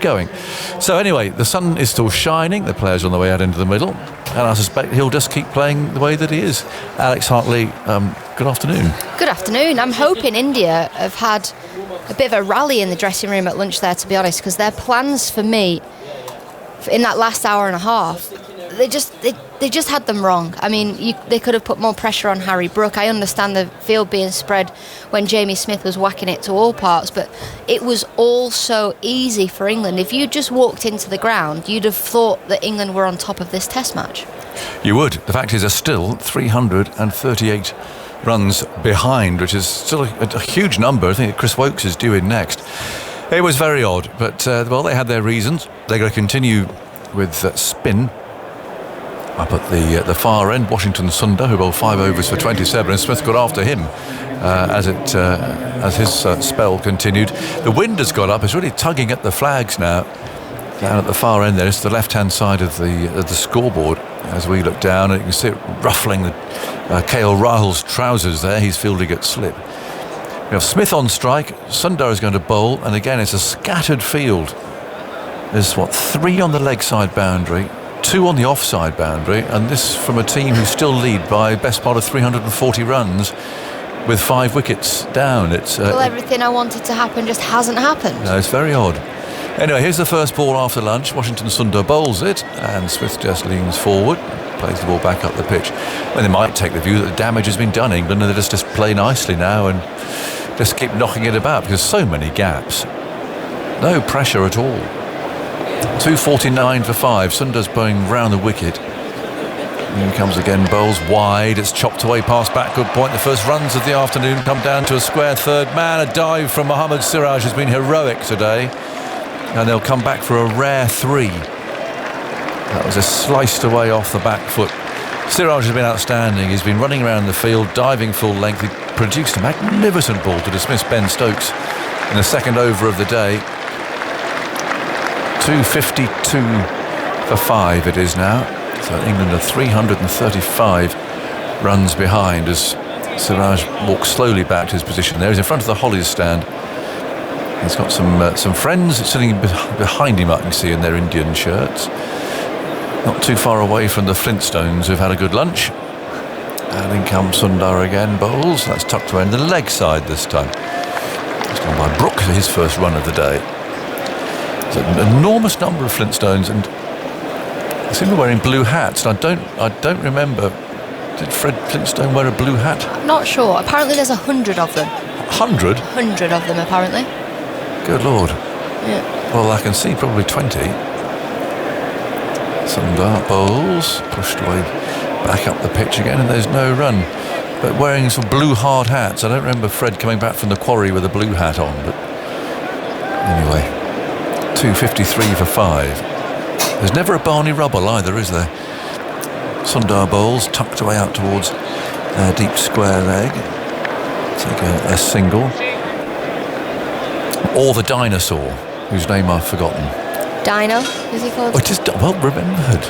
Speaker 2: going. So anyway, the sun is still shining. The players are on the way out into the middle, and I suspect he'll just keep playing the way that he is. Alex Hartley, good afternoon.
Speaker 8: Good afternoon. I'm hoping India have had a bit of a rally in the dressing room at lunch there, to be honest, because their plans for me in that last hour and a half, they just had them wrong. I mean, they could have put more pressure on Harry Brook. I understand the field being spread when Jamie Smith was whacking it to all parts, but it was all so easy for England. If you just walked into the ground, you'd have thought that England were on top of this test match.
Speaker 2: You would. The fact is they're still 338 runs behind, which is still a huge number. I think Chris Wokes is due in next. It was very odd, but they had their reasons. They're going to continue with spin up at the far end. Washington Sundar, who bowled 5 overs for 27, and Smith got after him as his spell continued. The wind has got up. It's really tugging at the flags now. Down at the far end there, it's the left-hand side of the scoreboard as we look down, and you can see it ruffling the KL Rahul's trousers there. He's fielding at slip. We have Smith on strike. Sundar is going to bowl, and again it's a scattered field. There's 3 on the leg side boundary, 2 on the offside boundary, and this from a team who still lead by best part of 340 runs with 5 wickets down.
Speaker 8: Well, everything I wanted to happen just hasn't happened.
Speaker 2: No, it's very odd. Anyway, here's the first ball after lunch. Washington Sundar bowls it, and Smith just leans forward, plays the ball back up the pitch. Well, they might take the view that the damage has been done, England, and they just play nicely now and just keep knocking it about, because so many gaps. No pressure at all. 249 for 5. Sundar's bowling round the wicket. Here comes again, bowls wide. It's chopped away past back. Good point. The first runs of the afternoon come down to a square third man. A dive from Mohammad Siraj has been heroic today, and they'll come back for a rare 3. That was just sliced away off the back foot. Siraj has been outstanding. He's been running around the field, diving full length. He produced a magnificent ball to dismiss Ben Stokes in the second over of the day. 252 for 5 it is now. So England are 335 runs behind as Siraj walks slowly back to his position there. He's in front of the Hollies stand. He's got some friends sitting behind him, I can see, in their Indian shirts. Not too far away from the Flintstones, who've had a good lunch. And in comes Sundar again, bowls. That's tucked away in the leg side this time. It's gone by Brooke for his first run of the day. There's an enormous number of Flintstones, and They seem to be wearing blue hats. And I don't remember. Did Fred Flintstone wear a blue hat?
Speaker 8: I'm not sure. Apparently there's 100 of them.
Speaker 2: 100?
Speaker 8: 100 of them, apparently.
Speaker 2: Good Lord.
Speaker 8: Yeah.
Speaker 2: Well, I can see probably 20. Some dart bowls pushed away back up the pitch again, and there's no run. But wearing some blue hard hats. I don't remember Fred coming back from the quarry with a blue hat on, but anyway, 2:53 for 5. There's never a Barney Rubble either, is there? Sundar bowls tucked away out towards deep square leg. Take a single. Or the dinosaur, whose name I've forgotten.
Speaker 8: Dino, is he called?
Speaker 2: Oh, it is well remembered.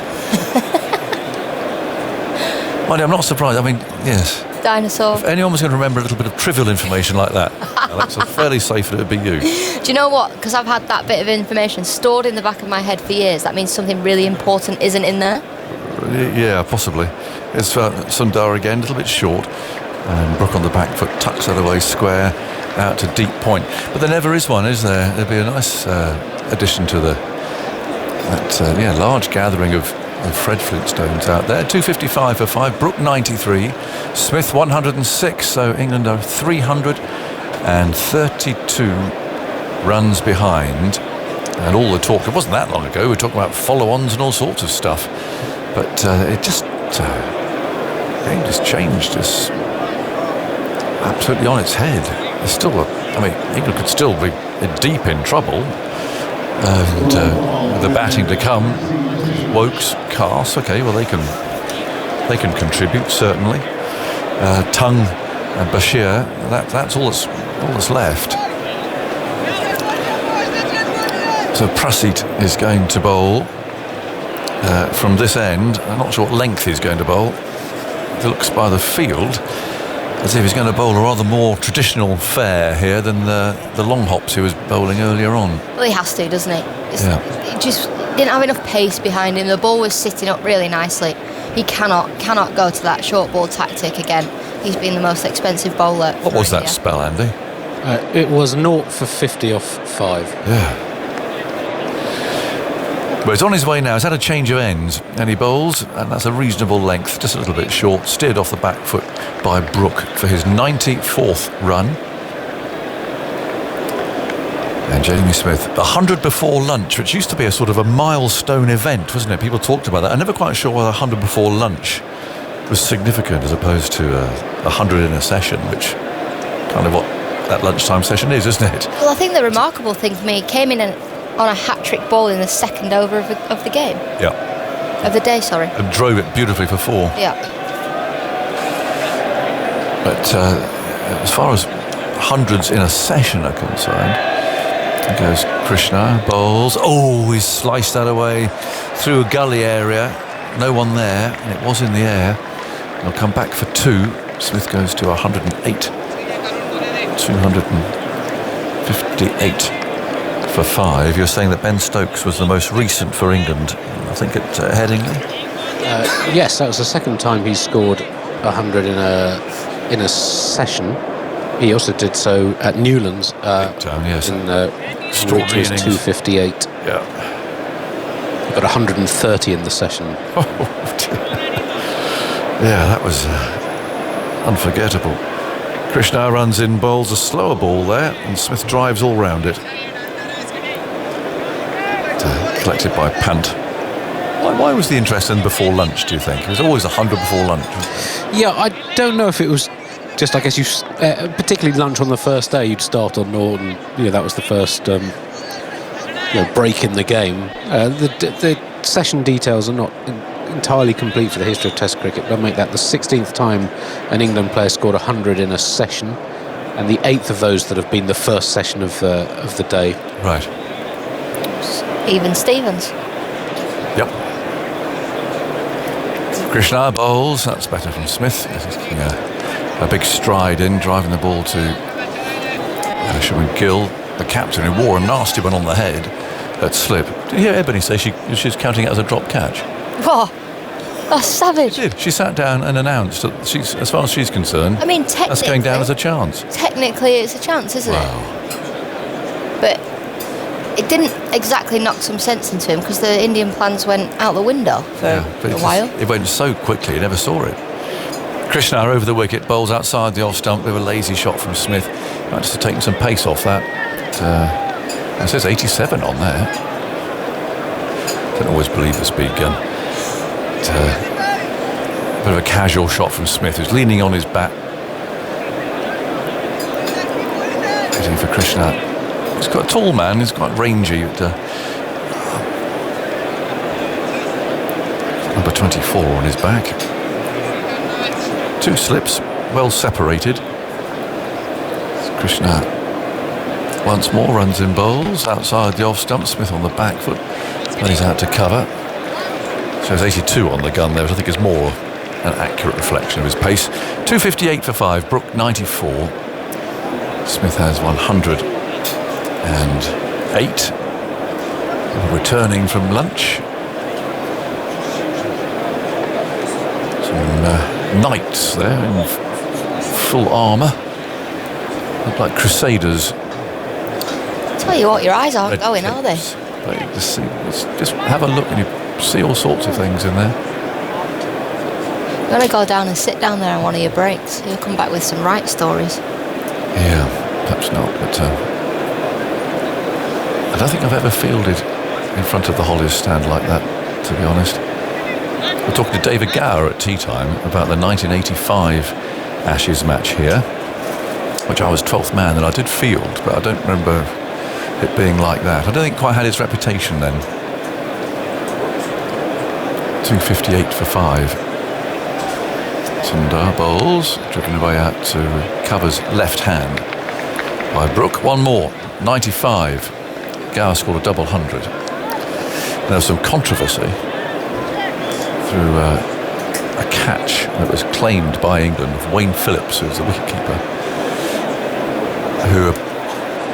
Speaker 2: Well, I'm not surprised. I mean, yes.
Speaker 8: Dinosaur.
Speaker 2: If anyone was going to remember a little bit of trivial information like that, Alex, I'm fairly safe that it would be you.
Speaker 8: Do you know what? Because I've had that bit of information stored in the back of my head for years. That means something really important isn't in there.
Speaker 2: Yeah, possibly. It's Sundar again, a little bit short. And Brook on the back foot tucks that away square out to deep point. But there never is one, is there? There'd be a nice addition to that large gathering of Fred Flintstones out there. 2:55 for 5. Brook 93. Smith 106. So England are 332 runs behind. And all the talk, it wasn't that long ago, we were talking about follow-ons and all sorts of stuff. But it just, the game just changed. It's absolutely on its head. There's still England could still be deep in trouble. And with the batting to come, Wokes, Cass, okay, well they can contribute certainly. Tongue and Bashir, that's all that's left. So Prasit is going to bowl from this end. I'm not sure what length he's going to bowl. It looks by the field as if he's going to bowl a rather more traditional fare here than the long hops he was bowling earlier on.
Speaker 8: Well, he has to, doesn't he?
Speaker 2: Yeah.
Speaker 8: He just didn't have enough pace behind him. The ball was sitting up really nicely. He cannot go to that short ball tactic again. He's been the most expensive bowler.
Speaker 2: What was that spell, Andy?
Speaker 10: It was 0 for 50 off 5.
Speaker 2: Yeah. But he's on his way now. He's had a change of ends, and he bowls, and that's a reasonable length, just a little bit short, steered off the back foot by Brook for his 94th run. And Jamie Smith, 100 before lunch, which used to be a sort of a milestone event, wasn't it? People talked about that. I'm never quite sure whether 100 before lunch was significant as opposed to 100 in a session, which kind of what that lunchtime session is, isn't it?
Speaker 8: Well, I think the remarkable thing for me, he came in on a hat-trick ball in the second over of the game.
Speaker 2: Yeah.
Speaker 8: Of the day, sorry.
Speaker 2: And drove it beautifully for 4.
Speaker 8: Yeah.
Speaker 2: But as far as hundreds in a session are concerned, there goes Krishna, bowls. Oh, he's sliced that away through a gully area. No one there, and it was in the air. He'll come back for 2. Smith goes to 108. 258 for 5. You're saying that Ben Stokes was the most recent for England, I think at Headingley?
Speaker 10: Yes, that was the second time he scored 100 in a session. He also did so at Newlands
Speaker 2: yes.
Speaker 10: in which was 258.
Speaker 2: Yeah.
Speaker 10: He got 130 in the session.
Speaker 2: Yeah, that was unforgettable. Krishna runs in, bowls a slower ball there, and Smith drives all round it. Collected by Pant. Why was the interest in before lunch, do you think? It was always 100 before lunch.
Speaker 10: Yeah, I don't know if it was just, I guess, particularly lunch on the first day, you'd start on Norton. That was the first break in the game. The session details are not entirely complete for the history of Test cricket, but I'll make that the 16th time an England player scored 100 in a session, and the 8th of those that have been the first session of the day.
Speaker 2: Right.
Speaker 8: Even Stevens.
Speaker 2: Yep. Krishna bowls. That's better from Smith. A big stride in, driving the ball to Shubman Gill, the captain, who wore a nasty one on the head at slip. Did you hear Ebony say she's counting it as a drop catch?
Speaker 8: What? That's savage.
Speaker 2: She did. She sat down and announced that as far as she's concerned,
Speaker 8: I mean,
Speaker 2: that's going down as a chance.
Speaker 8: Technically, it's a chance, isn't it? But it didn't exactly knock some sense into him because the Indian plans went out the window for a while.
Speaker 2: It went so quickly, you never saw it. Krishna over the wicket, bowls outside the off stump with a lazy shot from Smith. Might just have taken some pace off that. It says 87 on there. Don't always believe the speed gun. A bit of a casual shot from Smith, who's leaning on his bat. Waiting for Krishna. He's quite a tall man, he's quite rangy. Number 24 on his back. 2 slips, well separated. Krishna once more runs in bowls outside the off stump. Smith on the back foot, plays out to cover. Shows 82 on the gun there, which I think is more an accurate reflection of his pace. 258 for 5, Brook 94. Smith has 108. Returning from lunch. Some knights there in full armour. Look like crusaders.
Speaker 8: Tell you what, your eyes aren't going, are they?
Speaker 2: But you just have a look and you see all sorts of things in there.
Speaker 8: You've got to go down and sit down there on one of your breaks. You'll come back with some right stories.
Speaker 2: Yeah, perhaps not, but I don't think I've ever fielded in front of the Hollies stand like that, to be honest. We're talking to David Gower at tea time about the 1985 Ashes match here, which I was 12th man and I did field, but I don't remember it being like that. I don't think it quite had its reputation then. 258 for 5. Sundar bowls, driven away out to covers left hand by Brook. One more, 95. Gower scored a double 100. There was some controversy through a catch that was claimed by England of Wayne Phillips, who's the wicketkeeper, who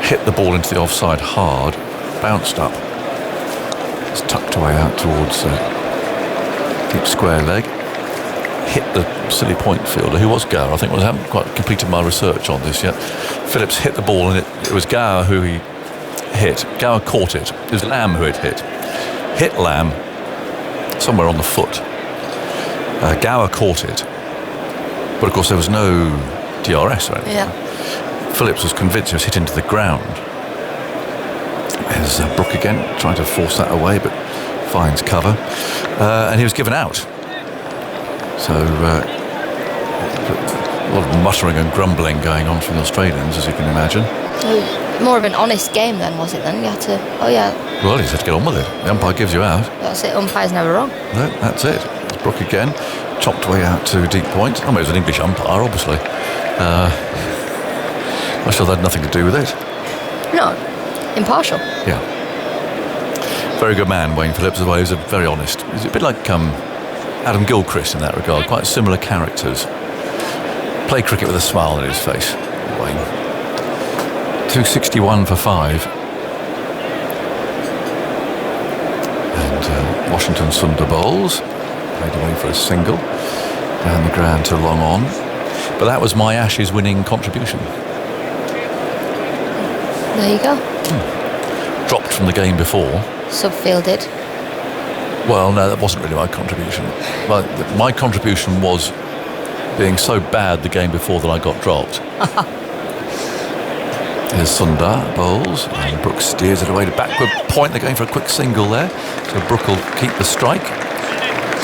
Speaker 2: hit the ball into the offside hard, bounced up, it's tucked away out towards deep square leg, hit the silly point fielder, who was Gower. I think I haven't quite completed my research on this yet. Phillips hit the ball and it was Gower who he hit. Gower caught it. It was Lamb who had hit Lamb somewhere on the foot. Gower caught it, but of course there was no DRS or anything.
Speaker 8: Yeah.
Speaker 2: Phillips was convinced he was hit into the ground. There's Brook again, trying to force that away, but finds cover. And he was given out. So a lot of muttering and grumbling going on from the Australians, as you can imagine.
Speaker 8: More of an honest game then, was it then? You had to,
Speaker 2: Well, he just had to get on with it. The umpire gives you out.
Speaker 8: that's it, umpire's never wrong.
Speaker 2: No, that's it. It's Brook again, chopped way out to deep point. I mean, it was an English umpire, obviously. I'm sure that had nothing to do with it.
Speaker 8: No, impartial.
Speaker 2: Yeah. Very good man, Wayne Phillips, as well. He was very honest. He's a bit like Adam Gilchrist in that regard, quite similar characters. Play cricket with a smile on his face, Wayne. 261 for 5. And Washington Sundar bowls. Played away for a single. Down the ground to long on. But that was my Ashes winning contribution.
Speaker 8: There you go.
Speaker 2: Dropped from the game before.
Speaker 8: Subfielded.
Speaker 2: Well, no, that wasn't really my contribution. My contribution was being so bad the game before that I got dropped. There's Sundar bowls, and Brook steers it away to backward point. They're going for a quick single there, so Brook will keep the strike.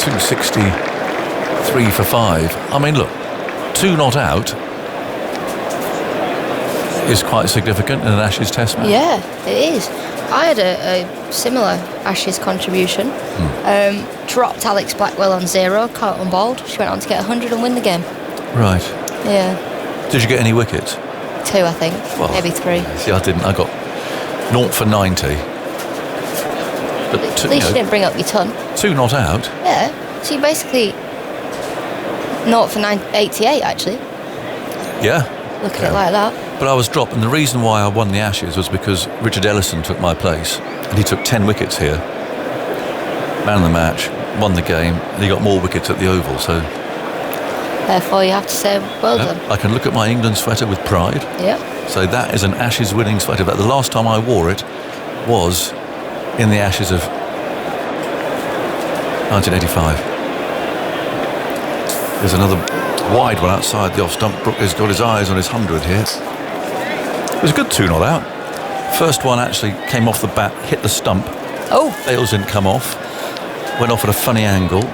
Speaker 2: 263 for 5. I mean, look, 2 not out is quite significant in an Ashes Test match.
Speaker 8: Yeah, it is. I had a similar Ashes contribution. Dropped Alex Blackwell on 0, caught on bowled. She went on to get 100 and win the game.
Speaker 2: Right.
Speaker 8: Yeah.
Speaker 2: Did you get any wickets?
Speaker 8: 2, I think.
Speaker 2: Well,
Speaker 8: maybe 3.
Speaker 2: See, I didn't. I got 0 for 90. But
Speaker 8: At least you didn't bring up your ton.
Speaker 2: 2 not out.
Speaker 8: Yeah. So you basically 0 for 88, actually.
Speaker 2: Yeah.
Speaker 8: Look at it like that.
Speaker 2: But I was dropped, and the reason why I won the Ashes was because Richard Ellison took my place, and he took 10 wickets here. Man of the match, won the game, and he got more wickets at the Oval, so...
Speaker 8: Therefore, you have to say, well done.
Speaker 2: I can look at my England sweater with pride.
Speaker 8: Yep.
Speaker 2: So that is an Ashes winning sweater. But the last time I wore it was in the Ashes of 1985. There's another wide one outside the off stump. Brook has got his eyes on his 100 here. It was a good 2 not out. First one actually came off the bat, hit the stump.
Speaker 8: Oh.
Speaker 2: Bales didn't come off. Went off at a funny angle.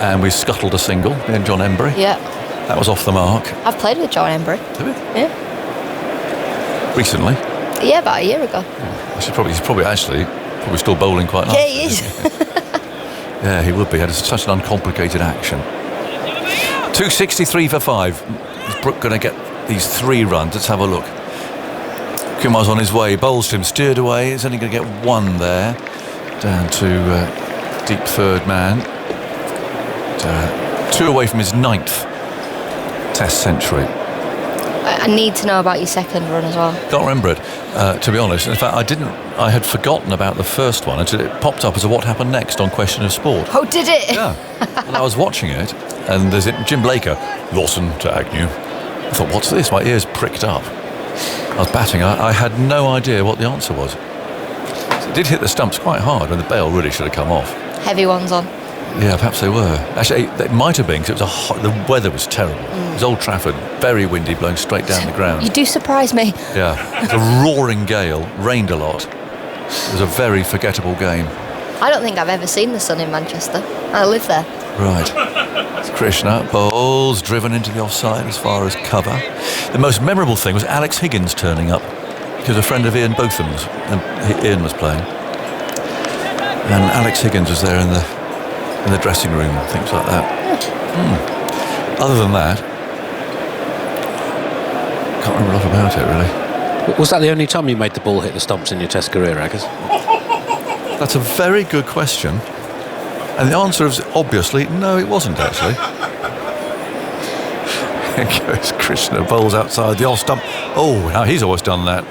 Speaker 2: And we scuttled a single, me and John Embry.
Speaker 8: Yeah.
Speaker 2: That was off the mark.
Speaker 8: I've played with John Embry.
Speaker 2: Have you?
Speaker 8: Yeah.
Speaker 2: Recently?
Speaker 8: Yeah, about a year ago.
Speaker 2: He's probably still bowling quite nicely.
Speaker 8: Yeah, he is.
Speaker 2: Yeah, he would be. Had such an uncomplicated action. 263 for 5. Is Brook going to get these 3 runs? Let's have a look. Kumar's on his way. Bowls to him, steered away. He's only going to get 1 there. Down to deep third man. 2 away from his 9th Test century.
Speaker 8: I need to know about your second run as well.
Speaker 2: Can't remember it, to be honest. In fact, I had forgotten about the first one until it popped up as a what happened next on Question of Sport.
Speaker 8: Oh, did it?
Speaker 2: Yeah. And I was watching it, and there's Jim Blaker, Lawson to Agnew. I thought, what's this? My ears pricked up. I was batting. I had no idea what the answer was. It did hit the stumps quite hard, and the bail really should have come off.
Speaker 8: Heavy ones on.
Speaker 2: Yeah, perhaps they were. Actually, it might have been because the weather was terrible. It was Old Trafford, very windy, blowing straight down the ground.
Speaker 8: You do surprise me.
Speaker 2: Yeah, it was a roaring gale, rained a lot. It was a very forgettable game.
Speaker 8: I don't think I've ever seen the sun in Manchester. I live there.
Speaker 2: Right. It's Krishna. Bowls driven into the offside as far as cover. The most memorable thing was Alex Higgins turning up. He was a friend of Ian Botham's, and Ian was playing. And Alex Higgins was there in the dressing room, things like that. Other than that, can't remember a lot about it, really.
Speaker 10: Was that the only time you made the ball hit the stumps in your Test career, Aggers?
Speaker 2: That's a very good question. And the answer is obviously no, it wasn't actually. Here goes Krishna, bowls outside the off stump. Oh, now he's always done that.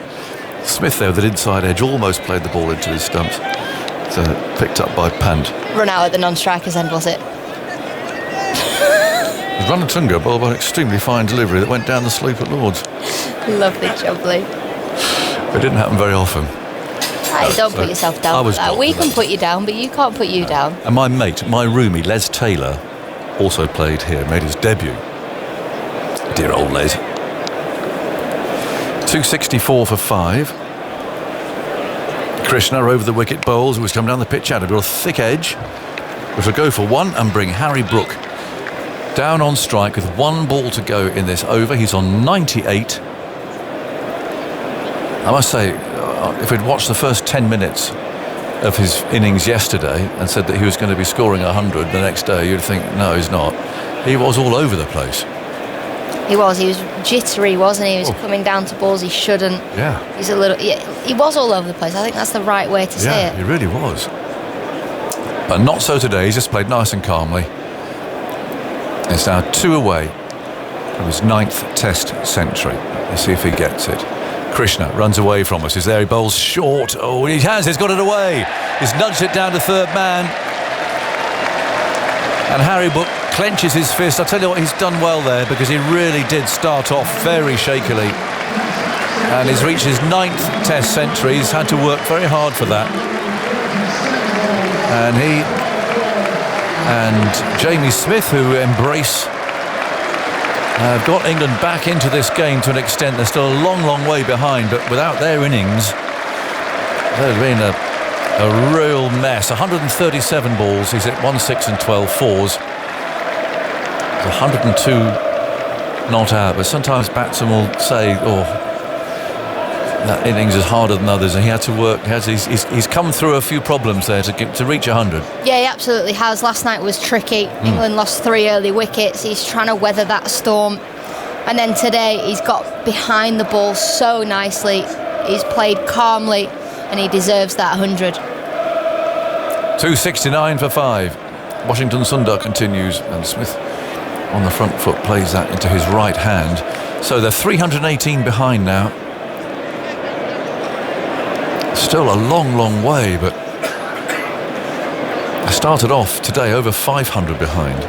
Speaker 2: Smith there with an inside edge almost played the ball into his stumps. So picked up by Pant.
Speaker 8: Run out at the non-striker's end, was it?
Speaker 2: Ranatunga bowled by an extremely fine delivery that went down the slope at Lord's.
Speaker 8: Lovely job, Lee.
Speaker 2: It didn't happen very often.
Speaker 8: Hey, don't put yourself down for that. We can put you down, but you can't put you down.
Speaker 2: And my mate, my roomie, Les Taylor, also played here, made his debut. Dear old Les. 264 for 5. Krishna over the wicket bowls, who was coming down the pitch, had a real thick edge, which will go for 1 and bring Harry Brook down on strike with 1 ball to go in this over. He's on 98. I must say, if we'd watched the first 10 minutes of his innings yesterday and said that he was going to be scoring 100 the next day, you'd think, no, he's not. He was all over the place.
Speaker 8: He was jittery, wasn't he? He was coming down to balls he shouldn't.
Speaker 2: Yeah.
Speaker 8: He was all over the place. I think that's the right way to say it.
Speaker 2: Yeah, he really was. But not so today. He's just played nice and calmly. It's now 2 away from his 9th Test century. Let's see if he gets it. Krishna runs away from us. He's there. He bowls short. Oh, he has. He's got it away. He's nudged it down to third man. And Harry Brook clenches his fist. I'll tell you what, he's done well there because he really did start off very shakily. And he's reached his 9th Test century. He's had to work very hard for that. And he and Jamie Smith, who embrace, have got England back into this game to an extent. They're still a long, long way behind, but without their innings, they've been a real mess. 137 balls. He's hit 1 6 and 12 fours. 102 not out, but sometimes batsmen will say, oh, that innings is harder than others, and he had to work. He's come through a few problems there to reach 100.
Speaker 8: Yeah, he absolutely has. Last night was tricky. England lost 3 early wickets. He's trying to weather that storm, and then today he's got behind the ball so nicely. He's played calmly, and he deserves that 100.
Speaker 2: 269 for 5. Washington Sundar continues, and Smith on the front foot plays that into his right hand. So they're 318 behind now. Still a long, long way, but I started off today over 500 behind.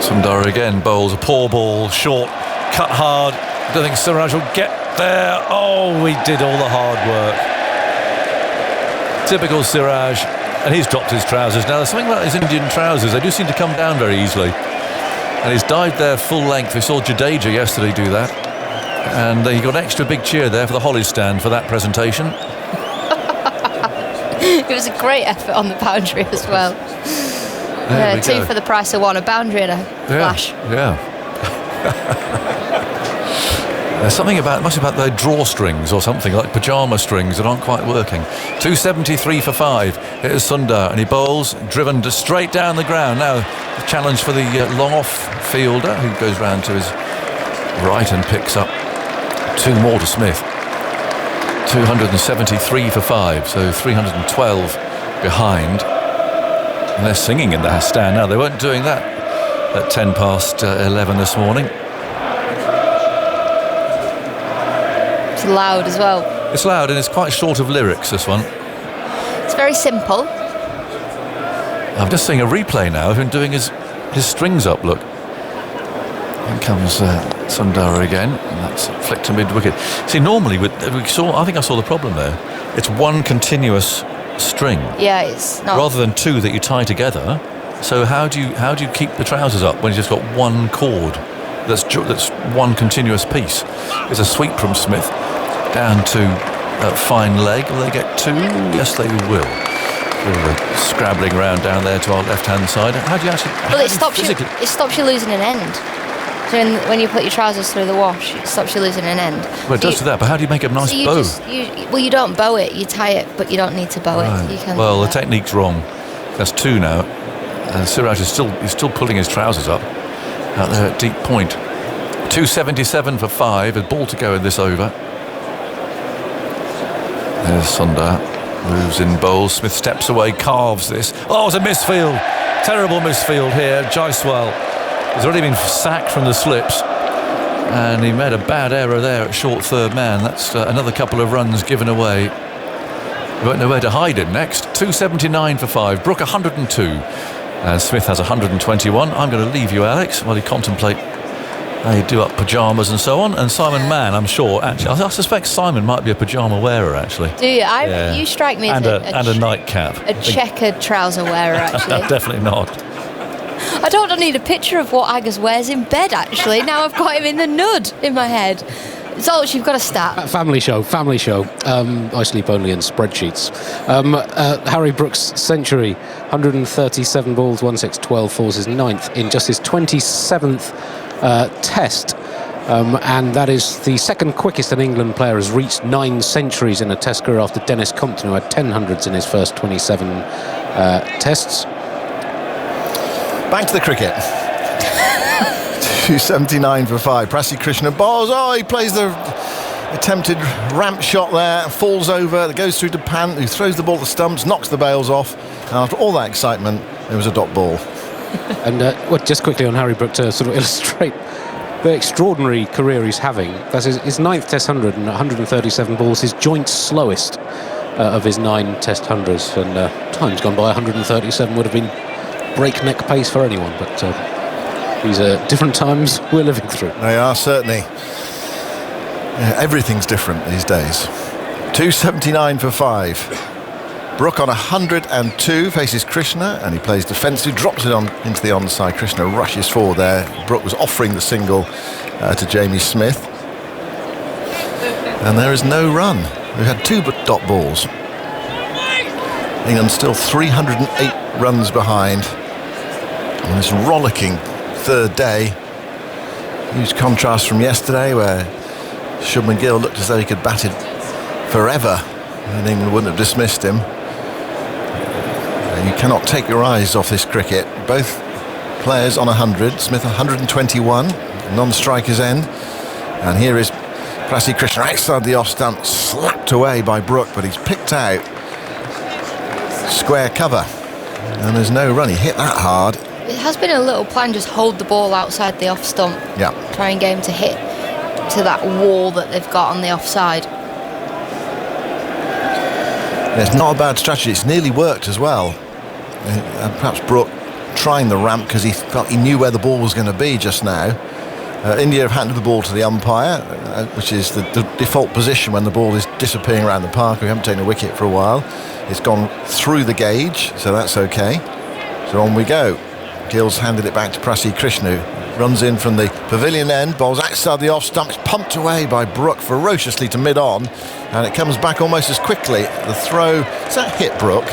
Speaker 2: Sundar again bowls a poor ball, short, cut hard. I don't think Siraj will get there. Oh, we did all the hard work. Typical Siraj. And he's dropped his trousers. Now, there's something about his Indian trousers. They do seem to come down very easily. And he's dived there full length. We saw Jadeja yesterday do that. And he got an extra big cheer there for the Hollies stand for that presentation.
Speaker 8: It was a great effort on the boundary as well. Two for the price of one, a boundary and a flash.
Speaker 2: Yeah. There's something about, must be about the drawstrings or something, like pyjama strings that aren't quite working. 273 for 5. Here's Sundar, and he bowls, driven straight down the ground. Now, the challenge for the long-off fielder, who goes round to his right and picks up 2 more to Smith. 273 for 5, so 312 behind. And they're singing in the stand now. They weren't doing that at 10 past 11 this morning.
Speaker 8: It's loud as well.
Speaker 2: It's loud and it's quite short of lyrics, this one.
Speaker 8: It's very simple.
Speaker 2: I'm just seeing a replay now of him doing his strings up, look. In comes Sundar again, and that's flicked to mid-wicket. See, normally, I think I saw the problem there. It's one continuous string.
Speaker 8: Yeah, it's not.
Speaker 2: Rather than 2 that you tie together. So how do you keep the trousers up when you've just got one cord that's one continuous piece? It's a sweep from Smith down to fine leg. Will they get 2? Yes, they will. Scrabbling around down there to our left-hand side. How do you actually?
Speaker 8: Well, it stops you losing an end. So when you put your trousers through the wash, it stops you losing an end.
Speaker 2: Well, it does do that, but how do you make a nice bow?
Speaker 8: You don't bow it, you tie it, but you don't need to bow it. You can
Speaker 2: well, the technique's wrong. That's 2 now. And Siraj is still pulling his trousers up out there at deep point. 277 for 5, a ball to go in this over. There's Sundar, moves in bowl. Smith steps away, carves this. Oh, it's a misfield. Terrible misfield here. Jaiswal has already been sacked from the slips, and he made a bad error there at short third man. That's another couple of runs given away. He won't know where to hide it next. 279 for 5. Brook 102. And Smith has 121. I'm going to leave you, Alex, while you contemplate how you do up pyjamas and so on. And Simon Mann, I'm sure, actually, I suspect Simon might be a pyjama wearer, actually.
Speaker 8: Do you? You strike me as
Speaker 2: a nightcap.
Speaker 8: A checkered trouser wearer, actually.
Speaker 2: Definitely not.
Speaker 8: I don't need a picture of what Aggers wears in bed, actually. Now I've got him in the nud in my head. Zolch, you've got to start.
Speaker 10: Family show. I sleep only in spreadsheets. Harry Brooks' century, 137 balls, 1/6, 12 fours, his 9th in just his 27th test. And that is the second quickest an England player has reached 9 centuries in a test career after Dennis Compton, who had 10 hundreds in his first 27 tests.
Speaker 1: Back to the cricket. 279 for 5. Prassi Krishna bowls. Oh, he plays the attempted ramp shot there, falls over, goes through to Pant, who throws the ball to stumps, knocks the bails off. And after all that excitement, it was a dot ball.
Speaker 10: And just quickly on Harry Brook to sort of illustrate the extraordinary career he's having. That's his 9th Test 100 and 137 balls, his joint slowest of his 9 Test 100s. And time's gone by, 137 would have been breakneck pace for anyone, but these are different times we're living through.
Speaker 1: They are, certainly. Everything's different these days. 279 for 5. Brook on 102 faces Krishna, and he plays defensive, drops it on into the onside. Krishna rushes forward there. Brook was offering the single to Jamie Smith, and there is no run. We've had 2 dot balls. England still 308 runs behind on this rollicking third day. Huge contrast from yesterday, where Shubman Gill looked as though he could bat it forever and England wouldn't have dismissed him. You cannot take your eyes off this cricket. Both players on 100. Smith 121, non-striker's end. And here is Prassi Krishna outside the off stump, slapped away by Brook, but he's picked out square cover. And there's no run. He hit that hard.
Speaker 8: It has been a little plan, just hold the ball outside the off stump.
Speaker 1: Yeah.
Speaker 8: Try and get him to hit to that wall that they've got on the offside.
Speaker 1: It's not a bad strategy. It's nearly worked as well. And perhaps Brook trying the ramp because he felt he knew where the ball was going to be just now. India have handed the ball to the umpire, which is the default position when the ball is disappearing around the park. We haven't taken a wicket for a while. It's gone through the gauge, so that's okay. So on we go. Gill's handed it back to Prasad Krishna, who runs in from the pavilion end, bowls outside the off stump, pumped away by Brook ferociously to mid-on, and it comes back almost as quickly. The throw, does that hit Brook?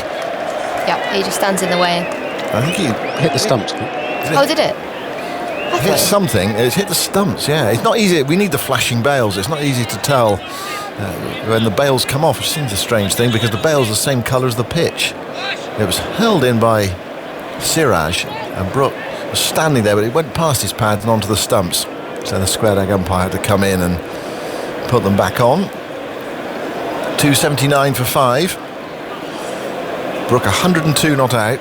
Speaker 8: Yeah, he just stands in the way.
Speaker 1: I think he
Speaker 10: hit the stumps.
Speaker 8: Oh, did it?
Speaker 1: Hit something. It's hit the stumps. Yeah, it's not easy. We need the flashing bails. It's not easy to tell when the bails come off, which seems a strange thing because the bail's the same colour as the pitch. It was held in by Siraj, and Brook was standing there, but it went past his pads and onto the stumps. So the square leg umpire had to come in and put them back on. 279 for 5. Brook 102 not out.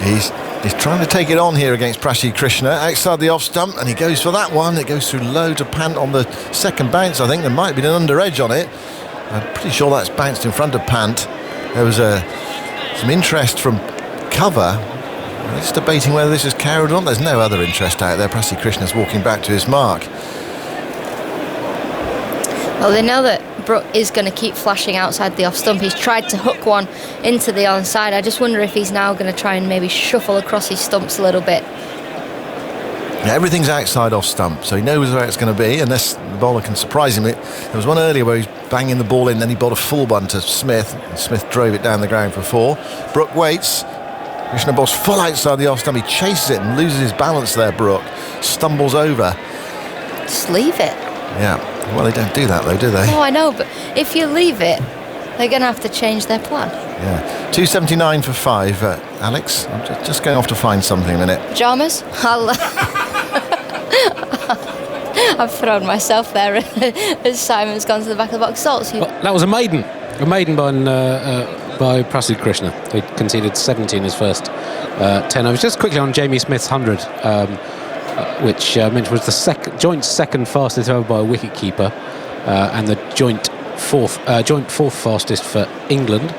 Speaker 1: He's trying to take it on here against Prasad Krishna outside the off stump, and he goes for that one. It goes through low to Pant on the second bounce. I think there might be an under edge on it. I'm pretty sure that's bounced in front of Pant. There was some interest from cover. I'm just debating whether this is carried on. There's no other interest out there. Prasad Krishna's walking back to his mark.
Speaker 8: Well, they know that Brook is going to keep flashing outside the off stump. He's tried to hook one into the onside. I just wonder if he's now going to try and maybe shuffle across his stumps a little bit.
Speaker 1: Yeah, everything's outside off stump, so he knows where it's going to be, unless the bowler can surprise him. There was one earlier where he's banging the ball in, then he bowled a full one to Smith, and Smith drove it down the ground for 4. Brook waits. Krishna bowls full outside the off stump. He chases it and loses his balance there, Brook. Stumbles over.
Speaker 8: Just leave it.
Speaker 1: Yeah. Well, they don't do that, though, do they?
Speaker 8: Oh, I know, but if you leave it, they're going to have to change their plan.
Speaker 1: Yeah. 279 for 5. Alex, I'm just going off to find something a minute.
Speaker 8: Pyjamas? I've thrown myself there as Simon's gone to the back of the box. Salts,
Speaker 10: Well, that was a maiden by Prasad Krishna. He conceded 17 his first 10 overs. Just quickly on Jamie Smith's 100, which meant was the joint second fastest over by a wicketkeeper, and the joint fourth fastest for England.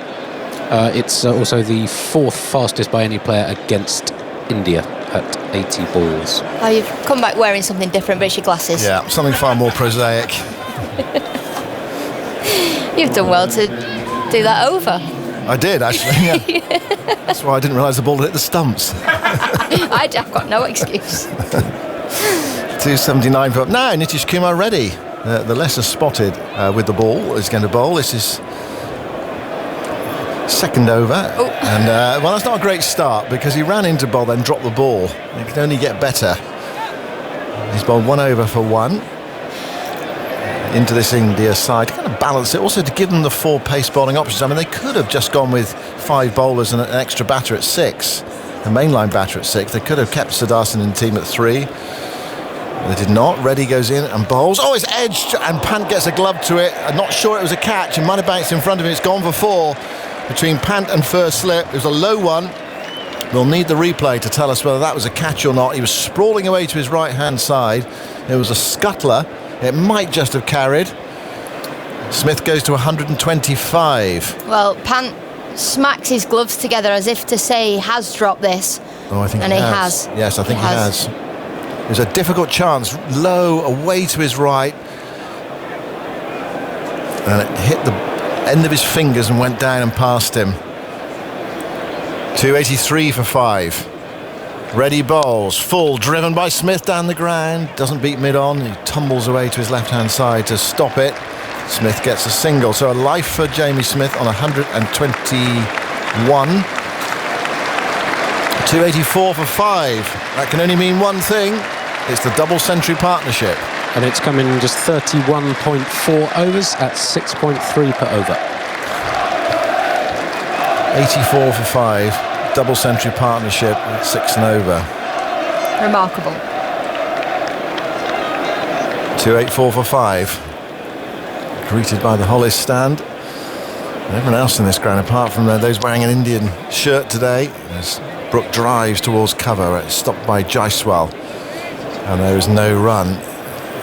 Speaker 10: It's also the 4th fastest by any player against India at 80 balls.
Speaker 8: Oh, you've come back wearing something different, but it's your glasses.
Speaker 1: Yeah, something far more prosaic.
Speaker 8: You've done well to do that over.
Speaker 1: I did, actually, yeah. That's why I didn't realise the ball hit the stumps.
Speaker 8: I've got no excuse.
Speaker 1: 279 for... Now, Nitish Kumar Reddy, the lesser spotted with the ball, is going to bowl. This is second over.
Speaker 8: Oh.
Speaker 1: And, well, that's not a great start because he ran into bowl, then dropped the ball. He can only get better. He's bowled 1 over for 1 into this India side to kind of balance it, also to give them the 4 pace bowling options. I mean, they could have just gone with 5 bowlers and an extra batter at 6, a mainline batter at 6. They could have kept Sudarshan in the team at 3. They did not. Reddy goes in and bowls. Oh, it's edged, and Pant gets a glove to it. I'm not sure it was a catch. It might have bounced in front of him. It's gone for 4 between Pant and first slip. It was a low one. We'll need the replay to tell us whether that was a catch or not. He was sprawling away to his right-hand side. It was a scuttler. It might just have carried. Smith goes to 125.
Speaker 8: Well, Pant smacks his gloves together as if to say he has dropped this.
Speaker 1: Oh, I think
Speaker 8: and
Speaker 1: he has. Yes, I think he has. It was a difficult chance. Low, away to his right. And it hit the end of his fingers and went down and past him. 283 for 5. Reddy bowls, full, driven by Smith down the ground, doesn't beat mid-on, he tumbles away to his left-hand side to stop it. Smith gets a single, so a life for Jamie Smith on 121. 284 for 5. That can only mean one thing, it's the double century partnership.
Speaker 10: And it's come in just 31.4 overs at 6.3 per over.
Speaker 1: 84 for 5. Double century partnership at 6 and over.
Speaker 8: Remarkable.
Speaker 1: 284 for 5. Greeted by the Hollis stand. And everyone else in this ground, apart from those wearing an Indian shirt today, as Brook drives towards cover. It's stopped by Jaiswal, and there is no run. I'm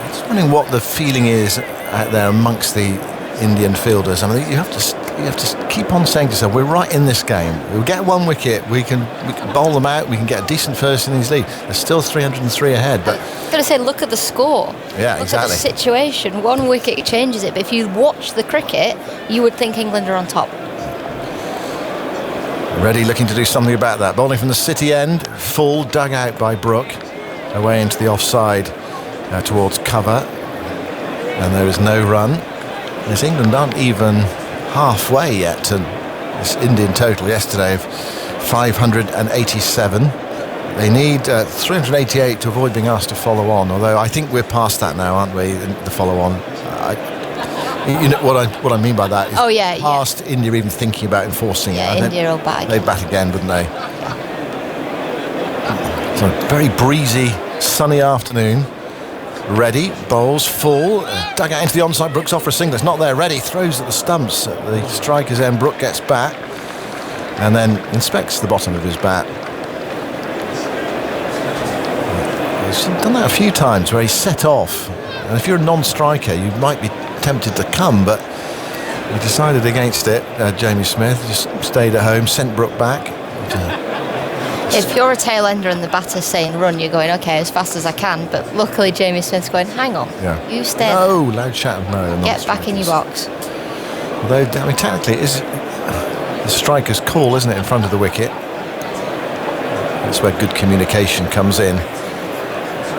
Speaker 1: just wondering what the feeling is out there amongst the Indian fielders. I mean, you have to have to keep on saying to yourself, we're right in this game. We'll get one wicket, we can bowl them out, we can get a decent first innings lead. There's still 303 ahead, but
Speaker 8: I've got to say, look at the score.
Speaker 1: Yeah,
Speaker 8: look
Speaker 1: exactly.
Speaker 8: At the situation. One wicket changes it, but if you watch the cricket, you would think England are on top.
Speaker 1: Reddy looking to do something about that. Bowling from the City end, full, dug out by Brook, away into the offside towards cover, and there is no run. As England aren't even halfway yet to this Indian total yesterday of 587. They need 388 to avoid being asked to follow on, although I think we're past that now, aren't we, the follow on. You know what I mean by that is past India even thinking about enforcing it.
Speaker 8: Yeah, India will bat again.
Speaker 1: They'd bat again, wouldn't they? So a very breezy, sunny afternoon. Reddy bowls full, dug out into the onside. Brooks off for a single. It's not there. Reddy throws at the stumps at the striker's end. Brook gets back and then inspects the bottom of his bat. He's done that a few times where he's set off, and if you're a non-striker you might be tempted to come, but he decided against it. Jamie Smith just stayed at home, sent Brook back.
Speaker 8: If you're a tail ender and the batter's saying run, you're going, okay, as fast as I can, but luckily Jamie Smith's going, hang on, you stay
Speaker 1: no, loud chat of no.
Speaker 8: Get back in your box.
Speaker 1: Although, I mean, technically it is the striker's call, isn't it, in front of the wicket. That's where good communication comes in.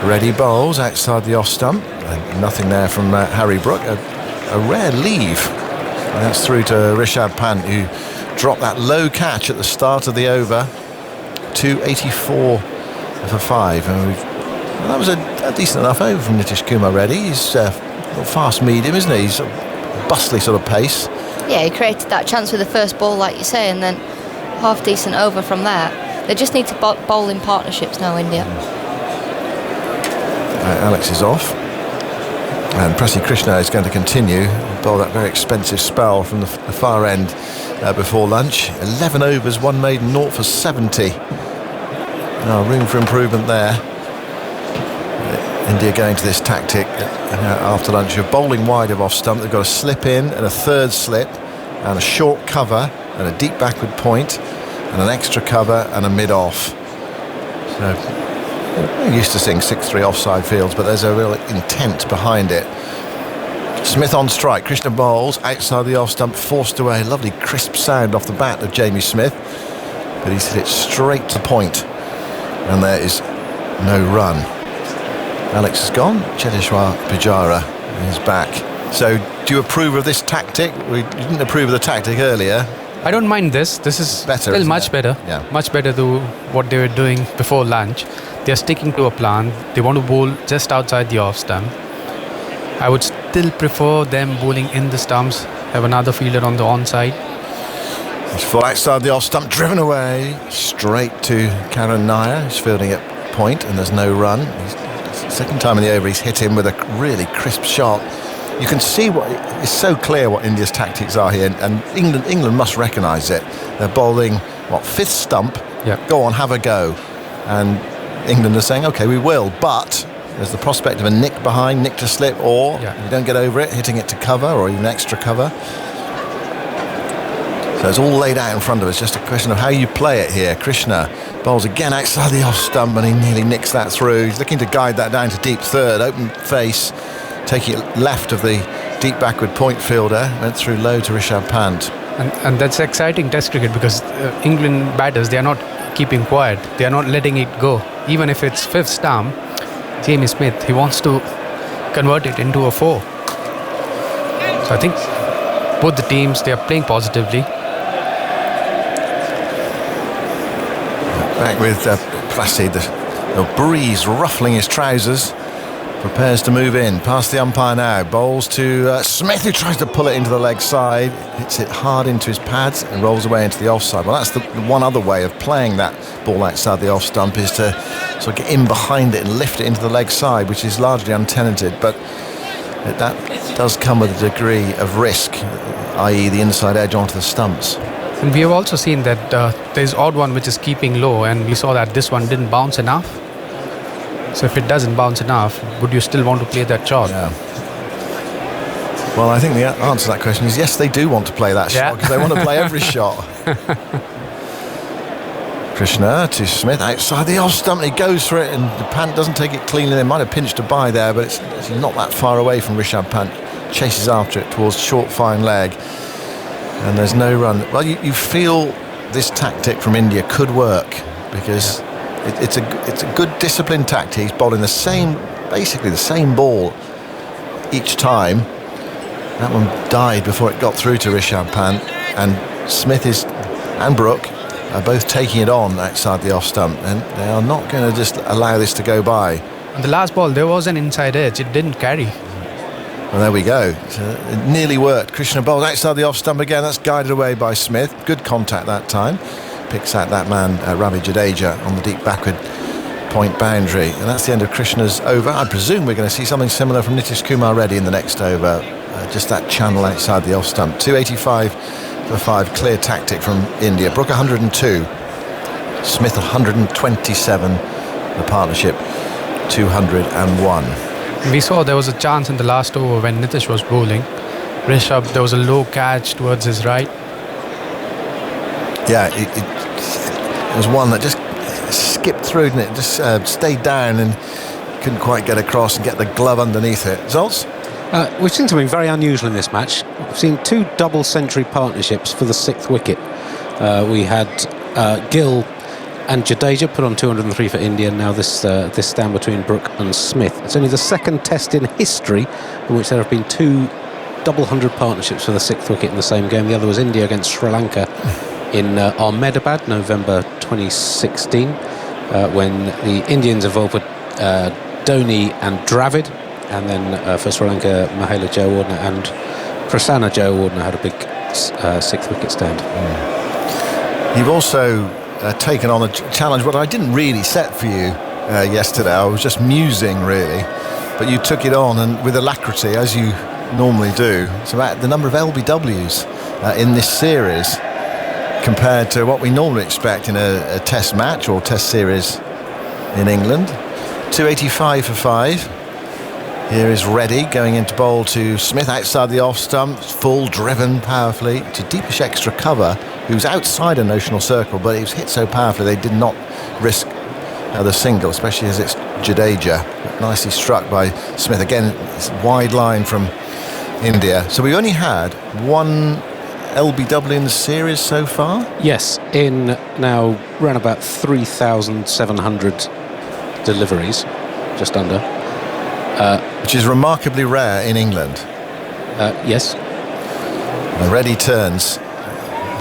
Speaker 1: Reddy bowls outside the off stump, and nothing there from Harry Brook. A rare leave, and that's through to Rishabh Pant, who dropped that low catch at the start of the over. 284 for 5, and that was a decent enough over from Nitish Kumar Reddy. He's fast medium, isn't he? He's a bustly sort of pace.
Speaker 8: Yeah, he created that chance with the first ball, like you say, and then half decent over from there. They just need to bowl in partnerships now, India.
Speaker 1: Alex is off, and Prassi Krishna is going to continue bowl that very expensive spell from the far end before lunch. 11 overs, one maiden, 0 for 70. Now, room for improvement there. India going to this tactic after lunch of bowling wide of off stump. They've got a slip in and a third slip and a short cover and a deep backward point and an extra cover and a mid off. So we're used to seeing 6-3 offside fields, but there's a real intent behind it. Smith on strike. Krishna bowls outside the off stump, forced away. Lovely crisp sound off the bat of Jamie Smith, but he's hit it straight to point, and there is no run. Alex is gone. Cheteshwar Pujara is back. So do you approve of this tactic? You didn't approve of the tactic earlier.
Speaker 13: I don't mind this. This is
Speaker 1: better,
Speaker 13: still much better.
Speaker 1: Yeah.
Speaker 13: Much better than what they were doing before lunch. They're sticking to a plan. They want to bowl just outside the off stump. I would still prefer them bowling in the stumps, have another fielder on the onside.
Speaker 1: He's full outside the off stump, driven away straight to Karan Nair, who's fielding at point, and there's no run. Second time in the over he's hit him with a really crisp shot. You can see it's so clear what India's tactics are here, and England must recognise it. They're bowling fifth stump.
Speaker 13: Yep.
Speaker 1: Go on, have a go, and England are saying, okay, we will, but there's the prospect of a nick behind, nick to slip, or you don't get over it, hitting it to cover or even extra cover. So it's all laid out in front of us, just a question of how you play it here. Krishna bowls again outside the off stump, and he nearly nicks that through. He's looking to guide that down to deep third, open face, taking it left of the deep backward point fielder, went through low to Rishabh Pant.
Speaker 13: And that's exciting Test cricket, because England batters, they are not keeping quiet. They are not letting it go. Even if it's fifth stump, Jamie Smith, he wants to convert it into a 4. So I think both the teams, they are playing positively.
Speaker 1: Back with Placid, the breeze ruffling his trousers, prepares to move in, past the umpire now, bowls to Smith, who tries to pull it into the leg side, hits it hard into his pads and rolls away into the offside. Well, that's the one other way of playing that ball outside the off stump, is to sort of get in behind it and lift it into the leg side, which is largely untenanted, but that does come with a degree of risk, i.e. the inside edge onto the stumps.
Speaker 13: And we have also seen that there's odd one which is keeping low, and we saw that this one didn't bounce enough. So if it doesn't bounce enough, would you still want to play that shot?
Speaker 1: Yeah. Well, I think the answer to that question is yes, they do want to play that shot because they want to play every shot. Krishna to Smith outside the off stump. He goes for it, and the Pant doesn't take it cleanly. They might have pinched a bye there, but it's not that far away from Rishabh Pant. Chases after it towards short fine leg, and there's no run. Well, you feel this tactic from India could work because it's a good disciplined tactic. He's bowling basically the same ball each time. That one died before it got through to Rishabh Pant, and Smith and Brook are both taking it on outside the off stump, and they are not going to just allow this to go by.
Speaker 13: On the last ball, there was an inside edge. It didn't carry.
Speaker 1: Well, there we go. It nearly worked. Krishna bowls outside the off stump again. That's guided away by Smith. Good contact that time. Picks out that man, Ravi Jadeja, on the deep backward point boundary. And that's the end of Krishna's over. I presume we're going to see something similar from Nitish Kumar Reddy in the next over. Just that channel outside the off stump. 285 for 5. Clear tactic from India. Brook 102. Smith 127. The partnership 201.
Speaker 13: We saw there was a chance in the last over when Nitish was bowling. Rishabh, there was a low catch towards his right.
Speaker 1: Yeah, it was one that just skipped through, didn't it? Just stayed down and couldn't quite get across and get the glove underneath it. Results?
Speaker 10: We've seen something very unusual in this match. We've seen 2 double century partnerships for the 6th wicket. We had Gill and Jadeja put on 203 for India. Now this stand between Brook and Smith. It's only the 2nd test in history in which there have been 2 double 100 partnerships for the 6th wicket in the same game. The other was India against Sri Lanka in Ahmedabad, November 2016, when the Indians involved with Dhoni and Dravid, and then for Sri Lanka, Mahela Jayawardene and Prasanna Jayawardene had a big 6th wicket stand.
Speaker 1: You've also taken on a challenge what I didn't really set for you yesterday. I was just musing really, but you took it on and with alacrity, as you normally do. It's about the number of LBWs in this series compared to what we normally expect in a test match or test series in England. 285 for 5. Here is Reddy going into bowl to Smith outside the off stump, full driven powerfully to Deepesh extra cover, who's outside a notional circle, but he was hit so powerfully they did not risk the single, especially as it's Jadeja. Nicely struck by Smith. Again, it's a wide line from India. So we only had 1 LBW in the series so far?
Speaker 10: Yes, in now around about 3,700 deliveries, just under.
Speaker 1: Which is remarkably rare in England.
Speaker 10: Yes.
Speaker 1: And Reddy turns.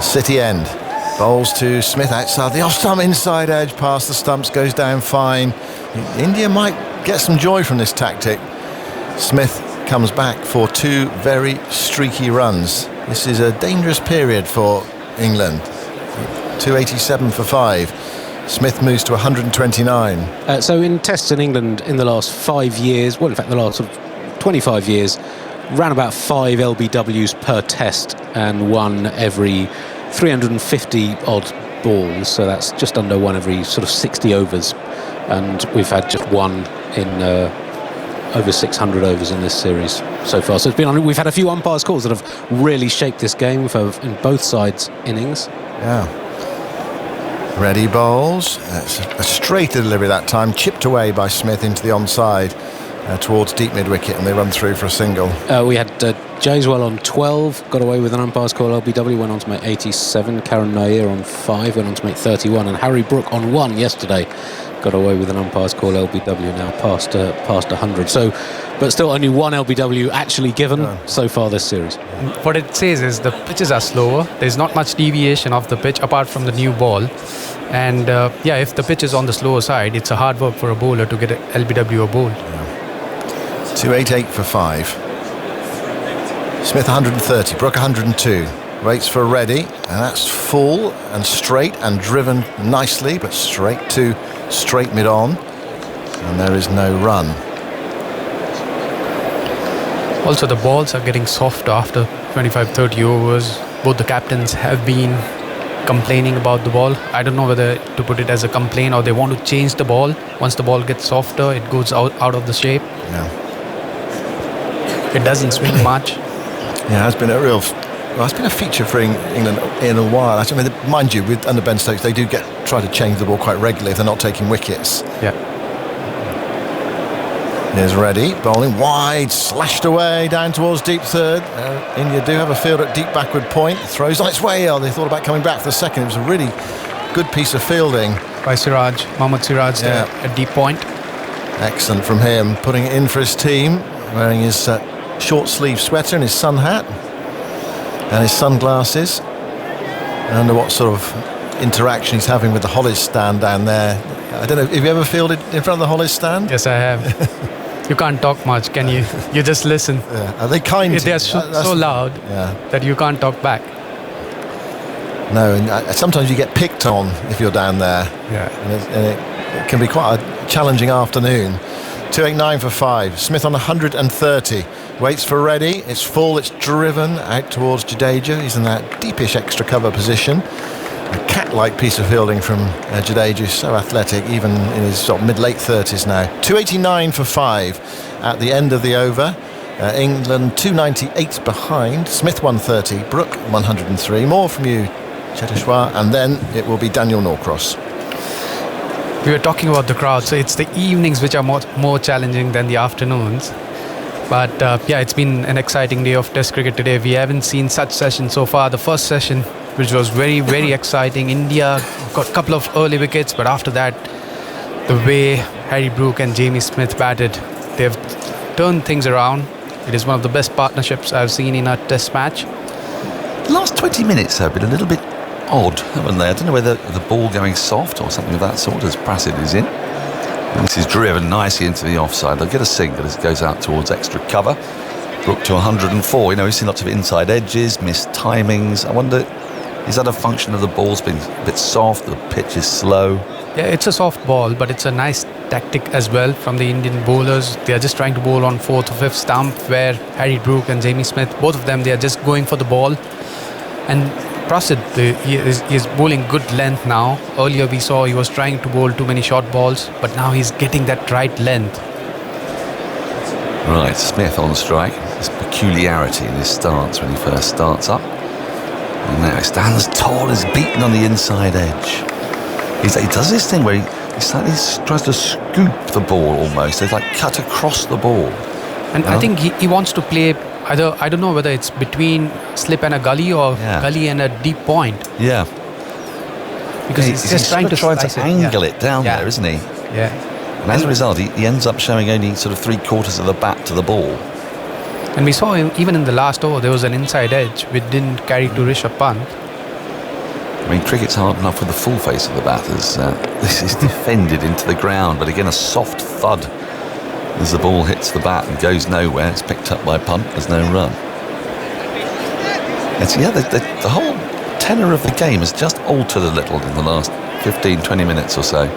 Speaker 1: City end. Bowls to Smith outside the off-stump, inside edge, past the stumps, goes down fine. India might get some joy from this tactic. Smith comes back for 2 very streaky runs. This is a dangerous period for England. 287 for 5. Smith moves to 129.
Speaker 10: So in tests in England in the last 5 years, well, in fact, the last sort of 25 years, ran about 5 LBWs per test and 1 every 350 odd balls. So that's just under 1 every sort of 60 overs. And we've had just 1 in over 600 overs in this series so far. So it's been we've had a few umpires' calls that have really shaped this game in both sides' innings.
Speaker 1: Yeah. Reddy bowls. That's a straight delivery that time, chipped away by Smith into the onside towards deep mid-wicket, and they run through for a single.
Speaker 10: We had Jaiswal on 12, got away with an umpire's call. LBW went on to make 87. Karan Nair on 5, went on to make 31. And Harry Brook on 1 yesterday, got away with an umpire's call. LBW now past 100. So, but still only 1 LBW actually given so far this series.
Speaker 13: What it says is the pitches are slower. There's not much deviation of the pitch apart from the new ball. And if the pitch is on the slower side, it's a hard work for a bowler to get an LBW bowled.
Speaker 1: 288 for 5. Smith 130, Brook 102. Waits for Reddy, and that's full and straight and driven nicely, but straight mid-on. And there is no run.
Speaker 13: Also, the balls are getting softer after 25-30 overs. Both the captains have been complaining about the ball. I don't know whether to put it as a complaint or they want to change the ball. Once the ball gets softer, it goes out of the shape.
Speaker 1: Yeah.
Speaker 13: It doesn't swing much.
Speaker 1: Yeah, it's been a real. Well, it's been a feature for England in a while. Actually, I mean, mind you, under Ben Stokes, they do try to change the ball quite regularly if they're not taking wickets.
Speaker 13: Yeah.
Speaker 1: Here's Reddy, bowling wide, slashed away down towards deep third. India do have a field at deep backward point. Throws on its way. Oh, they thought about coming back for the second. It was a really good piece of fielding
Speaker 13: By Siraj, Mohammad Siraj there at deep point.
Speaker 1: Excellent from him, putting it in for his team, wearing his short sleeve sweater and his sun hat and his sunglasses. I wonder what sort of interaction he's having with the Hollis stand down there. I don't know, have you ever fielded in front of the Hollis stand?
Speaker 13: Yes, I have. You can't talk much, can you? You just listen.
Speaker 1: Yeah. Are they kind to you?
Speaker 13: They're so loud that you can't talk back.
Speaker 1: No, and sometimes you get picked on if you're down there.
Speaker 13: Yeah.
Speaker 1: And it can be quite a challenging afternoon. 289 for 5. Smith on 130. Waits for Reddy. It's full, it's driven out towards Jadeja. He's in that deepish extra cover position. A cat-like piece of fielding from Jadeja, who's so athletic, even in his sort of mid-late 30s now. 289 for 5 at the end of the over. England 298 behind. Smith 130, Brook 103. More from you, Cheteshwar, and then it will be Daniel Norcross.
Speaker 13: We were talking about the crowd, so it's the evenings which are more challenging than the afternoons. But yeah, it's been an exciting day of Test cricket today. We haven't seen such sessions so far. The first session, which was very, very exciting. India got a couple of early wickets, but after that, the way Harry Brook and Jamie Smith batted, they've turned things around. It is one of the best partnerships I've seen in a Test match.
Speaker 11: The last 20 minutes have been a little bit odd, haven't they? I don't know whether the ball going soft or something of that sort as Prasid is in. And this is driven nicely into the offside. They'll get a single as it goes out towards extra cover. Brook to 104. You know, we've seen lots of inside edges, missed timings. I wonder, is that a function of the ball's been a bit soft, the pitch is slow?
Speaker 13: Yeah, it's a soft ball, but it's a nice tactic as well from the Indian bowlers. They are just trying to bowl on 4th or 5th stump, where Harry Brook and Jamie Smith, both of them, they are just going for the ball. And Prasid, he is bowling good length now. Earlier we saw he was trying to bowl too many short balls, but now he's getting that right length.
Speaker 11: Right, Smith on strike. This peculiarity in his stance when he first starts up. And now he stands tall, is beaten on the inside edge. He does this thing where he slightly tries to scoop the ball almost. They like cut across the ball.
Speaker 13: And I think he wants to play either, I don't know whether it's between slip and a gully or gully and a deep point.
Speaker 11: Yeah.
Speaker 13: Because he's just trying to
Speaker 11: angle it down there, isn't he?
Speaker 13: Yeah.
Speaker 11: And as a result, he ends up showing only sort of 3/4 of the bat to the ball.
Speaker 13: And we saw him, even in the last over, there was an inside edge which didn't carry to Rishabh Pant.
Speaker 11: I mean, cricket's hard enough with the full face of the batters. This is defended into the ground, but again, a soft thud as the ball hits the bat and goes nowhere. It's picked up by Pant. There's no run. It's, the whole tenor of the game has just altered a little in the last 15-20 minutes or so.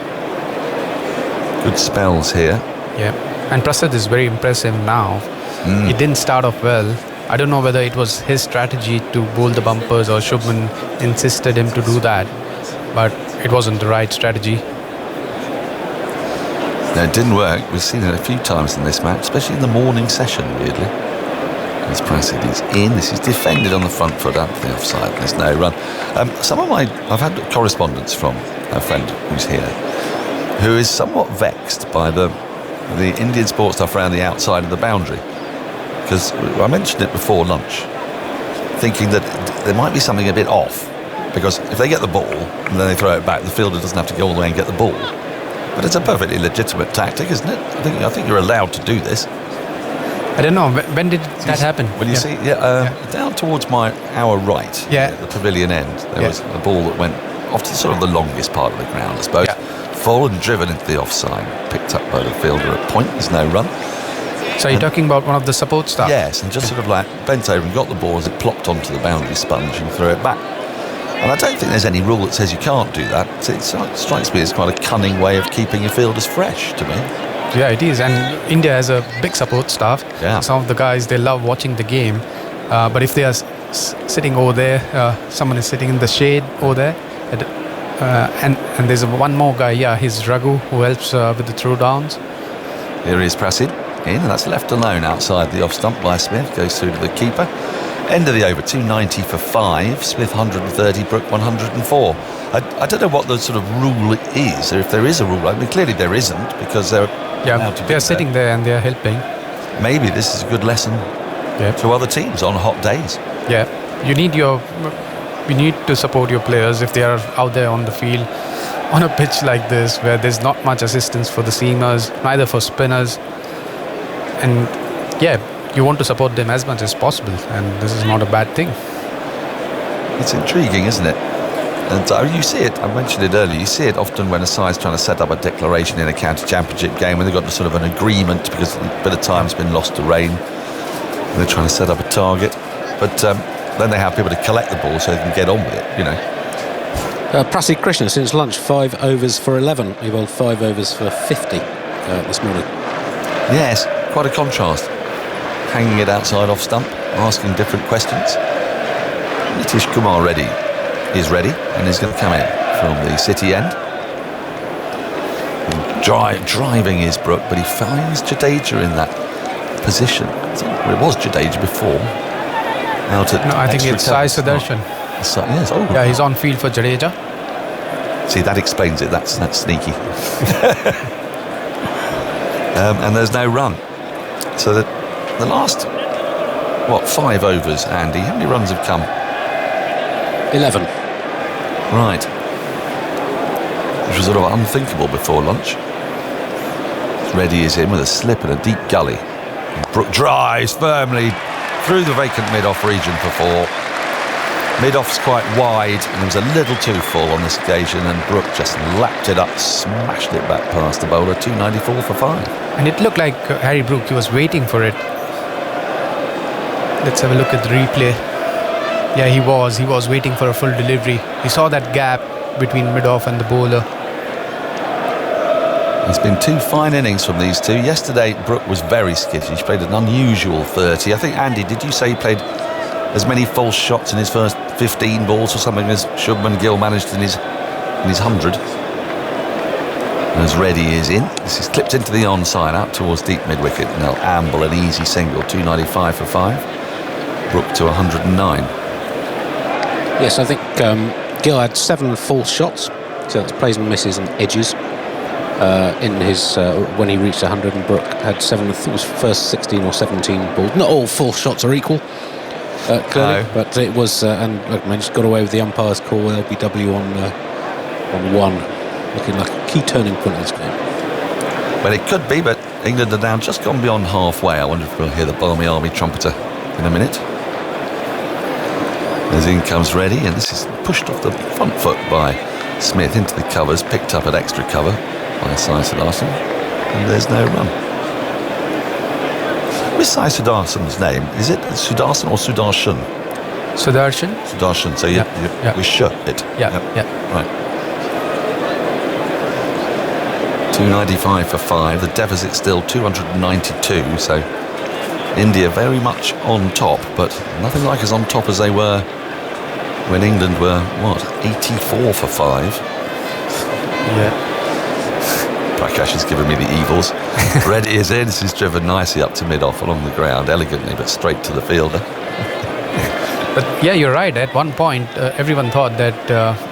Speaker 11: Good spells here.
Speaker 13: Yeah, and Prasid is very impressive now. He didn't start off well. I don't know whether it was his strategy to bowl the bumpers or Shubman insisted him to do that, but it wasn't the right strategy.
Speaker 11: No, it didn't work. We've seen it a few times in this match, especially in the morning session, weirdly. As Prasid is in, this is defended on the front foot out to the offside. There's no run. I've had correspondence from a friend who's here, who is somewhat vexed by the Indian sports stuff around the outside of the boundary. Because I mentioned it before lunch, thinking that there might be something a bit off. Because if they get the ball and then they throw it back, the fielder doesn't have to go all the way and get the ball. But it's a perfectly legitimate tactic, isn't it? I think you're allowed to do this.
Speaker 13: I don't know. When did that happen?
Speaker 11: Well, you see, down towards our right, the pavilion end, there was a ball that went off to sort of the longest part of the ground, I suppose. Full and driven into the offside, picked up by the fielder at point. There's no run.
Speaker 13: So you're talking about one of the support staff?
Speaker 11: Yes, and just sort of like bent over and got the ball as it plopped onto the boundary sponge and threw it back. And I don't think there's any rule that says you can't do that. It strikes me as quite a cunning way of keeping your fielders fresh to me.
Speaker 13: Yeah, it is. And India has a big support staff.
Speaker 11: Yeah.
Speaker 13: Some of the guys, they love watching the game. But if they are sitting over there, someone is sitting in the shade over there. And there's one more guy, he's Raghu, who helps with the throwdowns.
Speaker 11: Here is Prasid in, and that's left alone outside the off stump by Smith, goes through to the keeper. End of the over, 290 for 5. Smith 130, Brook 104. I don't know what the sort of rule is, or if there is a rule. I mean, clearly there isn't, because they're
Speaker 13: they're sitting there and they're helping.
Speaker 11: Maybe this is a good lesson to other teams on hot days.
Speaker 13: Yeah, you need to support your players if they are out there on the field on a pitch like this, where there's not much assistance for the seamers, neither for spinners, and you want to support them as much as possible, and this is not a bad thing.
Speaker 11: It's intriguing, isn't it? And you see it, I mentioned it earlier, you see it often when a side's trying to set up a declaration in a county championship game, when they've got sort of an agreement because a bit of time's been lost to rain, and they're trying to set up a target. But then they have people to collect the ball so they can get on with it, you know.
Speaker 10: Prasid Krishna, since lunch, 5 overs for 11. He bowled 5 overs for 50 this morning.
Speaker 11: Yes, quite a contrast. Hanging it outside off stump, asking different questions. Nitish Kumar Reddy is ready, and he's going to come in from the city end. Driving is Brook, but he finds Jadeja in that position. Well, it was Jadeja before. Out at
Speaker 13: I think it's Sai Sudarshan.
Speaker 11: Yes,
Speaker 13: yeah, he's on field for Jadeja.
Speaker 11: See, that explains it. That's sneaky. And there's no run. So the last 5 overs, Andy, how many runs have come?
Speaker 10: 11.
Speaker 11: Right. Which was sort of unthinkable before lunch. Reddy is in with a slip and a deep gully. Brook drives firmly through the vacant mid-off region for 4. Mid-off's quite wide, and it was a little too full on this occasion, and Brook just lapped it up, smashed it back past the bowler, 294 for 5.
Speaker 13: And it looked like Harry Brook, he was waiting for it. Let's have a look at the replay. Yeah, he was waiting for a full delivery. He saw that gap between mid-off and the bowler.
Speaker 11: It's been 2 fine innings from these two. Yesterday, Brook was very skittish. He played an unusual 30. I think, Andy, did you say he played as many false shots in his first 15 balls or something as Shubman Gill managed in his 100? As Reddy is in, this is clipped into the onside out towards deep mid-wicket, and they'll amble an easy single, 295 for 5. Brook to 109.
Speaker 10: Yes, I think Gill had 7 false shots, so that's plays and misses and edges in his when he reached 100, and Brook had 7. I think it was first 16 or 17 balls. Not all false shots are equal, clearly, but it was, and look, man, just got away with the umpire's call, LBW on 1, looking like a key turning point in this game.
Speaker 11: Well, it could be, but England are now just gone beyond halfway. I wonder if we'll hear the Barmy Army trumpeter in a minute. As in comes Reddy, and this is pushed off the front foot by Smith into the covers, picked up at extra cover by Sai Sudarshan, and there's no run. With Sai Sudarshan's name, is it Sudarshan or Sudarshan?
Speaker 13: Sudarshan.
Speaker 11: Sudarshan, so we shut it.
Speaker 13: Yeah.
Speaker 11: Right. 295 for 5. The deficit still 292, so India very much on top, but nothing like as on top as they were when England were, 84 for 5.
Speaker 13: Yeah.
Speaker 11: Prakash has given me the evils. Reddy is in. This is driven nicely up to mid-off along the ground, elegantly, but straight to the fielder.
Speaker 13: But yeah, you're right. At one point, everyone thought that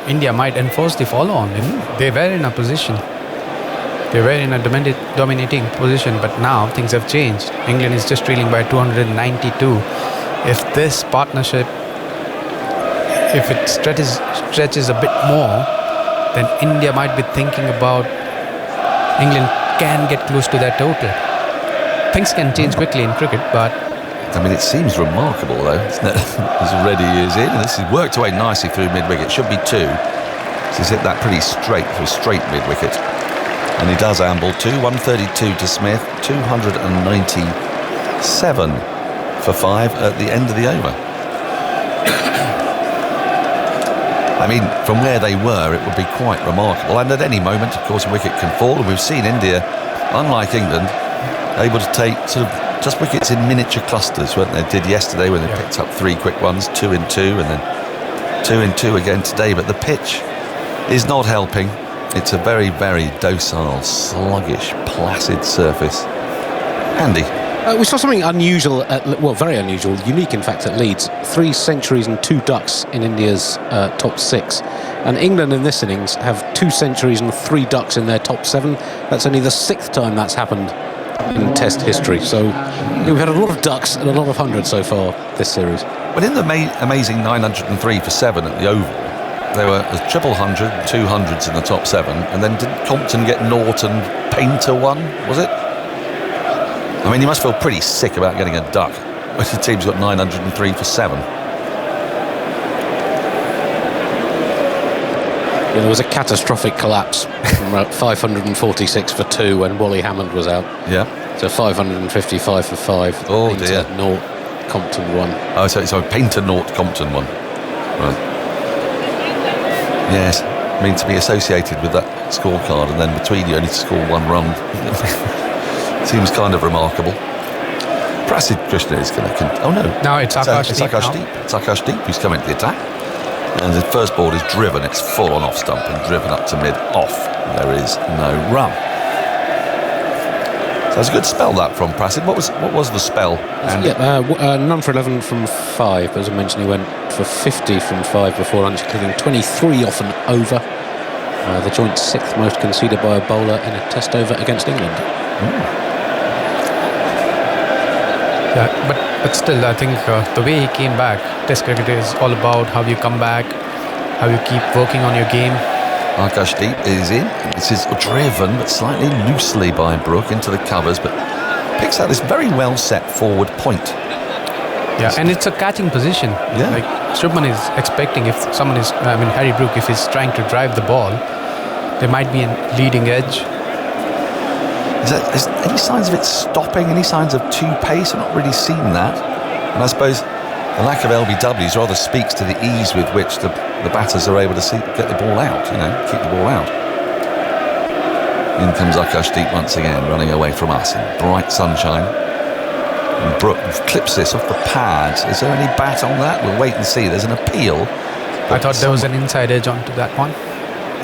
Speaker 13: India might enforce the follow-on. They were in a position. They were in a dominating position, but now things have changed. England is just trailing by 292. If this partnership, if it stretches a bit more, then India might be thinking about England can get close to that total. Things can change quickly in cricket, but
Speaker 11: I mean, it seems remarkable, though, isn't it? As Reddy is in, and this has worked away nicely through mid-wicket. Should be 2. So he's hit that pretty straight for straight mid-wicket. And he does amble 132 to Smith, 297 for 5 at the end of the over. I mean, from where they were, it would be quite remarkable. And at any moment, of course, a wicket can fall. And we've seen India, unlike England, able to take sort of just wickets in miniature clusters, weren't they? Did yesterday when they picked up 3 quick ones, 2 in 2, and then 2 in 2 again today. But the pitch is not helping. It's a very, very docile, sluggish, placid surface. Andy?
Speaker 10: We saw something unusual, very unusual, unique in fact at Leeds. 3 centuries and 2 ducks in India's top 6. And England in this innings have 2 centuries and 3 ducks in their top 7. That's only the 6th time that's happened in Test history. So we've had a lot of ducks and a lot of hundreds so far this series.
Speaker 11: But in the amazing 903 for 7 at the Oval, there were a triple hundred, 200s in the top 7, and then did Compton get naught and Painter 1, was it? I mean, you must feel pretty sick about getting a duck when your team's got 903 for 7.
Speaker 10: Yeah, there was a catastrophic collapse from 546 for 2 when Wally Hammond was out.
Speaker 11: Yeah.
Speaker 10: So 555 for 5.
Speaker 11: Oh,
Speaker 10: Painter
Speaker 11: dear.
Speaker 10: 0, Compton 1.
Speaker 11: Oh, so Painter 0, Compton 1. Right. Yes, I mean, to be associated with that scorecard and then between you only to score 1 run seems kind of remarkable. Prasid Krishna is going to... Oh, no.
Speaker 13: No, it's Akash Deep.
Speaker 11: It's Akash Deep who's coming to the attack. And the first ball is driven. It's full on off stump and driven up to mid-off. There is no run. So it's a good spell, that, from Prasid. What was the spell?
Speaker 10: None for 11 from 5. As I mentioned, he went for 50 from 5 before lunch, including 23 off and over. The joint 6th most conceded by a bowler in a Test over against England.
Speaker 13: Yeah, but still, I think the way he came back, Test cricket is all about how you come back, how you keep working on your game.
Speaker 11: Akash Deep is in. This is driven, but slightly loosely by Brook into the covers, but picks out this very well set forward point.
Speaker 13: Yeah, and it's a catching position.
Speaker 11: Yeah.
Speaker 13: Like Shubman is expecting if someone is, Harry Brook, if he's trying to drive the ball, there might be a leading edge.
Speaker 11: Is there any signs of it stopping? Any signs of two pace? I've not really seen that. And I suppose the lack of LBWs rather speaks to the ease with which the batters are able to get the ball out, keep the ball out. In comes Akash Deep once again, running away from us in bright sunshine. And Brook clips this off the pads. Is there any bat on that? We'll wait and see. There's an appeal.
Speaker 13: I thought there was an inside edge onto that one.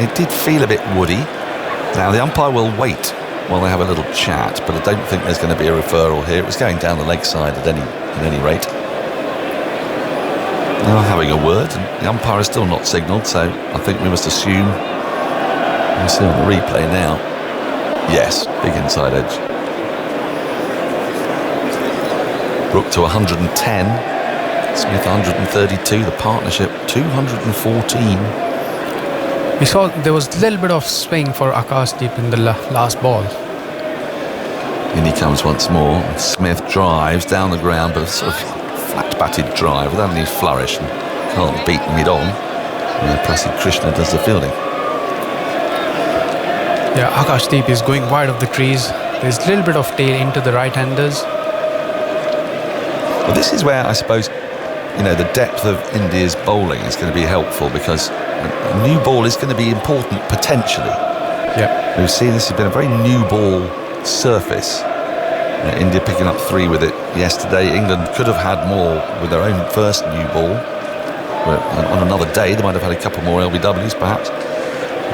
Speaker 11: It did feel a bit woody. Now the umpire will wait while they have a little chat, but I don't think there's going to be a referral here. It was going down the leg side at any rate. Now having a word, and the umpire is still not signalled, so I think we must assume. We'll see on the replay now. Yes, big inside edge. Brook to 110, Smith 132, the partnership 214.
Speaker 13: We saw there was a little bit of swing for Akash Deep in the last ball.
Speaker 11: In he comes once more. Smith drives down the ground, but a sort of flat-batted drive without any flourish, and can't beat mid-on. And Prasid Krishna does the fielding.
Speaker 13: Yeah, Akash Deep is going wide of the crease. There's a little bit of tail into the right-handers.
Speaker 11: Well, this is where I suppose, the depth of India's bowling is going to be helpful, because a new ball is going to be important potentially.
Speaker 13: Yeah,
Speaker 11: we've seen this has been a very new ball surface. India picking up 3 with it yesterday. England could have had more with their own first new ball. On another day, they might have had a couple more LBWs perhaps.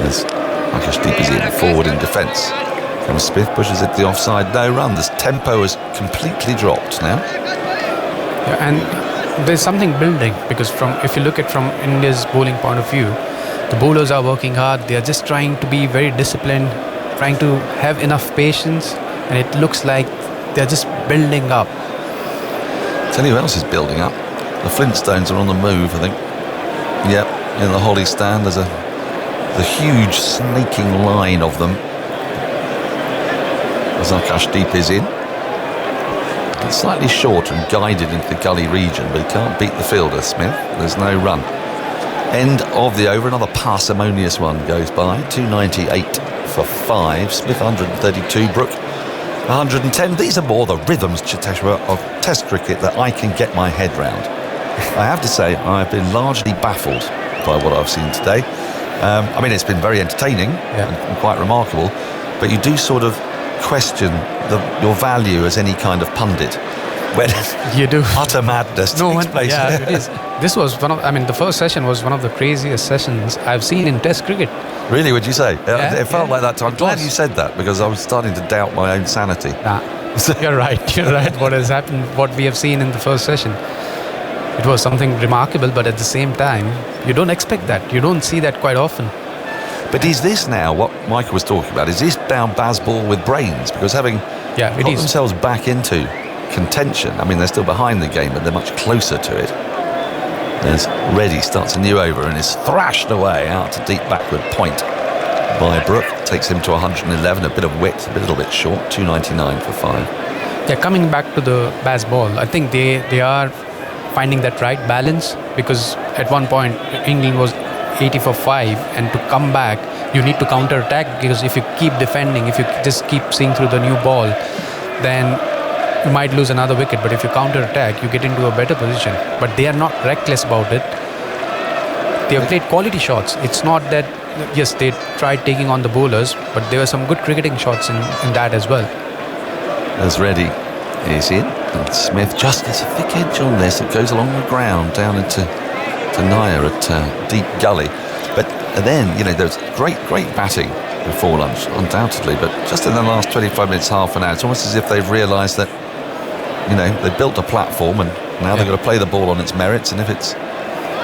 Speaker 11: As Akash Deep is in forward in defence. From Smith pushes it to the offside, no run. This tempo has completely dropped now.
Speaker 13: Yeah, and there's something building, because if you look at from India's bowling point of view, the bowlers are working hard. They are just trying to be very disciplined, trying to have enough patience, and it looks like they're just building up.
Speaker 11: Tell you who else is building up. The Flintstones are on the move, I think. Yep, in the Holly stand there's a huge snaking line of them. As Akash Deep is in. It's slightly short and guided into the gully region, but he can't beat the fielder, Smith. There's no run. End of the over. Another parsimonious one goes by. 298 for 5. Smith 132. Brook 110. These are more the rhythms, Cheteshwar, of Test cricket that I can get my head round. I have to say, I've been largely baffled by what I've seen today. It's been very entertaining and quite remarkable, but you do sort of question your value as any kind of pundit when
Speaker 13: you do
Speaker 11: utter madness takes place.
Speaker 13: Yeah, it is. This was the first session was one of the craziest sessions I've seen in Test cricket.
Speaker 11: Really, would you say?
Speaker 13: Yeah,
Speaker 11: it felt like that. I'm glad you said that, because I was starting to doubt my own sanity.
Speaker 13: You're right. What has happened, what we have seen in the first session, it was something remarkable, but at the same time, you don't expect that. You don't see that quite often.
Speaker 11: But is this now what Michael was talking about? Is this now Bazball with brains? Because having got themselves back into contention, I mean, they're still behind the game, but they're much closer to it. As Reddy starts a new over and is thrashed away out to deep backward point by Brook. Takes him to 111, a bit of width, a little bit short, 299 for 5.
Speaker 13: Yeah, coming back to the Bazball, I think they are finding that right balance, because at one point England was 80 for 5, and to come back you need to counter attack, because if you keep defending, if you just keep seeing through the new ball, then you might lose another wicket. But if you counter attack, you get into a better position. But they are not reckless about it. They have played quality shots. It's not that, yes, they tried taking on the bowlers, but there were some good cricketing shots in that as well.
Speaker 11: As Reddy is in, and Smith just gets a thick edge on this. It goes along the ground down into Nair at Deep Gully. But then, there's great batting before lunch, undoubtedly. But just in the last 25 minutes, half an hour, it's almost as if they've realised that, they've built a platform and now they've got to play the ball on its merits. And if it's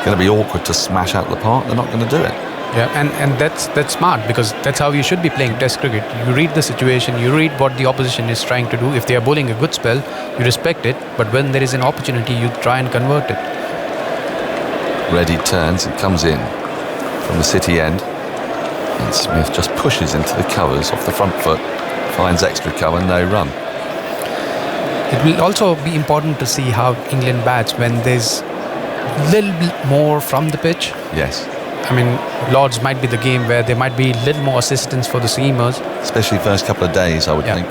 Speaker 11: going to be awkward to smash out the park, they're not going to do it.
Speaker 13: Yeah, and that's smart, because that's how you should be playing Test cricket. You read the situation, you read what the opposition is trying to do. If they are bowling a good spell, you respect it. But when there is an opportunity, you try and convert it.
Speaker 11: Reddy turns and comes in from the city end, and Smith just pushes into the covers off the front foot, finds extra cover, no run.
Speaker 13: It will also be important to see how England bats when there's a little bit more from the pitch.
Speaker 11: Yes.
Speaker 13: I mean, Lords might be the game where there might be a little more assistance for the seamers.
Speaker 11: Especially first couple of days, I would think.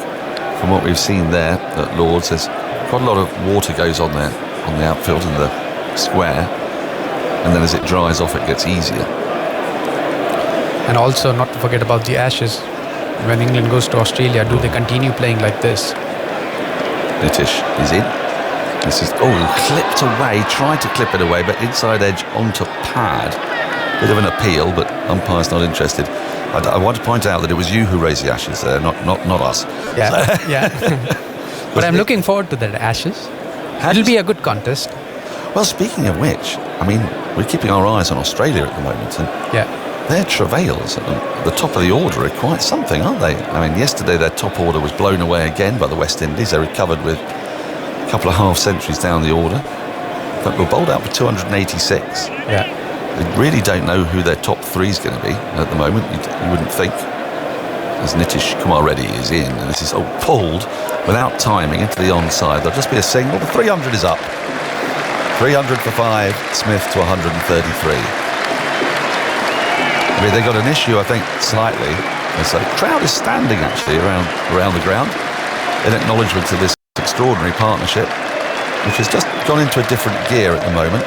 Speaker 11: From what we've seen there at Lords, there's quite a lot of water goes on there, on the outfield in the square. And then as it dries off, it gets easier.
Speaker 13: And also, not to forget about the Ashes. When England goes to Australia, do they continue playing like this?
Speaker 11: Nitish is in. This is, clipped away, tried to clip it away, but inside edge onto pad. Bit of an appeal, but umpire's not interested. I want to point out that it was you who raised the Ashes there, not us.
Speaker 13: Yeah. But I'm looking forward to that Ashes. It'll be a good contest.
Speaker 11: Well, speaking of which, I mean, we're keeping our eyes on Australia at the moment, and their travails at the top of the order are quite something, aren't they? I mean, yesterday their top order was blown away again by the West Indies. They recovered with a couple of half centuries down the order, but were bowled out for 286.
Speaker 13: Yeah.
Speaker 11: They really don't know who their top three is going to be at the moment. You wouldn't think. As Nitish Kumar Reddy is in, and this is pulled without timing into the onside. There'll just be a single. The 300 is up. 300 for 5, Smith to 133. I mean, they got an issue, I think, slightly. So the crowd is standing actually around the ground in acknowledgement of this extraordinary partnership, which has just gone into a different gear at the moment.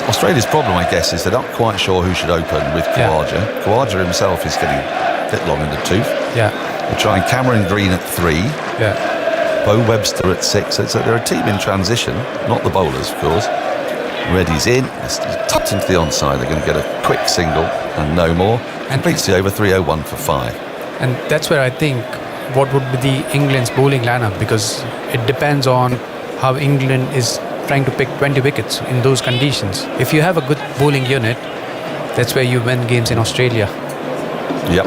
Speaker 11: Australia's problem, I guess, is they're not quite sure who should open with Khawaja. Khawaja himself is getting a bit long in the tooth.
Speaker 13: Yeah.
Speaker 11: They're trying Cameron Green at 3.
Speaker 13: Yeah.
Speaker 11: Bo Webster at 6. So they're a team in transition, not the bowlers, of course. Reddy's in. It's tucked into the onside. They're going to get a quick single and no more. And completes the over 301 for 5.
Speaker 13: And that's where I think what would be the England's bowling lineup, because it depends on how England is trying to pick 20 wickets in those conditions. If you have a good bowling unit, that's where you win games in Australia.
Speaker 11: Yep.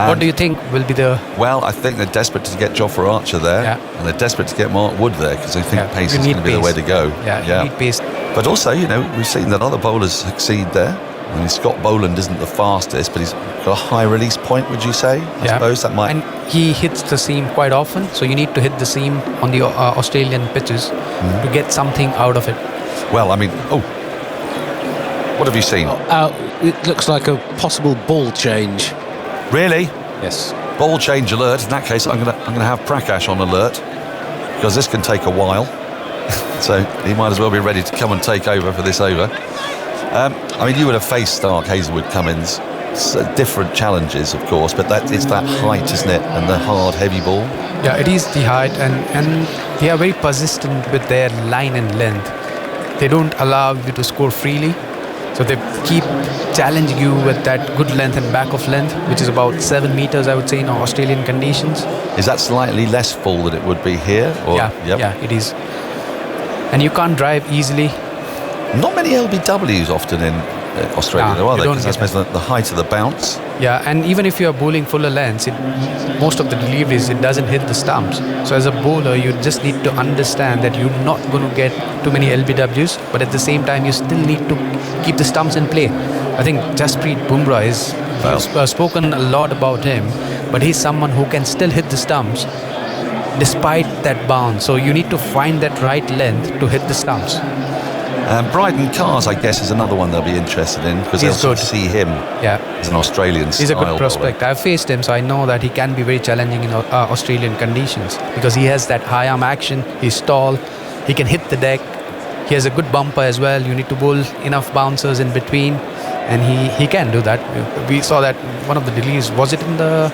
Speaker 13: What do you think will be the...
Speaker 11: Well, I think they're desperate to get Jofra Archer there, and they're desperate to get Mark Wood there, because they think pace is going to be the way to go.
Speaker 13: Yeah, you need pace.
Speaker 11: But also, we've seen that other bowlers succeed there. I mean, Scott Boland isn't the fastest, but he's got a high release point, would you say? I suppose that might...
Speaker 13: And he hits the seam quite often, so you need to hit the seam on the Australian pitches to get something out of it.
Speaker 11: Well, I mean, what have you seen?
Speaker 10: It looks like a possible ball change.
Speaker 11: Really?
Speaker 10: Yes.
Speaker 11: Ball change alert. In that case, I'm going to have Prakash on alert, because this can take a while. So he might as well be ready to come and take over for this over. I mean, you would have faced Stark, Hazelwood, Cummins. Different challenges, of course, but it's that height, isn't it? And the hard, heavy ball.
Speaker 13: Yeah, it is the height, and they are very persistent with their line and length. They don't allow you to score freely. So they keep challenging you with that good length and back of length, which is about 7 meters, I would say, in Australian conditions.
Speaker 11: Is that slightly less full than it would be here? Or?
Speaker 13: Yeah, it is. And you can't drive easily.
Speaker 11: Not many LBWs often in Australia, though, are they? Because that's the height of the bounce.
Speaker 13: Yeah, and even if you are bowling fuller lengths, most of the deliveries, it doesn't hit the stumps. So as a bowler, you just need to understand that you're not going to get too many LBWs, but at the same time, you still need to keep the stumps in play. I think Jasprit Bumrah is spoken a lot about him, but he's someone who can still hit the stumps despite that bounce. So you need to find that right length to hit the stumps.
Speaker 11: Bryden Cars, I guess, is another one they'll be interested in because they'll sort of see him as an Australian style.
Speaker 13: He's a good prospect. I've faced him, so I know that he can be very challenging in Australian conditions because he has that high arm action, he's tall, he can hit the deck, he has a good bumper as well. You need to bowl enough bouncers in between, and he can do that. We saw that one of the delays, was it in the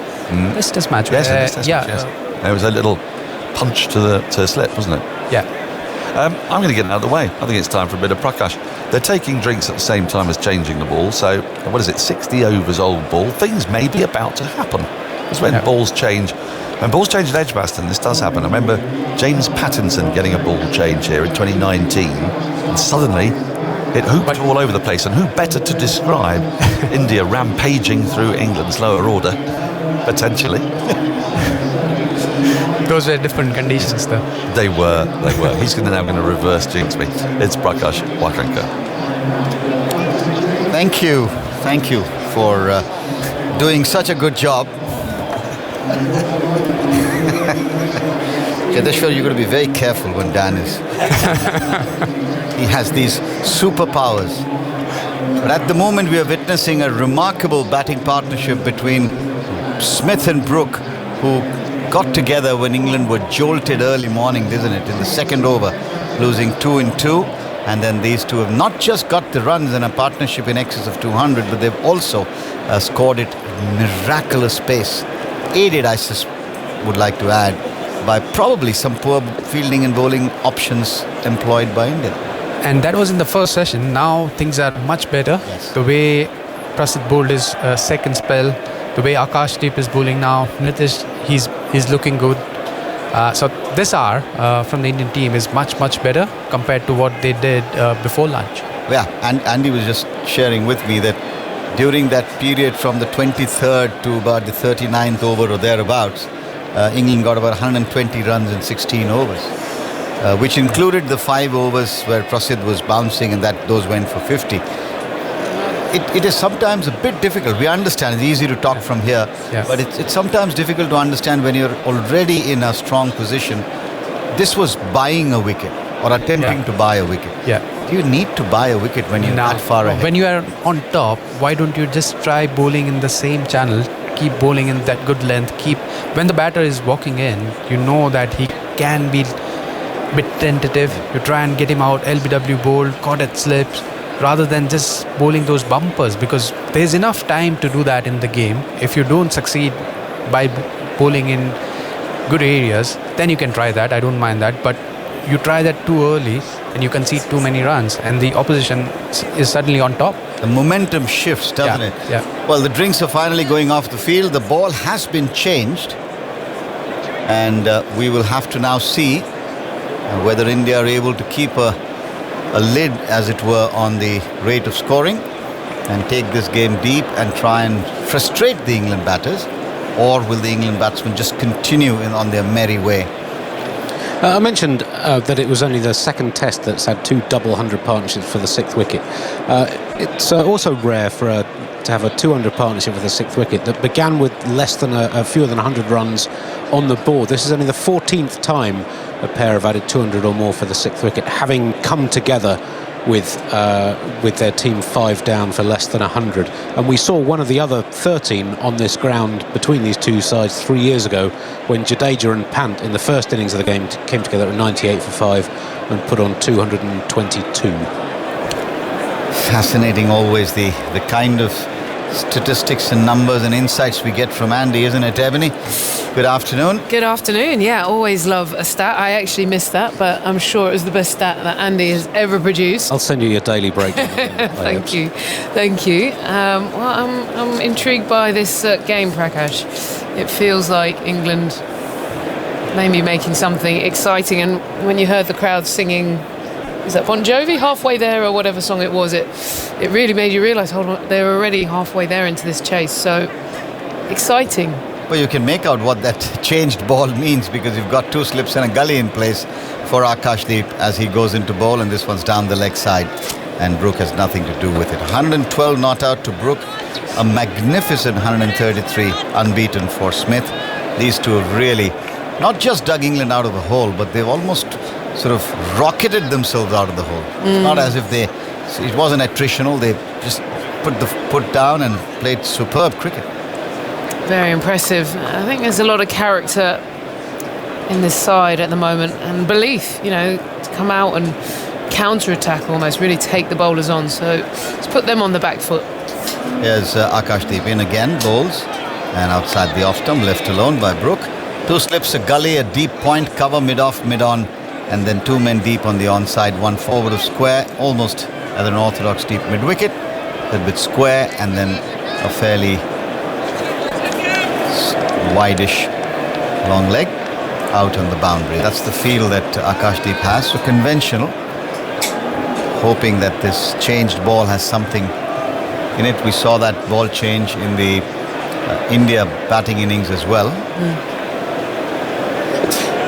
Speaker 13: Test match?
Speaker 11: Yes, in the Test match, yes. There was a little punch to the slip, wasn't it?
Speaker 13: Yeah.
Speaker 11: I'm going to get it out of the way. I think it's time for a bit of Prakash. They're taking drinks at the same time as changing the ball. So, what is it, 60 overs old ball? Things may be about to happen. It's when balls change. When balls change at Edgbaston, this does happen. I remember James Pattinson getting a ball change here in 2019. And suddenly, it hooped all over the place. And who better to describe India rampaging through England's lower order, potentially?
Speaker 13: Those were different conditions, though.
Speaker 11: They were. He's now going to reverse jinx me. It's Prakash Wakankar.
Speaker 9: Thank you for doing such a good job. Jadeshwar, you've got to be very careful when Dan is. He has these superpowers. But at the moment, we are witnessing a remarkable batting partnership between Smith and Brooke, who got together when England were jolted early morning, isn't it? In the second over, losing 2 in 2. And then these two have not just got the runs in a partnership in excess of 200, but they've also scored it miraculous pace. Aided, I would like to add, by probably some poor fielding and bowling options employed by India.
Speaker 13: And that was in the first session. Now things are much better.
Speaker 9: Yes.
Speaker 13: The way Prasidh bowled his second spell, the way Akashdeep is bowling now, Nitish, he's looking good. So this hour from the Indian team is much better compared to what they did before lunch.
Speaker 9: Yeah, and Andy was just sharing with me that during that period from the 23rd to about the 39th over or thereabouts, England got about 120 runs in 16 overs, which included the 5 overs where Prasidh was bouncing, and those went for 50. It is sometimes a bit difficult. We understand it's easy to talk from here, but it's sometimes difficult to understand when you're already in a strong position. This was buying a wicket or attempting to buy a wicket.
Speaker 13: Yeah.
Speaker 9: Do you need to buy a wicket when you're that far ahead?
Speaker 13: When you are on top, why don't you just try bowling in the same channel? Keep bowling in that good length. When the batter is walking in, you know that he can be a bit tentative. You try and get him out, LBW bowled, caught at slips, rather than just bowling those bumpers, because there's enough time to do that in the game. If you don't succeed by bowling in good areas, then you can try that. I don't mind that. But you try that too early and you concede too many runs, and the opposition is suddenly on top.
Speaker 9: The momentum shifts, doesn't it?
Speaker 13: Yeah.
Speaker 9: Well, the drinks are finally going off the field. The ball has been changed, and we will have to now see whether India are able to keep a lid, as it were, on the rate of scoring and take this game deep and try and frustrate the England batters, or will the England batsmen just continue on their merry way?
Speaker 10: I mentioned that it was only the second test that's had 2 double 100 partnerships for the 6th wicket. It's also rare to have a 200 partnership with the 6th wicket that began with less than fewer than 100 runs on the board. This is only the 14th time a pair have added 200 or more for the 6th wicket, having come together with their team 5 down for less than 100. And we saw one of the other 13 on this ground between these two sides 3 years ago, when Jadeja and Pant in the first innings of the game came together at 98 for 5 and put on 222.
Speaker 9: Fascinating always the kind of statistics and numbers and insights we get from Andy, isn't it, Ebony? Good afternoon.
Speaker 5: Good afternoon. Yeah, always love a stat. I actually missed that, but I'm sure it was the best stat that Andy has ever produced.
Speaker 10: I'll send you your daily breakdown.
Speaker 5: Thank you. Well, I'm intrigued by this game, Prakash. It feels like England may be making something exciting, and when you heard the crowd singing, is that Bon Jovi, Halfway There, or whatever song it was, it really made you realise, hold on, they're already halfway there into this chase. So exciting.
Speaker 9: Well, you can make out what that changed ball means, because you've got 2 slips and a gully in place for Akashdeep as he goes into bowl, and this one's down the leg side, and Brook has nothing to do with it. 112 not out to Brook, a magnificent 133 unbeaten for Smith. These two have really not just dug England out of the hole, but they've almost sort of rocketed themselves out of the hole. It's not as if it wasn't attritional. They just put the foot down and played superb cricket.
Speaker 5: Very impressive. I think there's a lot of character in this side at the moment, and belief, to come out and counter-attack almost, really take the bowlers on. So let's put them on the back foot.
Speaker 9: Here's Akashdeep in again, bowls, and outside the off-stump, left alone by Brook. 2 slips, a gully, a deep point, cover mid-off, mid-on, and then 2 men deep on the onside, 1 forward of square, almost at an orthodox deep mid-wicket, a little bit square, and then a fairly wide-ish long leg out on the boundary. That's the feel that Akashdeep has, so conventional, hoping that this changed ball has something in it. We saw that ball change in the India batting innings as well.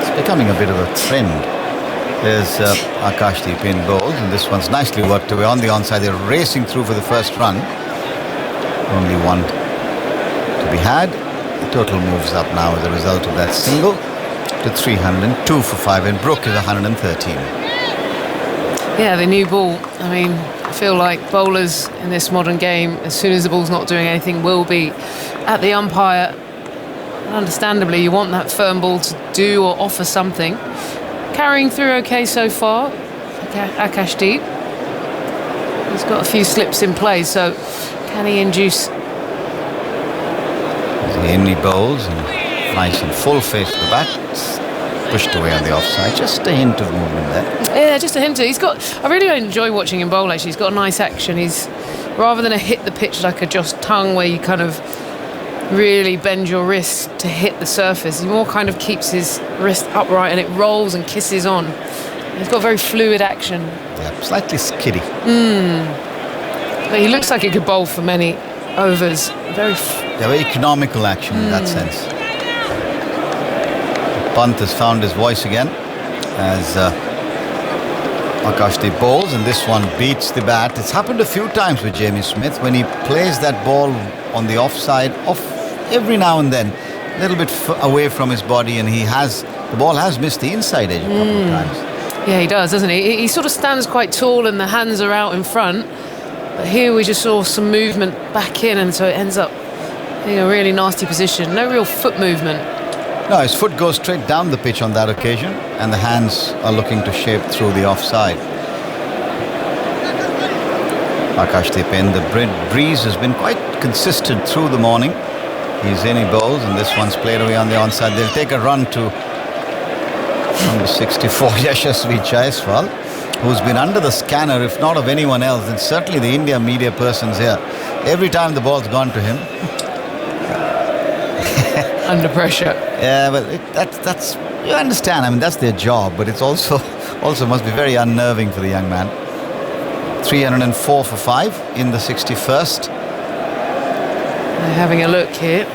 Speaker 9: It's becoming a bit of a trend. There's Akashdeep in bowls, and this one's nicely worked away on the onside. They're racing through for the first run. Only 1 to be had. The total moves up now as a result of that single to 302 for 5, and Brook is 113.
Speaker 5: Yeah, the new ball. I feel like bowlers in this modern game, as soon as the ball's not doing anything, will be at the umpire. Understandably, you want that firm ball to do or offer something. Carrying through okay so far, Akashdeep. He's got a few slips in play, so can he induce?
Speaker 9: The Indy bowls, and nice and full face to the bat, pushed away on the offside. Just a hint of movement there.
Speaker 5: Yeah, just a hint. I really enjoy watching him bowl. Actually, he's got a nice action. He's, rather than a hit the pitch like a Josh Tongue, where you kind of really bend your wrist to hit the surface, he more kind of keeps his wrist upright and it rolls and kisses on. He's got very fluid action.
Speaker 9: Yeah, slightly skiddy.
Speaker 5: But he looks like he could bowl for many overs.
Speaker 9: Very economical action in that sense. Pant has found his voice again as Akashdeep bowls, and this one beats the bat. It's happened a few times with Jamie Smith when he plays that ball on the offside, off every now and then, a little bit away from his body, and the ball has missed the inside edge a couple of times.
Speaker 5: Yeah, he does, doesn't he? He sort of stands quite tall and the hands are out in front. But here we just saw some movement back in, and so it ends up being a really nasty position. No real foot movement.
Speaker 9: No, his foot goes straight down the pitch on that occasion, and the hands are looking to shape through the offside. Akashdeep in. The breeze has been quite consistent through the morning. He's in, he bowls, and this one's played away on the onside. They'll take a run to number 64, Yashasvi Jaiswal, who's been under the scanner, if not of anyone else, and certainly the India media persons here. Every time the ball's gone to him.
Speaker 5: Under pressure.
Speaker 9: Yeah, well, that's you understand. That's their job, but it's also must be very unnerving for the young man. 304 for 5 in the 61st.
Speaker 5: They're having a look here.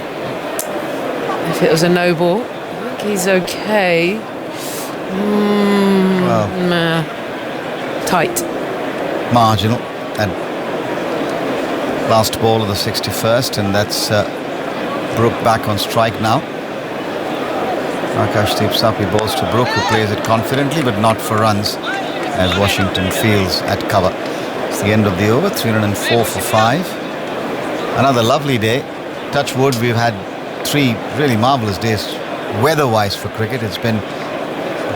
Speaker 5: If it was a no ball, I think he's okay. Tight.
Speaker 9: Marginal. And last ball of the 61st, and that's Brook back on strike now. Akashdeep's up, he bowls to Brook, who plays it confidently, but not for runs, as Washington fields at cover. It's the end of the over, 304 for 5. Another lovely day. Touch wood, we've had 3 really marvellous days weather-wise for cricket. It's been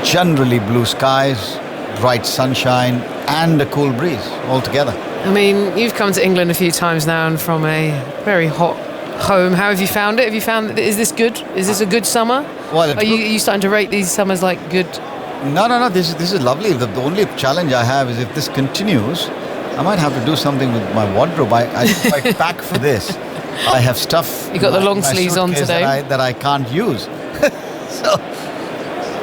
Speaker 9: generally blue skies, bright sunshine, and a cool breeze altogether.
Speaker 5: I mean, you've come to England a few times now and from a very hot home. How have you found it? Have you found, is this good? Is this a good summer?
Speaker 9: Well,
Speaker 5: are you starting to rate these summers like good?
Speaker 9: No. This is lovely. The only challenge I have is if this continues, I might have to do something with my wardrobe. I didn't quite pack for this. I have stuff.
Speaker 5: You got the long sleeves on today
Speaker 9: that I can't use. So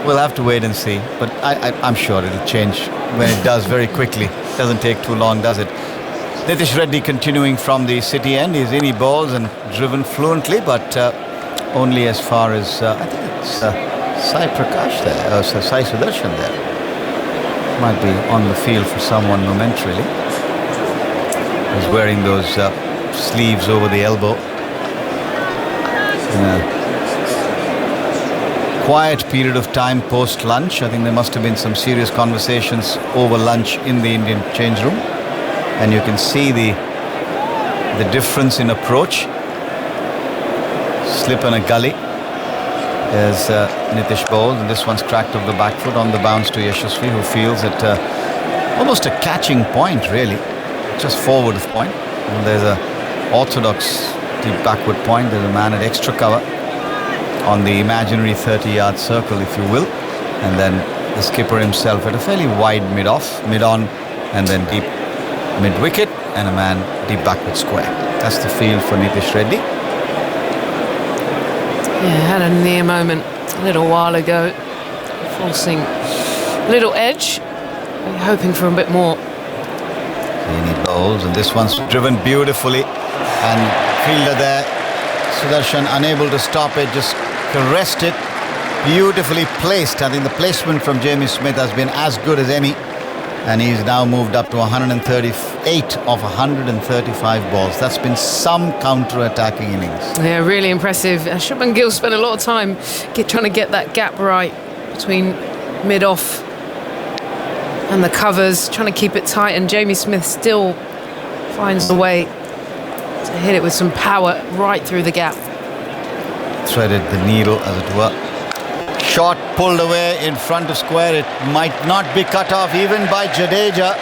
Speaker 9: we'll have to wait and see. But I'm sure it'll change when it does very quickly. It doesn't take too long, does it? Nitish Reddy continuing from the City end. He's in, he bowls and driven fluently, but only as far as I think it's Sai Prakash there, Sai Sudarshan there. Might be on the field for someone momentarily. He's wearing those sleeves over the elbow. Quiet period of time post lunch. I think there must have been some serious conversations over lunch in the Indian change room, and you can see the difference in approach. Slip in a gully as Nitish bowls, and this one's cracked off the back foot on the bounce to Yashasvi, who feels at almost a catching point, really, just forward of point. And there's a orthodox deep backward point. There's a man at extra cover on the imaginary 30-yard circle, if you will, and then the skipper himself at a fairly wide mid-on, and then deep mid-wicket, and a man deep backward square. That's the field for Nitish Reddy.
Speaker 5: Yeah, had a near moment a little while ago, forcing a little edge, hoping for a bit more.
Speaker 9: He bowls, and this one's driven beautifully, and fielder there, Sudarshan, unable to stop it, just caressed it, beautifully placed. I think the placement from Jamie Smith has been as good as any, and he's now moved up to 138 of 135 balls. That's been some counter-attacking innings.
Speaker 5: Yeah, really impressive. Shubman Gill spent a lot of time trying to get that gap right between mid-off and the covers, trying to keep it tight, and Jamie Smith still finds a way to hit it with some power right through the gap.
Speaker 9: Threaded the needle, as it were. Shot pulled away in front of square. It might not be cut off even by Jadeja,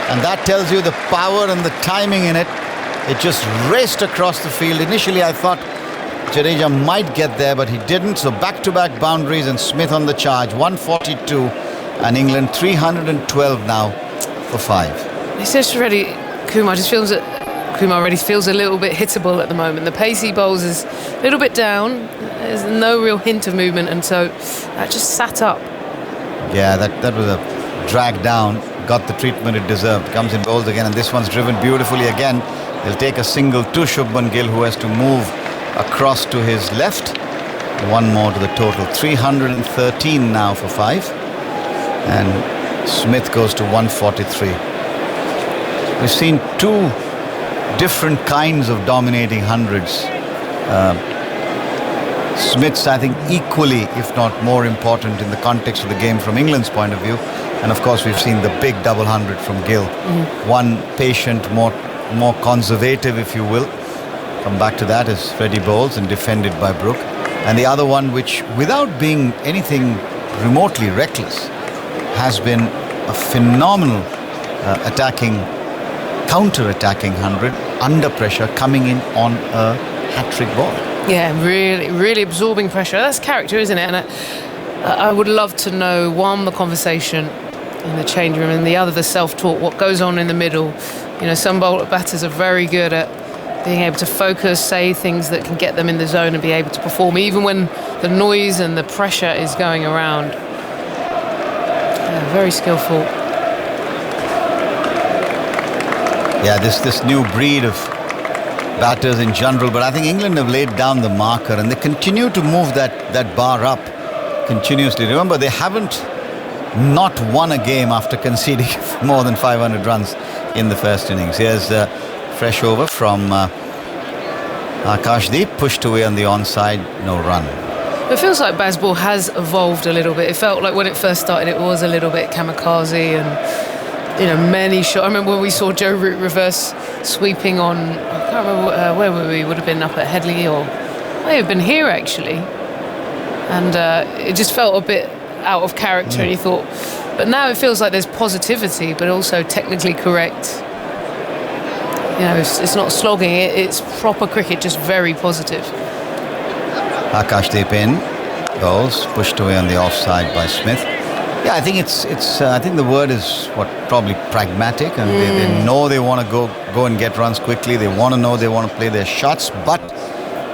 Speaker 9: and that tells you the power and the timing in it. It just raced across the field. Initially I thought Jadeja might get there, but he didn't. So back-to-back boundaries, and Smith on the charge. 142, and England 312 now for 5.
Speaker 5: It's just already, Kumar already feels a little bit hittable at the moment. The pace he bowls is a little bit down. There's no real hint of movement, and so that just sat up.
Speaker 9: Yeah, that was a drag down. Got the treatment it deserved. Comes in, bowls again, and this one's driven beautifully again. They'll take a single to Shubman Gill, who has to move across to his left. One more to the total. 313 now for 5. And Smith goes to 143. We've seen two different kinds of dominating hundreds. Smith's, I think, equally, if not more important in the context of the game from England's point of view. And of course, we've seen the big double hundred from Gill. One patient, more conservative, if you will. Come back to that as Freddie bowls and defended by Brook. And the other one, which, without being anything remotely reckless, has been a phenomenal counter-attacking 100 under pressure, coming in on a hat-trick ball.
Speaker 5: Yeah, really absorbing pressure. That's character, isn't it? And I would love to know, one, the conversation in the change room, and the other, the self-talk, what goes on in the middle. You know, some batters are very good at being able to focus, say things that can get them in the zone and be able to perform, even when the noise and the pressure is going around. Yeah, very skillful.
Speaker 9: Yeah, this new breed of batters in general, but I think England have laid down the marker, and they continue to move that bar up continuously. Remember, they haven't not won a game after conceding more than 500 runs in the first innings. Here's fresh over from Akashdeep, pushed away on the onside, no run.
Speaker 5: It feels like Bazball has evolved a little bit. It felt like when it first started, it was a little bit kamikaze, and many shots. I remember when we saw Joe Root reverse sweeping on, I can't remember where were we, would have been up at Headley, or may have been here actually, and it just felt a bit out of character, and you thought, but now it feels like there's positivity, but also technically correct. it's not slogging. It's proper cricket, just very positive.
Speaker 9: Akashdeep in, goals pushed away on the offside by Smith. Yeah, I think it's. I think the word is probably pragmatic, and they know they want to go and get runs quickly. They want to know they want to play their shots, but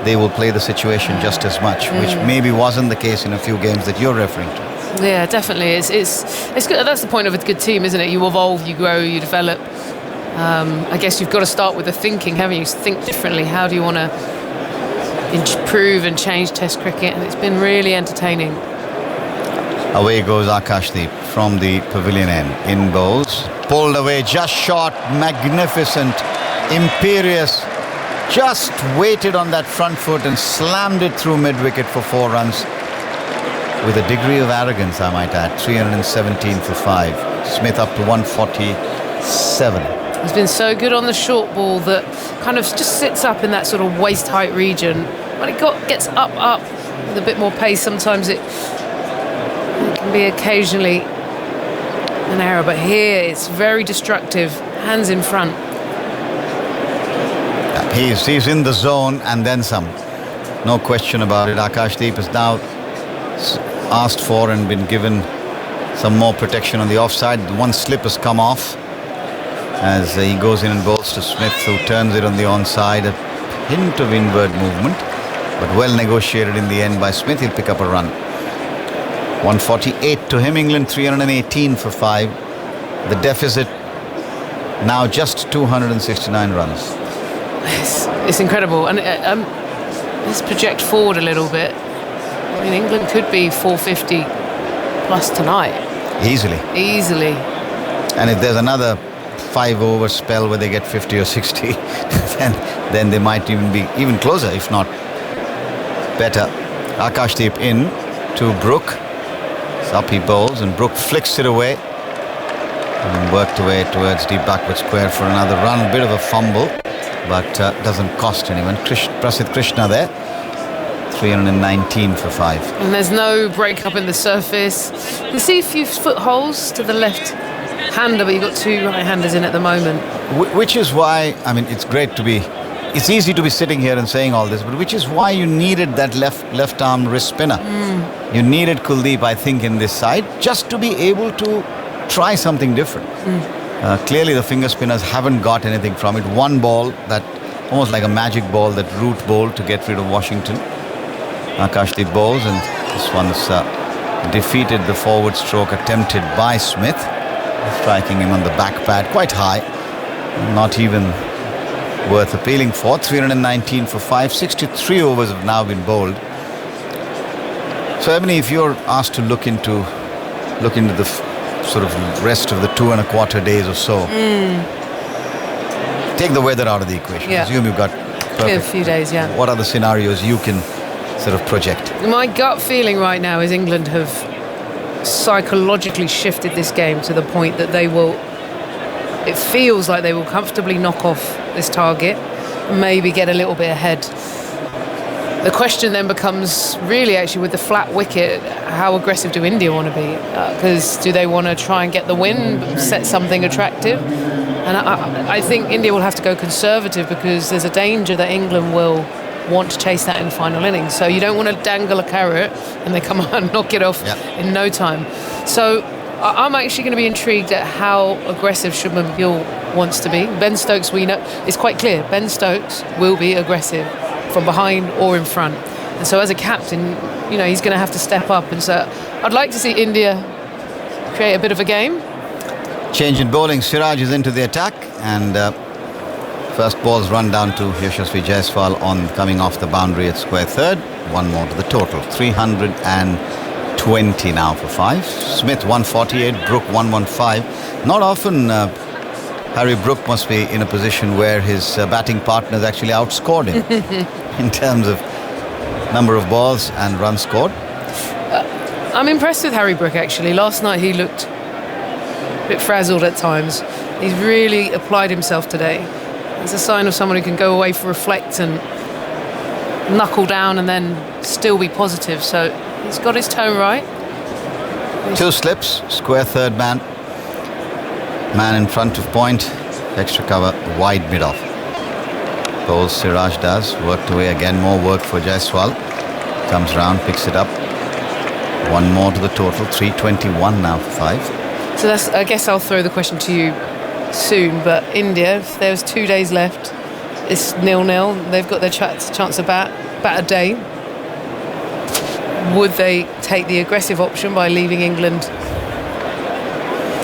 Speaker 9: they will play the situation just as much, which maybe wasn't the case in a few games that you're referring to.
Speaker 5: Yeah, definitely. It's good. That's the point of a good team, isn't it? You evolve, you grow, you develop. I guess you've got to start with the thinking, haven't you? Think differently. How do you want to improve and change Test cricket? And it's been really entertaining.
Speaker 9: Away goes Akashdeep from the pavilion end. In bowls, pulled away, just shot, magnificent, imperious. Just waited on that front foot and slammed it through mid-wicket for 4 runs. With a degree of arrogance, I might add. 317 for 5. Smith up to 147.
Speaker 5: He's been so good on the short ball that kind of just sits up in that sort of waist height region. When it gets up with a bit more pace, sometimes it can be occasionally an error. But here it's very destructive. Hands in front.
Speaker 9: He's in the zone and then some. No question about it. Akashdeep is now asked for and been given some more protection on the offside. One slip has come off as he goes in and bowls to Smith, who turns it on the onside. A hint of inward movement, but well negotiated in the end by Smith. He'll pick up a run. 148 to him. England 318 for 5. The deficit now just 269 runs.
Speaker 5: It's incredible. And let's project forward a little bit. I mean, England could be 450 plus tonight.
Speaker 9: Easily. And if there's another 5-over spell where they get 50 or 60, then they might even be even closer, if not better. Akashdeep in to Brook. Up he bowls, and Brook flicks it away and worked away towards deep backward square for another run. A bit of a fumble, but doesn't cost anyone. Prasidh Krishna there. 319 for 5.
Speaker 5: And there's no break up in the surface. You can see a few footholes to the left-hander, but you've got 2 right-handers in at the moment.
Speaker 9: Which is why, I mean, it's easy to be sitting here and saying all this, but which is why you needed that left arm wrist spinner. You needed Kuldeep, I think, in this side, just to be able to try something different. Clearly the finger spinners haven't got anything from it. One ball, that almost like a magic ball, that root ball to get rid of Washington. Akashdeep bowls, and this one's defeated the forward stroke attempted by Smith, striking him on the back pad quite high. Not even worth appealing for. 319 for 5. 63 overs have now been bowled. So Ebony, if you're asked to look into the sort of rest of the 2.25 days or so, take the weather out of the equation. Assume you've got
Speaker 5: a few days.
Speaker 9: What are the scenarios you can sort of project?
Speaker 5: My gut feeling right now is England have psychologically shifted this game to the point that it feels like they will comfortably knock off this target and maybe get a little bit ahead. The question then becomes really actually with the flat wicket, how aggressive do India want to be? Because do they want to try and get the win, set something attractive? And I think India will have to go conservative, because there's a danger that England will want to chase that in the final innings. So you don't want to dangle a carrot and they come out and knock it off in no time. So I'm actually going to be intrigued at how aggressive Shubman Gill wants to be. Ben Stokes, we know, it's quite clear. Ben Stokes will be aggressive from behind or in front. And so as a captain, he's going to have to step up. And so I'd like to see India create a bit of a game.
Speaker 9: Change in bowling. Siraj is into the attack, and first ball's run down to Yashasvi Jaiswal on coming off the boundary at square third. One more to the total. 320 now for 5. Smith 148, Brook 115. Not often Harry Brook must be in a position where his batting partners actually outscored him in terms of number of balls and runs scored.
Speaker 5: I'm impressed with Harry Brook, actually. Last night he looked a bit frazzled at times. He's really applied himself today. It's a sign of someone who can go away for reflect and knuckle down and then still be positive. So he's got his tone right.
Speaker 9: 2 slips, square third man in front of point, extra cover, wide mid-off. Bowles Siraj does. Worked away again. More work for Jaiswal. Comes round, picks it up. One more to the total. 321 now for 5.
Speaker 5: So that's, I guess I'll throw the question to you soon, but India, if there's 2 days left, it's 0-0. They've got their chance of bat a day. Would they take the aggressive option by leaving England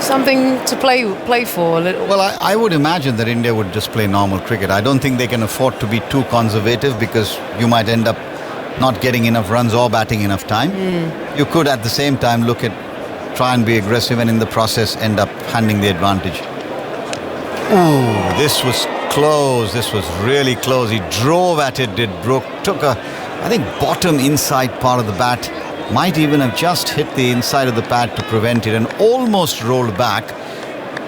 Speaker 5: something to play for a little?
Speaker 9: Well, I would imagine that India would just play normal cricket. I don't think they can afford to be too conservative, because you might end up not getting enough runs or batting enough time. You could at the same time try and be aggressive, and in the process end up handing the advantage. Ooh, this was close. This was really close. He drove at it, did Brook. Took I think bottom inside part of the bat. Might even have just hit the inside of the pad to prevent it, and almost rolled back.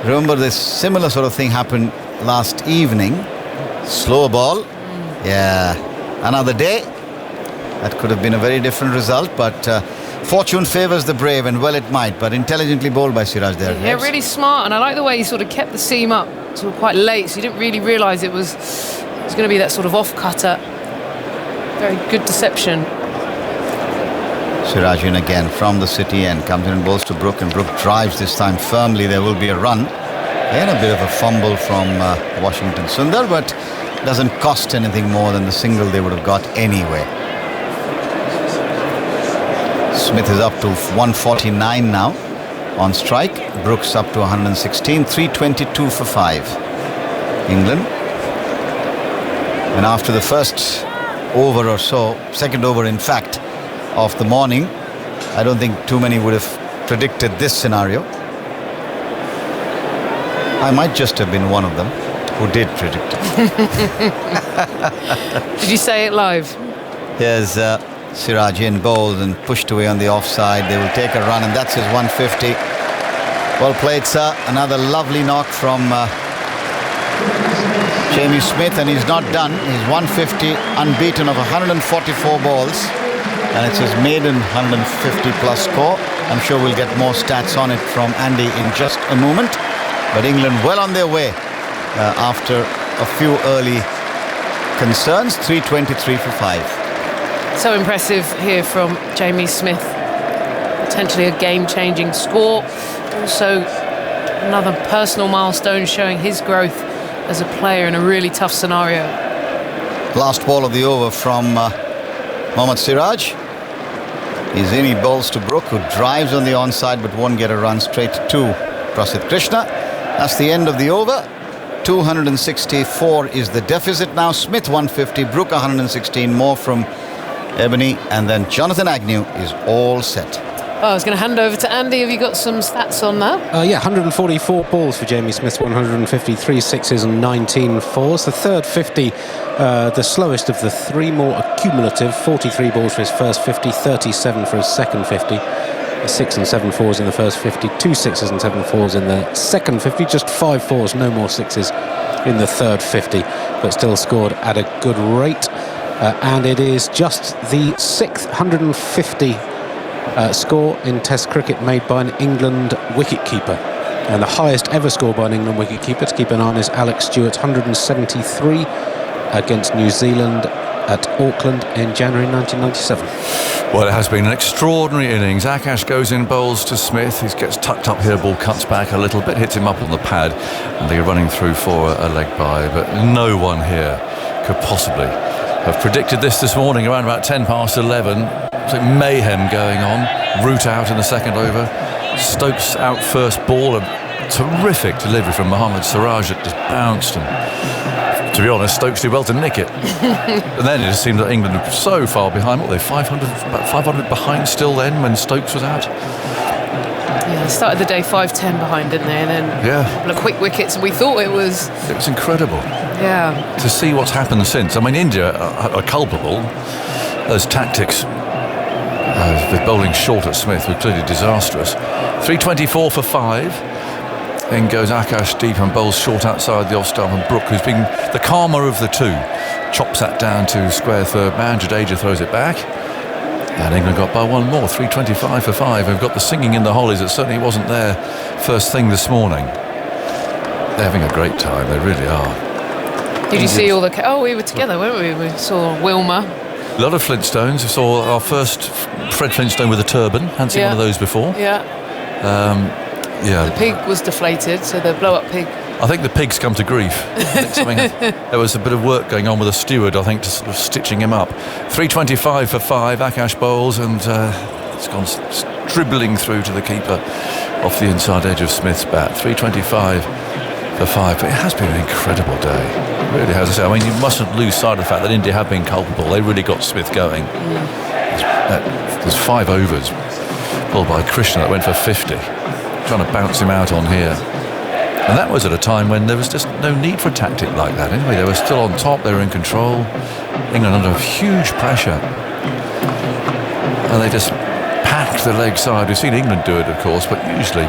Speaker 9: Remember, this similar sort of thing happened last evening. Slow ball. Yeah, another day. That could have been a very different result, but fortune favours the brave, and well it might, but intelligently bowled by Siraj there.
Speaker 5: Yeah, really smart, and I like the way he sort of kept the seam up till quite late, so you didn't really realise it was going to be that sort of off-cutter. Very good deception.
Speaker 9: Siraj in again from the city end, comes in and bowls to Brook, and Brook drives this time firmly. There will be a run. And a bit of a fumble from Washington Sundar, but doesn't cost anything more than the single they would have got anyway. Smith is up to 149 now on strike. Brooks up to 116. 322 for 5. England. And after the first over or so, second over in fact, of the morning, I don't think too many would have predicted this scenario. I might just have been one of them who did predict it.
Speaker 5: Did you say it live?
Speaker 9: Here's Siraj in, bowled and pushed away on the offside. They will take a run, and that's his 150. Well played, sir. Another lovely knock from Jamie Smith, and he's not done. He's 150, unbeaten of 144 balls. And it's his maiden 150 plus score. I'm sure we'll get more stats on it from Andy in just a moment. But England well on their way after a few early concerns. 323 for 5.
Speaker 5: So impressive here from Jamie Smith. Potentially a game-changing score. Also another personal milestone showing his growth as a player in a really tough scenario.
Speaker 9: Last ball of the over from Mohammad Siraj. He's in, he bowls to Brook, who drives on the onside but won't get a run. Straight to Prasidh Krishna. That's the end of the over. 264 is the deficit now. Smith 150, Brook 116, more from Ebony, and then Jonathan Agnew is all set.
Speaker 5: I was going to hand over to Andy. Have you got some stats on that?
Speaker 10: Yeah, 144 balls for Jamie Smith, 153 sixes and 19 fours. The third 50, the slowest of the three, more accumulative. 43 balls for his first 50, 37 for his second 50. 6 and 7 fours in the first 50, 2 sixes and 7 fours in the second 50, just 5 fours, no more sixes in the third 50, but still scored at a good rate. And it is just the 6th 150 score in Test cricket made by an England wicketkeeper, and the highest ever score by an England wicketkeeper, to keep an eye on, is Alex Stewart's 173 against New Zealand at Auckland in January 1997.
Speaker 2: Well, it has been an extraordinary innings. Akash goes in, bowls to Smith. He gets tucked up here, ball cuts back a little bit, hits him up on the pad, and they're running through for a leg bye. But no one here could possibly have predicted this morning around about 10 past 11. It's like mayhem going on. Root out in the second over. Stokes out first ball. A terrific delivery from Mohammad Siraj that just bounced, and to be honest, Stokes did well to nick it. And then it just seemed that England were so far behind. What were they, about 500 behind still then when Stokes was out?
Speaker 5: Yeah, they started the day 5-10 behind, didn't they? And then a couple of quick wickets, and we thought it was...
Speaker 2: It was incredible.
Speaker 5: Yeah.
Speaker 2: To see what's happened since. I mean, India are culpable. Those tactics with bowling short at Smith were clearly disastrous. 324 for 5. Then goes Akash deep and bowls short outside the off-stump, and Brook, who's been the calmer of the two, chops that down to square third man. Jadeja throws it back, and England got by one more. 325 for 5. We've got the singing in the hollies that certainly wasn't there first thing this morning. They're having a great time, they really are.
Speaker 5: Did you see all the... we were together, weren't we? We saw Wilma.
Speaker 2: A lot of Flintstones. We saw our first Fred Flintstone with a turban. Hadn't seen one of those before.
Speaker 5: Yeah.
Speaker 2: Yeah.
Speaker 5: The pig was deflated, so the blow-up pig.
Speaker 2: I think the pig's come to grief. There was a bit of work going on with the steward, I think, to sort of stitching him up. 3.25 for 5, Akash bowls, and it's gone dribbling through to the keeper off the inside edge of Smith's bat. 3.25 for 5, but it has been an incredible day. It really has. I mean, you mustn't lose sight of the fact that India have been culpable. They really got Smith going. There's 5 overs pulled by Krishna that went for 50, trying to bounce him out on here. And that was at a time when there was just no need for a tactic like that. Anyway, they were still on top, they were in control. England under huge pressure. And they just packed the leg side. We've seen England do it, of course, but usually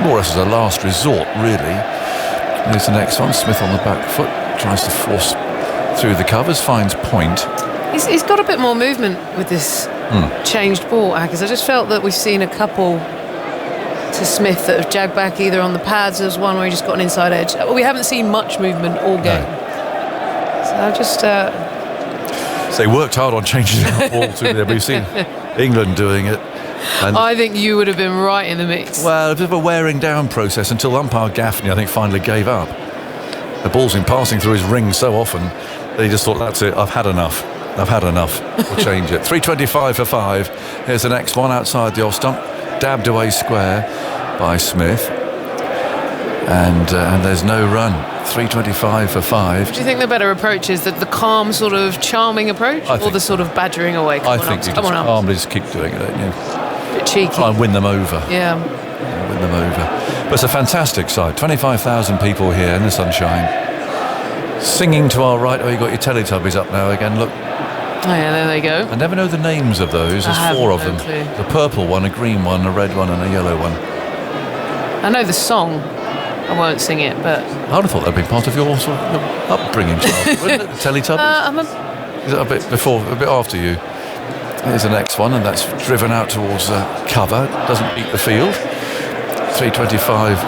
Speaker 2: more or less as a last resort, really. Here's the next one. Smith on the back foot, tries to force through the covers, finds point.
Speaker 5: He's got a bit more movement with this changed ball, because I just felt that we've seen a couple to Smith that have jagged back either on the pads. There's one where he just got an inside edge. We haven't seen much movement all game. No. So I just...
Speaker 2: So they worked hard on changing the ball too there, but you've seen England doing it. And
Speaker 5: I think you would have been right in the mix.
Speaker 2: Well, a bit of a wearing down process until umpire Gaffney, I think, finally gave up. The ball's been passing through his ring so often that he just thought, that's it, I've had enough. We'll change it. 3.25 for 5. Here's the next one outside the off stump. Dabbed away square by Smith. And there's no run. 3.25 for 5.
Speaker 5: Do you think the better approach is that the calm, sort of charming approach, or the sort of badgering away?
Speaker 2: I think you just calmly just keep doing it, don't you?
Speaker 5: Bit cheeky.
Speaker 2: Try and win them over.
Speaker 5: Yeah.
Speaker 2: Win them over. But it's a fantastic side. 25,000 people here in the sunshine. Singing to our right. Oh, you've got your Teletubbies up now again. Look.
Speaker 5: Oh yeah, there they go.
Speaker 2: I never know the names of those. There's 4 of them.
Speaker 5: Clue.
Speaker 2: The purple one, a green one, a red one, and a yellow one.
Speaker 5: I know the song. I won't sing it, but...
Speaker 2: I would have thought that'd been part of your sort of upbringing, child, wouldn't it? The Teletubbies? Is it a bit before, a bit after you? Here's the next one, and that's driven out towards cover. Doesn't beat the field. 3.25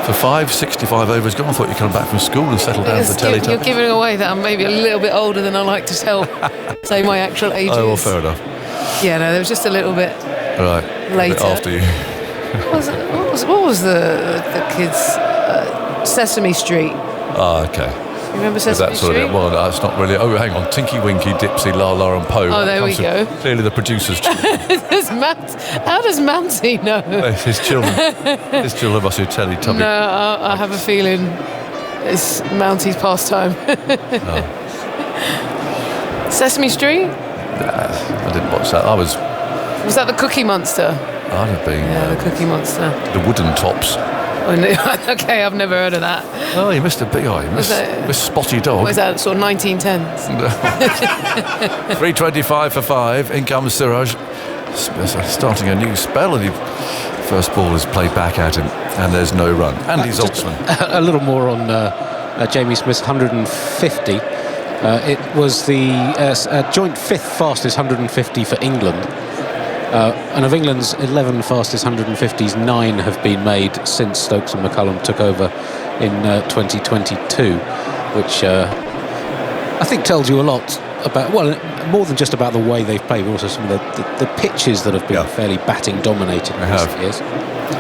Speaker 2: for 5. 65 overs gone. I thought you'd come back from school and settle down for the Teletubbies.
Speaker 5: You're giving away that I'm maybe a little bit older than I like to tell. Say my actual age.
Speaker 2: Oh, well, fair enough.
Speaker 5: Yeah, no, there was just a little bit later.
Speaker 2: A bit after you.
Speaker 5: What was the kids? Sesame Street.
Speaker 2: Oh, okay.
Speaker 5: You remember Sesame Street?
Speaker 2: Well, that's not really. Oh, hang on. Tinky Winky, Dipsy, La La and Poe.
Speaker 5: Oh, there we go.
Speaker 2: Clearly the producer's children.
Speaker 5: How does Mansi know?
Speaker 2: His children. His children must be Teletubbies.
Speaker 5: No, I have a feeling it's Mounty's pastime. Sesame Street?
Speaker 2: Nah, I didn't watch that.
Speaker 5: Was that the Cookie Monster?
Speaker 2: I'd have been.
Speaker 5: Yeah, the Cookie Monster.
Speaker 2: The Wooden Tops.
Speaker 5: Okay, I've never heard of that.
Speaker 2: Oh, you missed a big eye. You missed Spotty Dog.
Speaker 5: Was that sort of 1910s?
Speaker 2: 3.25 for 5. In comes Siraj. Starting a new spell, and the first ball is played back at him, and there's no run. Andy Zaltzman.
Speaker 10: A little more on Jamie Smith's 150. It was the joint 5th fastest 150 for England. And of England's 11 fastest 150s, 9 have been made since Stokes and McCullum took over in 2022, which I think tells you a lot about, well, more than just about the way they've played, but also some of the pitches that have been fairly batting dominated in recent years.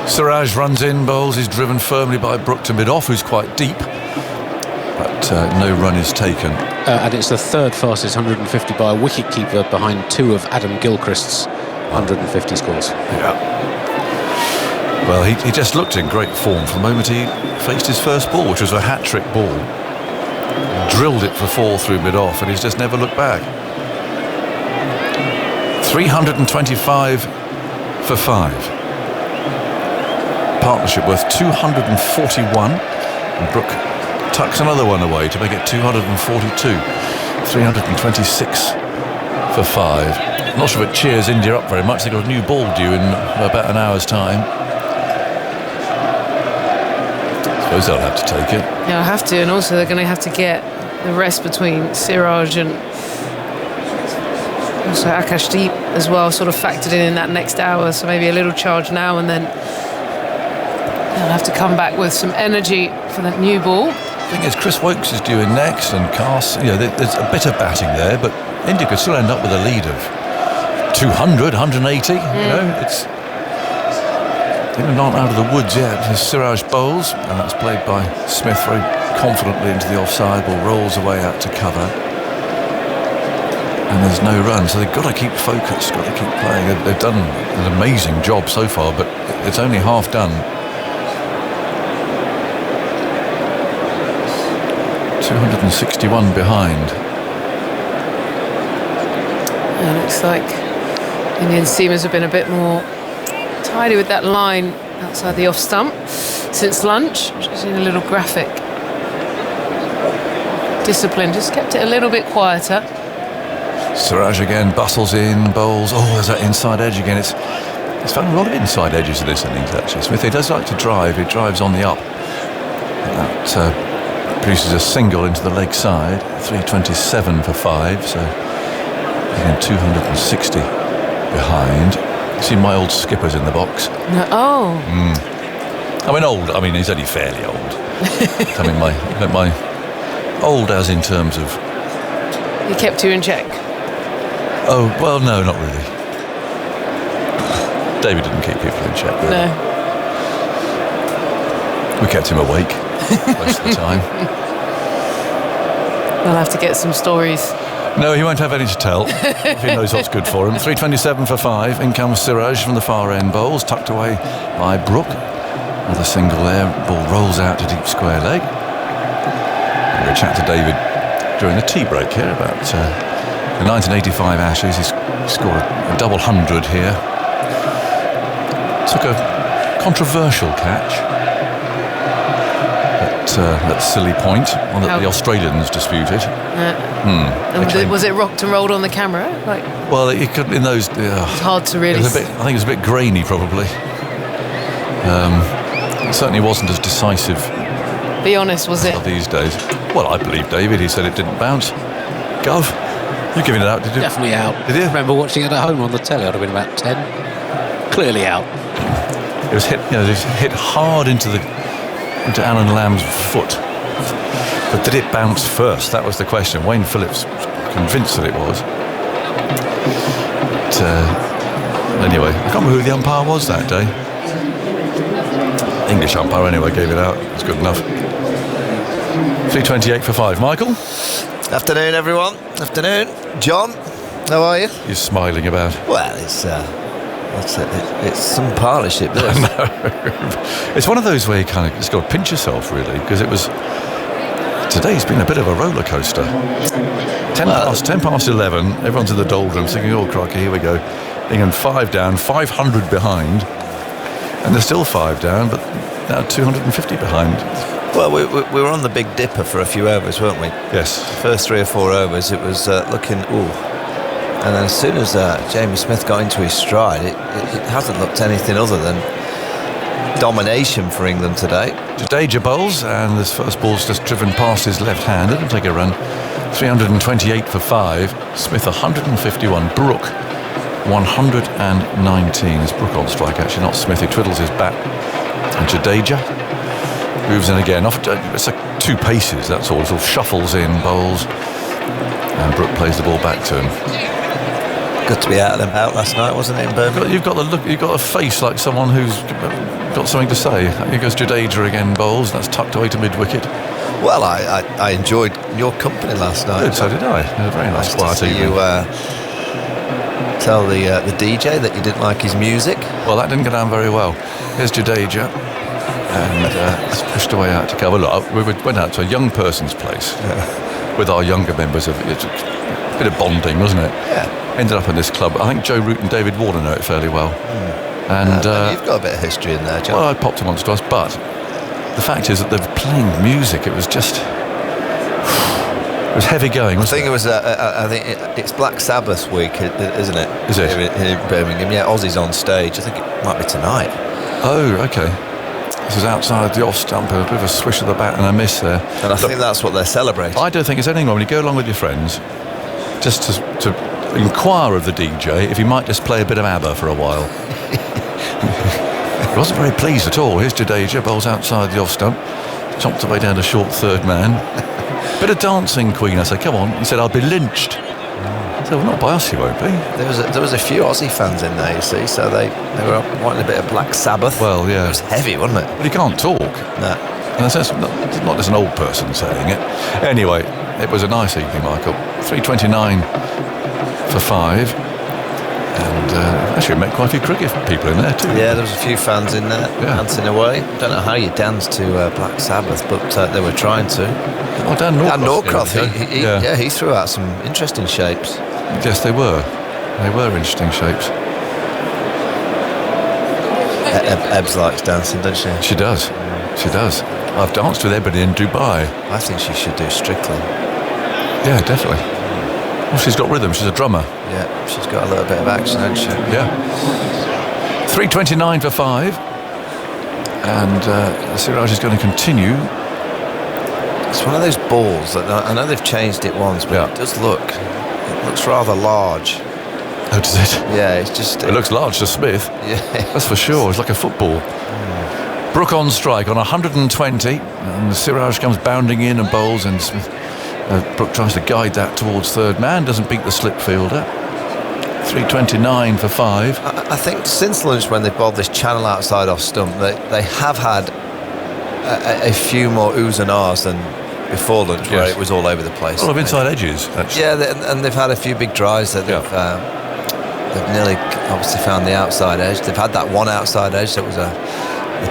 Speaker 2: Siraj runs in, bowls, is driven firmly by Brook to mid-off, who's quite deep, but no run is taken.
Speaker 10: And it's the 3rd fastest 150 by a wicket-keeper behind 2 of Adam Gilchrist's 150 scores.
Speaker 2: Yeah. Well, he just looked in great form from the moment he faced his first ball, which was a hat-trick ball. Drilled it for 4 through mid-off, and he's just never looked back. 325 for 5. Partnership worth 241, and Brook tucks another one away to make it 242. 326 for 5. Not sure if it cheers India up very much. They've got a new ball due in about an hour's time. I suppose they'll have to take it.
Speaker 5: Yeah, I have to, and also they're going to have to get the rest between Siraj and also Akashdeep as well, sort of factored in that next hour. So maybe a little charge now, and then they'll have to come back with some energy for that new ball.
Speaker 2: thing is, Chris Wokes is due in next, and Cast, there's a bit of batting there, but India could still end up with a lead of 200, 180. It's not out of the woods yet. Siraj bowls, and that's played by Smith very confidently into the offside ball, rolls away out to cover, and there's no run. So they've got to keep focused, got to keep playing. They've done an amazing job so far, but it's only half done. 261 behind.
Speaker 5: It looks like Indian seamers have been a bit more tidy with that line outside the off stump since lunch. Just seen a little graphic. Discipline, just kept it a little bit quieter.
Speaker 2: Siraj again bustles in, bowls. Oh, there's that inside edge again. It's found a lot of inside edges in this innings, actually. Smith, he does like to drive. He drives on the up. That produces a single into the leg side. 327 for 5, so again 260 behind. You see my old skipper's in the box.
Speaker 5: Oh.
Speaker 2: I mean old. I mean he's only fairly old. I mean my old as in terms of.
Speaker 5: He kept you in check.
Speaker 2: Oh well, no, not really. David didn't keep people in check. Really.
Speaker 5: No.
Speaker 2: We kept him awake most of the time.
Speaker 5: We'll have to get some stories.
Speaker 2: No, he won't have any to tell if he knows what's good for him. 327 for 5. In comes Siraj from the far end bowls, tucked away by Brook. Another single there. Ball rolls out to deep square leg. We'll chat to David during the tea break here about the 1985 Ashes. He's scored a double 100 here. Took a controversial catch. That silly point, one that the Australians disputed.
Speaker 5: Was it rocked and rolled on the camera?
Speaker 2: Well, it could in those.
Speaker 5: It's hard to really.
Speaker 2: I think it was a bit grainy, probably. It certainly wasn't as decisive.
Speaker 5: Be honest, was it?
Speaker 2: These days. Well, I believe David. He said it didn't bounce. Gov, you're giving it out, did you?
Speaker 10: Definitely out.
Speaker 2: Did you?
Speaker 10: I remember watching it at home on the telly. I'd have been about 10. Clearly out.
Speaker 2: It was hit. It was hit hard into Alan Lamb's foot. But did it bounce first? That was the question. Wayne Phillips was convinced that it was. But, anyway, I can't remember who the umpire was that day. English umpire anyway gave it out. It's good enough. 328 for 5. Michael?
Speaker 12: Afternoon, everyone. Afternoon. John, how are you?
Speaker 2: You're smiling about.
Speaker 12: Well, it's some partnership, this.
Speaker 2: It's one of those where you kind of just got to pinch yourself, really, because today's been a bit of a roller coaster. 10 past 11, everyone's in the doldrums thinking, oh crikey, here we go. England 5 down, 500 behind, and they're still 5 down, but now 250 behind.
Speaker 12: Well, we were on the Big Dipper for a few overs, weren't we?
Speaker 2: Yes.
Speaker 12: The first 3 or 4 overs, it was looking, and then as soon as Jamie Smith got into his stride, it hasn't looked anything other than domination for England today.
Speaker 2: Jadeja bowls, and this first ball's just driven past his left-handed and take a run. 328 for 5. Smith 151. Brook 119. It's Brook on strike, actually, not Smith. He twiddles his bat. And Jadeja moves in again. It's like 2 paces, that's all. It sort of shuffles in, bowls, and Brook plays the ball back to him.
Speaker 12: Good to be out last night, wasn't it, in Birmingham?
Speaker 2: You've got the look. You've got a face like someone who's got something to say. Here goes Jadeja again, bowls. That's tucked away to mid-wicket.
Speaker 12: Well, I enjoyed your company last night.
Speaker 2: Good, so did I. It was a very nice quiet evening.
Speaker 12: You tell the DJ that you didn't like his music.
Speaker 2: Well, that didn't go down very well. Here's Jadeja, and it's pushed away out to cover. Look, we went out to a young person's place with our younger members. It's a bit of bonding, wasn't it?
Speaker 12: Yeah.
Speaker 2: Ended up in this club. I think Joe Root and David Warner know it fairly well. And
Speaker 12: you've got a bit of history in there, John.
Speaker 2: Well, I popped them once twice, but the fact is that they were playing music. It was just, it was heavy going.
Speaker 12: I think it's Black Sabbath week, isn't it?
Speaker 2: Is it?
Speaker 12: Here in Birmingham. Yeah, Ozzy's on stage. I think it might be tonight.
Speaker 2: Oh, okay. This is outside the off stump, a bit of a swish of the bat and a miss there.
Speaker 12: And I think that's what they're celebrating.
Speaker 2: I don't think it's anything wrong when you go along with your friends, just to inquire of the DJ if he might just play a bit of ABBA for a while. He wasn't very pleased at all. Here's Jadeja, bowls outside the off stump, chomped away down to short third man. Bit of dancing, Queen. I said, come on. He said, I'll be lynched. I said, well, not by us, he won't be.
Speaker 12: There was a few Aussie fans in there, you see, so they were wanting a bit of Black Sabbath.
Speaker 2: Well, yeah.
Speaker 12: It was heavy, wasn't it?
Speaker 2: But he can't talk.
Speaker 12: No.
Speaker 2: And that's not just an old person saying it. Anyway, it was a nice evening, Michael. 3:29 for 5. And actually, we met quite a few cricket people in there too.
Speaker 12: Yeah, there was a few fans in there dancing away. Don't know how you danced to Black Sabbath, but they were trying to.
Speaker 2: Oh, Dan Norcross.
Speaker 12: He threw out some interesting shapes.
Speaker 2: Yes, they were. They were interesting shapes.
Speaker 12: Ebbs likes dancing, doesn't she?
Speaker 2: She does. She does. I've danced with Ebony in Dubai.
Speaker 12: I think she should do Strictly.
Speaker 2: Yeah, definitely. Well, she's got rhythm. She's a drummer.
Speaker 12: Yeah, she's got a little bit of action, hasn't she?
Speaker 2: Yeah. 3:29 for 5. And Siraj is going to continue.
Speaker 12: It's one of those balls that I know they've changed it once, but it looks rather large.
Speaker 2: Oh, does it?
Speaker 12: Yeah, it's just...
Speaker 2: It looks large to Smith.
Speaker 12: Yeah.
Speaker 2: That's for sure. It's like a football. Brook on strike on 120, and Siraj comes bounding in and bowls, and Smith, Brook tries to guide that towards third man, doesn't beat the slip fielder. 3:29 for 5.
Speaker 12: I think since lunch, when they bowled this channel outside off stump, they have had a few more oohs and ahs than before lunch, where it was all over the place.
Speaker 2: A lot of inside edges, actually.
Speaker 12: Yeah, and they've had a few big drives that they've nearly obviously found the outside edge. They've had that one outside edge that was a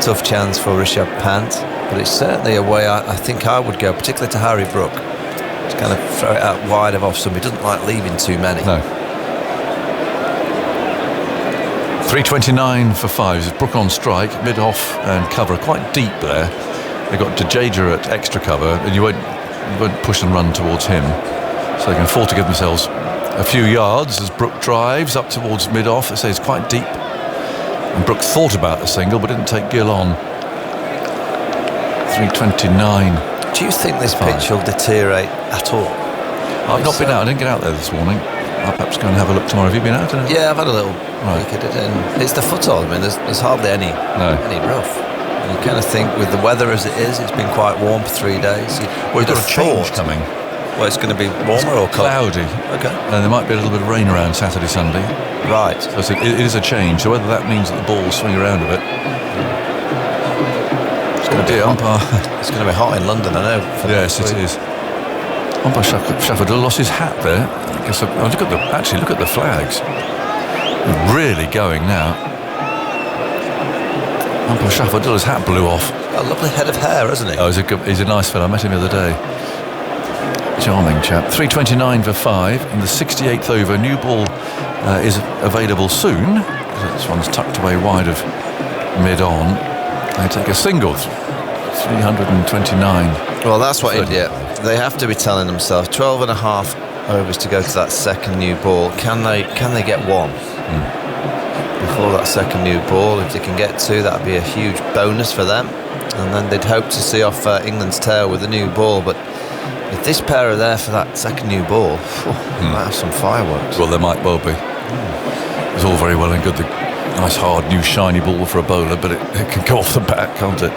Speaker 12: tough chance for Rishabh Pant, but it's certainly a way I think I would go, particularly to Harry Brook, to kind of throw it out wide of off stump. He doesn't like leaving too many.
Speaker 2: No. 3:29 for 5. It's Brook on strike, mid off and cover, quite deep there. They've got Jadeja at extra cover, and you won't push and run towards him, so they can afford to give themselves a few yards as Brook drives up towards mid off. It says quite deep. And Brook thought about the single but didn't take Gill on. 3:29.
Speaker 12: Do you think this pitch will deteriorate at all?
Speaker 2: I've not been out. I didn't get out there this morning. I'll perhaps go and have a look tomorrow. Have you been out?
Speaker 12: Yeah, I've had a little look at it, and it's the foothold. I mean, there's hardly any rough. And you kind of think, with the weather as it is, it's been quite warm for 3 days.
Speaker 2: We've got a change coming.
Speaker 12: Well, it's going to be warmer or cold?
Speaker 2: Cloudy.
Speaker 12: Okay.
Speaker 2: And there might be a little bit of rain around Saturday, Sunday.
Speaker 12: Right.
Speaker 2: So it is a change. So whether that means that the ball will swing around a bit. It's going to be umpire.
Speaker 12: It's going to be hot in London, I know.
Speaker 2: Yes, it is. Umpire Shafadul lost his hat there. I guess look at the flags. They're really going now. Umpire Shafadul's hat blew off.
Speaker 12: Got a lovely head of hair, hasn't he?
Speaker 2: Oh, he's a nice fellow. I met him the other day. Charming chap. 3:29 for 5 in the 68th over. New ball is available soon. This one's tucked away wide of mid-on. They take a single. 329.
Speaker 12: Well, that's what India... They have to be telling themselves 12 and a half overs to go to that second new ball. Can they get one before that second new ball? If they can get two, that would be a huge bonus for them. And then they'd hope to see off England's tail with the new ball. But if this pair are there for that second new ball, they might have some fireworks.
Speaker 2: Well, there might well be. It's all very well and good, the nice hard new shiny ball for a bowler, but it can go off the bat, can't it?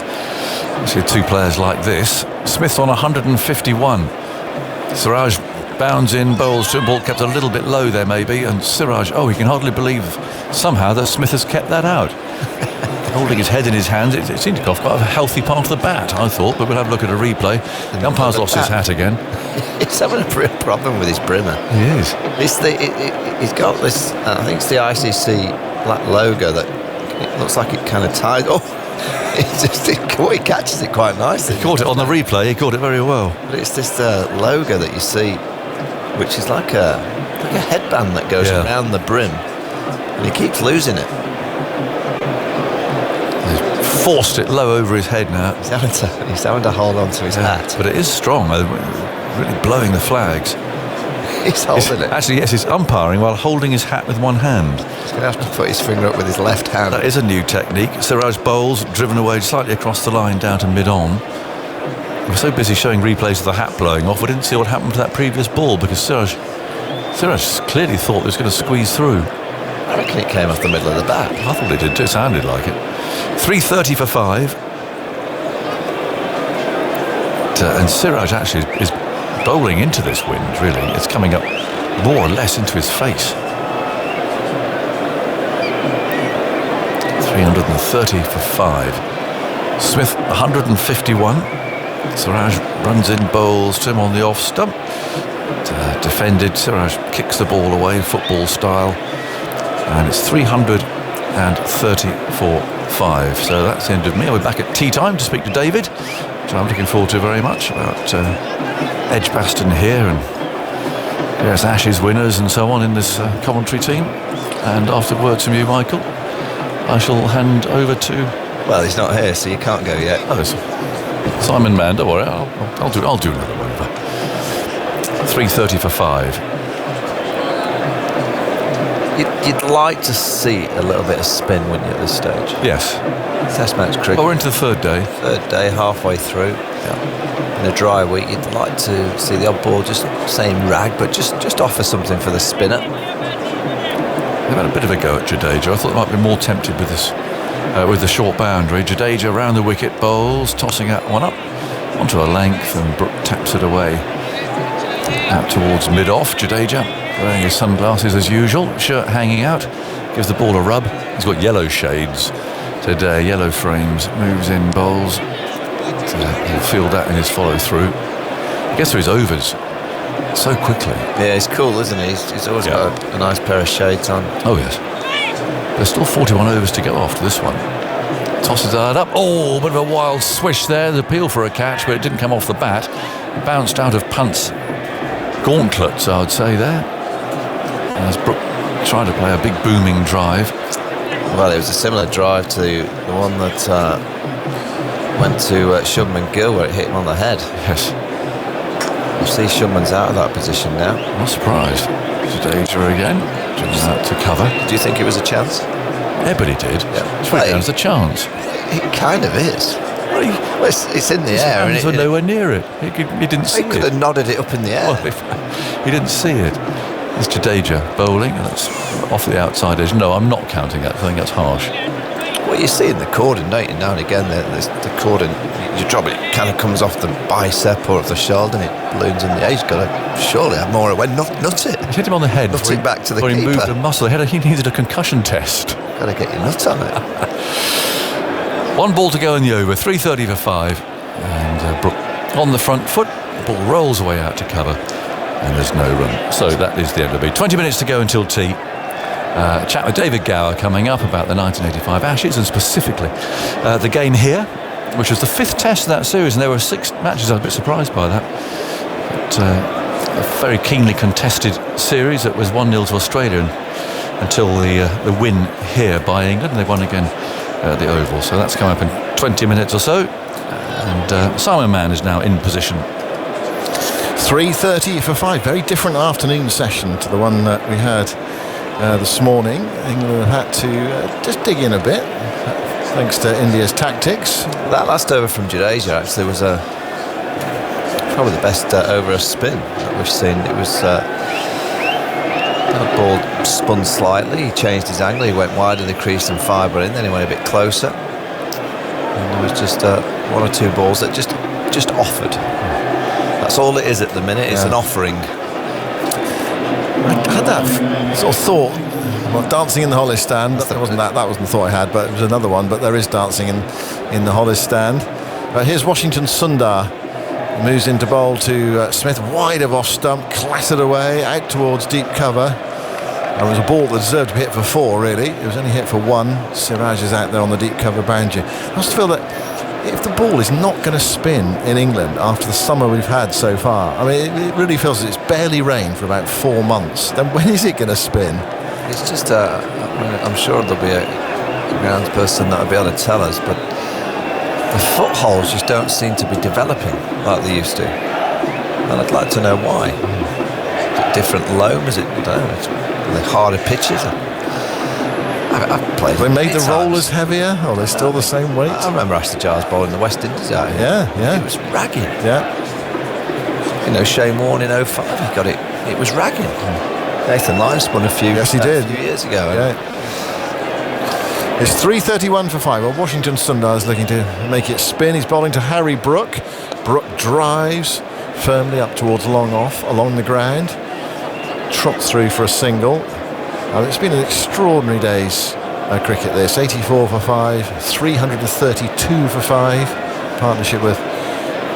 Speaker 2: You see two players like this. Smith's on 151. Siraj bounds in, bowls to ball kept a little bit low there maybe, and Siraj, he can hardly believe somehow that Smith has kept that out. Holding his head in his hands, it seemed to go off quite a healthy part of the bat, I thought, but we'll have a look at a replay. The umpire's lost his hat again.
Speaker 12: He's having a real problem with his brimmer.
Speaker 2: He is.
Speaker 12: He's got this, I think it's the ICC black logo that it looks like it kind of ties. He catches it quite nicely.
Speaker 2: He caught it on the replay, he caught it very well.
Speaker 12: But it's this logo that you see, which is like a headband that goes around the brim, and he keeps losing it.
Speaker 2: He's forced it low over his head now.
Speaker 12: He's having to hold on to his hat.
Speaker 2: But it is strong, really blowing the flags.
Speaker 12: He's holding it.
Speaker 2: Actually, yes, he's umpiring while holding his hat with one hand.
Speaker 12: He's going to have to put his finger up with his left hand.
Speaker 2: That is a new technique. Siraj bowls, driven away slightly across the line down to mid-on. We were so busy showing replays of the hat blowing off, we didn't see what happened to that previous ball, because Siraj clearly thought it was going to squeeze through.
Speaker 12: I reckon it came off the middle of the bat.
Speaker 2: I thought it did too. It sounded like it. 3:30 for 5. And Siraj actually is bowling into this wind, really. It's coming up more or less into his face. 330 for 5. Smith 151. Siraj runs in, bowls to him on the off stump. Defended. Siraj kicks the ball away, football style. And it's 330 for 5. So that's the end of me. I'll be back at tea time to speak to David, which I'm looking forward to very much, about Edgbaston here and various Ashes winners and so on in this commentary team. And after words from you, Michael, I shall hand over to...
Speaker 12: Well, he's not here, so you can't go yet.
Speaker 2: Oh, Simon Mann, don't worry, I'll do another one over. 3:30 for 5.
Speaker 12: You'd like to see a little bit of spin, wouldn't you, at this stage?
Speaker 2: Yes.
Speaker 12: Test match cricket.
Speaker 2: Well, we're into the third day.
Speaker 12: Third day, halfway through. Yeah. In a dry week, you'd like to see the odd ball just same rag, but just offer something for the spinner.
Speaker 2: They've had a bit of a go at Jadeja. I thought they might be more tempted with this, with the short boundary. Jadeja around the wicket, bowls, tossing that one up onto a length, and Brook taps it away out towards mid-off. Jadeja wearing his sunglasses as usual, shirt hanging out, gives the ball a rub. He's got yellow shades today, yellow frames, moves in, bowls. He'll feel that in his follow-through. He gets through his overs so quickly.
Speaker 12: Yeah, he's cool, isn't he? He's always got a nice pair of shades on.
Speaker 2: Oh, yes. There's still 41 overs to go after this one. Tosses that up. Oh, a bit of a wild swish there. The appeal for a catch, but it didn't come off the bat. It bounced out of Punt's gauntlets, I would say, there. As Brook tried to play a big booming drive.
Speaker 12: Well, it was a similar drive to the one that went to Shubman Gill, where it hit him on the head.
Speaker 2: Yes.
Speaker 12: You see Shubman's out of that position now.
Speaker 2: Not surprised. Jadeja again, just out to cover.
Speaker 12: Do you think it was a chance?
Speaker 2: Yeah, but he did.
Speaker 12: Yeah.
Speaker 2: It's right down as a chance.
Speaker 12: It kind of is. Well, it's in the air.
Speaker 2: His hands were nowhere near it. He didn't see it.
Speaker 12: He could have nodded it up in the air.
Speaker 2: Well, he didn't see it. It's Jadeja bowling, and that's off the outside edge. No, I'm not counting that. I think that's harsh.
Speaker 12: Well, you see in the cordon, don't you? Now and again, the cordon, you drop it, kind of comes off the bicep or off the shoulder, and it balloons in the air. He's got to surely have more away. Nut it.
Speaker 2: He hit him on the head.
Speaker 12: Nut it back to the
Speaker 2: keeper. He moved a muscle. He needed a concussion test.
Speaker 12: Got to get your nuts on it.
Speaker 2: One ball to go in the over. 3:30 for 5, and Brook on the front foot. The ball rolls away out to cover, and there's no run. So that is the end of it. 20 minutes to go until tea. Chat with David Gower coming up about the 1985 Ashes, and specifically the game here, which was the 5th test of that series, and there were 6 matches. I was a bit surprised by that. But, a very keenly contested series that was 1-0 to Australia until the win here by England, and they won again at the Oval. So that's coming up in 20 minutes or so, and Simon Mann is now in position.
Speaker 1: 3:30 for 5. Very different afternoon session to the one that we had this morning. England had to just dig in a bit, thanks to India's tactics.
Speaker 12: That last over from Jadeja actually was probably the best over a spin that we've seen. It was the ball spun slightly. He changed his angle. He went wide of the crease and fibre in. Then he went a bit closer. And there was just 1 or 2 balls that just offered. That's all it is at the minute. It's an offering.
Speaker 1: I had that sort of thought. Well, dancing in the Hollis stand. That wasn't the thought I had, but it was another one. But there is dancing in the Hollis stand. Here's Washington Sundar. Moves into bowl to Smith, wide of off stump, clattered away out towards deep cover. It was a ball that deserved to be hit for 4, really. It was only hit for 1. Siraj is out there on the deep cover boundary. I just feel that if the ball is not going to spin in England after the summer we've had so far, I mean, it really feels that it's barely rained for about 4 months. Then when is it going to spin?
Speaker 12: It's just, I'm sure there'll be a grounds person that'll be able to tell us, but the footholds just don't seem to be developing like they used to. And I'd like to know why. Is it different loam? Is it, I don't know, the harder pitches? I've played.
Speaker 1: They made the rollers heavier, or they're still the same weight?
Speaker 12: I remember Ashley Giles bowling the West Indies out here.
Speaker 1: Yeah.
Speaker 12: It was ragging.
Speaker 1: Yeah.
Speaker 12: You know, Shane Warne in 05, he got it. It was ragging. Nathan Lyon spun a few.
Speaker 1: Yes, he did.
Speaker 12: A few years ago.
Speaker 1: Yeah. It's 3:31 for 5. Well, Washington Sundar is looking to make it spin. He's bowling to Harry Brook. Brook drives firmly up towards long off along the ground. Trots through for a single. It's been an extraordinary day's cricket this. 84 for 5, 332 for 5. Partnership with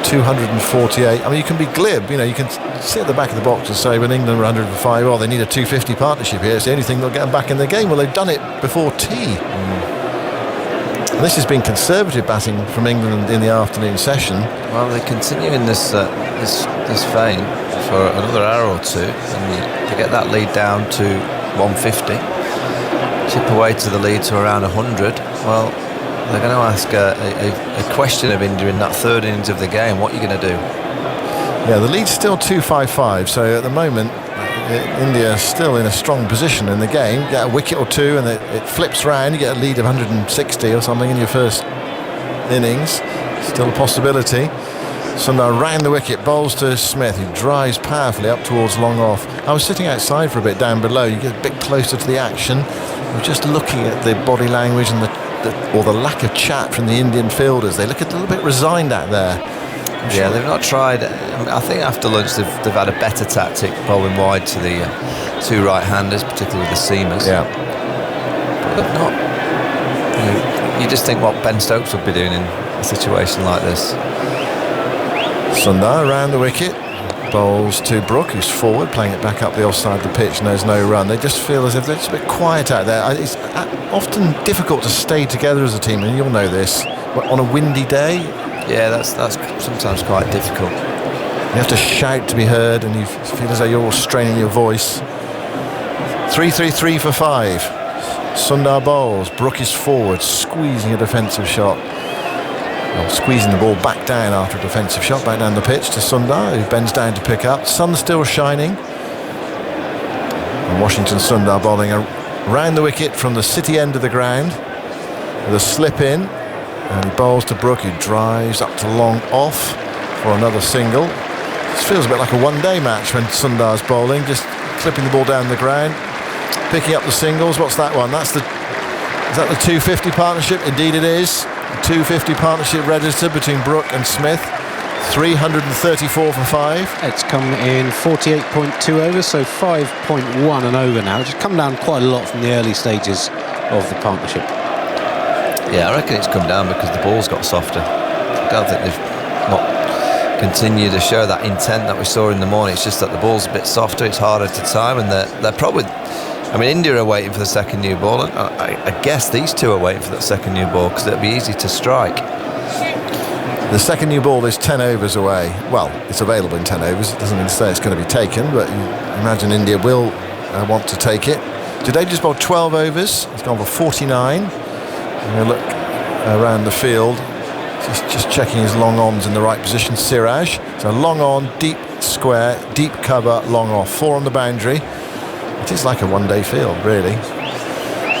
Speaker 1: 248. I mean, you can be glib, you can sit at the back of the box and say when England were 100 for 5, they need a 250 partnership here. It's the only thing that'll get them back in the game. Well, they've done it before tea. And this has been conservative batting from England in the afternoon session.
Speaker 12: Well, they continue in this vein for another hour or two, and to get that lead down to 150, chip away to the lead to around 100. Well, they're going to ask a question of India in that third innings of the game. What are you going to do?
Speaker 1: Yeah, the lead's still 255, so at the moment India is still in a strong position in the game. You get a wicket or two and it flips round, you get a lead of 160 or something in your first innings. Still a possibility. Sundar round the wicket, bowls to Smith, who drives powerfully up towards long off. I was sitting outside for a bit down below. You get a bit closer to the action. I was just looking at the body language and the lack of chat from the Indian fielders. They look a little bit resigned out there.
Speaker 12: Yeah, they've not tried. I think after lunch they've had a better tactic, bowling wide to the two right-handers, particularly the seamers.
Speaker 1: Yeah.
Speaker 12: But not. You just think what Ben Stokes would be doing in a situation like this.
Speaker 1: Sundar around the wicket, bowls to Brook, who's forward, playing it back up the offside of the pitch, and there's no run. They just feel as if they're just a bit quiet out there. It's often difficult to stay together as a team, and you'll know this. On a windy day,
Speaker 12: yeah, that's sometimes quite difficult.
Speaker 1: You have to shout to be heard, and you feel as though you're all straining your voice. 3-3 for 5. Sundar bowls. Brook is forward, squeezing a defensive shot. Well, squeezing the ball back down after a defensive shot, back down the pitch to Sundar, who bends down to pick up. Sun still shining. And Washington Sundar bowling around the wicket from the city end of the ground with a slip in. And he bowls to Brook, who drives up to long off for another single. This feels a bit like a one-day match when Sundar's bowling, just clipping the ball down the ground, picking up the singles. What's that one? Is that the 250 partnership? Indeed it is. The 250 partnership registered between Brook and Smith. 334 for 5.
Speaker 10: It's come in 48.2 overs, so 5.1 an over now. It's come down quite a lot from the early stages of the partnership.
Speaker 12: Yeah, I reckon it's come down because the ball's got softer. I don't think they've not continued to show that intent that we saw in the morning. It's just that the ball's a bit softer, it's harder to time, and they're probably... I mean, India are waiting for the second new ball, and I guess these two are waiting for that second new ball because it'll be easy to strike.
Speaker 1: The second new ball is 10 overs away. Well, it's available in 10 overs. It doesn't mean to say it's going to be taken, but you imagine India will want to take it. Jadeja's bowled 12 overs. He's gone for 49. And we'll look around the field, just checking his long ons in the right position. Siraj, so long on, deep square, deep cover, long off. 4 on the boundary. It is like a one-day field, really.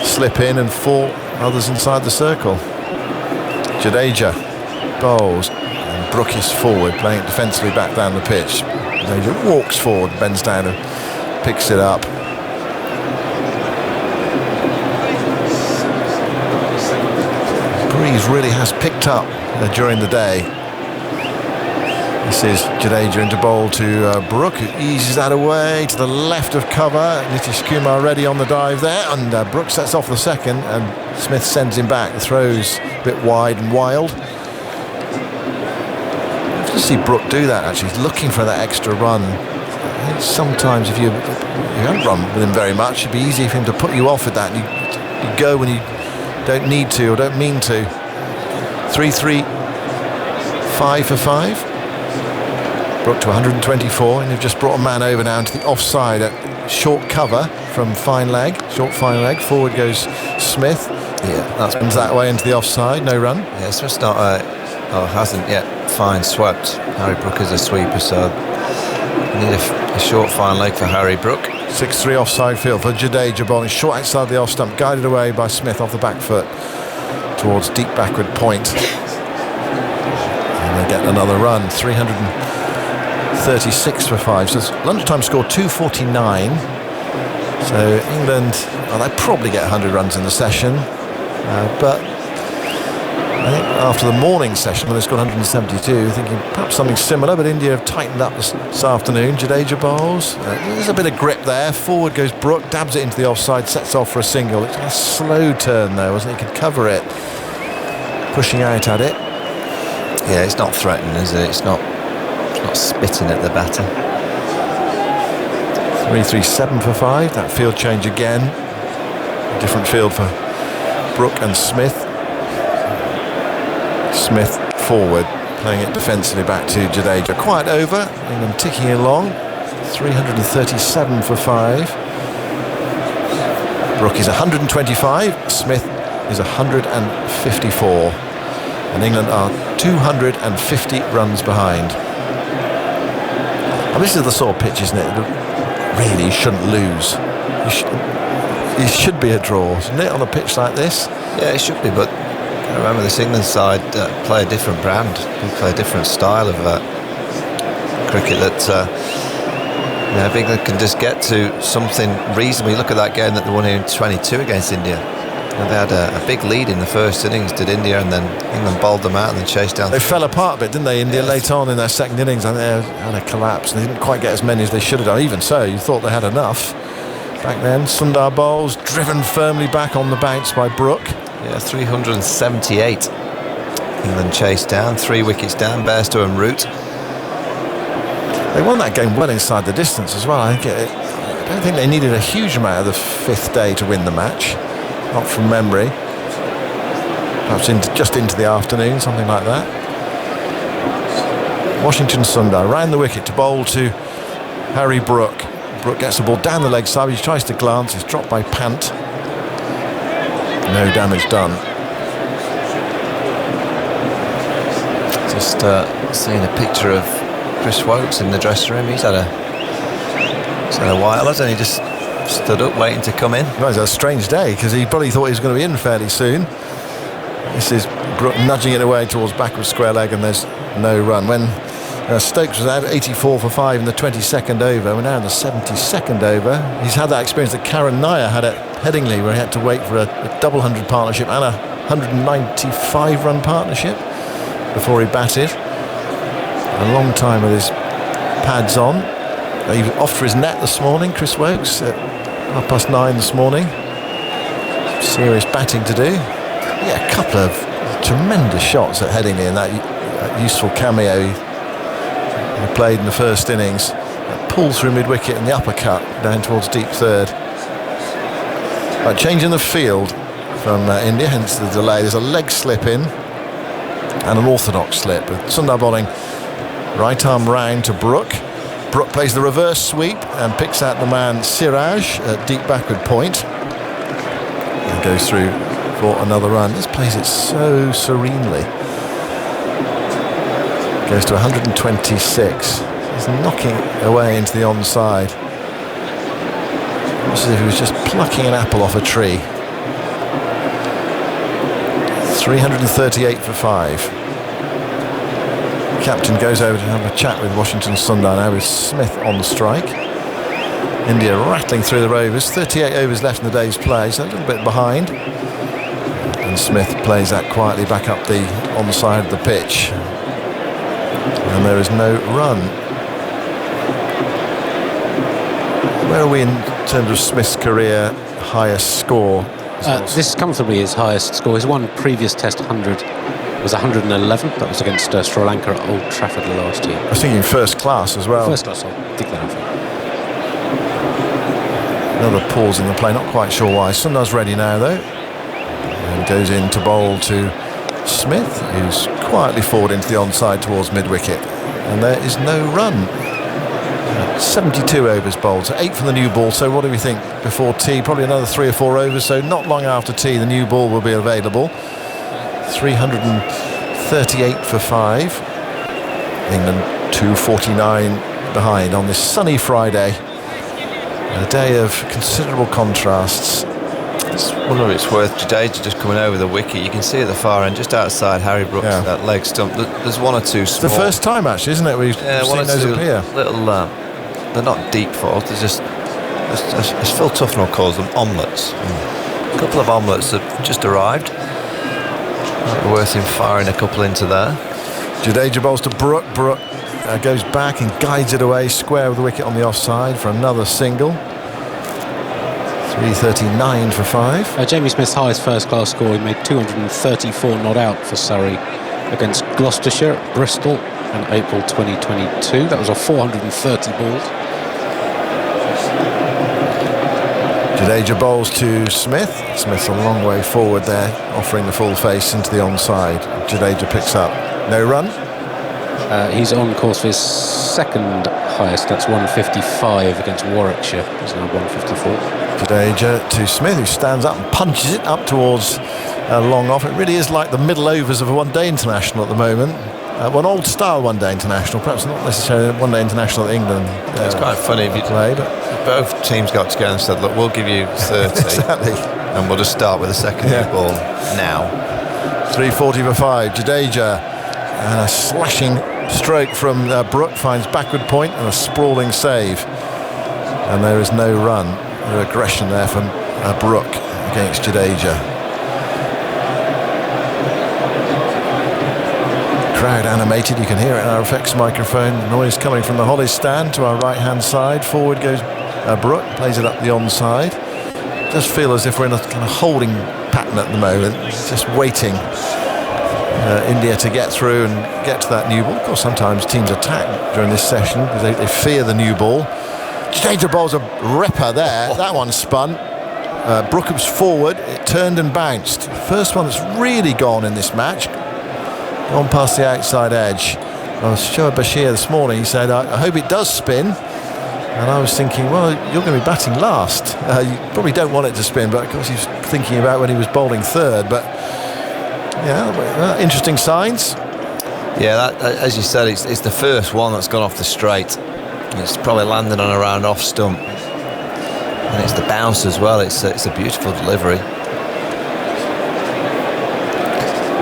Speaker 1: Slip in and 4 others inside the circle. Jadeja bowls, and Brook is forward, playing it defensively back down the pitch. Jadeja walks forward, bends down and picks it up. Breeze really has picked up during the day. This is Jadeja into bowl to Brook, who eases that away to the left of cover. Nitish Kumar ready on the dive there, and Brook sets off the second, and Smith sends him back. The throw's a bit wide and wild. You have to see Brook do that, actually. He's looking for that extra run. I think sometimes if you don't run with him very much, it'd be easy for him to put you off with that, and you go when you don't need to or don't mean to. 3-3, 5 for 5. Brook to 124, and they've just brought a man over now into the offside at short cover from fine leg, short fine leg. Forward goes Smith.
Speaker 12: Yeah, that's
Speaker 1: that way into the offside, no run.
Speaker 12: Yeah, Smith's not, hasn't yet fine swept. Harry Brook is a sweeper, so you need a short fine leg for Harry Brook.
Speaker 1: 6-3 offside field for Jadeja, bowling short outside the off stump, guided away by Smith off the back foot towards deep backward point. And they get another run, 336 for 5. So lunchtime score 249. So England, they probably get 100 runs in the session, but I think after the morning session when they scored 172, thinking perhaps something similar, but India have tightened up this afternoon. Jadeja bowls. There's a bit of grip there. Forward goes Brook, dabs it into the offside, sets off for a single. It's a slow turn though, wasn't it? He could cover it. Pushing out at it.
Speaker 12: Yeah, it's not threatening, is it? It's not spitting at the batter.
Speaker 1: 3-3-7 for 5. That field change again. A different field for Brook and Smith. Smith forward, playing it defensively back to Jadeja. Quiet over, England ticking along. 337 for 5. Brook is 125, Smith is 154. And England are 250 runs behind. And this is the sort of pitch, isn't it? Really, you shouldn't lose. It should be a draw, isn't it, on a pitch like this?
Speaker 12: Yeah, it should be, but I remember this England side play a different brand. They play a different style of cricket that if England can just get to something reasonable. You look at that game that they won here in 22 against India. And they had a big lead in the first innings, did India, and then England bowled them out and then chased down.
Speaker 1: They fell apart a bit, didn't they, India, late on in their second innings, and they had a collapse. They didn't quite get as many as they should have done. Even so, you thought they had enough. Back then, Sundar bowls, driven firmly back on the bounce by Brook.
Speaker 12: Yeah, 378. England chased down, 3 wickets down, Bairstow and Root.
Speaker 1: They won that game well inside the distance as well. I don't think they needed a huge amount of the 5th day to win the match. Not from memory. Perhaps just into the afternoon, something like that. Washington Sundar round the wicket to bowl to Harry Brook. Brook gets the ball down the leg side. He tries to glance. It's dropped by Pant. No damage done.
Speaker 12: Just seeing a picture of Chris Woakes in the dressing room. He's had a while, hasn't he? Just stood up waiting to come in.
Speaker 1: Well, it's a strange day because he probably thought he was going to be in fairly soon. This is Brook nudging it away towards backward square leg, and there's no run. When Stokes was out 84 for 5 in the 22nd over, we're now in the 72nd over. He's had that experience that Karen Nair had at Headingley, where he had to wait for a double 100 partnership and a 195 run partnership before he batted. A long time with his pads on. He was off for his net this morning, Chris Woakes, at 9:30 this morning. Serious batting to do. Yeah, a couple of tremendous shots at Headingley in that useful cameo he played in the first innings. That pull through mid-wicket and the uppercut down towards deep third. Right, change in the field from India, hence the delay. There's a leg slip in and an orthodox slip, with Sundar bowling right arm round to Brook. Brook plays the reverse sweep and picks out the man Siraj at deep backward point and goes through for another run. This plays it so serenely. Goes to 126. He's knocking away into the onside. It's as if he was just plucking an apple off a tree. 338 for 5. Captain goes over to have a chat with Washington Sundar now, with Smith on the strike. India rattling through the overs. 38 overs left in the day's play, so a little bit behind. And Smith plays that quietly back up on the side of the pitch. And there is no run. Where are we in terms of Smith's career highest score?
Speaker 10: This is comfortably his highest score. His one previous Test 100 was 111. That was against Sri Lanka at Old Trafford last year.
Speaker 1: I was thinking first class as well.
Speaker 10: First class, I'll dig that out.
Speaker 1: Another pause in the play, not quite sure why. Sundar's ready now though, and goes in to bowl to Smith, who's quietly forward into the onside towards mid-wicket, and there is no run. 72 overs bowled, so 8 from the new ball. So what do we think before tea? Probably another 3 or 4 overs, so not long after tea the new ball will be available. 338 for 5. England 249 behind on this sunny Friday. A day of considerable contrasts.
Speaker 12: I wonder if it's worth Jadeja just coming over the wicket. You can see at the far end, just outside Harry Brook's that leg stump. There's one or two small.
Speaker 1: It's the first time actually, isn't it? We've seen those appear.
Speaker 12: Little, they're not deep falls. They're just as Phil Tufnell calls them, omelettes. A couple of omelettes have just arrived. Worth him firing a couple into there.
Speaker 1: Jadeja bowls to Brook. Brook goes back and guides it away square with the wicket on the offside for another single. 339 for 5.
Speaker 10: Jamie Smith's highest first-class score. He made 234 not out for Surrey against Gloucestershire at Bristol in April 2022. That was a 430 balls.
Speaker 1: Jadeja bowls to Smith. Smith's a long way forward there, offering the full face into the onside. Jadeja picks up. No run.
Speaker 10: He's on course for his second highest. That's 155 against Warwickshire. He's now 154.
Speaker 1: Jadeja to Smith, who stands up and punches it up towards long off. It really is like the middle overs of a one-day international at the moment. One old-style one-day international, perhaps not necessarily a one-day international at England.
Speaker 12: It's quite funny if you
Speaker 1: play, but
Speaker 12: both teams got together and said, "Look, we'll give you 30,
Speaker 1: exactly,
Speaker 12: and we'll just start with a second ball now."
Speaker 1: 340 for 5. Jadeja, and a slashing stroke from Brook finds backward point and a sprawling save, and there is no run. No aggression there from Brook against Jadeja. Crowd animated, you can hear it in our effects microphone. The noise coming from the Hollies stand to our right hand side. Forward goes Brook, plays it up the onside. Just feel as if we're in a kind of holding pattern at the moment, just waiting India to get through and get to that new ball. Of course, sometimes teams attack during this session because they fear the new ball. Jadeja bowls a ripper there. That one spun. Brook was forward, it turned and bounced. First one that's really gone in this match. Gone past the outside edge. Shoaib Bashir this morning, he said, I hope it does spin. And I was thinking, well, you're going to be batting last. You probably don't want it to spin, but of course he's thinking about when he was bowling third. But yeah, interesting signs.
Speaker 12: Yeah, that, as you said, it's the first one that's gone off the straight. It's probably landed on a round off stump. And it's the bounce as well. It's a beautiful delivery.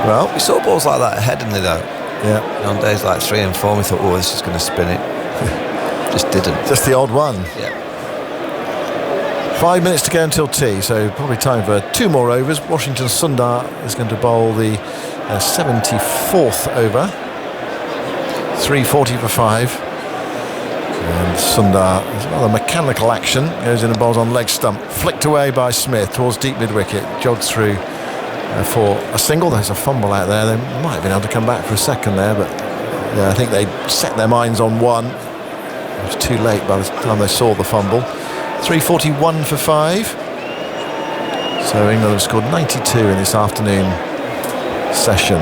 Speaker 1: Well,
Speaker 12: we saw balls like that at Headingley though.
Speaker 1: Yeah.
Speaker 12: On days like 3 and 4, we thought, oh, this is going to spin it. Just didn't.
Speaker 1: Just the odd one.
Speaker 12: Yeah.
Speaker 1: 5 minutes to go until tea, so probably time for 2 more overs. Washington Sundar is going to bowl the 74th over. 340 for 5. And Sundar, is rather mechanical action, goes in and bowls on leg stump, flicked away by Smith towards deep mid wicket, jogged through for a single. There's a fumble out there. They might have been able to come back for a second there, but yeah, I think they set their minds on one. It was too late by the time they saw the fumble. 341 for 5. So England have scored 92 in this afternoon session,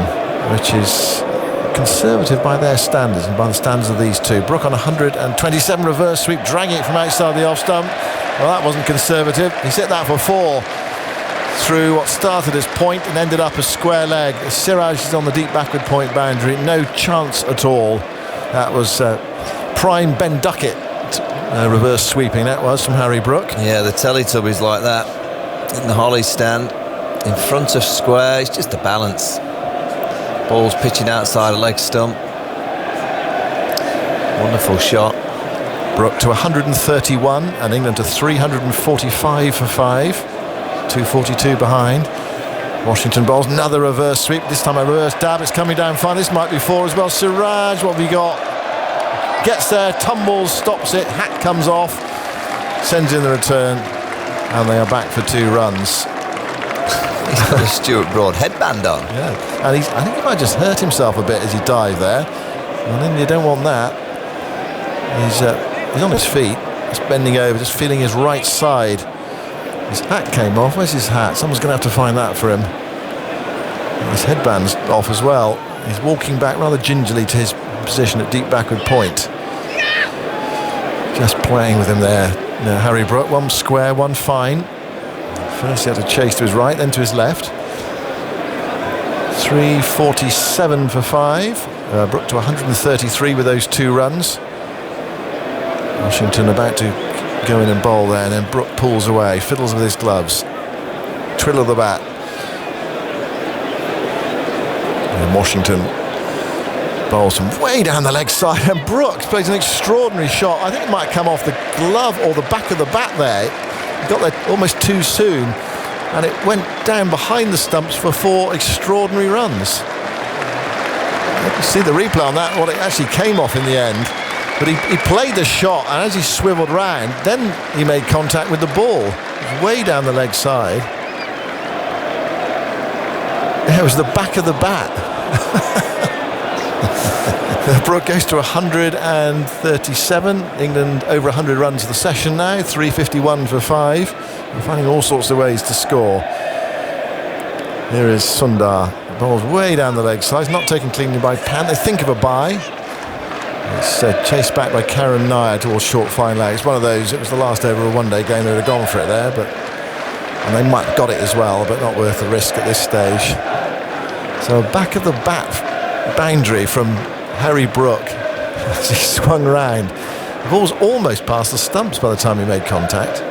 Speaker 1: which is conservative by their standards and by the standards of these two. Brook on 127 reverse sweep, dragging it from outside the off stump. Well, that wasn't conservative. He set that for 4 through what started as point and ended up as square leg. Siraj is on the deep backward point boundary, no chance at all. That was prime Ben Duckett reverse sweeping, that was, from Harry Brook.
Speaker 12: Yeah, the Teletubbies like that in the Hollies stand in front of square. It's just the balance. Ball's pitching outside a leg stump. Wonderful shot.
Speaker 1: Brook to 131 and England to 345 for 5. 242 behind. Washington bowls another reverse sweep, this time a reverse dab. It's coming down fine. This might be 4 as well. Siraj, what have we got? Gets there, tumbles, stops it, hat comes off, sends in the return, and they are back for 2 runs.
Speaker 12: He's got a Stuart Broad headband on.
Speaker 1: Yeah, and I think he might just hurt himself a bit as he dived there, and then you don't want that. He's on his feet, just bending over, just feeling his right side. His hat came off. Where's his hat? Someone's going to have to find that for him. And his headband's off as well. He's walking back rather gingerly to his position at deep backward point. Just playing with him there. Now, Harry Brook, 1 square, 1 fine. First he had to chase to his right, then to his left. 347 for 5. Brook to 133 with those 2 runs. Washington about to go in and bowl there, and then Brook pulls away, fiddles with his gloves, twiddle of the bat, and Washington Bowles from way down the leg side, and Brooks plays an extraordinary shot. I think it might come off the glove or the back of the bat there. He got there almost too soon, and it went down behind the stumps for 4 extraordinary runs. You can see the replay on that, what it actually came off in the end. But he played the shot, and as he swiveled round, then he made contact with the ball. It was way down the leg side. It was the back of the bat. Brooke goes to 137. England over 100 runs of the session now, 351 for 5. We're finding all sorts of ways to score. Here is Sundar. The ball's way down the leg side. It's not taken cleanly by Pant. They think of a bye. It's chased back by Karen Nair towards short fine leg. It's one of those, it was the last over a one-day game. They would have gone for it there, and they might have got it as well, but not worth the risk at this stage. So back of the bat boundary from Harry Brook as he swung round. The ball's almost past the stumps by the time he made contact.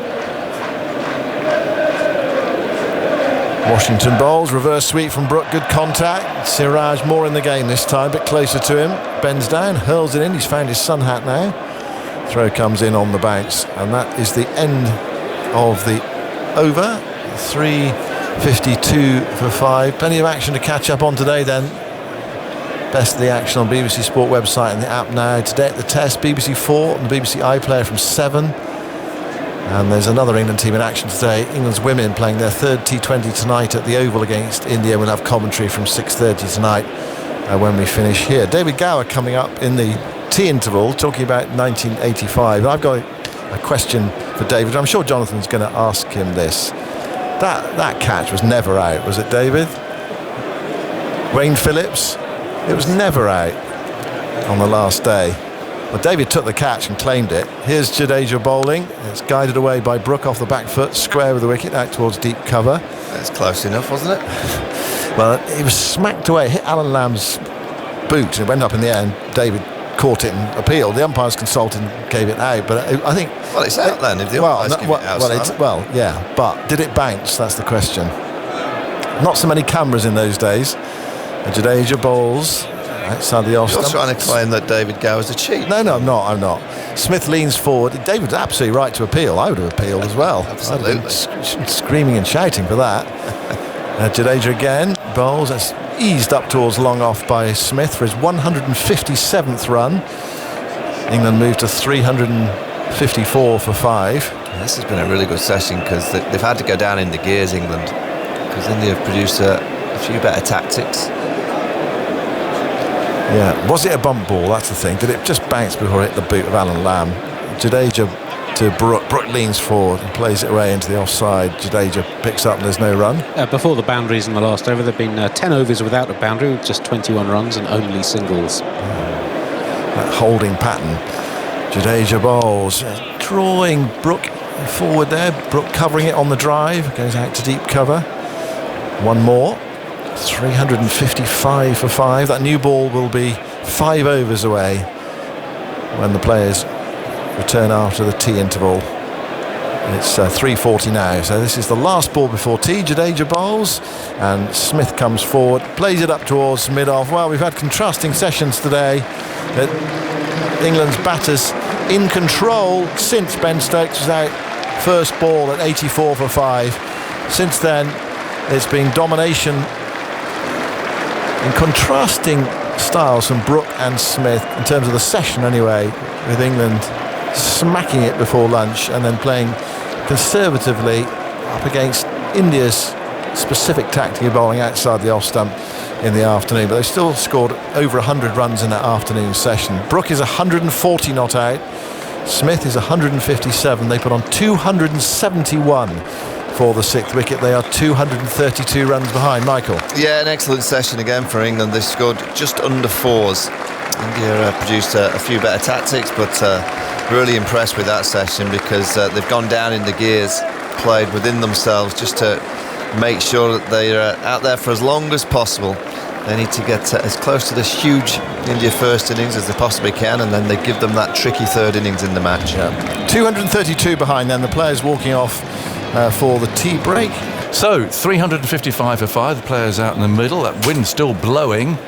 Speaker 1: Washington bowls, reverse sweep from Brook, good contact. Siraj more in the game this time, a bit closer to him. Bends down, hurls it in, he's found his sun hat now. Throw comes in on the bounce, and that is the end of the over. 3:52 for 5. Plenty of action to catch up on today then. Best of the action on BBC Sport website and the app now. Today at the Test, BBC 4 and the BBC iPlayer from 7. And there's another England team in action today. England's women playing their 3rd T20 tonight at the Oval against India. We'll have commentary from 6:30 tonight when we finish here. David Gower coming up in the tea interval, talking about 1985. I've got a question for David. I'm sure Jonathan's going to ask him this. That catch was never out, was it, David? Wayne Phillips? It was never out on the last day. Well, David took the catch and claimed it. Here's Jadeja bowling. It's guided away by Brook off the back foot, square with the wicket, out towards deep cover.
Speaker 12: That's close enough, wasn't it?
Speaker 1: Well, it was smacked away, hit Alan Lamb's boot, and it went up in the end. David caught it and appealed. The umpires consulted and gave it out, but I think...
Speaker 12: Well, it's out then, if the umpires give it out.
Speaker 1: Yeah, but did it bounce? That's the question. Not so many cameras in those days. Jadeja bowls outside the off stump.
Speaker 12: You're trying to claim that David Gower's a cheat.
Speaker 1: No, I'm not. Smith leans forward. David's absolutely right to appeal. I would have appealed as well.
Speaker 12: Absolutely.
Speaker 1: I'd been screaming and shouting for that. Jadeja again bowls. That's eased up towards long off by Smith for his 157th run. England moved to 354 for 5.
Speaker 12: This has been a really good session because they've had to go down in the gears, England, because India have produced a few better tactics.
Speaker 1: Yeah, was it a bump ball? That's the thing. Did it just bounce before it hit the boot of Alan Lamb? Jadeja to Brook. Brook leans forward and plays it away into the offside. Jadeja picks up and there's no run.
Speaker 10: Before the boundaries in the last over, there have been 10 overs without a boundary, with just 21 runs and only singles.
Speaker 1: That holding pattern. Jadeja bowls, drawing Brook forward there. Brook covering it on the drive, goes out to deep cover. One more. 355 for 5. That new ball will be 5 overs away when the players return after the tea interval. It's 3:40 now, so this is the last ball before tea. Jadeja bowls and Smith comes forward, plays it up towards mid-off. Well, we've had contrasting sessions today. England's batters in control since Ben Stokes was out first ball at 84 for 5. Since then it's been domination in contrasting styles from Brook and Smith in terms of the session anyway, with England smacking it before lunch and then playing conservatively up against India's specific tactic of bowling outside the off stump in the afternoon. But they still scored over 100 runs in that afternoon session. Brook is 140 not out. Smith is 157. They put on 271 for the 6th wicket. They are 232 runs behind. Michael.
Speaker 12: Yeah, an excellent session again for England. They scored just under 4s. India produced a few better tactics, but really impressed with that session because they've gone down in the gears, played within themselves just to make sure that they are out there for as long as possible. They need to get as close to this huge India first innings as they possibly can, and then they give them that tricky 3rd innings in the match.
Speaker 1: Yeah. 232 behind then. The players walking off for the tea break.
Speaker 2: So 355 for 5. The players out in the middle. That wind still blowing.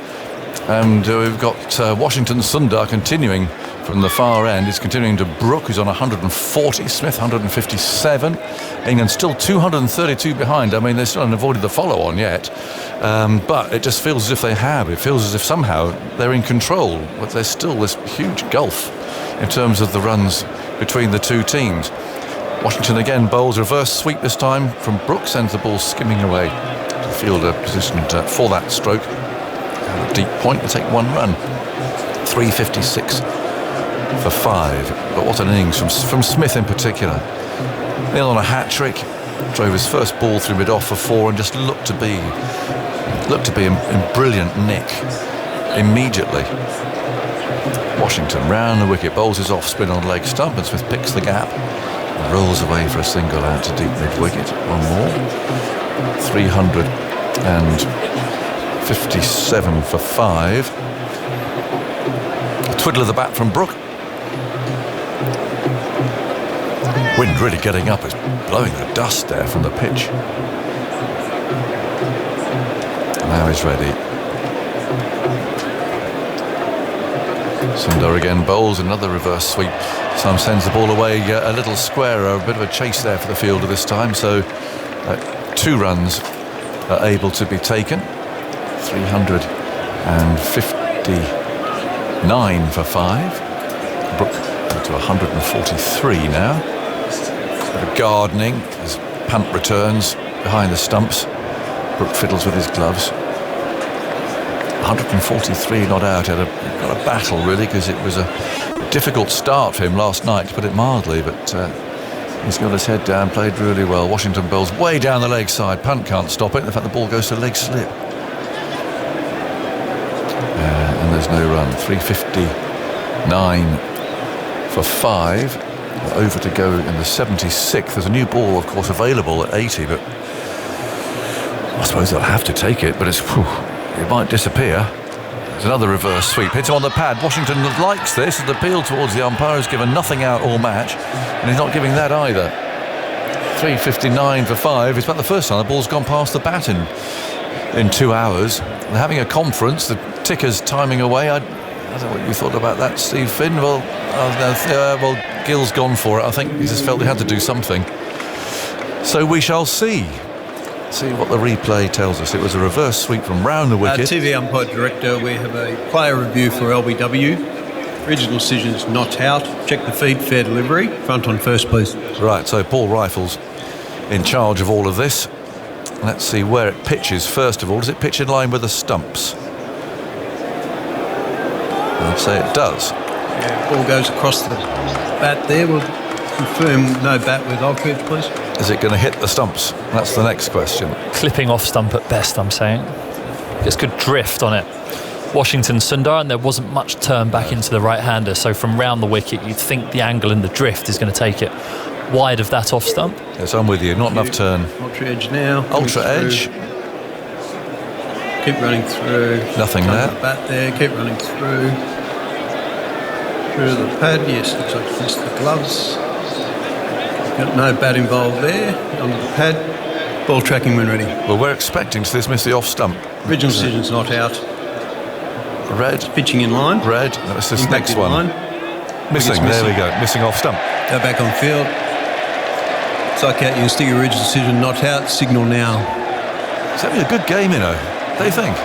Speaker 2: And we've got Washington Sundar continuing from the far end. He's continuing to Brook, who's on 140, Smith 157. England still 232 behind. I mean, they still haven't avoided the follow-on yet. But it just feels as if they have. It feels as if somehow they're in control. But there's still this huge gulf in terms of the runs between the two teams. Washington again bowls reverse sweep this time from Brook, sends the ball skimming away to the fielder positioned for that stroke. Deep point to take one run. 356 for 5. But what an innings from Smith in particular. Neil on a hat-trick, drove his first ball through mid-off for 4 and just looked to be in brilliant nick immediately. Washington round the wicket, bowls his off-spin on leg stump, and Smith picks the gap and rolls away for a single out to deep mid-wicket. One more. 357 for 5. A twiddle of the bat from Brook. Wind really getting up, it's blowing the dust there from the pitch. Now he's ready. Sundar again bowls another reverse sweep. Sam sends the ball away a little squarer, a bit of a chase there for the fielder this time. So 2 runs are able to be taken. 359 for 5. Brook to 143 now. Bit of gardening as Pant returns behind the stumps. Brook fiddles with his gloves. 143 not out. Got a battle really, because it was a difficult start for him last night, to put it mildly, but he's got his head down, played really well. Washington bowls way down the leg side. Pant can't stop it. In fact, the ball goes to leg slip. And there's no run. 359 for 5. Over to go in the 76th. There's a new ball, of course, available at 80, but I suppose they'll have to take it, but it might disappear. There's another reverse sweep. Hits him on the pad. Washington likes this. The appeal towards the umpire has given nothing out all match, and he's not giving that either. 359 for 5. It's about the first time the ball's gone past the bat in 2 hours. They're having a conference. The ticker's timing away. I don't know what you thought about that, Steve Finn. Well, Gill's gone for it. I think he just felt he had to do something. So we shall see what the replay tells us. It was a reverse sweep from round the wicket.
Speaker 14: TV umpire director, we have a player review for LBW. Original decisions not out. Check the feed, fair delivery. Front on first, please.
Speaker 2: Right, so Paul Rifles in charge of all of this. Let's see where it pitches first of all. Does it pitch in line with the stumps? I'd say it does.
Speaker 14: Yeah, ball goes across the bat there. We'll confirm no bat with Aldridge, please.
Speaker 2: Is it going to hit the stumps? That's the next question.
Speaker 6: Clipping off stump at best, I'm saying. Just good drift on it. Washington Sundar, and there wasn't much turn back into the right-hander, so from round the wicket you'd think the angle and the drift is going to take it wide of that off stump.
Speaker 2: Yes, I'm with you. Not enough turn.
Speaker 14: Ultra edge now.
Speaker 2: Ultra edge.
Speaker 14: Keep running through.
Speaker 2: Nothing there.
Speaker 14: The bat there. Keep running through. Through the pad. Yes, looks like missed the gloves. Got no bat involved there. On the pad. Ball tracking when ready.
Speaker 2: Well, we're expecting to dismiss the off stump.
Speaker 14: Original decision's not out.
Speaker 2: Red.
Speaker 14: Pitching in line.
Speaker 2: Red. That's this next one.
Speaker 14: Line.
Speaker 2: Missing. There we go. Missing off stump.
Speaker 14: Go back on field. Psych out. You can stick your original decision not out. Signal now.
Speaker 2: It's having a good game, you know. They think.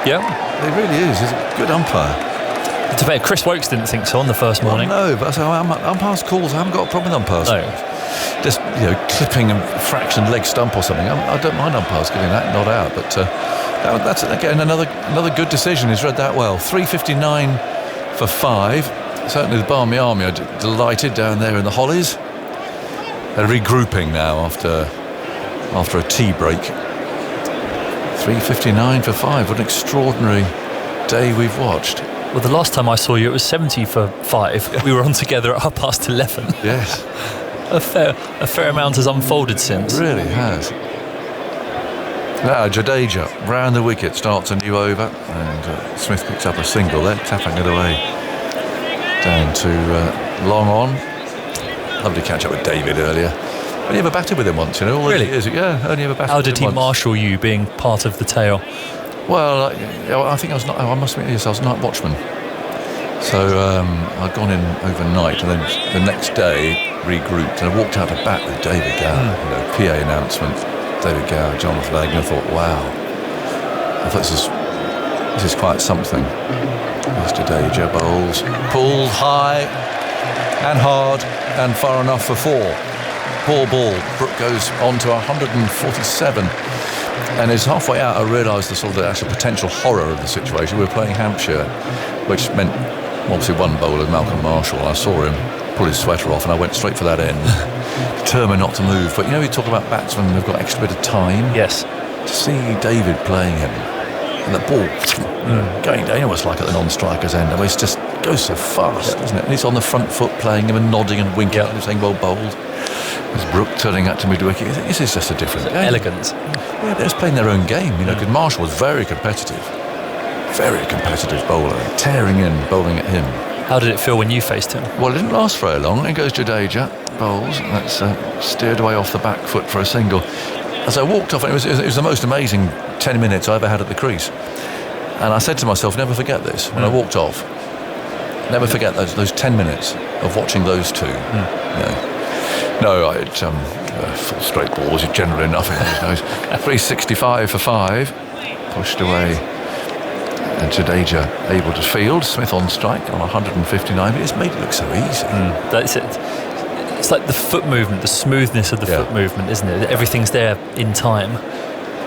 Speaker 6: Yeah.
Speaker 2: It really is. He's a good umpire.
Speaker 6: To be fair, Chris Wokes didn't think so on the first morning.
Speaker 2: Well, no, but so umpires calls. I haven't got a problem with umpires.
Speaker 6: No.
Speaker 2: Just clipping a fraction leg stump or something. I don't mind umpires giving that not out, but that's again another good decision. He's read that well. 359 for 5. Certainly the Barmy Army are delighted down there in the Hollies. They're regrouping now after a tea break. 359 for 5. What an extraordinary day we've watched.
Speaker 6: Well, the last time I saw you, it was 70 for 5. We were on together at 11:30.
Speaker 2: Yes.
Speaker 6: A fair amount has unfolded since.
Speaker 2: It really has. Now Jadeja round the wicket, starts a new over, and Smith picks up a single there, tapping it away down to long on. Lovely catch up with David earlier. Only ever batted with him once, all
Speaker 6: really?
Speaker 2: Years. Yeah, only ever batted.
Speaker 6: How
Speaker 2: with
Speaker 6: did
Speaker 2: him
Speaker 6: he marshal you being part of the tail?
Speaker 2: Well, I think I was not. I must admit, yes, I was night watchman. So I'd gone in overnight, and then the next day regrouped, and I walked out to bat with David Gower. PA announcement, David Gower, Jonathan Wagner. I thought, wow. I thought this is quite something. Yesterday, Joe Bowles pulled high and hard and far enough for 4. Poor ball. Brook goes on to 147. And as halfway out, I realised the actual potential horror of the situation. We were playing Hampshire, which meant obviously one bowler, Malcolm Marshall. I saw him pull his sweater off, and I went straight for that end, determined not to move. But you talk about batsmen who've got extra bit of time.
Speaker 6: Yes.
Speaker 2: To see David playing him, and the ball going down, almost like at the non-striker's end. I mean, it just goes so fast, doesn't it? And he's on the front foot playing him and nodding and winking at him, saying, well bowled. There's Brook turning out to mid-wicket. This is just a different game.
Speaker 6: Elegant.
Speaker 2: Yeah, they're just playing their own game, because Marshall was very competitive bowler, tearing in, bowling at him.
Speaker 6: How did it feel when you faced him?
Speaker 2: Well, it didn't last very long. In goes Jadeja, bowls, and that's steered away off the back foot for a single. As I walked off, it was the most amazing 10 minutes I ever had at the crease. And I said to myself, never forget this. When I walked off, never forget those 10 minutes of watching those two. No, full straight balls are generally enough in those. 365 for 5, pushed away. And Jadeja able to field. Smith on strike on 159. But it's made it look so easy.
Speaker 6: That's it. It's like the foot movement, the smoothness of the foot movement, isn't it? Everything's there in time.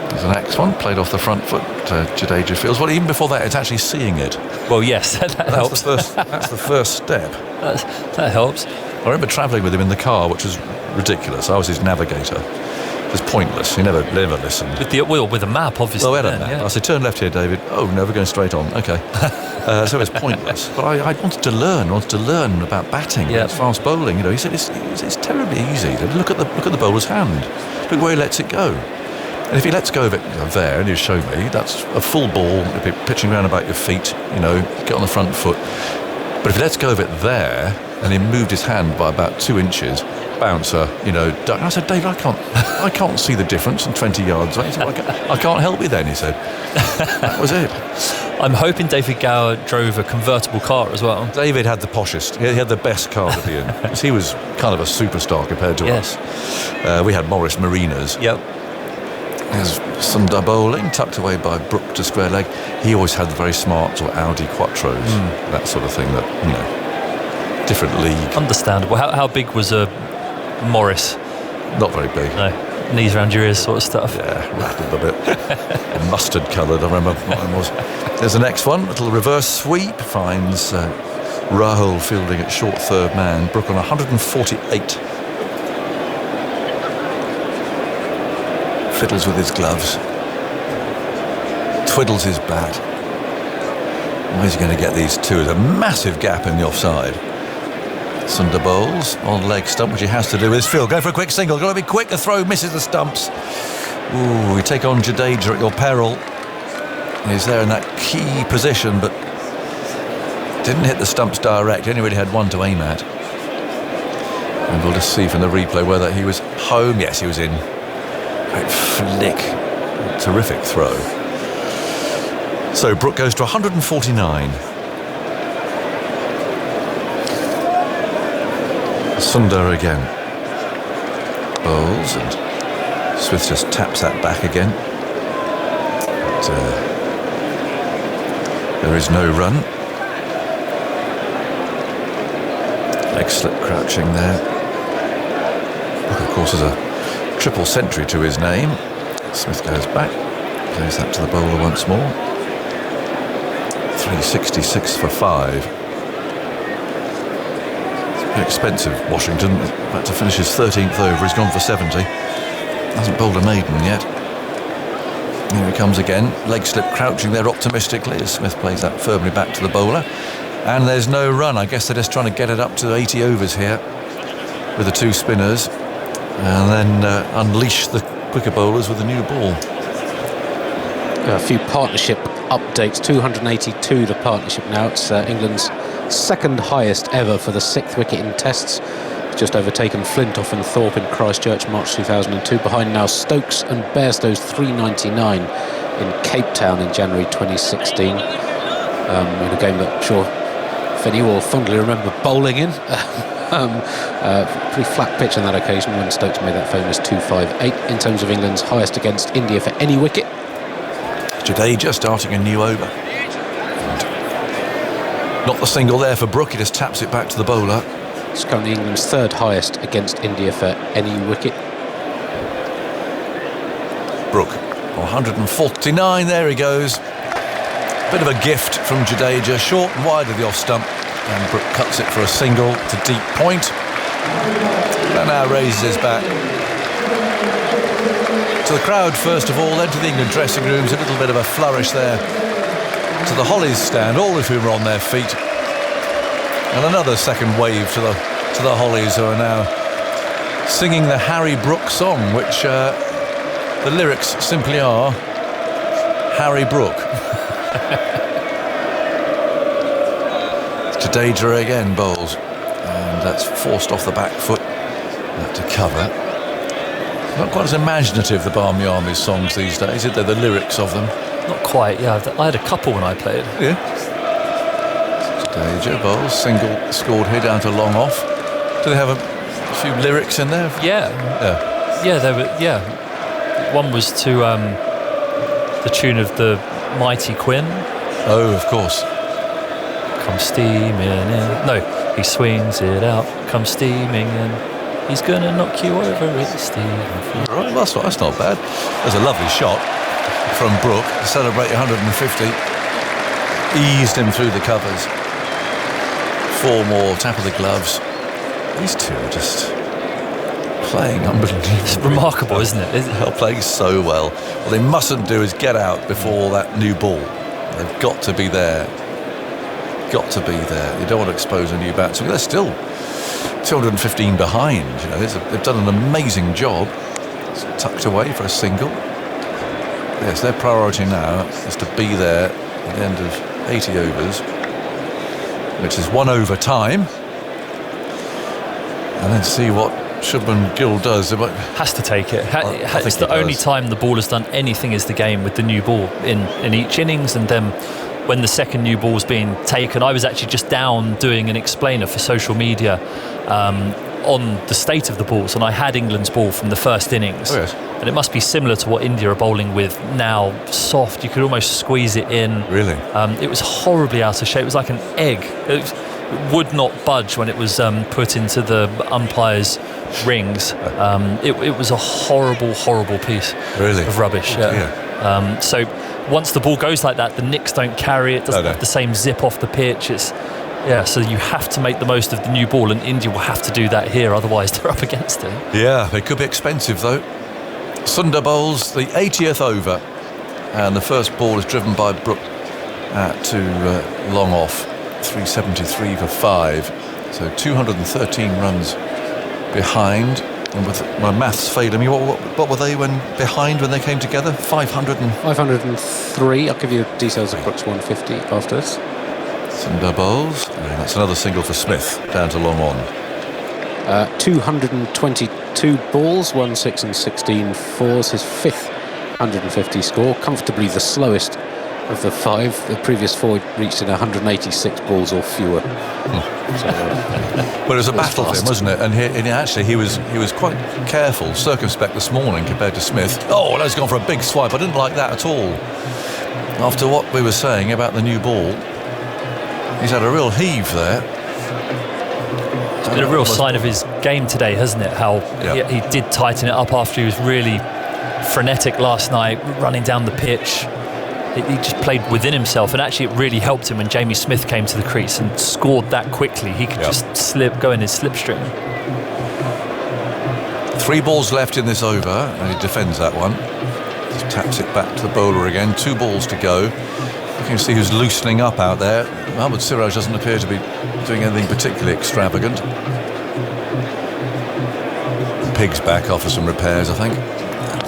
Speaker 2: There's the next one, played off the front foot. Jadeja fields. Well, even before that, it's actually seeing it.
Speaker 6: Well, yes, that helps.
Speaker 2: That's the first step.
Speaker 6: That helps.
Speaker 2: I remember travelling with him in the car, which was ridiculous. I was his navigator. It was pointless. He never listened.
Speaker 6: With a map, obviously.
Speaker 2: Well, we had a map. I said, turn left here, David. Oh, no, we're going straight on. Okay. So it was pointless. But I wanted to learn about batting, fast bowling. He said it's terribly easy. Look at the bowler's hand. Look where he lets it go. And if he lets go of it there, and you show me, that's a full ball. It'd be pitching around about your feet. Get on the front foot. But if he lets go of it there, and he moved his hand by about 2 inches, bouncer, duck. And I said, David, I can't see the difference from 20 yards away. He said, I can't help you then, he said. That was it.
Speaker 6: I'm hoping David Gower drove a convertible car as well.
Speaker 2: David had the poshest. He had the best car to be in. Because he was kind of a superstar compared to us. We had Morris Marinas.
Speaker 6: Yep.
Speaker 2: There's Sundar bowling, tucked away by Brook to square leg. He always had the very smart sort of Audi Quattros. That sort of thing that, different league.
Speaker 6: Understandable. How big was Morris?
Speaker 2: Not very big.
Speaker 6: No, knees around your ears sort of stuff.
Speaker 2: Yeah, rattled a bit. Mustard coloured, I remember what mine was. There's the next one, little reverse sweep, finds Rahul fielding at short third man. Brook on 148. Fiddles with his gloves. Twiddles his bat. Where's he going to get these two? There's a massive gap in the offside. Sundar bowls on leg stump, which he has to do with his field. Go for a quick single. Got to be quick. The throw misses the stumps. Ooh, you take on Jadeja at your peril. He's there in that key position, but didn't hit the stumps direct. He only really had one to aim at. And we'll just see from the replay whether he was home. Yes, he was in. Great flick. Terrific throw. So Brook goes to 149. Sundar again. Bowls, and Smith just taps that back again. But, there is no run. Leg slip crouching there. Brook, of course, has a triple century to his name. Smith goes back, plays that to the bowler once more. 366 for 5. It's pretty expensive, Washington. About to finish his 13th over. He's gone for 70. Hasn't bowled a maiden yet. Here he comes again. Leg slip crouching there optimistically as Smith plays that firmly back to the bowler. And there's no run. I guess they're just trying to get it up to 80 overs here with the two spinners. And then unleash the quicker bowlers with a new ball.
Speaker 10: A few partnership updates. 282 the partnership now. It's England's second highest ever for the 6th wicket in tests. Just overtaken Flintoff and Thorpe in Christchurch, March 2002. Behind now Stokes and Bairstow's 399 in Cape Town in January 2016, in a game that I'm sure Finney will fondly remember bowling in. Pretty flat pitch on that occasion when Stokes made that famous 258 in terms of England's highest against India for any wicket.
Speaker 2: Jadeja starting a new over. And not the single there for Brook, he just taps it back to the bowler.
Speaker 10: It's currently England's third highest against India for any wicket.
Speaker 2: Brook, 149, there he goes. Bit of a gift from Jadeja, short and wide of the off stump. And Brook cuts it for a single to deep point. And now raises his bat. To the crowd first of all, then to the England dressing rooms, a little bit of a flourish there. To the Hollies stand, all of whom are on their feet. And another second wave to the Hollies, who are now singing the Harry Brook song, which the lyrics simply are Harry Brook. Jadeja again bowls, and that's forced off the back foot. That to cover. Not quite as imaginative, the Barmy Army's songs these days, is it? The lyrics of them.
Speaker 6: Not quite, yeah. I had a couple when I played.
Speaker 2: Yeah. Jadeja bowls, single scored here down to long off. Do they have a few lyrics in there?
Speaker 6: Yeah. There were. Yeah. One was to the tune of the Mighty Quinn.
Speaker 2: Oh, of course.
Speaker 6: Come steaming in. No, he swings it out. Come steaming in. He's gonna knock you over, it's Steve.
Speaker 2: Right, that's not bad. There's a lovely shot from Brook to celebrate 150. Eased him through the covers. 4 more, tap of the gloves. These two are just playing unbelievably.
Speaker 6: It's remarkable, isn't it?
Speaker 2: They're playing so well. What they mustn't do is get out before that new ball. They've got to be there. Got to be there. You don't want to expose a new batsman. They're still 215 behind. You know, they've done an amazing job. It's tucked away for a single. Yes, their priority now is to be there at the end of 80 overs, which is 1 over time, and then see what Shubman Gill does.
Speaker 6: Has to take it. It's the only time the ball has done anything is the game with the new ball in each innings, and then when the second new ball's being taken, I was actually just down doing an explainer for social media on the state of the balls, and I had England's ball from the first innings.
Speaker 2: Oh, yes.
Speaker 6: And it must be similar to what India are bowling with now. Soft, you could almost squeeze it in.
Speaker 2: Really?
Speaker 6: It was horribly out of shape. It was like an egg. It would not budge when it was put into the umpire's rings. It was a horrible piece of rubbish. Yeah. So once the ball goes like that, the nicks don't carry it, doesn't have the same zip off the pitch. So you have to make the most of the new ball, and India will have to do that here, otherwise they're up against it.
Speaker 2: Yeah, they could be expensive though. Sundar bowls the 80th over, and the first ball is driven by Brook to long off, 373 for 5, so 213 runs behind. And with my maths failing me, what were they behind when they came together?
Speaker 10: 503. I'll give you the details of Brook's 150 after this.
Speaker 2: Sundar bowls, and that's another single for Smith, down to long on.
Speaker 10: 222 balls, 1 6 and 16 fours, his 5th 150 score, comfortably the slowest of the 5. The previous 4 reached in 186 balls or fewer.
Speaker 2: Well, it was a battle for him, wasn't it? And he was quite careful, circumspect this morning compared to Smith. Oh, that's gone for a big swipe. I didn't like that at all. After what we were saying about the new ball, he's had a real heave there.
Speaker 6: It's been a real sign of his game today, hasn't it? How he did tighten it up after he was really frenetic last night, running down the pitch. He just played within himself, and actually it really helped him when Jamie Smith came to the crease and scored that quickly. He could just go in his slipstream.
Speaker 2: 3 balls left in this over, and he defends that one. Just taps it back to the bowler again. 2 balls to go. You can see who's loosening up out there. Mohammad Siraj doesn't appear to be doing anything particularly extravagant. Pig's back off for some repairs, I think.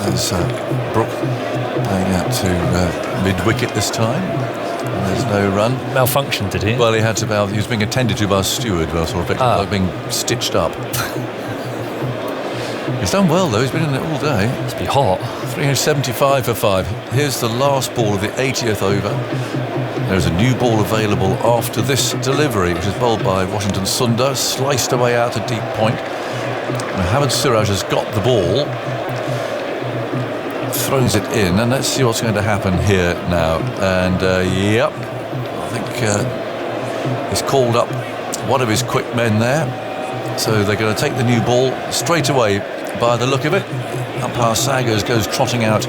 Speaker 2: There's Brook playing out to mid-wicket this time. And there's no run.
Speaker 6: Malfunctioned, did he?
Speaker 2: Well, he was being attended to by a steward, sort of like being stitched up. He's done well though, he's been in it all day.
Speaker 6: Must be hot.
Speaker 2: 375 for 5. Here's the last ball of the 80th over. There's a new ball available after this delivery, which is bowled by Washington Sundar, sliced away out to deep point. Mohammad Siraj has got the ball, throws it in, and let's see what's going to happen here now. And yep, I think he's called up one of his quick men there. So they're going to take the new ball straight away by the look of it. Umpire Saggers goes trotting out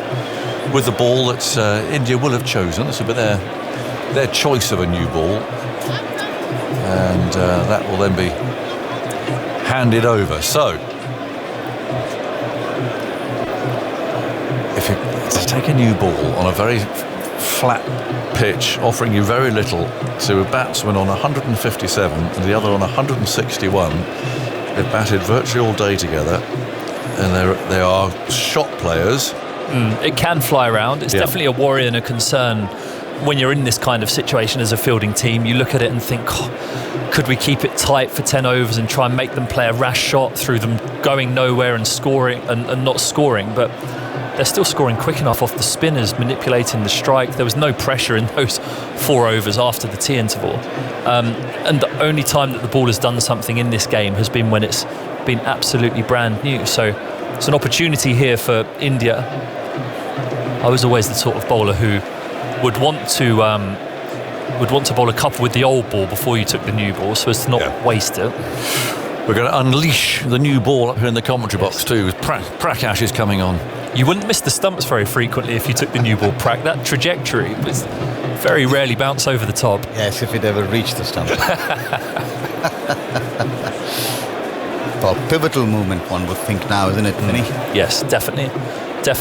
Speaker 2: with the ball that India will have chosen. This will be their choice of a new ball. And that will then be handed over. So if you take a new ball on a very flat pitch, offering you very little, to a batsman on 157 and the other on 161, they've batted virtually all day together, and they are shot players.
Speaker 6: It can fly around. It's definitely a worry and a concern when you're in this kind of situation as a fielding team. You look at it and think, could we keep it tight for 10 overs and try and make them play a rash shot through them going nowhere and scoring and not scoring? But they're still scoring quick enough off the spinners, manipulating the strike. There was no pressure in those 4 overs after the tea interval. And the only time that the ball has done something in this game has been when it's been absolutely brand new. So it's an opportunity here for India. I was always the sort of bowler who would want to bowl a couple with the old ball before you took the new ball, so as to not waste it.
Speaker 2: We're going to unleash the new ball up here in the commentary box too, with Prakash is coming on.
Speaker 6: You wouldn't miss the stumps very frequently if you took the new ball, Prak. That trajectory was very rarely bounce over the top.
Speaker 9: Yes, if it ever reached the stumps. Well, pivotal movement, one would think now, isn't it, Vinny?
Speaker 6: Yes, definitely.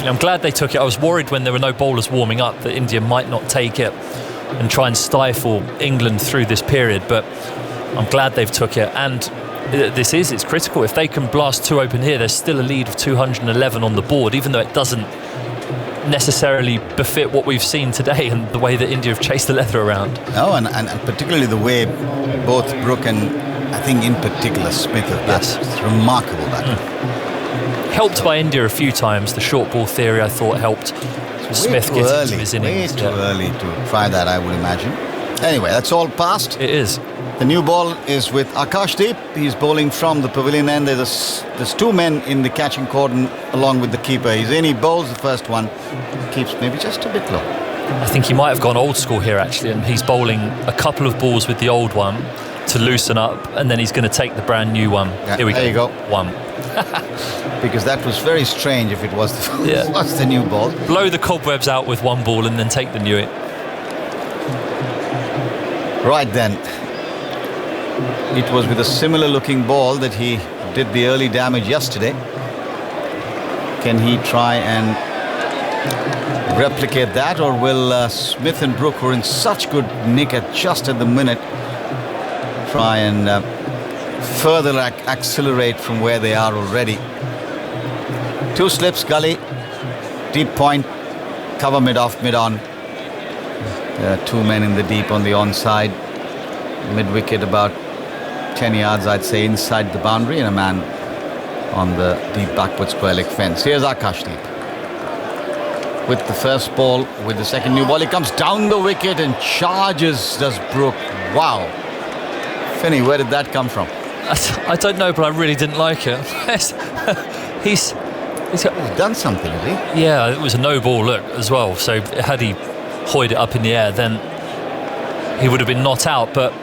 Speaker 6: I'm glad they took it. I was worried when there were no bowlers warming up that India might not take it and try and stifle England through this period, but I'm glad they've took it. And it's critical. If they can blast 2 open here, there's still a lead of 211 on the board, even though it doesn't necessarily befit what we've seen today and the way that India have chased the leather around.
Speaker 9: No, and particularly the way both Brook and, I think in particular, Smith have batted. It's remarkable batting.
Speaker 6: Helped by India a few times. The short ball theory, I thought, helped Smith get into his innings.
Speaker 9: Way too early to try that, I would imagine. Anyway, that's all past.
Speaker 6: It is.
Speaker 9: The new ball is with Akashdeep. He's bowling from the pavilion end. There's 2 men in the catching cordon along with the keeper. He's in, he bowls the first one, keeps maybe just a bit low.
Speaker 6: I think he might have gone old school here, actually, and he's bowling a couple of balls with the old one to loosen up, and then he's going to take the brand new one.
Speaker 9: Yeah,
Speaker 6: here we go.
Speaker 9: There you go.
Speaker 6: 1.
Speaker 9: Because that was very strange if it was the new ball.
Speaker 6: Blow the cobwebs out with 1 ball and then take the new it.
Speaker 9: Right then. It was with a similar looking ball that he did the early damage yesterday. Can he try and replicate that, or will Smith and Brook, who are in such good nick just at the minute, try and further accelerate from where they are already? 2 slips, gully, deep point, cover mid-off, mid-on. There are 2 men in the deep on the onside. Mid-wicket about 10 yards, I'd say, inside the boundary, and a man on the deep backward square leg fence. Here's Akashdeep with the first ball, with the second new ball. He comes down the wicket and charges, does Brook. Wow. Finney, where did that come from?
Speaker 6: I don't know, but I really didn't like it. He's
Speaker 9: done something, has
Speaker 6: he? Yeah, it was a no ball look as well. So had he hoyed it up in the air, then he would have been not out. But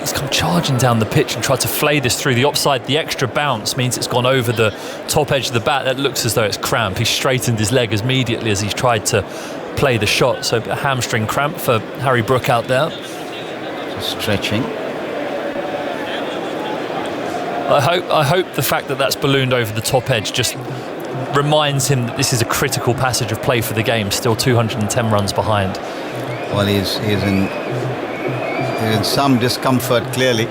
Speaker 6: he's come charging down the pitch and tried to flay this through the offside. The extra bounce means it's gone over the top edge of the bat. That looks as though it's cramp. He straightened his leg immediately as he tried to play the shot. So a hamstring cramp for Harry Brook out there.
Speaker 9: Just stretching.
Speaker 6: I hope the fact that that's ballooned over the top edge just reminds him that this is a critical passage of play for the game. Still 210 runs behind.
Speaker 9: Well, he's in some discomfort, clearly.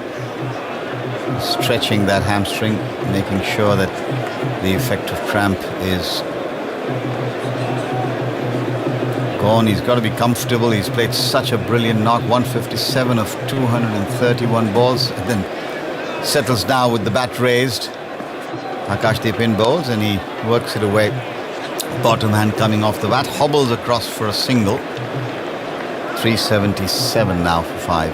Speaker 9: Stretching that hamstring, making sure that the effect of cramp is gone. He's got to be comfortable. He's played such a brilliant knock, 157 of 231 balls, and then settles now with the bat raised. Akashdeep in bowls and he works it away. Bottom hand coming off the bat, hobbles across for a single. 377 now for 5.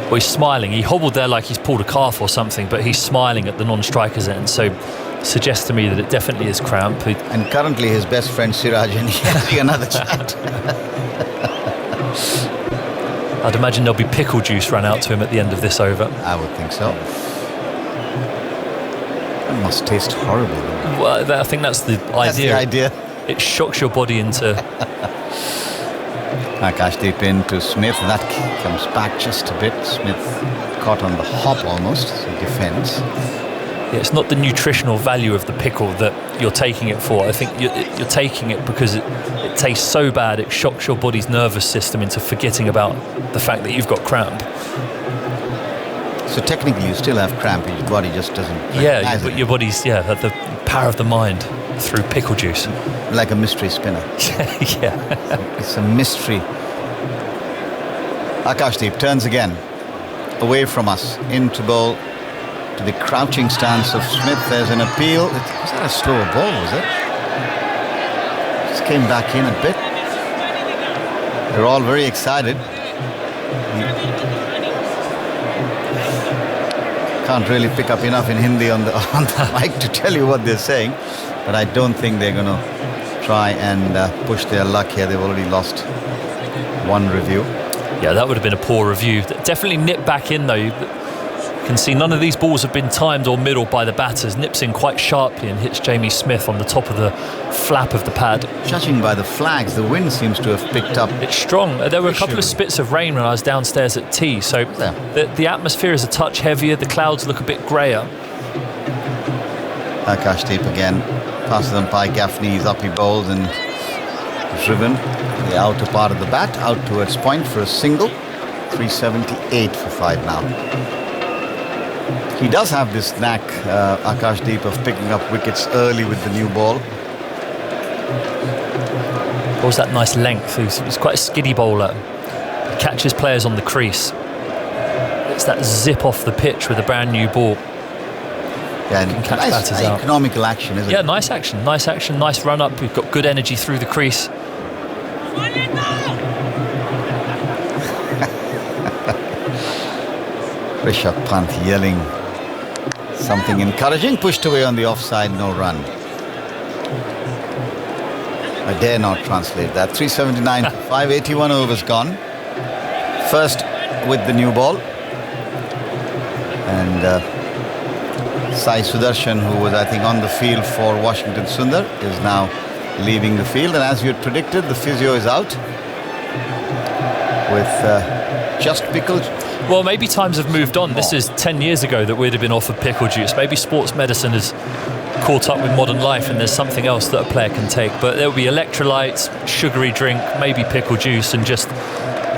Speaker 6: Well, he's smiling. He hobbled there like he's pulled a calf or something, but he's smiling at the non-striker's end. So suggests to me that it definitely is cramp.
Speaker 9: And currently his best friend Siraj and he having another chat.
Speaker 6: I'd imagine there'll be pickle juice run out to him at the end of this over.
Speaker 9: I would think so. It must taste horrible.
Speaker 6: Well, I think that's the idea. It shocks your body into...
Speaker 9: Akashdeep into Smith. That comes back just a bit. Smith caught on the hop almost. So defends.
Speaker 6: Yeah, it's not the nutritional value of the pickle that you're taking it for. I think you're taking it because it tastes so bad it shocks your body's nervous system into forgetting about the fact that you've got cramp.
Speaker 9: So technically you still have cramp, your body just doesn't.
Speaker 6: Yeah, but your body's had the power of the mind through pickle juice.
Speaker 9: Like a mystery spinner.
Speaker 6: Yeah.
Speaker 9: It's a mystery. Akashdeep turns again away from us into bowl. To the crouching stance of Smith. There's an appeal. Was that a slower ball, was it? Just came back in a bit. They're all very excited. Can't really pick up enough in Hindi on the mic to tell you what they're saying, but I don't think they're going to try and push their luck here. They've already lost one review.
Speaker 6: Yeah, that would have been a poor review. Definitely nip back in though. You can see none of these balls have been timed or middled by the batters. Nips in quite sharply and hits Jamie Smith on the top of the flap of the pad.
Speaker 9: Judging by the flags, the wind seems to have picked up.
Speaker 6: It's strong. There were a couple of spits of rain when I was downstairs at tea, so the atmosphere is a touch heavier. The clouds look a bit greyer.
Speaker 9: Akashdeep again passes them by Gaffney's up he bowls and driven the outer part of the bat out towards point for a single. 378 for 5 now. He does have this knack, Akashdeep, of picking up wickets early with the new ball.
Speaker 6: Bowls that nice length. He's quite a skiddy bowler. He catches players on the crease. It's that zip off the pitch with a brand new ball.
Speaker 9: Yeah, and
Speaker 6: catch batters out.
Speaker 9: Economical action, isn't it?
Speaker 6: Yeah, nice action, nice run up. We've got good energy through the crease.
Speaker 9: Rishabh Pant yelling something encouraging, pushed away on the offside, no run. I dare not translate that. 379 for 5, 81 overs gone. First with the new ball. And Sai Sudarshan, who was I think on the field for Washington Sundar, is now leaving the field. And as you had predicted, the physio is out with just pickle.
Speaker 6: Well, maybe times have moved on. This is 10 years ago that we'd have been offered pickle juice. Maybe sports medicine has caught up with modern life and there's something else that a player can take. But there will be electrolytes, sugary drink, maybe pickle juice, and just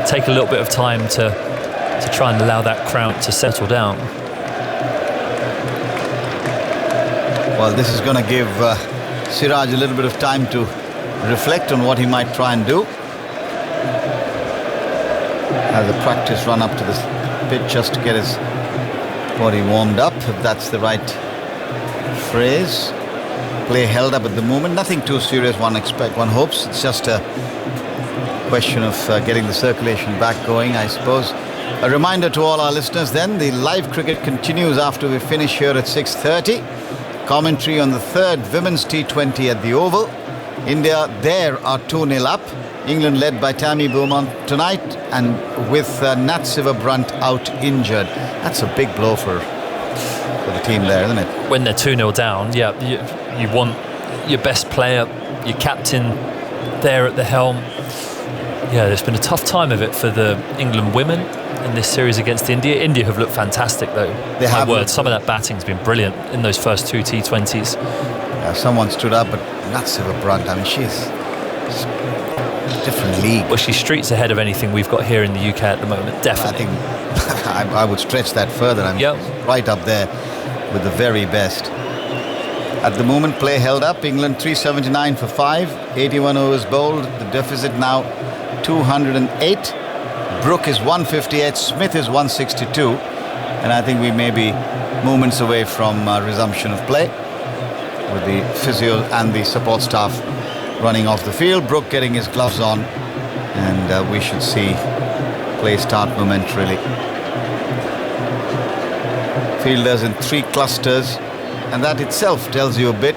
Speaker 6: take a little bit of time to try and allow that cramp to settle down.
Speaker 9: Well, this is going to give Siraj a little bit of time to reflect on what he might try and do. Has a practice run up to this pitch just to get his body warmed up, if that's the right phrase. Play held up at the moment. Nothing too serious, one hopes. It's just a question of getting the circulation back going, I suppose. A reminder to all our listeners then, the live cricket continues after we finish here at 6:30. Commentary on the third Women's T20 at the Oval. India there are 2-0 up. England led by Tammy Beaumont tonight, and with Nat Sivabrunt out injured. That's a big blow for the team there, isn't it?
Speaker 6: When they're 2-0 down, yeah, you want your best player, your captain there at the helm. Yeah, there's been a tough time of it for the England women in this series against India. India have looked fantastic though.
Speaker 9: They have.
Speaker 6: My word, some of that batting's been brilliant in those first 2 T20s.
Speaker 9: Yeah, someone stood up, but Nat Sivabrunt, I mean, she's different league.
Speaker 6: Well, she's streets ahead of anything we've got here in the UK at the moment, definitely.
Speaker 9: I think I would stretch that further. I'm right up there with the very best. At the moment, play held up. England 379 for 5, 81 overs bowled. The deficit now 208. Brooke is 158, Smith is 162. And I think we may be moments away from resumption of play, with the physio and the support staff running off the field. Brook getting his gloves on, and we should see play start momentarily. Fielders in 3 clusters, and that itself tells you a bit.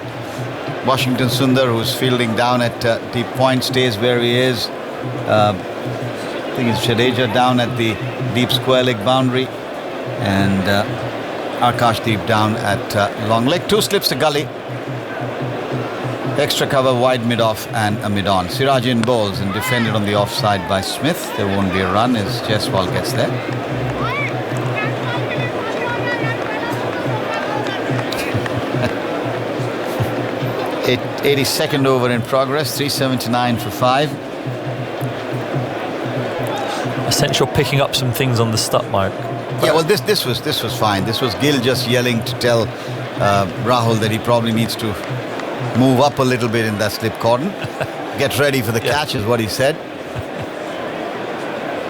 Speaker 9: Washington Sundar, who's fielding down at deep point, stays where he is. I think it's Jadeja down at the deep square leg boundary, and Akashdeep down at long leg. 2 slips to gully. Extra cover, wide mid-off and a mid-on. Sirajan bowls and defended on the offside by Smith. There won't be a run as Jaiswal gets there. 82nd over in progress, 379 for 5.
Speaker 6: I sense you're picking up some things on the stuff, Mike.
Speaker 9: Yeah, well, this was fine. This was Gill just yelling to tell Rahul that he probably needs to move up a little bit in that slip cordon. Get ready for the catch is what he said.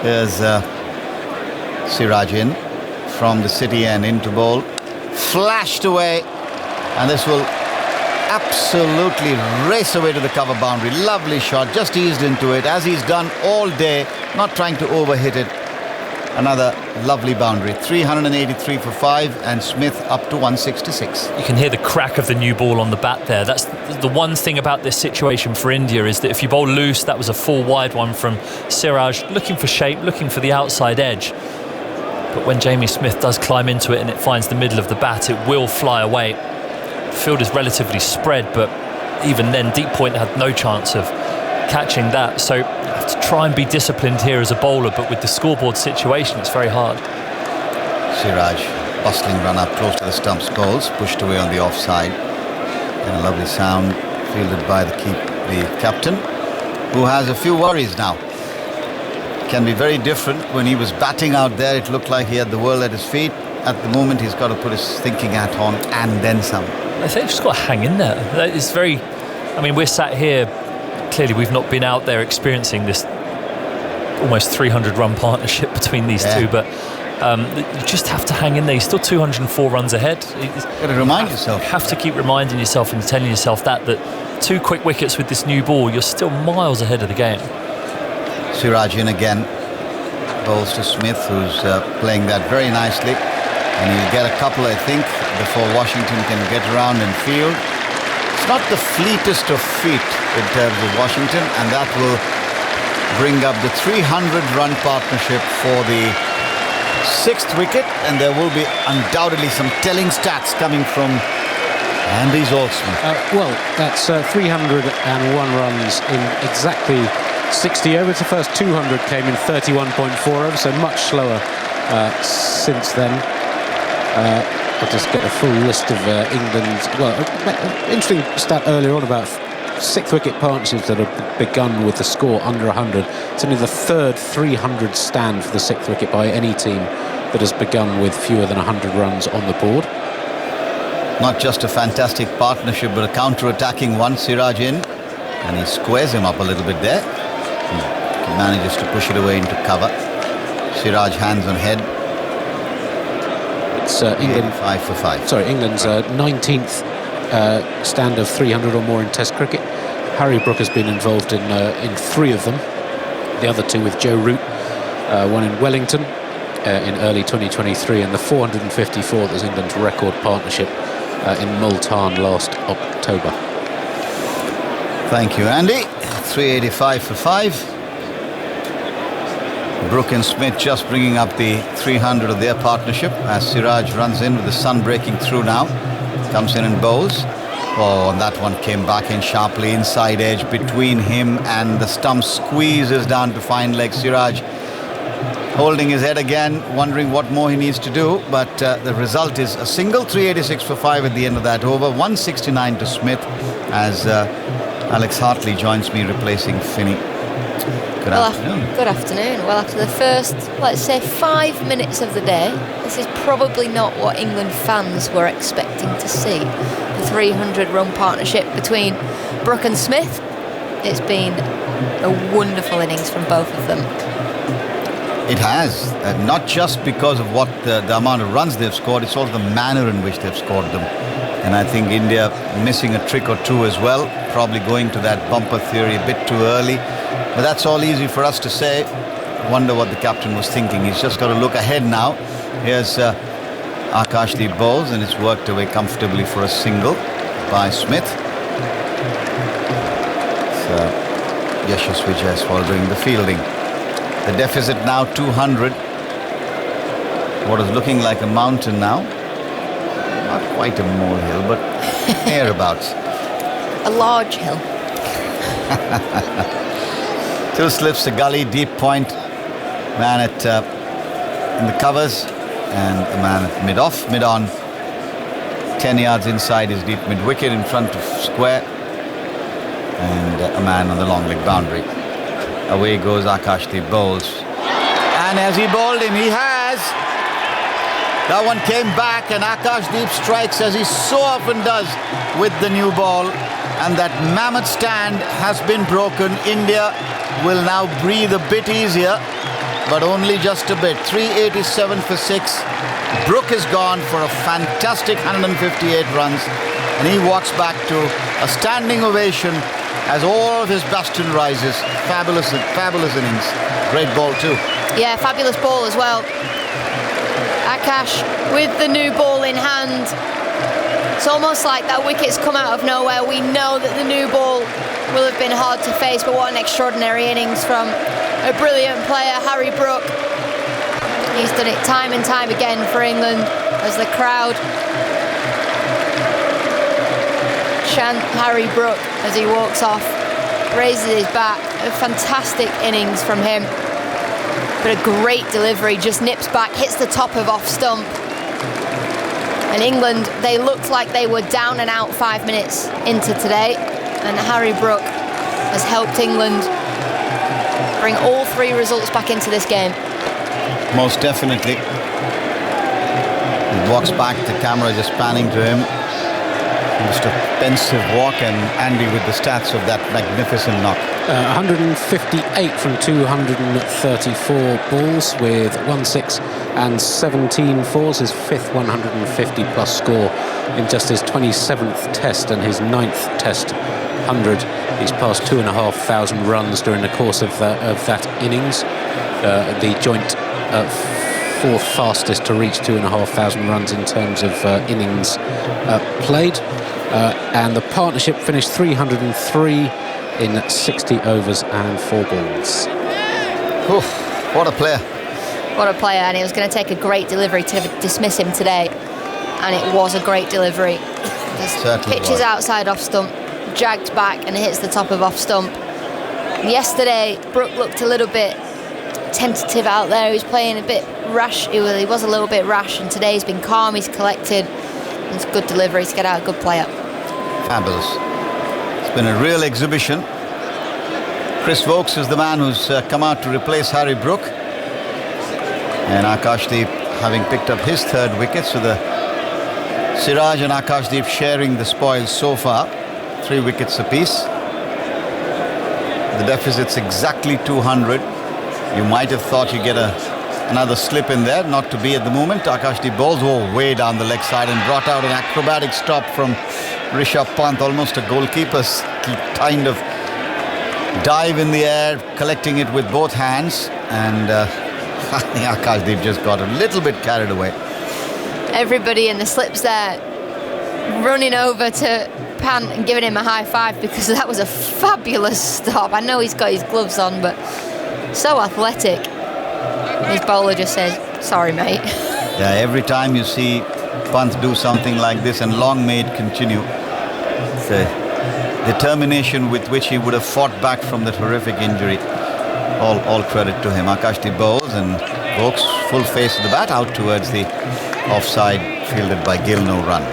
Speaker 9: Here's Siraj in from the city and into bowl. Flashed away, and this will absolutely race away to the cover boundary. Lovely shot, just eased into it as he's done all day, not trying to overhit it. Another lovely boundary. 383 for 5, and Smith up to 166.
Speaker 6: You can hear the crack of the new ball on the bat there. That's the one thing about this situation for India, is that if you bowl loose, that was a full wide one from Siraj, looking for shape, looking for the outside edge. But when Jamie Smith does climb into it and it finds the middle of the bat, it will fly away. The field is relatively spread, but even then Deep Point had no chance of catching that. So you have to try and be disciplined here as a bowler, but with the scoreboard situation it's very hard.
Speaker 9: Siraj, bustling run up close to the stumps, bowls, pushed away on the offside, and a lovely sound fielded by the captain, who has a few worries now. Can be very different. When he was batting out there, it looked like he had the world at his feet. At the moment, he's got to put his thinking hat on and then some.
Speaker 6: I think he's just got to hang in there. That is very... I mean, we're sat here, clearly we've not been out there experiencing this almost 300-run partnership between these two, but you just have to hang in there. He's still 204 runs ahead.
Speaker 9: You've got to remind yourself.
Speaker 6: You have to keep reminding yourself and telling yourself that 2 quick wickets with this new ball, you're still miles ahead of the game.
Speaker 9: Siraj in again. Bowls to Smith, who's playing that very nicely. And he'll get a couple, I think, before Washington can get around and field. It's not the fleetest of feet in terms of Washington, and that will bring up the 300-run partnership for the 6th wicket, and there will be undoubtedly some telling stats coming from Andy Zaltzman.
Speaker 10: Well, that's 301 runs in exactly 60 overs. The first 200 came in 31.4 overs, so much slower since then. I'll just get a full list of England's... Well, interesting stat earlier on about 6th wicket partnerships that have begun with the score under 100. It's only the 3rd 300 stand for the 6th wicket by any team that has begun with fewer than 100 runs on the board.
Speaker 9: Not just a fantastic partnership, but a counter-attacking one. Siraj in, and he squares him up a little bit there. He manages to push it away into cover. Siraj hands on head.
Speaker 10: It's England
Speaker 9: 5 for 5.
Speaker 10: Sorry, England's 19th stand of 300 or more in Test cricket. Harry Brook has been involved in 3 of them. The other 2 with Joe Root, one in Wellington in early 2023, and the 454th is England's record partnership in Multan last October.
Speaker 9: Thank you, Andy. 385 for 5. Brook and Smith just bringing up the 300 of their partnership as Siraj runs in with the sun breaking through now. Comes in and bowls. Oh, and that one came back in sharply, inside edge between him and the stump. Squeezes down to fine leg. Siraj holding his head again, wondering what more he needs to do, but the result is a single. 386 for 5 at the end of that over. 169 to Smith as Alex Hartley joins me replacing Finney. Good afternoon.
Speaker 8: Good afternoon. Well, after the first, let's say, 5 minutes of the day, this is probably not what England fans were expecting to see. The 300-run partnership between Brook and Smith. It's been a wonderful innings from both of them.
Speaker 9: It has, not just because of what the amount of runs they've scored, it's also the manner in which they've scored them. And I think India missing a trick or two as well, probably going to that bumper theory a bit too early. But that's all easy for us to say. Wonder what the captain was thinking. He's just got to look ahead now. Here's Akashdeep bowls, and it's worked away comfortably for a single by Smith. So Yashasvi Jaiswal doing the fielding. The deficit now 200. What is looking like a mountain now. Not quite a molehill, but thereabouts.
Speaker 8: A large hill.
Speaker 9: 2 slips to gully, deep point. Man at in the covers, and a man at mid-off, mid-on. 10 yards inside his deep mid-wicket in front of square. And a man on the long leg boundary. Away goes Akashdeep bowls. And has he bowled him? He has. That one came back, and Akashdeep strikes as he so often does with the new ball. And that mammoth stand has been broken. India will now breathe a bit easier, but only just a bit. 387 for 6. Brook is gone for a fantastic 158 runs, and he walks back to a standing ovation as all of his bastion rises. Fabulous innings. Great ball too.
Speaker 8: Yeah, fabulous ball as well. Akash with the new ball in hand. It's almost like that wicket's come out of nowhere. We know that the new ball will have been hard to face, but what an extraordinary innings from a brilliant player, Harry Brook. He's done it time and time again for England as the crowd chant Harry Brook as he walks off, raises his bat. A fantastic innings from him, but a great delivery, just nips back, hits the top of off stump. And England, they looked like they were down and out 5 minutes into today, and Harry Brook has helped England bring all 3 results back into this game.
Speaker 9: Most definitely. He walks back, the camera just panning to him. Just a pensive walk, and Andy with the stats of that magnificent knock.
Speaker 10: 158 from 234 balls with 1-6 and 17 fours. His 5th 150 plus score in just his 27th test and his 9th test 100. He's passed 2,500 runs during the course of that innings. The joint 4th fastest to reach 2,500 runs in terms of innings played. And the partnership finished 303 in 60 overs and 4 balls.
Speaker 9: Oof, what a player.
Speaker 8: What a player, and it was going to take a great delivery to dismiss him today, and it was a great delivery. Just pitches outside off stump, jagged back and hits the top of off stump. Yesterday, Brook looked a little bit tentative out there. He was playing a bit rash. He was a little bit rash, and today he's been calm, he's collected. It's a good delivery to get out, a good player.
Speaker 9: Fabulous. It's been a real exhibition. Chris Vokes is the man who's come out to replace Harry Brook. And Akashdeep having picked up his 3rd wicket. So the Siraj and Akashdeep sharing the spoils so far. 3 wickets apiece. The deficit's exactly 200. You might have thought you'd get another slip in there, not to be at the moment. Akashdeep bowls way down the leg side and brought out an acrobatic stop from Rishabh Pant, almost a goalkeeper's kind of dive in the air, collecting it with both hands, and Akashdeep just got a little bit carried away.
Speaker 8: Everybody in the slips there running over to Pant and giving him a high five, because that was a fabulous stop. I know he's got his gloves on, but so athletic. His bowler just says, sorry mate.
Speaker 9: Yeah, every time you see Pant do something like this, and long may it continue, the determination with which he would have fought back from that horrific injury, all credit to him. Akashdeep bowls, and Vokes full face of the bat out towards the offside, fielded by Gill, no run.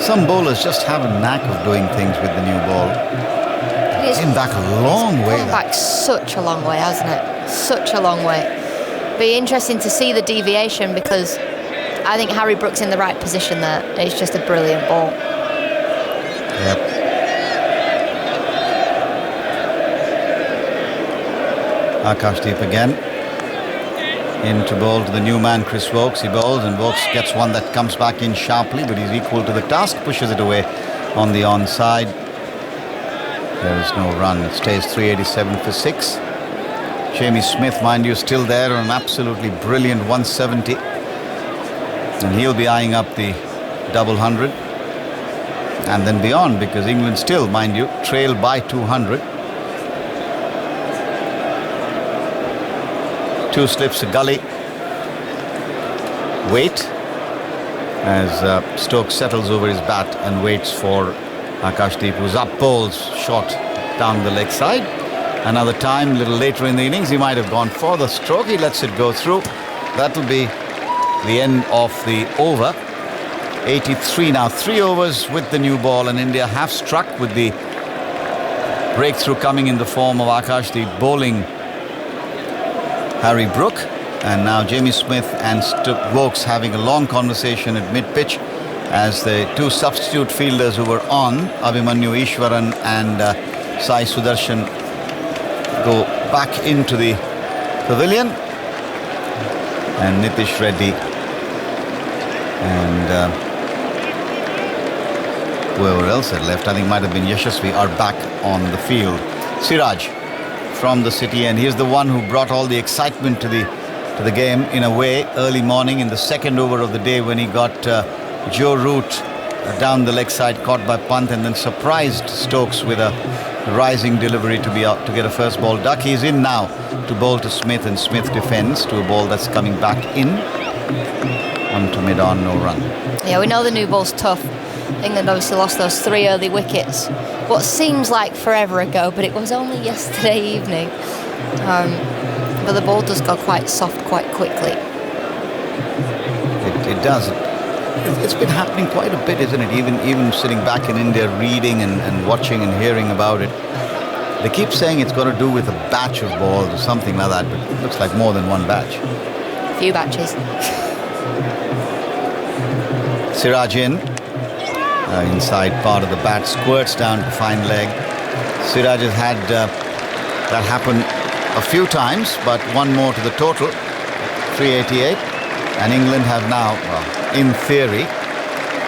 Speaker 9: Some bowlers just have a knack of doing things with the new ball. Came back a long way.
Speaker 8: Come back such a long way, hasn't it? Such a long way. Be interesting to see the deviation, because I think Harry Brook's in the right position there. It's just a brilliant ball.
Speaker 9: Yep. Akashdeep again. Into bowl to the new man, Chris Vokes. He bowls and Vokes gets one that comes back in sharply, but he's equal to the task, pushes it away on the onside. There is no run. It stays 387 for 6. Jamie Smith, mind you, still there on an absolutely brilliant 170. And he'll be eyeing up the double 100. And then beyond, because England still, mind you, trail by 200. 2 slips a gully. Wait as Stokes settles over his bat and waits for Akashdeep, who's up bowls short down the leg side. Another time, a little later in the innings, he might have gone for the stroke. He lets it go through. That'll be the end of the over. 83 now. 3 overs with the new ball, and India have struck with the breakthrough coming in the form of Akashdeep bowling Harry Brook, and now Jamie Smith and Vokes having a long conversation at mid-pitch as the 2 substitute fielders who were on, Abhimanyu Ishwaran and Sai Sudarshan, go back into the pavilion, and Nitish Reddy and whoever else had left, I think might have been Yashasvi, are back on the field. Siraj from the city, and he's the one who brought all the excitement to the game in a way early morning in the second over of the day when he got Joe Root down the leg side, caught by Pant, and then surprised Stokes with a rising delivery to be out to get a first ball duck. He's in now to bowl to Smith, and Smith defends to a ball that's coming back in. On to mid-on, no run.
Speaker 8: Yeah, we know the new ball's tough. England obviously lost those 3 early wickets. What seems like forever ago, but it was only yesterday evening. But the ball does go quite soft quite quickly.
Speaker 9: It does. It's been happening quite a bit, isn't it? Even sitting back in India, reading and watching and hearing about it. They keep saying it's got to do with a batch of balls or something like that, but it looks like more than one batch.
Speaker 8: A few batches.
Speaker 9: Siraj in. Inside part of the bat, squirts down to fine leg. Siraj has had that happen a few times, but one more to the total, 388. And England have now, well, in theory,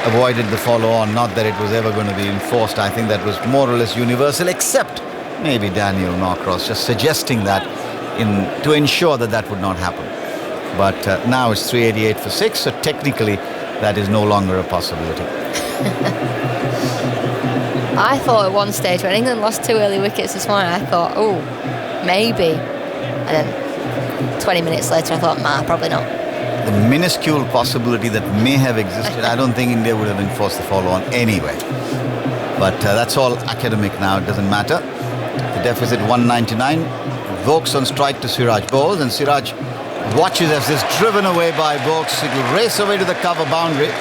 Speaker 9: avoided the follow-on. Not that it was ever going to be enforced. I think that was more or less universal, except maybe Daniel Norcross just suggesting that to ensure that that would not happen. But now it's 388 for 6, so technically that is no longer a possibility.
Speaker 8: I thought at one stage when England lost 2 early wickets this morning, I thought, oh, maybe. And then 20 minutes later I thought, nah, probably not.
Speaker 9: The minuscule possibility that may have existed, I don't think India would have enforced the follow-on anyway. But that's all academic now, it doesn't matter. The deficit 199. Vokes on strike to Siraj bowls, and Siraj watches as this driven away by Vokes. It will race away to the cover boundary.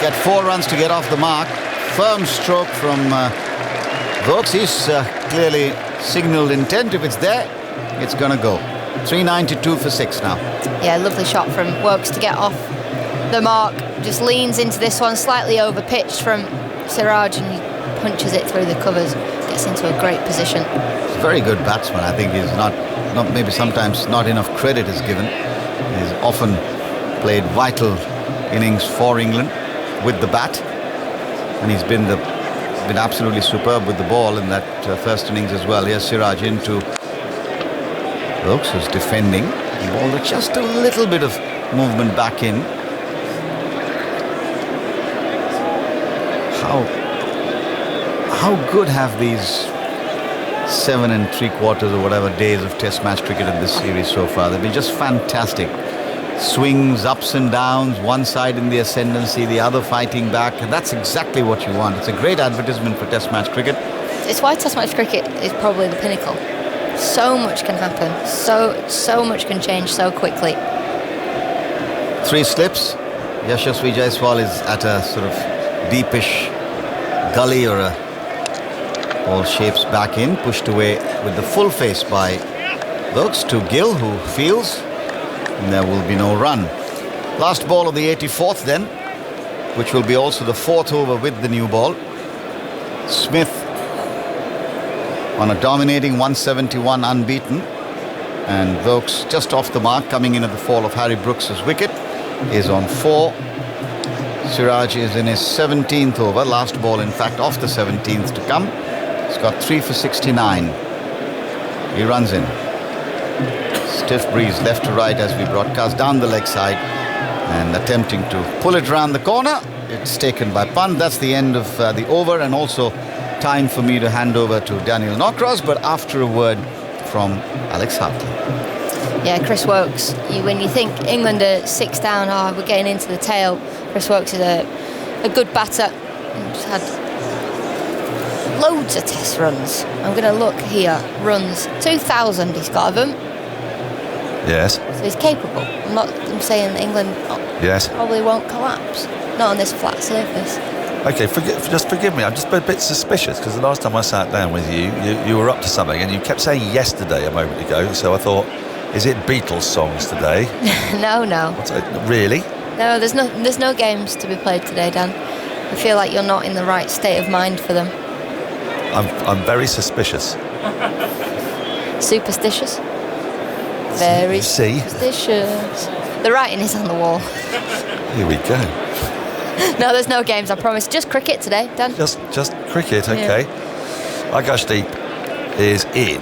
Speaker 9: Get 4 runs to get off the mark. Firm stroke from Vokes. He's clearly signalled intent. If it's there, it's going to go. 392 for 6 now.
Speaker 8: Yeah, lovely shot from Vokes to get off the mark. Just leans into this one, slightly over pitched from Siraj, and he punches it through the covers. Gets into a great position.
Speaker 9: He's a very good batsman. I think he's not maybe sometimes not enough credit is given. He's often played vital innings for England with the bat, and he's been absolutely superb with the ball in that first innings as well. Here's Siraj into Vokes, who's defending. He bowled just a little bit of movement back in. How good have these 7 3/4 or whatever days of Test match cricket in this series so far? They've been just fantastic. Swings, ups and downs, one side in the ascendancy, the other fighting back, and that's exactly what you want. It's a great advertisement for Test match cricket.
Speaker 8: It's why Test match cricket is probably the pinnacle. So much can happen, so much can change so quickly.
Speaker 9: 3 slips. Yashasvi Jaiswal is at a sort of deepish gully, or a ball shapes back in, pushed away with the full face by Vokes to Gill, who fields. And there will be no run. Last ball of the 84th then, which will be also the 4th over with the new ball. Smith on a dominating 171 unbeaten. And Vokes just off the mark, coming in at the fall of Harry Brooks's wicket, is on 4. Siraj is in his 17th over, last ball in fact off the 17th to come. He's got 3 for 69. He runs in. Stiff breeze left to right as we broadcast down the leg side, and attempting to pull it round the corner. It's taken by Pant. That's the end of the over, and also time for me to hand over to Daniel Norcross, but after a word from Alex Hartley.
Speaker 8: Yeah, Chris Woakes. When you think England are 6 down, we're getting into the tail. Chris Woakes is a good batter. He's had loads of test runs. I'm going to look here. Runs 2,000 he's got of them.
Speaker 11: Yes.
Speaker 8: So he's capable. I'm saying England
Speaker 11: Yes.
Speaker 8: probably won't collapse. Not on this flat surface.
Speaker 11: Okay, just forgive me. I'm just a bit suspicious because the last time I sat down with you were up to something, and you kept saying yesterday a moment ago. So I thought, is it Beatles songs today?
Speaker 8: No.
Speaker 11: Really?
Speaker 8: No, there's no games to be played today, Dan. I feel like you're not in the right state of mind for them.
Speaker 11: I'm very suspicious.
Speaker 8: Superstitious? Very
Speaker 11: See?
Speaker 8: superstitious. The writing is on the wall.
Speaker 11: Here we go.
Speaker 8: No, there's no games, I promise. Just cricket today, Dan.
Speaker 11: Just cricket, okay. Agashdeep is in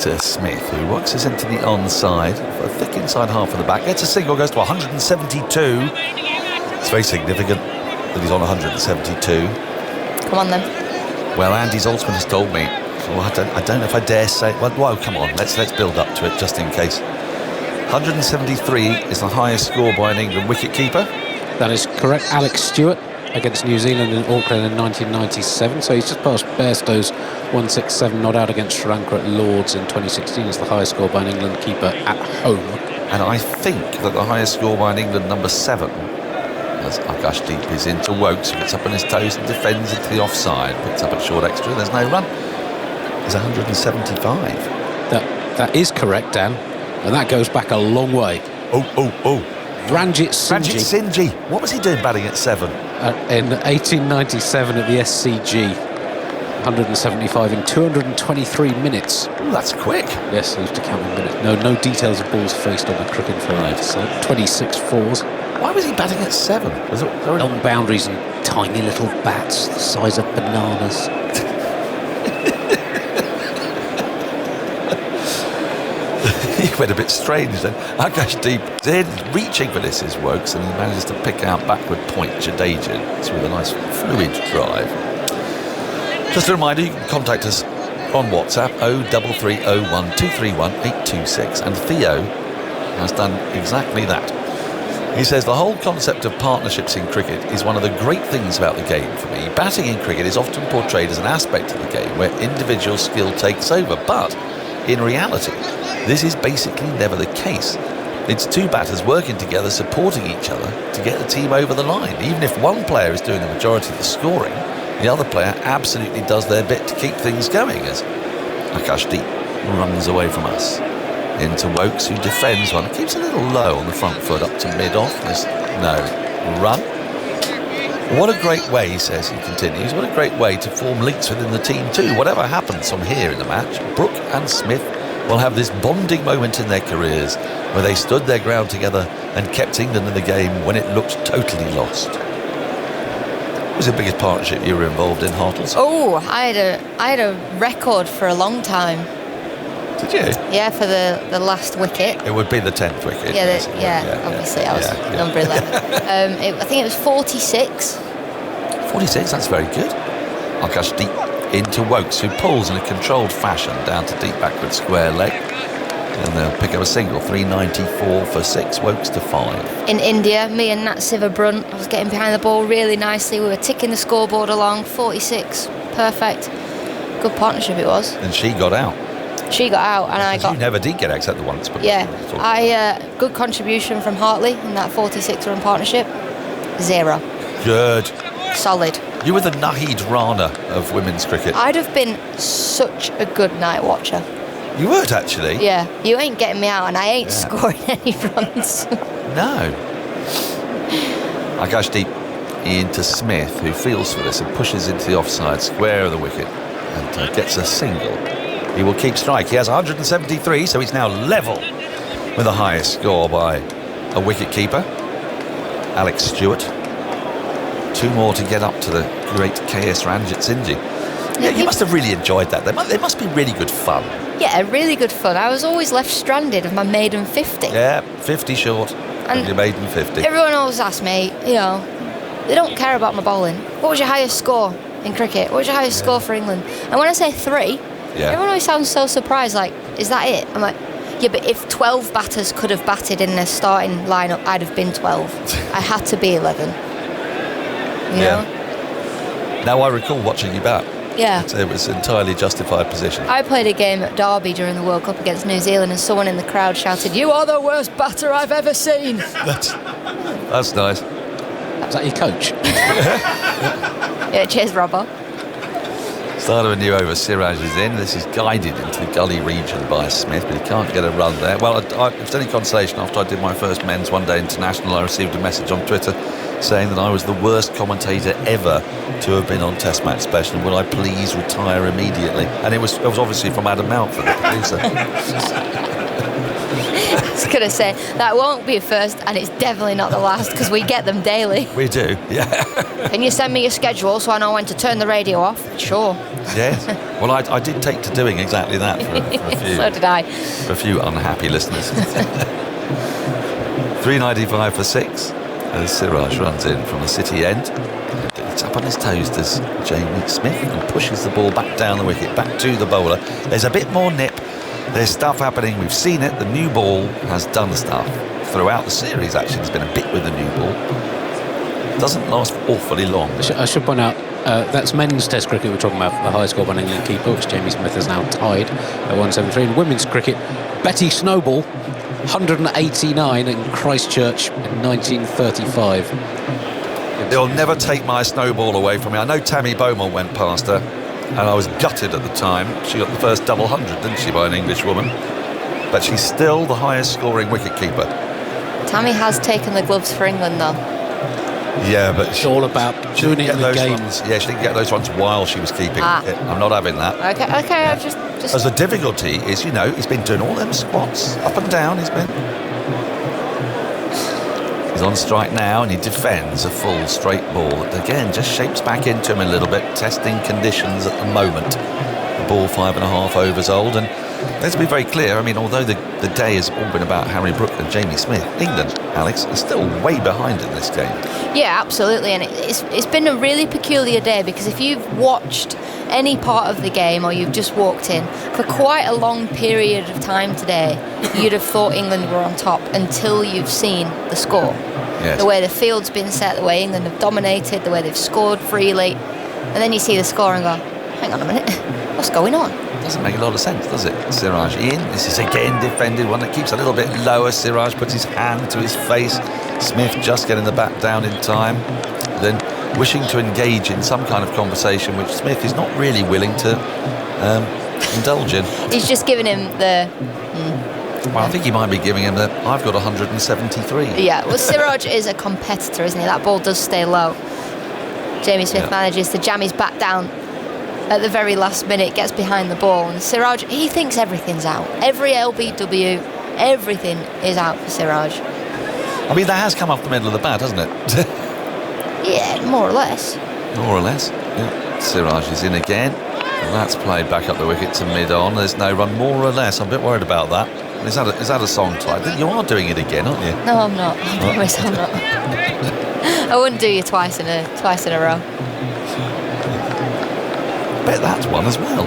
Speaker 11: to Smith, who works us into the onside, for a thick inside half of the back. Gets a single, goes to 172. It's very significant that he's on 172.
Speaker 8: Come on then.
Speaker 11: Well, Andy Zaltzman has told me, so I don't know if I dare say. Well, come on, let's build up to it just in case. 173 is the highest score by an England wicket-keeper.
Speaker 10: That is correct. Alex Stewart against New Zealand in Auckland in 1997. So he's just passed Bairstow's 167 not out against Sri Lanka at Lords in 2016. Is the highest score by an England keeper at home.
Speaker 11: And I think that the highest score by an England number 7, as Agashdeep is into Woakes, who gets up on his toes and defends into the offside, picks up a short extra, there's no run, is 175.
Speaker 10: That is correct, Dan. And that goes back a long way.
Speaker 11: Oh.
Speaker 10: Ranjit Singh.
Speaker 11: What was he doing batting at 7?
Speaker 10: In 1897 at the SCG. 175 in 223 minutes.
Speaker 11: Ooh, that's quick.
Speaker 10: Yes, he used to count in minutes. No details of balls faced on the cricket field. So 26 fours.
Speaker 11: Why was he batting at 7? Was it
Speaker 10: long boundaries and tiny little bats the size of bananas?
Speaker 11: He went a bit strange then. Agashdeep did reaching for this is Woakes, and he manages to pick out backward point Jadeja with a nice fluid drive. Just a reminder, you can contact us on WhatsApp 0330 231 826, and Theo has done exactly that. He says the whole concept of partnerships in cricket is one of the great things about the game for me. Batting in cricket is often portrayed as an aspect of the game where individual skill takes over, but in reality, this is basically never the case. It's two batters working together, supporting each other to get the team over the line. Even if one player is doing the majority of the scoring, the other player absolutely does their bit to keep things going as Agashdeep runs away from us. Into Woakes, who defends one. Keeps a little low on the front foot up to mid-off. There's no run. What a great way, he says, he continues, what a great way to form links within the team too. Whatever happens from here in the match, Brooke and Smith will have this bonding moment in their careers where they stood their ground together and kept England in the game when it looked totally lost. What was the biggest partnership you were involved in, Hartles?
Speaker 8: Oh, I had a record for a long time.
Speaker 11: Did you?
Speaker 8: Yeah, for the last wicket.
Speaker 11: It would be the 10th wicket.
Speaker 8: Yeah, obviously I was number 11. I think it was 46.
Speaker 11: 46, that's very good. Agashdeep into Woakes, who pulls in a controlled fashion down to deep backward square leg. And they'll pick up a single, 394 for 6, Woakes to 5.
Speaker 8: In India, me and Nat Sivabrunt, I was getting behind the ball really nicely. We were ticking the scoreboard along, 46, perfect. Good partnership it was.
Speaker 11: And she got out.
Speaker 8: She got out and I got...
Speaker 11: You never did get out except the once. But
Speaker 8: yeah, good contribution from Hartley in that 46-run partnership. 0.
Speaker 11: Good.
Speaker 8: Solid.
Speaker 11: You were the Nahid Rana of women's cricket.
Speaker 8: I'd have been such a good night watcher.
Speaker 11: You would, actually?
Speaker 8: Yeah, you ain't getting me out and I ain't scoring any runs.
Speaker 11: No. Agashdeep into Smith, who feels for this and pushes into the offside square of the wicket and gets a single. he will keep strike. He has 173, so he's now level with the highest score by a wicket-keeper, Alex Stewart. 2 more to get up to the great KS Ranjit Singh. Yeah, you must have really enjoyed that. They must be really good fun.
Speaker 8: Yeah, really good fun. I was always left stranded of my maiden 50.
Speaker 11: Yeah, 50 short. And your maiden 50.
Speaker 8: Everyone always asks me, you know, they don't care about my bowling. What was your highest score in cricket? What was your highest score for England? And when I say 3, everyone always sounds so surprised, like, is that it? I'm like, yeah, but if 12 batters could have batted in their starting lineup, I'd have been 12. I had to be 11. You know?
Speaker 11: Now I recall watching you bat.
Speaker 8: Yeah.
Speaker 11: It was an entirely justified position.
Speaker 8: I played a game at Derby during the World Cup against New Zealand, and someone in the crowd shouted, "You are the worst batter I've ever seen."
Speaker 11: That's nice.
Speaker 10: Was that your coach?
Speaker 8: Yeah, cheers, Robbo.
Speaker 11: Start of a new over. Siraj is in. This is guided into the gully region by Smith, but he can't get a run there. Well, it's only consolation. After I did my first men's one-day international, I received a message on Twitter saying that I was the worst commentator ever to have been on Test Match Special, and would I please retire immediately? And it was obviously from Adam Mountford, the producer.
Speaker 8: I was going to say, that won't be a first, and it's definitely not the last, because we get them daily.
Speaker 11: We do, yeah.
Speaker 8: Can you send me your schedule so I know when to turn the radio off? Sure.
Speaker 11: Yes. Well, I did take to doing exactly that for a few.
Speaker 8: So did I.
Speaker 11: For a few unhappy listeners. 395 for 6. As Siraj runs in from the city end. It's up on his toes, does Jamie Smith, and pushes the ball back down the wicket, back to the bowler. There's a bit more nip. There's stuff happening. We've seen it. The new ball has done stuff. Throughout the series, actually, there's been a bit with the new ball. Doesn't last awfully long.
Speaker 10: I should point out, that's men's Test cricket we're talking about, the highest score by an England keeper, which Jamie Smith has now tied at 173. In women's cricket, Betty Snowball, 189 in Christchurch in 1935.
Speaker 11: They'll never take my snowball away from me. I know Tammy Beaumont went past her, and I was gutted at the time. She got the first double 100, didn't she, by an English woman? But she's still the highest scoring wicketkeeper.
Speaker 8: Tammy has taken the gloves for England, though.
Speaker 11: Yeah, but
Speaker 10: it's all about doing it in the games.
Speaker 11: Runs. Yeah, she didn't get those ones while she was keeping it. I'm not having that.
Speaker 8: Okay,
Speaker 11: Yeah.
Speaker 8: I've just...
Speaker 11: As the difficulty is, you know, he's been doing all them squats up and down. He's on strike now, and he defends a full straight ball that again just shapes back into him a little bit. Testing conditions at the moment. The ball 5.5 overs old, and let's be very clear. I mean, although the day has all been about Harry Brook and Jamie Smith, England, Alex, is still way behind in this game.
Speaker 8: Yeah, absolutely, and it's been a really peculiar day, because if you've watched any part of the game, or you've just walked in, for quite a long period of time today, you'd have thought England were on top until you've seen the score.
Speaker 11: Yes.
Speaker 8: The way the field's been set, the way England have dominated, the way they've scored freely, and then you see the score and go, hang on a minute, what's going on?
Speaker 11: Doesn't make a lot of sense, does it? Siraj in. This is again defended, one that keeps a little bit lower. Siraj puts his hand to his face. Smith just getting the bat down in time. Then wishing to engage in some kind of conversation, which Smith is not really willing to indulge in.
Speaker 8: He's just giving him the...
Speaker 11: Well, I think he might be giving him the, I've got 173.
Speaker 8: Yeah, well, Siraj is a competitor, isn't he? That ball does stay low. Jamie Smith manages to jam his bat down at the very last minute, gets behind the ball, and Siraj, he thinks everything's out. Every LBW, everything is out for Siraj.
Speaker 11: I mean, that has come off the middle of the bat, hasn't it?
Speaker 8: Yeah, more or less.
Speaker 11: More or less. Yeah. Siraj is in again. And that's played back up the wicket to mid-on. There's no run, more or less. I'm a bit worried about that. Is that a song title? You are doing it again, aren't you?
Speaker 8: No, I'm not. I promise I'm not. I wouldn't do you twice in a row.
Speaker 11: Bet that's one as well.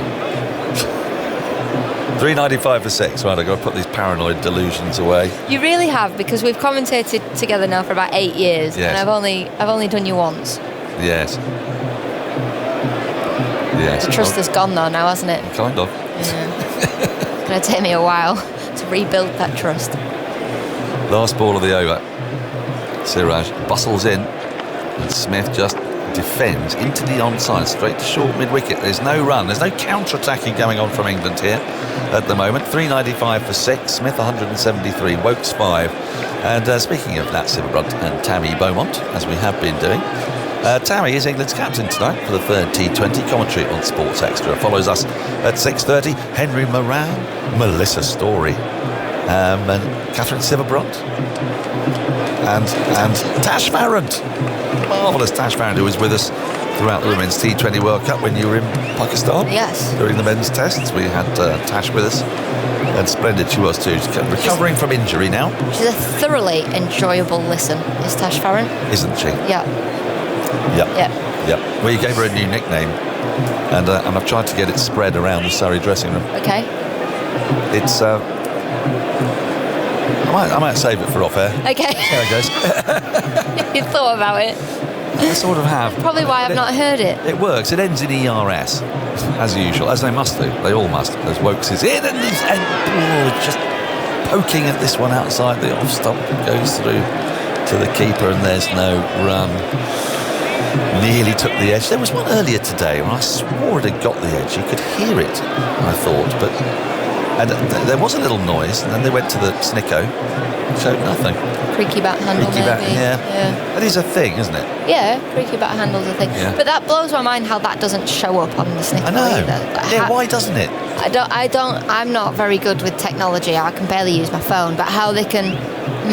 Speaker 11: 395 for 6. Right, I've got to put these paranoid delusions away.
Speaker 8: You really have, because we've commentated together now for about 8 years,
Speaker 11: Yes.
Speaker 8: and I've only done you once.
Speaker 11: Yes. Yes.
Speaker 8: The trust has gone though now, hasn't it?
Speaker 11: Kind of.
Speaker 8: Yeah. It's going to take me a while to rebuild that trust.
Speaker 11: Last ball of the over. Siraj bustles in, and Smith just defends into the onside, straight to short mid-wicket. There's no run, there's no counter-attacking going on from England here at the moment. 395 for 6, Smith 173, Wokes 5. And speaking of Nat Sciver-Brunt and Tammy Beaumont, as we have been doing, Tammy is England's captain tonight for the third T20. Commentary on Sports Extra follows us at 6:30. Henry Moran, Melissa Story, and Catherine Siverbrant, and Tash Farrant, marvellous Tash Farrant, who was with us throughout the Women's T20 World Cup when you were in Pakistan.
Speaker 8: Yes.
Speaker 11: During the men's tests, we had Tash with us, and splendid she was too. She's recovering from injury now.
Speaker 8: She's a thoroughly enjoyable listen, is Tash Farrant.
Speaker 11: Isn't she?
Speaker 8: Yeah.
Speaker 11: Yep.
Speaker 8: Yeah.
Speaker 11: Yep. We gave her a new nickname, and I've tried to get it spread around the Surrey dressing room.
Speaker 8: Okay.
Speaker 11: It's I might save it for off air.
Speaker 8: Okay.
Speaker 11: There it goes.
Speaker 8: You thought about it.
Speaker 11: I sort of have.
Speaker 8: Probably why I've not heard it.
Speaker 11: It works. It ends in ERS, as usual, as they must do. They all must. There's Wokes is in, and just poking at this one outside the off stump. Goes through to the keeper, and there's no run. Nearly took the edge. There was one earlier today when I swore it had got the edge. You could hear it, I thought, but there was a little noise, and then they went to the Snicko. Showed nothing.
Speaker 8: Creaky bat handle,
Speaker 11: Creaky bat,
Speaker 8: maybe.
Speaker 11: yeah. That is a thing, isn't it?
Speaker 8: Yeah, creaky bat handle's a thing.
Speaker 11: Yeah.
Speaker 8: But that blows my mind how that doesn't show up on the Snicko
Speaker 11: I know.
Speaker 8: either.
Speaker 11: Yeah, why doesn't it?
Speaker 8: I'm not very good with technology. I can barely use my phone, but how they can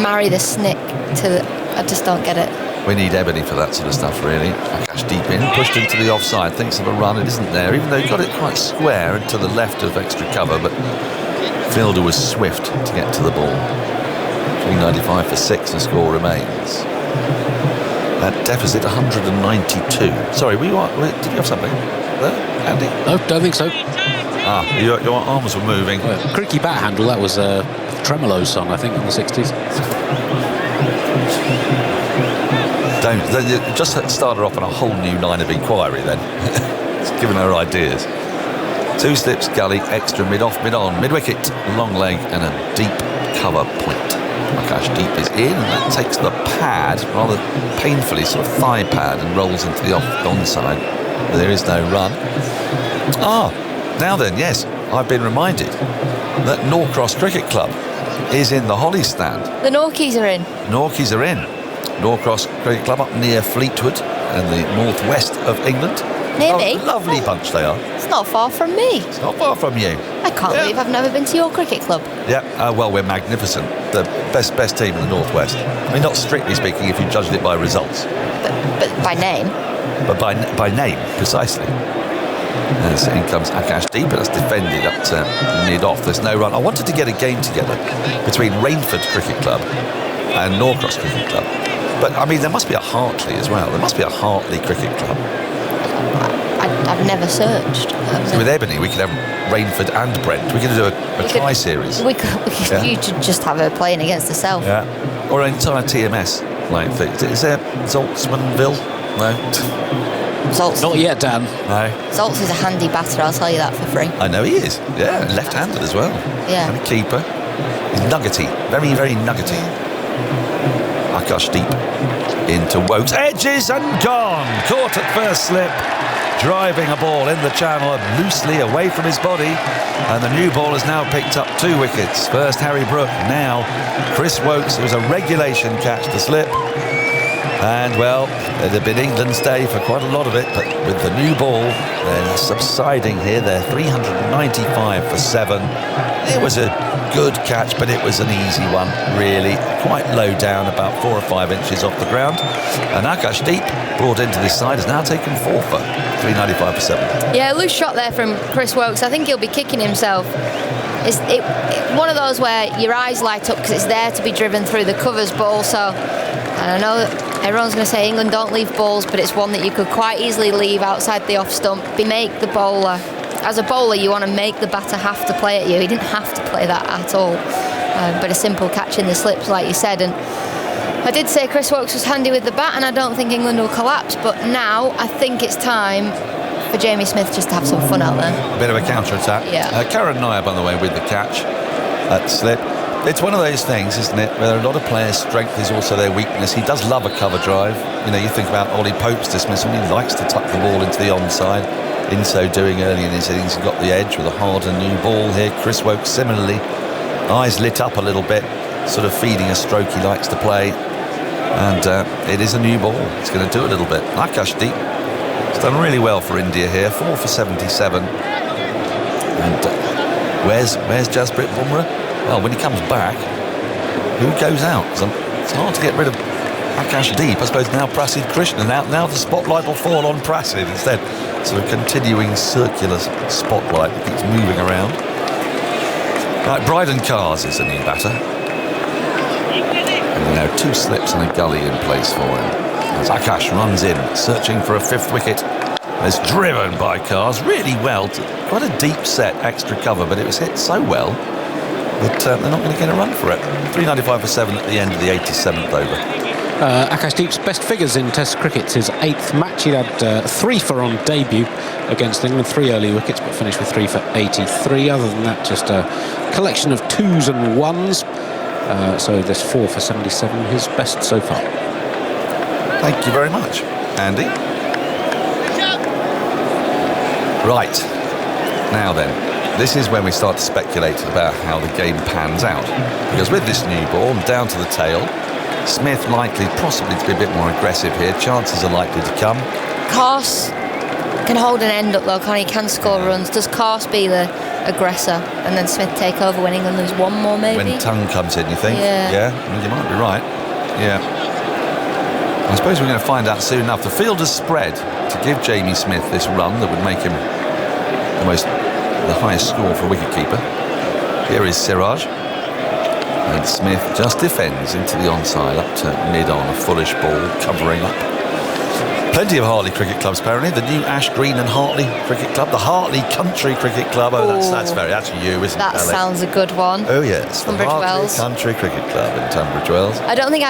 Speaker 8: marry the snick to the, I just don't get it.
Speaker 11: We need Ebony for that sort of stuff, really. Akash deep in, pushed into the offside, thinks of a run, it isn't there, even though he got it quite square and to the left of extra cover, but Fielder was swift to get to the ball. 3.95 for 6, the score remains. At deficit 192. Sorry, did you have something there, Andy?
Speaker 10: No, don't think so.
Speaker 11: Your arms were moving.
Speaker 10: Creaky bat handle, that was a Tremolo song, I think, in the 60s.
Speaker 11: Just start her off on a whole new line of inquiry then. It's giving her ideas. 2 slips, gully, extra, mid-off, mid-on, mid-wicket, long leg and a deep cover point. Akash deep is in, and that takes the pad, rather painfully, sort of thigh pad, and rolls into the onside. There is no run. Now then, yes, I've been reminded that Norcross Cricket Club is in the Holly stand.
Speaker 8: The Norkies are in.
Speaker 11: Norkies are in. Norcross Cricket Club up near Fleetwood in the northwest of England.
Speaker 8: Near me?
Speaker 11: Lovely bunch they are.
Speaker 8: It's not far from me.
Speaker 11: It's not far from you.
Speaker 8: I can't believe I've never been to your cricket club.
Speaker 11: Yeah, well, we're magnificent. The best team in the northwest. I mean, not strictly speaking if you judged it by results.
Speaker 8: But by name?
Speaker 11: But by name, precisely. As in comes Akash deep, and that's defended up to mid-off. There's no run. I wanted to get a game together between Rainford Cricket Club and Norcross Cricket Club. But, I mean, there must be a Hartley as well. There must be a Hartley Cricket Club.
Speaker 8: I've never searched.
Speaker 11: So with Ebony, we could have Rainford and Brent. We could do a tri-series.
Speaker 8: We could you should just have her playing against herself.
Speaker 11: Yeah. Or an entire TMS like thing. Is there Zoltzmanville? No.
Speaker 8: Zoltz.
Speaker 10: Not yet, Dan.
Speaker 11: No.
Speaker 8: Zoltz is a handy batter, I'll tell you that for free.
Speaker 11: I know he is. Yeah, left-handed as well.
Speaker 8: Yeah.
Speaker 11: And a keeper. He's nuggety. Very, very nuggety. Akash deep into Wokes. Edges and gone. Caught at first slip. Driving a ball in the channel loosely away from his body, and the new ball has now picked up 2 wickets. First Harry Brook, now Chris Wokes. It was a regulation catch to slip, and well, it had been England's day for quite a lot of it, but with the new ball, they're subsiding here. They're 395 for 7. It was a good catch, but it was an easy one, really. Quite low down, about 4 or 5 inches off the ground. And Akash deep, brought into this side, has now taken 4 for 395 for 7.
Speaker 8: Yeah, loose shot there from Chris Wokes. I think he'll be kicking himself. It's one of those where your eyes light up because it's there to be driven through the covers, but also, and I know everyone's going to say England don't leave balls, but it's one that you could quite easily leave outside the off stump. Make the bowler. As a bowler, you want to make the batter have to play at you. He didn't have to play that at all. But a simple catch in the slips, like you said. And I did say Chris Wokes was handy with the bat, and I don't think England will collapse. But now I think it's time for Jamie Smith just to have some fun out there.
Speaker 11: A bit of a counter-attack.
Speaker 8: Yeah.
Speaker 11: Karen Nair, by the way, with the catch at slip. It's one of those things, isn't it, where a lot of players' strength is also their weakness. He does love a cover drive. You know, you think about Ollie Pope's dismissal. He likes to tuck the ball into the onside. In so doing early in his innings, he got the edge with a harder new ball here. Chris Wokes similarly, eyes lit up a little bit, sort of feeding a stroke he likes to play. And it is a new ball. It's going to do a little bit. Akashdeep has done really well for India here. 4 for 77. And where's Jasprit Bumrah? Well, when he comes back, who goes out? It's hard to get rid of Akashdeep. I suppose now Prasidh Krishna. Now the spotlight will fall on Prasidh instead. Sort of continuing circular spotlight that keeps moving around. Right, Bryden Cars is the new batter. And now 2 slips and a gully in place for him. As Akash runs in, searching for a 5th wicket. It's driven by Cars really well. Quite a deep set extra cover, but it was hit so well that they're not going to get a run for it. 395 for 7 at the end of the 87th over.
Speaker 10: Akashdeep's best figures in Test cricket, his 8th match. He had 3 for on debut against England, 3 early wickets, but finished with 3 for 83. Other than that, just a collection of 2s and 1s. So this 4 for 77, his best so far.
Speaker 11: Thank you very much, Andy. Right, now then, this is when we start to speculate about how the game pans out. Because with this new ball, down to the tail, Smith likely possibly to be a bit more aggressive here. Chances are likely to come.
Speaker 8: Carse can hold an end up though, can he? Can score runs. Does Carse be the aggressor and then Smith take over when England lose 1 more maybe?
Speaker 11: When Tongue comes in, you think?
Speaker 8: Yeah.
Speaker 11: Well, you might be right. Yeah. I suppose we're going to find out soon enough. The field has spread to give Jamie Smith this run that would make him the highest score for a wicketkeeper. Here is Siraj. And Smith just defends into the onside up to mid-on, a fullish ball covering up. Plenty of Hartley cricket clubs apparently. The new Ash Green and Hartley cricket club, the Hartley Country Cricket Club. Oh, that's you, isn't it?
Speaker 8: That sounds a good one.
Speaker 11: Oh yes,
Speaker 8: Tunbridge
Speaker 11: the Hartley
Speaker 8: Wells
Speaker 11: Country Cricket Club in Tunbridge Wells.
Speaker 8: I don't think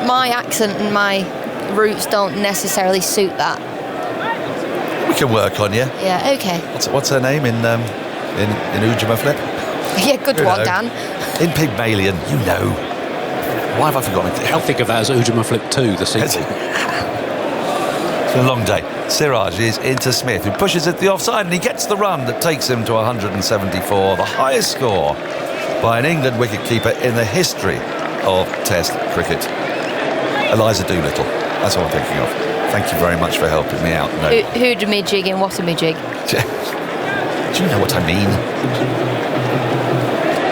Speaker 8: my accent and my roots don't necessarily suit that.
Speaker 11: We can work on you.
Speaker 8: Yeah, okay.
Speaker 11: What's her name in Ujima Flip?
Speaker 8: Yeah, good one, Dan.
Speaker 11: In Pygmalion, you know. Why have I forgotten?
Speaker 10: I'll think of that as Ujima Flip 2, the sequel.
Speaker 11: It's a long day. Siraj is into Smith, who pushes it to the offside, and he gets the run that takes him to 174, the highest score by an England wicketkeeper in the history of Test cricket. Eliza Doolittle, that's what I'm thinking of. Thank you very much for helping me out. No.
Speaker 8: Who'd me jig and what a me jig?
Speaker 11: Do you know what I mean?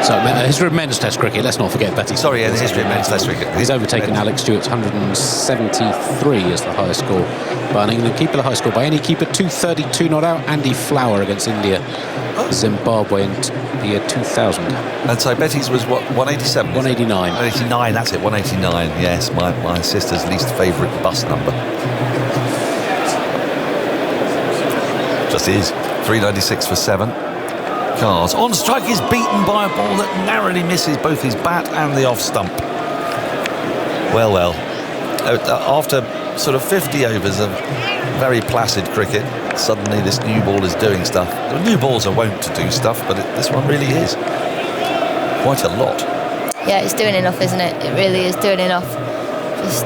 Speaker 10: So, history of men's Test cricket, let's not forget Betty.
Speaker 11: Sorry, the history of men's Test cricket.
Speaker 10: He's overtaken Alex Stewart's 173 as the highest score by an England keeper. The highest score by any keeper, 232 not out. Andy Flower against India, Zimbabwe in the year 2000.
Speaker 11: And so Betty's was what, 187?
Speaker 10: 189.
Speaker 11: 189, that's it, 189. Yes, my sister's least favourite bus number. Just is. 396 for 7. Cars on strike is beaten by a ball that narrowly misses both his bat and the off stump. Well, after sort of 50 overs of very placid cricket, suddenly this new ball is doing stuff. The new balls are wont to do stuff, but this one really is quite a lot.
Speaker 8: Yeah, it's doing enough, isn't it? It really is doing enough. Just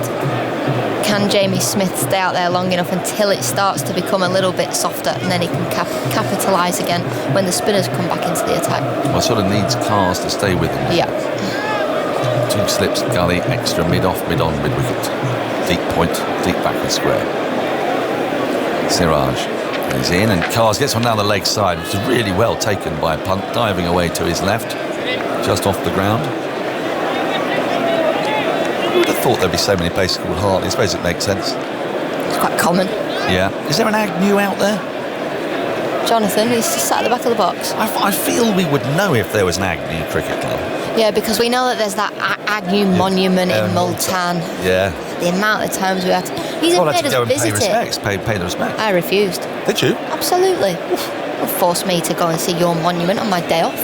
Speaker 8: can Jamie Smith stay out there long enough until it starts to become a little bit softer, and then he can capitalise again when the spinners come back into the attack.
Speaker 11: Well, sort of needs Cars to stay with him.
Speaker 8: Yeah.
Speaker 11: 2 slips, gully, extra, mid-off, mid-on, mid-wicket. Deep point, deep backward square. Siraj is in, and Cars gets one down the leg side, which is really well taken by a punt, diving away to his left, just off the ground. I would have thought there'd be so many places called Hartley. I suppose it makes sense.
Speaker 8: It's quite common.
Speaker 11: Yeah. Is there an Agnew out there?
Speaker 8: Jonathan, he's sat at the back of the box.
Speaker 11: I feel we would know if there was an Agnew cricket club.
Speaker 8: Yeah, because we know that there's that Agnew monument in Multan.
Speaker 11: Yeah.
Speaker 8: The amount of times we had to... He's
Speaker 11: Well,
Speaker 8: made
Speaker 11: had to go
Speaker 8: us
Speaker 11: and pay
Speaker 8: visit it.
Speaker 11: respects. Pay the respect.
Speaker 8: I refused.
Speaker 11: Did you?
Speaker 8: Absolutely. Would force me to go and see your monument on my day off.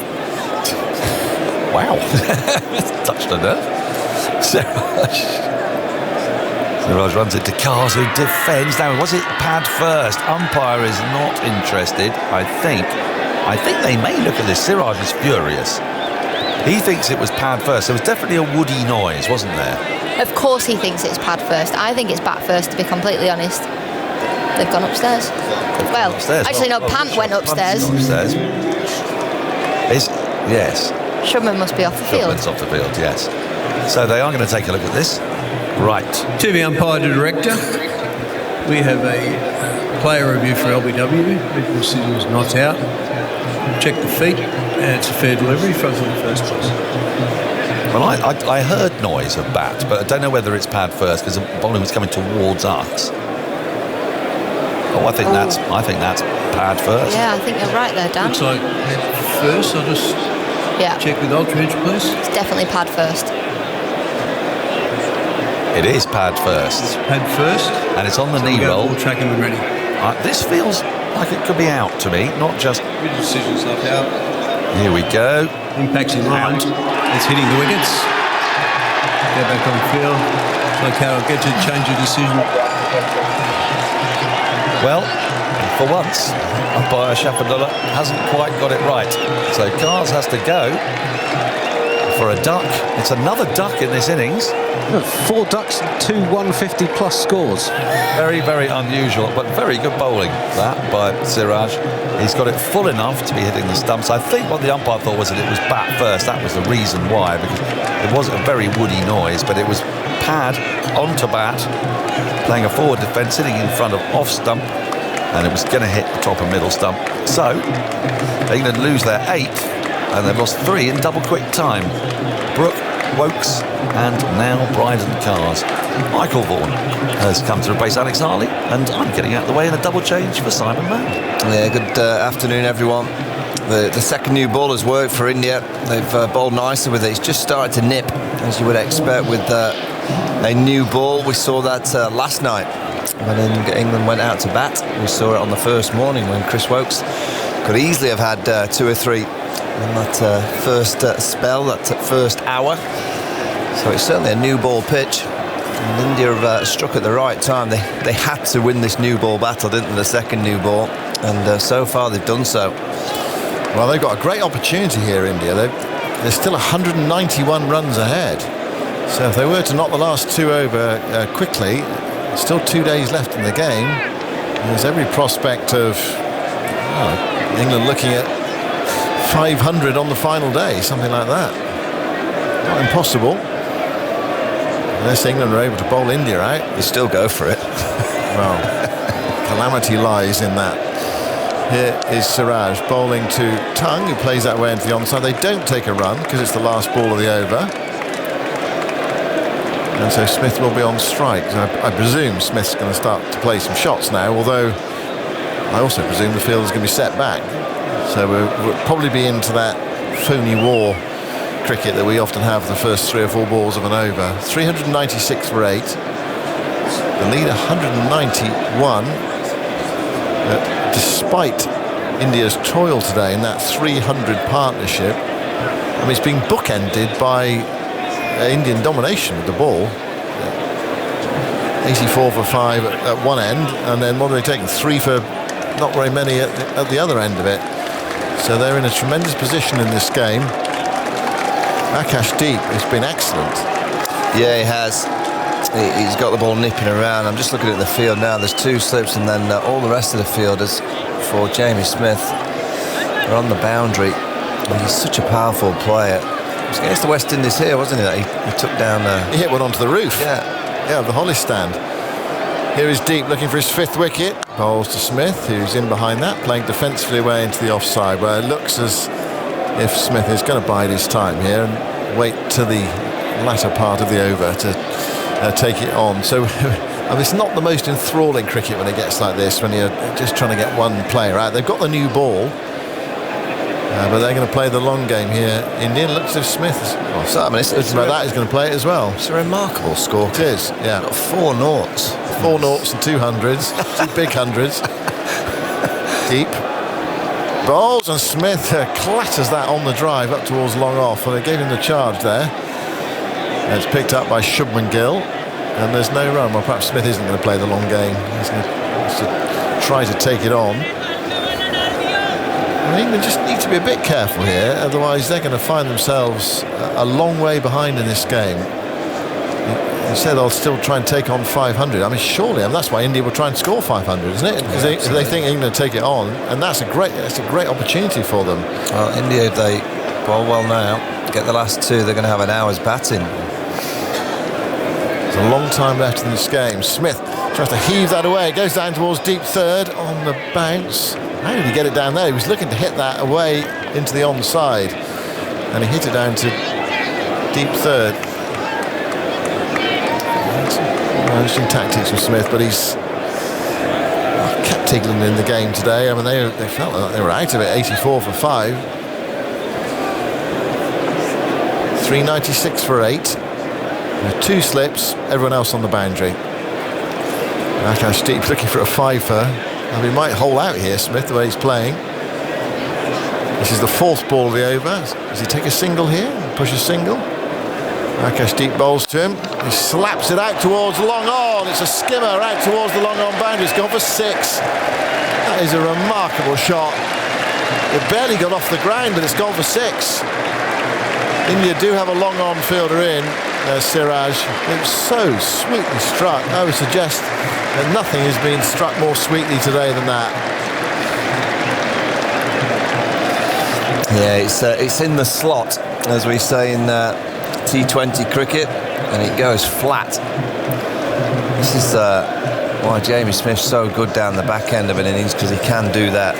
Speaker 11: Wow. Touched a nerve. Siraj runs it to Cars, who defends. Now, was it pad first? Umpire is not interested. I think they may look at this. Siraj is furious. He thinks it was pad first. There was definitely a woody noise, wasn't there?
Speaker 8: Of course he thinks it's pad first. I think it's bat first, to be completely honest. They've gone upstairs. Well,
Speaker 11: upstairs.
Speaker 8: actually, no, Pant went upstairs.
Speaker 11: Upstairs. Yes.
Speaker 8: Shubman must be off the field.
Speaker 11: Shubman's off the field, yes. So they are going to take a look at this. Right.
Speaker 14: TV umpire to director. We have a player review for LBW. Original decisions not out. Check the feet, and it's a fair delivery. Front on the first place.
Speaker 11: Well, I heard noise of bat, but I don't know whether it's pad first because the bowling was coming towards us. Oh, I think that's pad first.
Speaker 8: Yeah, I think you're right there, Dan.
Speaker 14: Looks like first. I'll just check with Aldridge, please.
Speaker 8: It's definitely pad first.
Speaker 11: It is pad first.
Speaker 14: It's pad first.
Speaker 11: And it's on the knee roll.
Speaker 14: Tracking and ready.
Speaker 11: This feels like it could be out to me, not just...
Speaker 14: Good decisions not out.
Speaker 11: Here we go.
Speaker 14: Impacts in line. It's hitting the wickets. Go back on field. So Carroll get to change your decision.
Speaker 11: Well, for once, umpire Shafadullah hasn't quite got it right. So Cars has to go for a duck. It's another duck in this innings.
Speaker 10: 4 ducks, 2 150 plus scores.
Speaker 11: Very, very unusual, but very good bowling, that, by Siraj. He's got it full enough to be hitting the stumps. I think what the umpire thought was that it was bat first. That was the reason why, because it wasn't a very woody noise, but it was pad onto bat, playing a forward defence, sitting in front of off stump, and it was going to hit the top and middle stump. So, England lose their 8th, and they've lost 3 in double quick time. Brooke, Woakes, and now Bryden Cars. Michael Vaughan has come to replace Alex Harley, and I'm getting out of the way in a double change for Simon Mann.
Speaker 12: Yeah, good afternoon, everyone. The second new ball has worked for India. They've bowled nicely with it. It's just started to nip, as you would expect with a new ball. We saw that last night when England went out to bat. We saw it on the first morning when Chris Woakes could easily have had 2 or 3 in that first spell, that first hour. So it's certainly a new ball pitch. And India have struck at the right time. They had to win this new ball battle, didn't they, the second new ball? And so far they've done so.
Speaker 1: Well, they've got a great opportunity here, India. They're still 191 runs ahead. So if they were to knock the last 2 over quickly, still 2 days left in the game, there's every prospect of England looking at 500 on the final day, something like that. Not impossible. Unless England are able to bowl India out.
Speaker 12: They still go for it.
Speaker 1: Well, calamity lies in that. Here is Siraj bowling to Tung, who plays that way into the onside. They don't take a run because it's the last ball of the over. And so Smith will be on strike. I presume Smith's going to start to play some shots now, although I also presume the field is going to be set back. So we'll probably be into that phony war cricket that we often have the first 3 or 4 balls of an over. 396 for 8. The lead 191. Despite India's toil today in that 300 partnership, I mean, it's been bookended by Indian domination of the ball. 84 for 5 at one end, and then what are they taking? 3 for not very many at the other end of it. So they're in a tremendous position in this game. Akashdeep has been excellent.
Speaker 12: Yeah, he has. He's got the ball nipping around. I'm just looking at the field now. There's 2 slips, and then all the rest of the field is for Jamie Smith. They're on the boundary. And he's such a powerful player. It was against the West Indies here, wasn't it? He took down...
Speaker 1: he hit one onto the roof.
Speaker 12: Yeah,
Speaker 1: the Holly stand. Here is Deep looking for his 5th wicket. Bowls to Smith, who's in behind that, playing defensively away into the offside, where it looks as if Smith is going to bide his time here and wait to the latter part of the over to take it on. So I mean, it's not the most enthralling cricket when it gets like this, when you're just trying to get one player out. They've got the new ball, but they're going to play the long game here. India looks as if Smith, he's going to play it as well.
Speaker 12: It's a remarkable score.
Speaker 1: It is, yeah.
Speaker 12: Got 4 noughts.
Speaker 1: 4 noughts and 2 hundreds, 2 big hundreds. Deep bowls, and Smith clatters that on the drive up towards long off, and they gave him the charge there. And it's picked up by Shubman Gill, and there's no run. Well, perhaps Smith isn't going to play the long game. He's going to try to take it on. I mean, they just need to be a bit careful here, otherwise they're going to find themselves a long way behind in this game. You said they'll still try and take on 500. I mean, surely, that's why India will try and score 500, isn't it? Because they think England will take it on, and that's a great opportunity for them.
Speaker 12: Well, India, if they bowl well now, get the last 2, they're going to have an hour's batting.
Speaker 1: There's a long time left in this game. Smith tries to heave that away. It goes down towards deep third on the bounce. How did he get it down there? He was looking to hit that away into the onside, and he hit it down to deep third. Interesting tactics from Smith, but he's kept England in the game today. I mean, they felt like they were out of it. 84 for 5. 396 for 8. With 2 slips, everyone else on the boundary. Akash Deep looking for a 5-fer. And he might hole out here, Smith, the way he's playing. This is the 4th ball of the over. Does he take a single here? Push a single? Akash Deep bowls to him. He slaps it out towards long on. It's a skimmer out towards the long on boundary. It's gone for 6. That is a remarkable shot. It barely got off the ground, but it's gone for 6. India do have a long on fielder in, Siraj. It was so sweetly struck. I would suggest that nothing has been struck more sweetly today than that.
Speaker 12: Yeah, it's in the slot, as we say in T20 cricket, and it goes flat. This is why Jamie Smith's so good down the back end of an innings, because he can do that.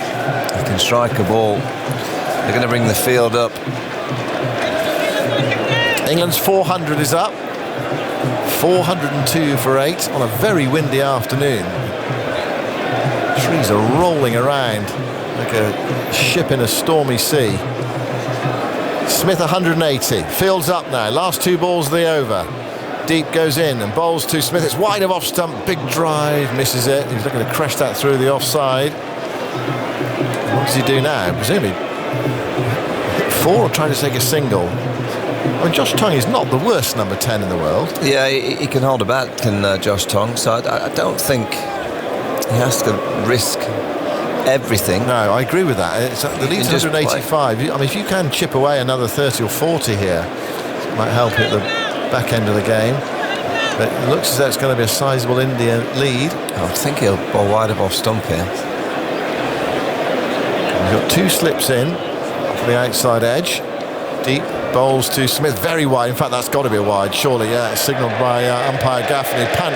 Speaker 12: He can strike a ball. They're going to bring the field up.
Speaker 1: England's 400 is up. 402 for 8 on a very windy afternoon. Trees are rolling around like a ship in a stormy sea. Smith 180. Fields up now. Last 2 balls of the over. Deep goes in and bowls to Smith. It's wide of off stump. Big drive. Misses it. He's looking to crash that through the offside. What does he do now? Presumably hit 4 or try to take a single. I mean, Josh Tongue is not the worst number 10 in the world.
Speaker 12: Yeah, he can hold a bat, can Josh Tongue. So I don't think he has to risk everything.
Speaker 1: No, I agree with that. It's the lead's 185. I mean, if you can chip away another 30 or 40 here, it might help at the back end of the game. But it looks as though it's going to be a sizable India lead.
Speaker 12: I think he'll bowl wide of off stump here.
Speaker 1: We've got 2 slips in for the outside edge. Deep bowls to Smith, very wide. In fact, that's got to be a wide, surely. Yeah, it's signalled by umpire Gaffney. Pant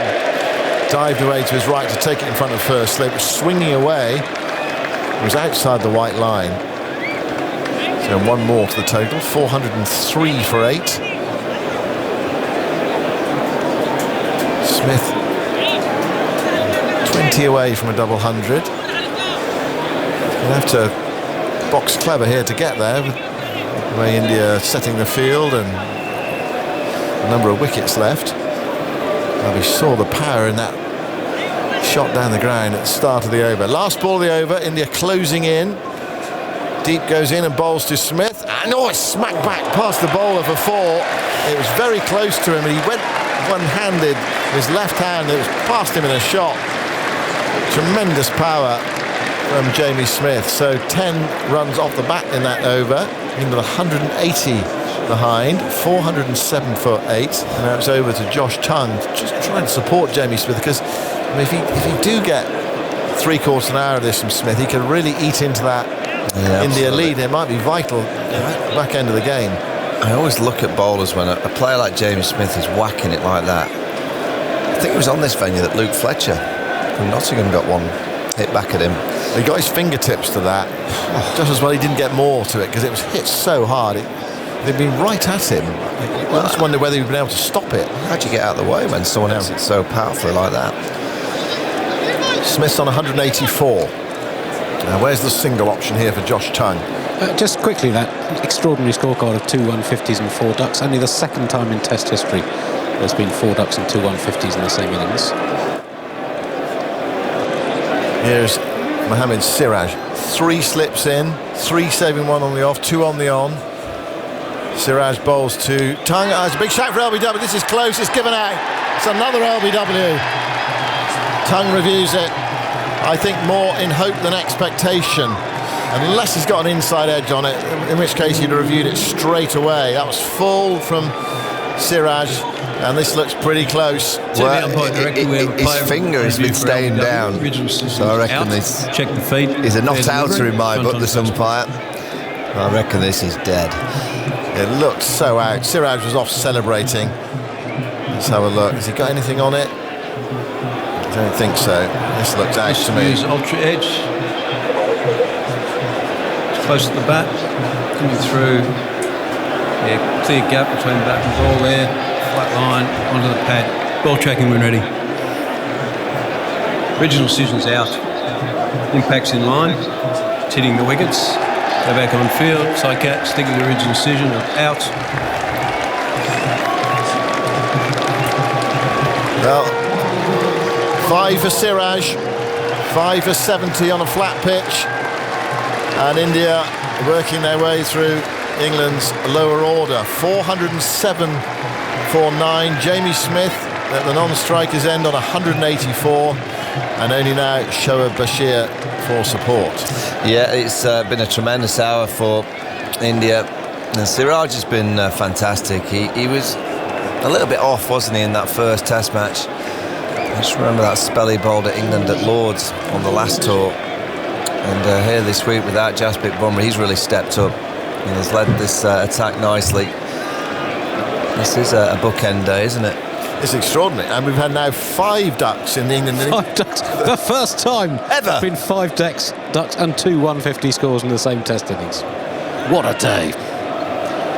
Speaker 1: dived away to his right to take it in front of first slip, swinging away. It was outside the white line. So 1 more to the total. 403 for 8. Smith 20 away from a double 100. He'll have to box clever here to get there. The way India setting the field and a number of wickets left. Well, we saw the power in that shot down the ground at the start of the over. Last ball of the over, India closing in. Deep goes in and bowls to Smith. And it's smacked back past the bowler for 4. It was very close to him and he went one-handed. His left hand, it was past him in a shot. Tremendous power from Jamie Smith. So 10 runs off the bat in that over. England 180 behind, 407 for 8. And now it's over to Josh Tongue, just trying to support Jamie Smith, because I mean, if he do get 3/4 an hour of this from Smith, he can really eat into that India lead. It might be vital at the back end of the game.
Speaker 12: I always look at bowlers when a player like Jamie Smith is whacking it like that. I think it was on this venue that Luke Fletcher from Nottingham got one hit back at him.
Speaker 1: He got his fingertips to that. Just as well he didn't get more to it, because it was hit so hard. They'd been right at him. I just wonder whether he'd been able to stop it.
Speaker 12: How'd you get out of the way when someone else hits so powerfully like that?
Speaker 1: Smith's on 184. Now where's the single option here for Josh Tongue?
Speaker 10: Just quickly, that extraordinary scorecard of 2 150s and 4 ducks. Only the second time in Test history there's been 4 ducks and 2 150s in the same innings.
Speaker 1: Here's Mohammad Siraj. 3 slips in, 3 saving 1 on the off, 2 on the on. Siraj bowls to Tongue. It's a big shout for LBW. This is close. It's given out. It's another LBW. Tongue reviews it. I think more in hope than expectation. Unless he's got an inside edge on it, in which case he'd have reviewed it straight away. That was full from Siraj, and this looks pretty close.
Speaker 12: Well, his finger has been staying down, so I reckon this
Speaker 14: check the feet.
Speaker 12: He's a not-outer in my book, this umpire. I reckon this is dead.
Speaker 1: It looked so out. Siraj was off celebrating. Let's have a look. Has he got anything on it? I don't think so. This looks out to me.
Speaker 14: Use ultra edge. It's close to the bat. Coming through. Yeah, clear gap between bat and ball there. Flat line onto the pad. Ball tracking when ready. Original decision's out. Impacts in line. It's hitting the wickets. Go back on field. Side cat sticking to original decision. Out.
Speaker 1: Well, 5 for Siraj, 5 for 70 on a flat pitch, and India working their way through England's lower order. 407 for 9. Jamie Smith at the non-strikers end on 184, and only now Shoaib Bashir for support.
Speaker 12: Yeah, it's been a tremendous hour for India. And Siraj has been fantastic. He was a little bit off, wasn't he, in that first Test match? I just remember that spell he bowled at England at Lords on the last tour. And here this week without Jasprit Bumrah, he's really stepped up and has led this attack nicely. This is a bookend day, isn't it?
Speaker 1: It's extraordinary, and we've had now 5 ducks in the England innings.
Speaker 10: 5 ducks, the first time
Speaker 1: ever.
Speaker 10: There's been 5 ducks and 2 150 scores in the same Test innings. What a day!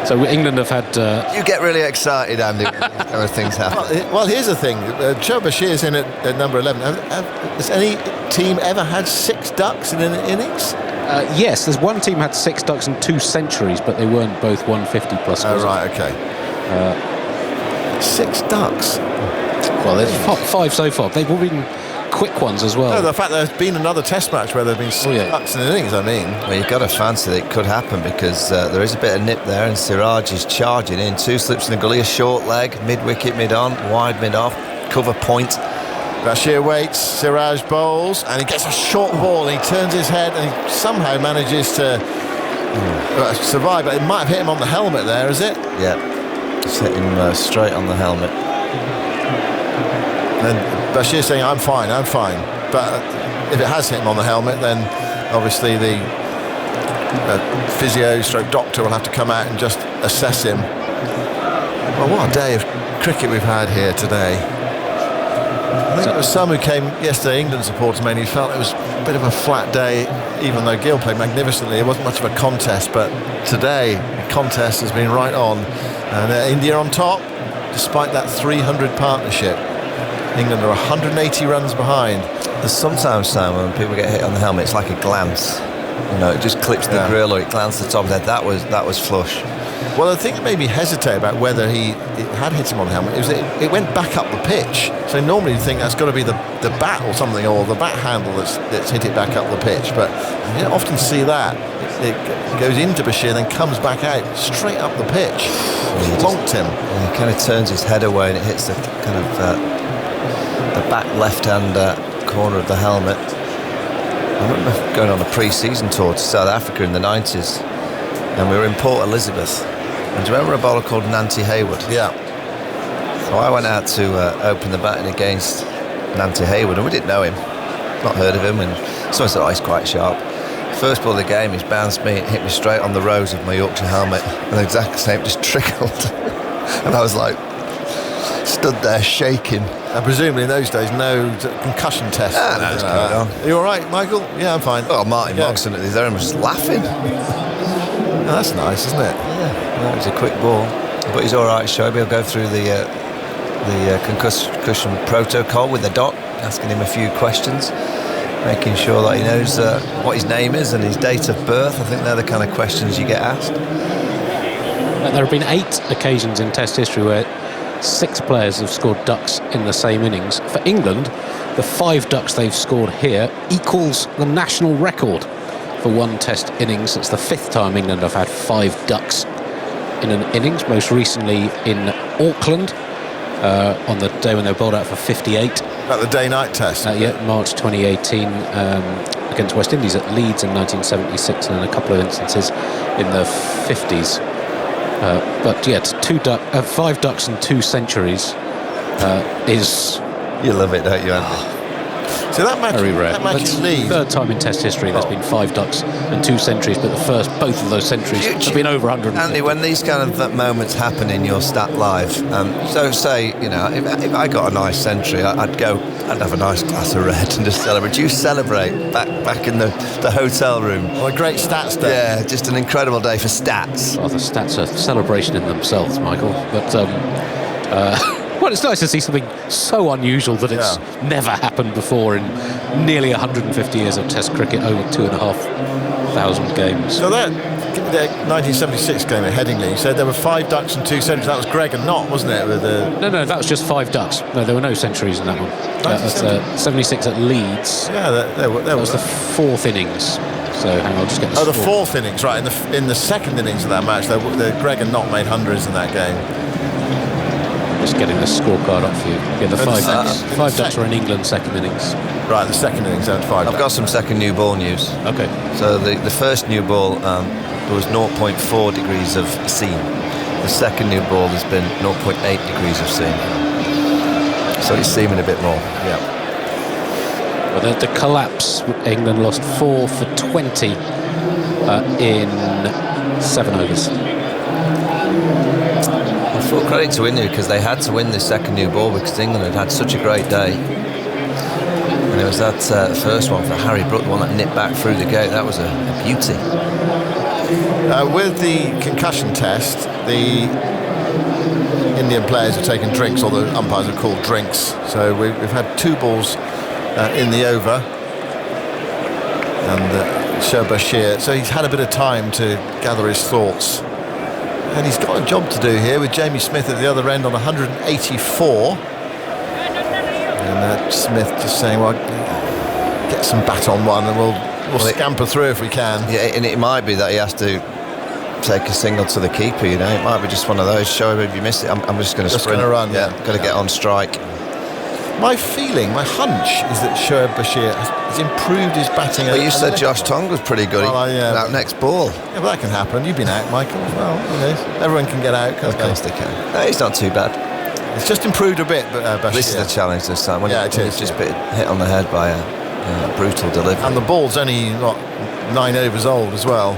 Speaker 10: So England have had.
Speaker 12: You get really excited, Andy, when these kind of things happen.
Speaker 1: Well, here's the thing: Shoaib Bashir's in at number 11. Has any team ever had 6 ducks in an innings?
Speaker 10: Yes, there's one team had 6 ducks and 2 centuries, but they weren't both 150 plus.
Speaker 1: Oh right, okay. 6 ducks.
Speaker 10: Well, there's 5 so far. They've all been quick ones as well.
Speaker 1: No, the fact there's been another Test match where there've been 6 ducks in an innings, I mean.
Speaker 12: Well, you've got to fancy that it could happen because there is a bit of nip there, and Siraj is charging in. 2 slips in the gully, a short leg, mid-wicket, mid-on, wide mid-off, cover point.
Speaker 1: Bashir waits, Siraj bowls, and he gets a short ball, and he turns his head, and he somehow manages to survive, but it might have hit him on the helmet there, is it?
Speaker 12: Yeah, it's hit him straight on the helmet.
Speaker 1: And Bashir saying, I'm fine. But if it has hit him on the helmet, then obviously the physio stroke doctor will have to come out and just assess him. Well, what a day of cricket we've had here today. I think there was some who came yesterday, England supporters mainly, felt it was a bit of a flat day, even though Gill played magnificently. It wasn't much of a contest, but today the contest has been right on. And India on top, despite that 300 partnership. England are 180 runs behind.
Speaker 12: There's sometimes, Simon, when people get hit on the helmet, it's like a glance. You know, it just clips the grill or it glances the top of the head. That was flush.
Speaker 1: Well, the thing that made me hesitate about whether it had hit him on the helmet is that it went back up the pitch. So normally you think that's got to be the bat or something, or the bat handle that's hit it back up the pitch. But you don't often see that. It goes into Bashir, then comes back out straight up the pitch. Plonked him.
Speaker 12: He kind of turns his head away and it hits the kind of the back left-hand corner of the helmet. I remember going on a pre-season tour to South Africa in the 90s, and we were in Port Elizabeth. And do you remember a bowler called Nanty Hayward?
Speaker 1: Yeah.
Speaker 12: So I went out to open the batting against Nanty Hayward, and we didn't know him, not heard of him, and someone said, oh, he's quite sharp. First ball of the game, he's bounced me, it hit me straight on the rose of my Yorkshire helmet, and the exact same, just trickled. And I was like, stood there shaking.
Speaker 1: And presumably in those days, no concussion test. Are you all right, Michael? Yeah, I'm fine.
Speaker 12: Oh, Martin Mogson at the other end was just laughing.
Speaker 1: Oh, that's nice, isn't it?
Speaker 12: Yeah, it was a quick ball, but he's all right. Shoaib will go through the concussion protocol with the doc, asking him a few questions, making sure that he knows what his name is and his date of birth. I think they're the kind of questions you get asked.
Speaker 10: There have been 8 occasions in Test history where 6 players have scored ducks in the same innings. For England, the 5 ducks they've scored here equals the national record for one Test innings. It's the 5th time England have had 5 ducks in an innings, most recently in Auckland on the day when they were bowled out for 58.
Speaker 1: About the day-night test?
Speaker 10: Yeah, March 2018 against West Indies at Leeds in 1976, and in a couple of instances in the 50s. But yeah, 5 ducks and 2 centuries is...
Speaker 12: You love it, don't you, Andy?
Speaker 1: So that match,
Speaker 10: very rare.
Speaker 1: that match
Speaker 10: That's
Speaker 1: in Leeds.
Speaker 10: third time in Test history there's been 5 ducks and 2 centuries, but both of those centuries have been over 100.
Speaker 12: Andy, when these kind of moments happen in your stat live, so say, you know, if I got a nice century, I'd have a nice glass of red and just celebrate. Do you celebrate back in the hotel room?
Speaker 1: Well, a great stats day.
Speaker 12: Yeah, just an incredible day for stats.
Speaker 10: Well, the stats are a celebration in themselves, Michael, but well, it's nice to see something so unusual that it's never happened before in nearly 150 years of Test cricket, over 2,500 games.
Speaker 1: So that 1976 game at Headingley, you said there were 5 ducks and 2 centuries. That was Greg and Knott, wasn't it? With the...
Speaker 10: No, that was just 5 ducks. No, there were no centuries in that one. That's 76 at Leeds.
Speaker 1: Yeah, that
Speaker 10: was the 4th innings. So hang on, I'll just get the
Speaker 1: the 4th innings, right. In the second innings of that match, the Greg and Knott made hundreds in that game.
Speaker 10: Just getting the scorecard up for you. Yeah, the 5 ducks. 5 ducks were in England, second innings.
Speaker 1: Right, the second innings, 5 ducks.
Speaker 12: I've got some second new ball news.
Speaker 10: Okay.
Speaker 12: So the first new ball, there was 0.4 degrees of seam. The second new ball has been 0.8 degrees of seam. So it's seaming a bit more.
Speaker 1: Yeah.
Speaker 10: Well, the collapse, England lost 4 for 20 in 7 overs.
Speaker 12: Full credit to India because they had to win the second new ball because England had such a great day. And it was that first one for Harry Brook, the one that nipped back through the gate. That was a beauty.
Speaker 1: With the concussion test, the Indian players have taken drinks, or the umpires have called drinks. So we've had 2 balls in the over. And Shoaib Bashir, so he's had a bit of time to gather his thoughts. And he's got a job to do here with Jamie Smith at the other end on 184. And Smith just saying, well, get some bat on one and we'll scamper through if we can.
Speaker 12: Yeah, and it might be that he has to take a single to the keeper, you know. It might be just one of those. Shoaib, if you missed it, I'm just going to sprint.
Speaker 1: Going to run.
Speaker 12: Yeah, got to get on strike.
Speaker 1: My feeling, my hunch, is that Shoaib Bashir has improved his batting.
Speaker 12: Well, you said Josh Tongue was pretty good. That next ball.
Speaker 1: Yeah, but that can happen. You've been out, Michael, as well. You know, everyone can get out.
Speaker 12: Of course they can. No, he's not too bad.
Speaker 1: It's just improved a bit, but Bashir.
Speaker 12: This is the challenge this time. When
Speaker 1: it is.
Speaker 12: Just been hit on the head by a brutal delivery.
Speaker 1: And the ball's only, 9 overs old as well.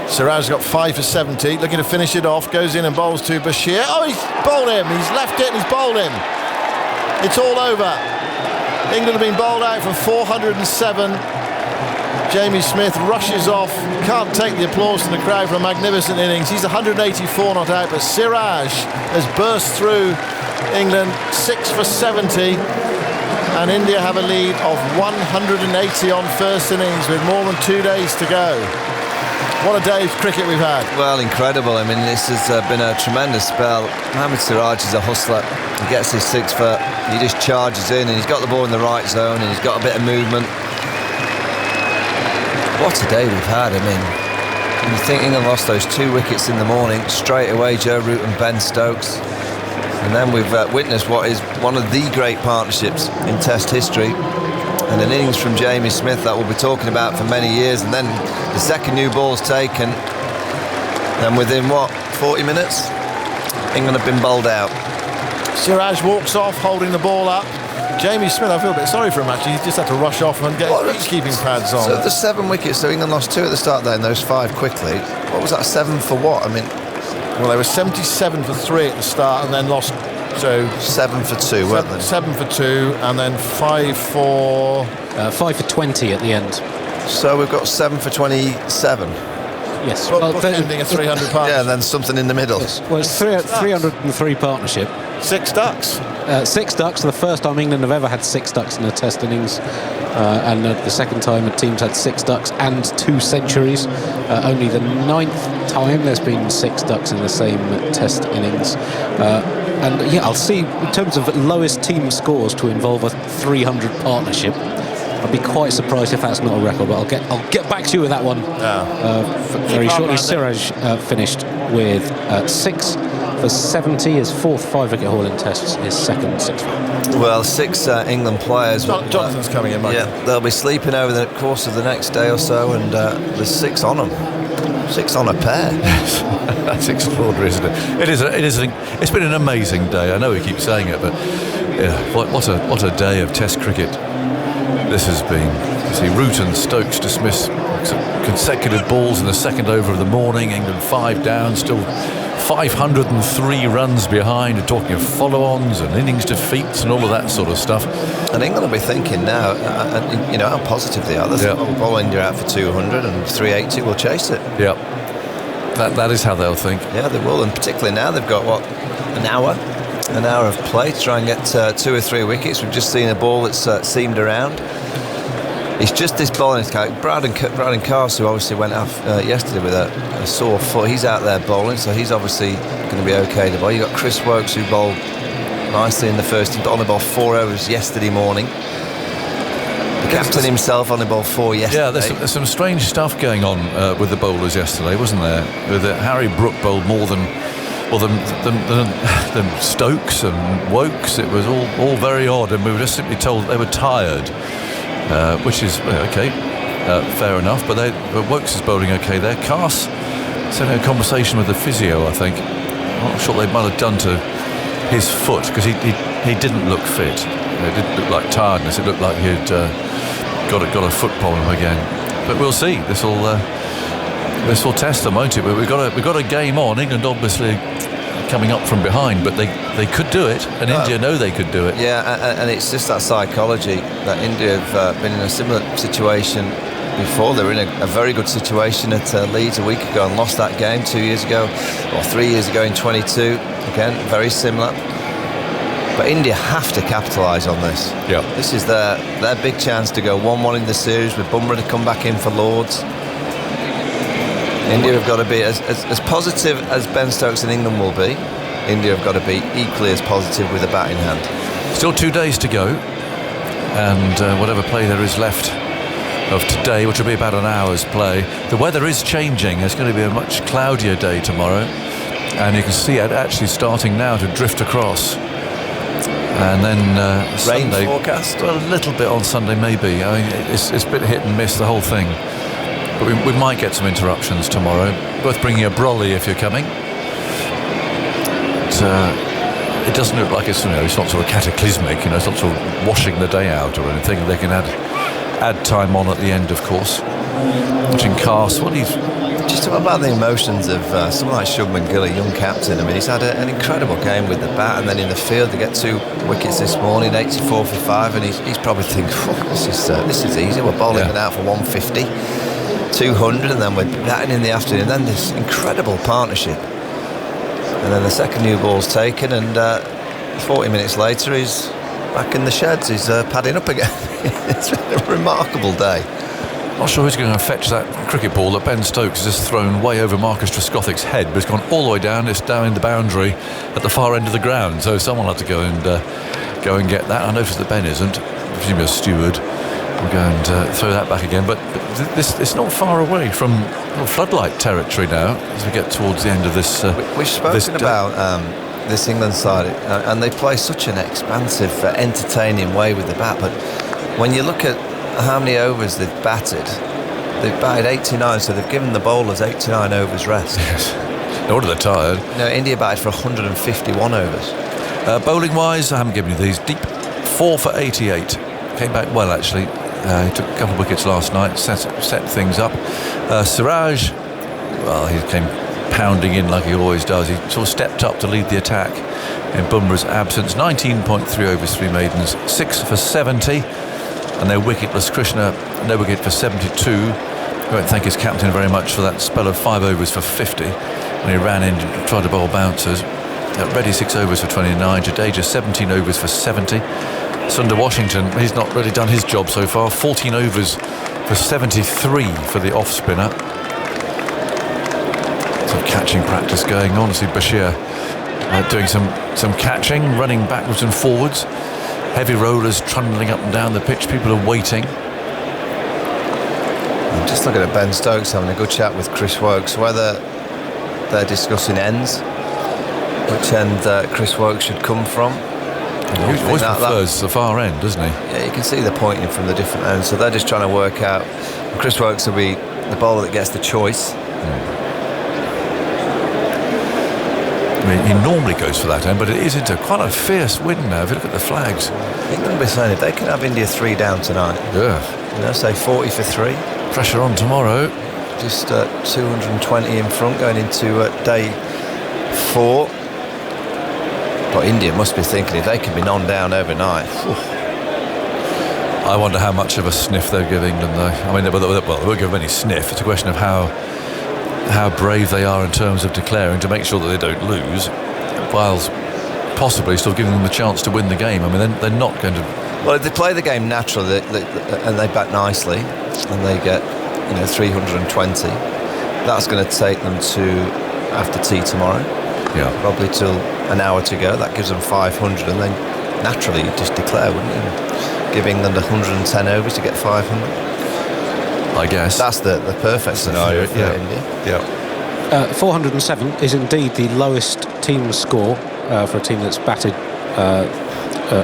Speaker 1: Siraj's got 5 for 70, looking to finish it off, goes in and bowls to Bashir. Oh, he's bowled him. He's left it and he's bowled him. It's all over. England have been bowled out for 407. Jamie Smith rushes off, can't take the applause from the crowd for a magnificent innings. He's 184 not out, but Siraj has burst through England, 6 for 70. And India have a lead of 180 on first innings with more than 2 days to go. What a day of cricket we've had.
Speaker 12: Well, incredible. I mean, this has been a tremendous spell. Mohammad Siraj is a hustler. He gets his 6 foot, he just charges in, and he's got the ball in the right zone, and he's got a bit of movement. What a day we've had. I mean, when you think England lost those 2 wickets in the morning, straight away Joe Root and Ben Stokes. And then we've witnessed what is one of the great partnerships in Test history. And an innings from Jamie Smith that we'll be talking about for many years. And then the second new ball's taken. Then within, 40 minutes? England have been bowled out.
Speaker 1: Siraj walks off, holding the ball up. Jamie Smith, I feel a bit sorry for him actually. He just had to rush off and get his keeping pads on.
Speaker 12: So the 7 wickets, so England lost 2 at the start there and those 5 quickly. What was that, 7 for what? I mean...
Speaker 1: Well, they were 77 for 3 at the start and then lost... So
Speaker 12: 7 for 2, weren't they?
Speaker 1: 7 for 2 and then 5 for...
Speaker 10: 5 for 20 at the end.
Speaker 12: So we've got 7 for 27.
Speaker 10: Yes.
Speaker 1: Ending a 300 partnership.
Speaker 12: Yeah, and then something in the middle.
Speaker 10: Yes. Well, it's 303 partnership.
Speaker 1: 6 ducks.
Speaker 10: 6 ducks. The first time England have ever had 6 ducks in a Test innings, and the second time a team's had 6 ducks and 2 centuries. Only the 9th time there's been 6 ducks in the same Test innings. And yeah, I'll see in terms of lowest team scores to involve a 300 partnership. I'd be quite surprised if that's not a record, but I'll get back to you with that one very shortly. Siraj finished with 6 for 70, his 4th 5-wicket haul in Tests, his 2nd 6.
Speaker 12: Well, 6 England players.
Speaker 1: Jonathan's coming in, Mike.
Speaker 12: Yeah, they'll be sleeping over the course of the next day or so, and there's 6 on them. 6 on a pair.
Speaker 2: That's extraordinary, isn't it? It's been an amazing day. I know we keep saying it, but yeah, what a day of Test cricket. this has been, you see, Root and Stokes dismiss consecutive balls in the second over of the morning. England 5 down, still 503 runs behind. We're talking of follow-ons and innings defeats and all of that sort of stuff.
Speaker 12: And England will be thinking now, you know, how positive they are. They'll think, bowl India out for 200 and 380, we'll chase it.
Speaker 2: Yeah, that is how they'll think.
Speaker 12: Yeah, they will, and particularly now they've got, an hour of play to try and get 2 or 3 wickets. We've just seen a ball that's seamed around. It's just this bowling attack. Browden Carse, who obviously went off yesterday with a sore foot, he's out there bowling, so he's obviously going to be okay to bowl. You've got Chris Woakes, who bowled nicely in the first. He only bowled 4 overs yesterday morning. The captain himself only bowled 4 yesterday.
Speaker 2: Yeah, there's some strange stuff going on with the bowlers yesterday, wasn't there? With Harry Brook bowled more than Stokes and Woakes. It was all very odd, and we were just simply told they were tired. Which is okay, fair enough. But Woakes is bowling okay there. Carse having a conversation with the physio, I think. I'm not sure what they might have done to his foot, because he didn't look fit. It didn't look like tiredness. It looked like he'd got a foot problem again. But we'll see. This will test them, won't it? But we've got a game on. England obviously coming up from behind, but they could do it, and India know they could do it.
Speaker 12: Yeah, and it's just that psychology that India have been in a similar situation before. They were in a very good situation at Leeds a week ago and lost that game 2 years ago, or 3 years ago in 22. Again, very similar. But India have to capitalise on this.
Speaker 2: Yeah,
Speaker 12: this is their big chance to go 1-1 in the series with Bumrah to come back in for Lords. India have got to be as positive as Ben Stokes and England will be. India have got to be equally as positive with a bat in hand.
Speaker 2: Still 2 days to go, and whatever play there is left of today, which will be about an hour's play. The weather is changing. It's going to be a much cloudier day tomorrow, and you can see it actually starting now to drift across. And then
Speaker 12: rain
Speaker 2: Sunday,
Speaker 12: forecast?
Speaker 2: Well, a little bit on Sunday maybe. I mean, it's a bit hit and miss, the whole thing. But we might get some interruptions tomorrow. Worth bringing a brolly if you're coming. It doesn't look like it's not sort of cataclysmic. It's not sort of washing the day out or anything. They can add time on at the end, of course. Watching Carse,
Speaker 12: just talk about the emotions of someone like Shubman Gill, a young captain. I mean, he's had an incredible game with the bat, and then in the field they get 2 wickets this morning, 84 for 5, and he's probably thinking, this is easy. We're bowling it out for 150. 200, and then we're batting in the afternoon, and then this incredible partnership, and then the second new ball's taken, and 40 minutes later he's back in the sheds. He's padding up again. It's been a remarkable day.
Speaker 2: Not sure who's going to fetch that cricket ball that Ben Stokes has just thrown way over Marcus Trescothick's head, but it's gone all the way down. It's down in the boundary at the far end of the ground, so someone had to go and get that. I noticed that Ben isn't, presumably a steward. We'll go and throw that back again, but it's not far away from floodlight territory now as we get towards the end of this.
Speaker 12: We've spoken about this England side, and they play such an expansive, entertaining way with the bat. But when you look at how many overs they've batted 89, so they've given the bowlers 89 overs rest.
Speaker 2: Yes. No wonder they're tired.
Speaker 12: No, India batted for 151 overs.
Speaker 2: Bowling wise, I haven't given you these. Deep 4 for 88. Came back well, actually. He took a couple of wickets last night, set things up. Siraj, well, he came pounding in like he always does. He sort of stepped up to lead the attack in Bumrah's absence. 19.3 overs, 3 maidens, 6 for 70. And their wicketless Krishna, no wicket for 72. I won't thank his captain very much for that spell of 5 overs for 50 when he ran in and tried to bowl bouncers. Reddy 6 overs for 29. Jadeja 17 overs for 70. Sundar Washington, he's not really done his job so far. 14 overs for 73 for the off-spinner. Some catching practice going on. See Bashir doing some catching, running backwards and forwards. Heavy rollers trundling up and down the pitch. People are waiting.
Speaker 12: I'm just looking at Ben Stokes having a good chat with Chris Woakes, whether they're discussing ends, which end Chris Woakes should come from.
Speaker 2: He always prefers the far end, doesn't he?
Speaker 12: Yeah, you can see the pointing from the different ends, so they're just trying to work out. Chris Woakes will be the bowler that gets the choice.
Speaker 2: I mean, he normally goes for that end, but it is into quite a fierce wind now. If you look at the flags,
Speaker 12: England be saying if they can have India 3 down tonight, say 40 for 3.
Speaker 2: Pressure on tomorrow.
Speaker 12: Just 220 in front going into day 4. But India must be thinking if they can be none down overnight.
Speaker 2: I wonder how much of a sniff they'll give England, though. I mean, they won't give them any sniff. It's a question of how brave they are in terms of declaring to make sure that they don't lose, whilst possibly still giving them the chance to win the game. I mean, they're not going to.
Speaker 12: Well, if they play the game naturally and they bat nicely and they get 320, that's going to take them to after tea tomorrow.
Speaker 2: Yeah,
Speaker 12: probably till an hour to go. That gives them 500, and then naturally you just declare, wouldn't you? Give England 110 overs to get 500.
Speaker 2: I guess
Speaker 12: that's the perfect scenario for India.
Speaker 2: Yeah.
Speaker 10: 407 is indeed the lowest team score for a team that's batted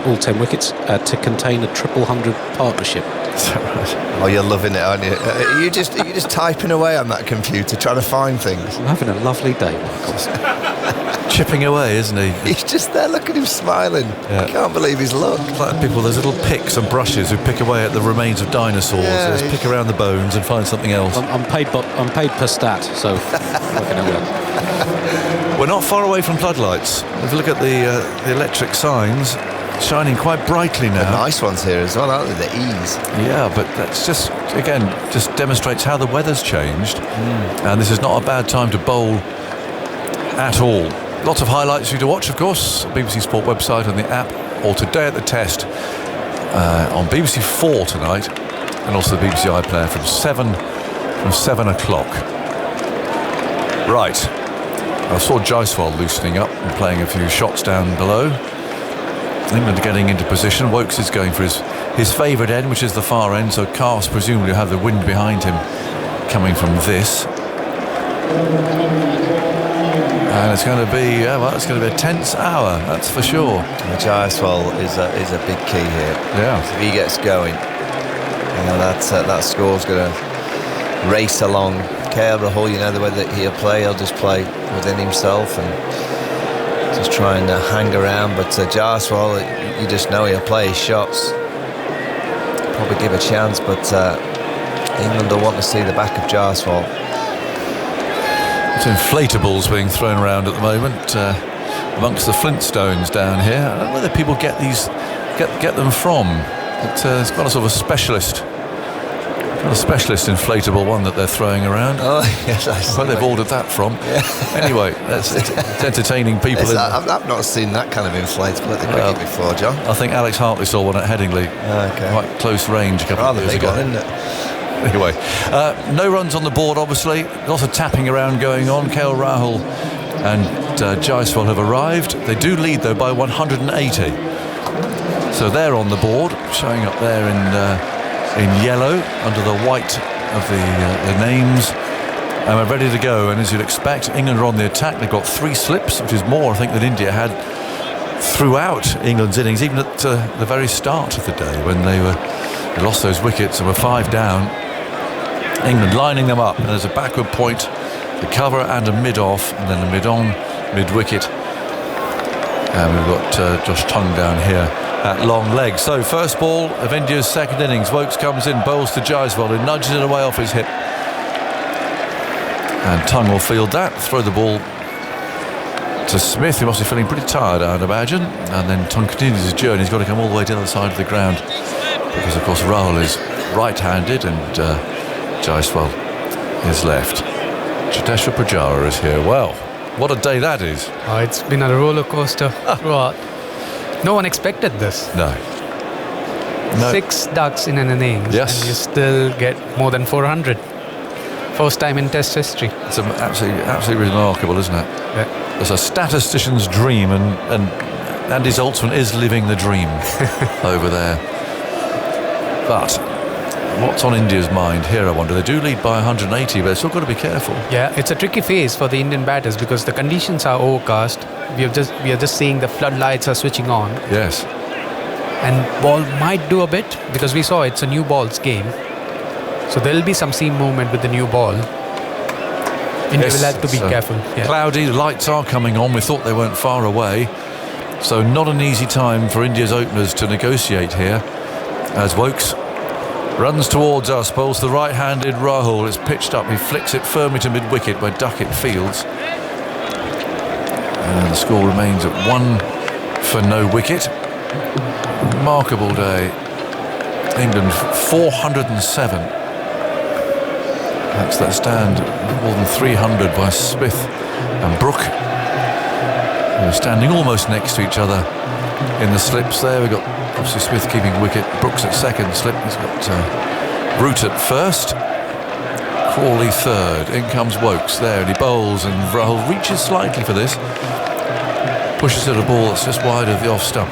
Speaker 10: all 10 wickets to contain a triple 100 partnership.
Speaker 12: Oh, you're loving it, aren't you? Are you just typing away on that computer trying to find things?
Speaker 10: I'm having a lovely day, Michael.
Speaker 2: Chipping away, isn't he?
Speaker 12: He's just there. Look at him smiling. I can't believe his luck.
Speaker 2: Like people, there's little picks and brushes who pick away at the remains of dinosaurs. There's pick around the bones and find something else.
Speaker 10: I'm paid per stat, so working it well.
Speaker 2: We're not far away from floodlights. If you look at the electric signs, shining quite brightly now.
Speaker 12: The nice ones here as well, aren't they? The ease.
Speaker 2: Yeah, but that's just demonstrates how the weather's changed. And this is not a bad time to bowl at all. Lots of highlights for you to watch, of course, BBC Sport website and the app, or today at the Test on BBC 4 tonight, and also the BBC iPlayer from 7 o'clock. Right, I saw Jaiswal loosening up and playing a few shots down below. England are getting into position. Wokes is going for his favourite end, which is the far end, so Cast presumably will have the wind behind him coming from this. And it's going to be it's going to be a tense hour, that's for sure.
Speaker 12: Jaiswal is a big key here.
Speaker 2: Yeah,
Speaker 12: if he gets going, that score's going to race along. KL Rahul, the way that he'll play, he'll just play within himself and just try and hang around. But Jaiswal, you just know he'll play his shots, probably give a chance. But England will want to see the back of Jaiswal.
Speaker 2: It's inflatables being thrown around at the moment amongst the Flintstones down here. I don't know whether people get them from. It's got a sort of a specialist inflatable one that they're throwing around.
Speaker 12: Oh yes,
Speaker 2: where they've ordered that from. Yeah. Anyway, it's entertaining people.
Speaker 12: I've not seen that kind of inflatable at the cricket before, John.
Speaker 2: I think Alex Hartley saw one at Headingley, quite close range a couple of years ago.
Speaker 12: One, isn't it?
Speaker 2: Anyway, no runs on the board, obviously. Lots of tapping around going on. KL Rahul and Jaiswal have arrived. They do lead, though, by 180. So they're on the board, showing up there in yellow under the white of the names. And we're ready to go. And as you'd expect, England are on the attack. They've got 3 slips, which is more, I think, than India had throughout England's innings, even at the very start of the day when they lost those wickets and were 5 down. England lining them up, and there's a backward point, the cover and a mid-off, and then a mid-on, mid-wicket. And we've got Josh Tongue down here at long leg. So first ball of India's second innings. Wokes comes in, bowls to Jaiswal, who nudges it away off his hip. And Tongue will field that, throw the ball to Smith, who must be feeling pretty tired, I'd imagine. And then Tongue continues his journey. He's got to come all the way to the other side of the ground, because of course Rahul is right-handed and Jaiswal is left. Cheteshwar Pujara is here. Well, what a day that is.
Speaker 13: It's been a roller coaster throughout. No one expected this.
Speaker 2: No.
Speaker 13: 6 ducks in an innings,
Speaker 2: yes,
Speaker 13: and you still get more than 400. First time in Test history.
Speaker 2: It's absolutely remarkable, isn't it?
Speaker 13: Yeah.
Speaker 2: It's a statistician's dream, and Andy Zoltzman is living the dream over there. But what's on India's mind here, I wonder? They do lead by 180, but they've still got to be careful.
Speaker 13: Yeah, it's a tricky phase for the Indian batters because the conditions are overcast. We are just seeing the floodlights are switching on.
Speaker 2: Yes.
Speaker 13: And ball might do a bit because we saw it's a new ball's game. So there'll be some seam movement with the new ball. India will have to be careful. Yeah.
Speaker 2: Cloudy, the lights are coming on. We thought they weren't far away. So not an easy time for India's openers to negotiate here. As Wokes runs towards us, bowls the right-handed Rahul. It's pitched up. He flicks it firmly to mid-wicket where Duckett fields. And the score remains at 1 for no wicket. Remarkable day. England 407. That's that stand, more than 300 by Smith and Brooke. They're standing almost next to each other in the slips there. We've got obviously Smith keeping wicket, Brooks at second slip. He's got Root at first, Crawley third. In comes Wokes there, and he bowls, and Rahul reaches slightly for this. Pushes at a ball that's just wide of the off stump.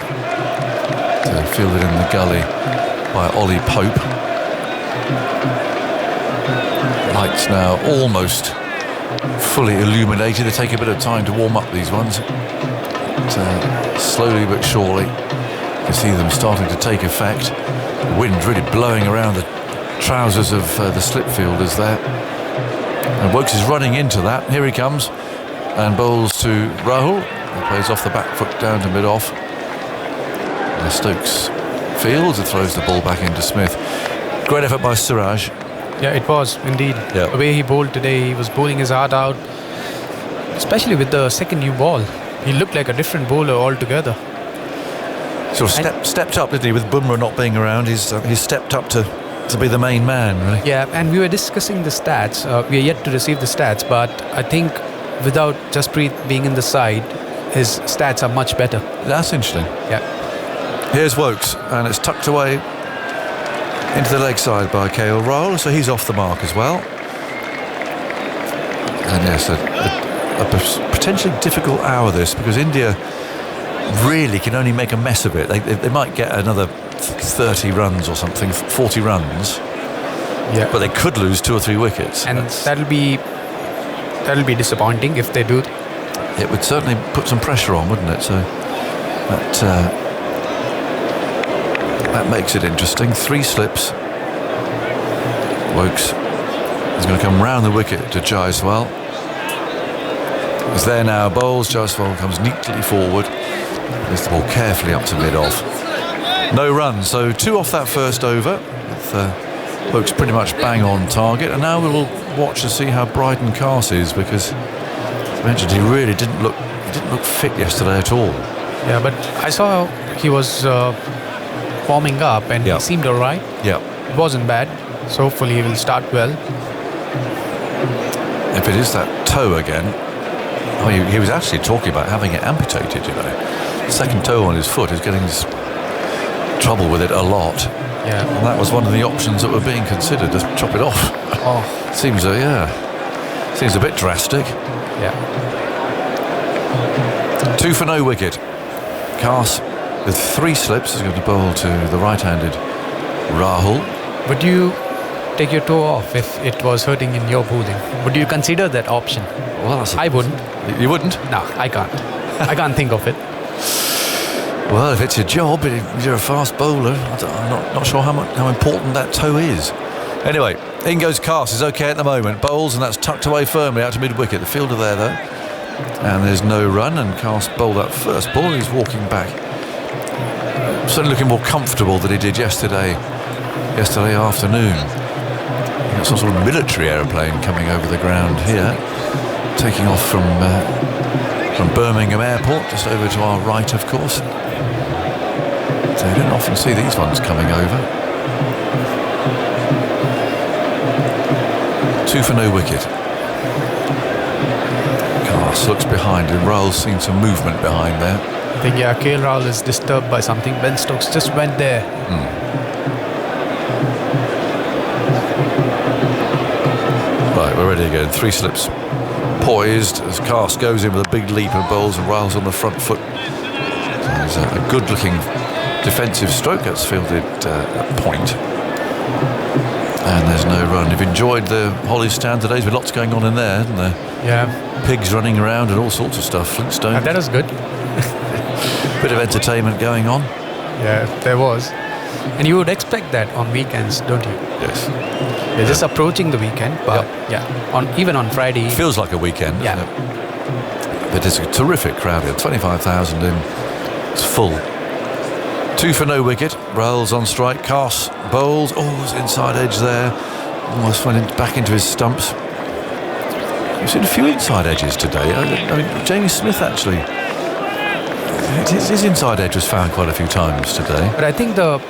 Speaker 2: Fielded in the gully by Ollie Pope. Lights now almost fully illuminated. They take a bit of time to warm up these ones. But, slowly but surely, you can see them starting to take effect. The wind really blowing around the trousers of the slip fielders there. And Wokes is running into that. Here he comes and bowls to Rahul. He plays off the back foot down to mid-off. And Stokes fields and throws the ball back into Smith. Great effort by Siraj.
Speaker 13: Yeah, it was indeed. Yeah. The way he bowled today, he was bowling his heart out, especially with the second new ball. He looked like a different bowler altogether.
Speaker 2: Sort of stepped up, didn't he? With Bumrah not being around, he's stepped up to be the main man, really.
Speaker 13: Yeah, and we were discussing the stats. We are yet to receive the stats, but I think without Jasprit being in the side, his stats are much better.
Speaker 2: That's interesting.
Speaker 13: Yeah.
Speaker 2: Here's Wokes, and it's tucked away into the leg side by KL Rahul, so he's off the mark as well. And yes, a potentially difficult hour this, because India really can only make a mess of it. They might get another 30 runs or something, 40 runs.
Speaker 13: Yeah.
Speaker 2: But they could lose 2 or 3 wickets.
Speaker 13: And that'll be disappointing if they do.
Speaker 2: It would certainly put some pressure on, wouldn't it? So that makes it interesting. 3 slips. Wokes is going to come round the wicket to Jaiswal. He's there now, bowls. Jaiswal comes neatly forward. Plays the ball carefully up to mid-off. No runs, so 2 off that first over. With Wokes pretty much bang on target. And now we'll watch to see how Bryden Carse is, because as mentioned, he really didn't look fit yesterday at all.
Speaker 13: Yeah, but I saw he was warming up and he seemed all right.
Speaker 2: Yeah.
Speaker 13: It wasn't bad, so hopefully he will start well.
Speaker 2: If it is that toe again, he was actually talking about having it amputated, you know. The second toe on his foot is getting trouble with it a lot.
Speaker 13: Yeah.
Speaker 2: And that was one of the options that were being considered, to chop it off.
Speaker 13: Oh.
Speaker 2: Seems a bit drastic.
Speaker 13: Yeah.
Speaker 2: 2 for no wicket. Carse with 3 slips is going to bowl to the right-handed Rahul.
Speaker 13: Would you take your toe off if it was hurting in your bowling? Would you consider that option?
Speaker 2: Well,
Speaker 13: I wouldn't.
Speaker 2: You wouldn't?
Speaker 13: No, I can't. I can't think of it.
Speaker 2: Well, if it's your job, if you're a fast bowler, I'm not sure how important that toe is. Anyway, in goes Carse, is okay at the moment. Bowls, and that's tucked away firmly out to mid-wicket. The fielder there, though. And there's no run, and Carse bowled that first ball. He's walking back. Certainly looking more comfortable than he did yesterday afternoon. Some sort of military aeroplane coming over the ground here, taking off from Birmingham Airport, just over to our right, of course. So you don't often see these ones coming over. 2 for no wicket. Carse looks behind him. Rahul's seen some movement behind there.
Speaker 13: I think, KL Rahul is disturbed by something. Ben Stokes just went there.
Speaker 2: Right, we're ready again. 3 slips poised as Carse goes in with a big leap and bowls, and Rahul's on the front foot. So there's a good-looking defensive stroke that's fielded at point. And there's no run. You've enjoyed the Hollies stand today. There's been lots going on in there, hasn't there?
Speaker 13: Yeah.
Speaker 2: Pigs running around and all sorts of stuff. Flintstone.
Speaker 13: That was good.
Speaker 2: Bit of entertainment going on.
Speaker 13: Yeah, there was. And you would expect that on weekends, don't you?
Speaker 2: Yes.
Speaker 13: They're just approaching the weekend, but even on Friday.
Speaker 2: Feels like a weekend, doesn't it? But it's a terrific crowd here, 25,000 in. It's full. 2 for no wicket. Rahul's on strike. Carse bowls. Oh, it's inside edge there. Almost went back into his stumps. We've seen a few inside edges today. I mean, Jamie Smith actually. His inside edge was found quite a few times today.
Speaker 13: But I think the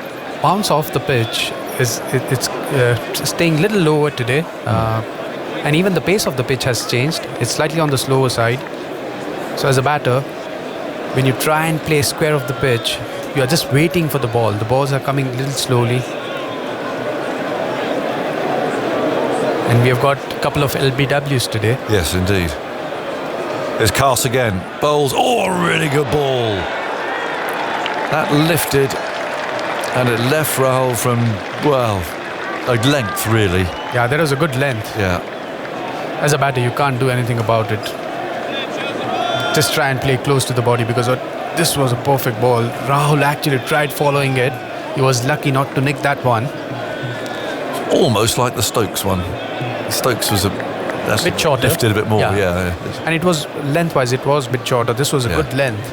Speaker 13: bounce off the pitch is staying a little lower today. And even the pace of the pitch has changed. It's slightly on the slower side. So as a batter, when you try and play square of the pitch, you are just waiting for the ball. The balls are coming a little slowly. And we have got a couple of LBWs today.
Speaker 2: Yes, indeed. There's Carse again. Bowls. Oh, a really good ball. That lifted and it left Rahul from, well, a length, really.
Speaker 13: Yeah, there was a good length.
Speaker 2: Yeah.
Speaker 13: As a batter, you can't do anything about it. Just try and play close to the body because this was a perfect ball. Rahul actually tried following it. He was lucky not to nick that one.
Speaker 2: Almost like the Stokes one. Stokes was a
Speaker 13: bit shorter.
Speaker 2: Lifted a bit more, yeah.
Speaker 13: And it was lengthwise, it was a bit shorter. This was a good length.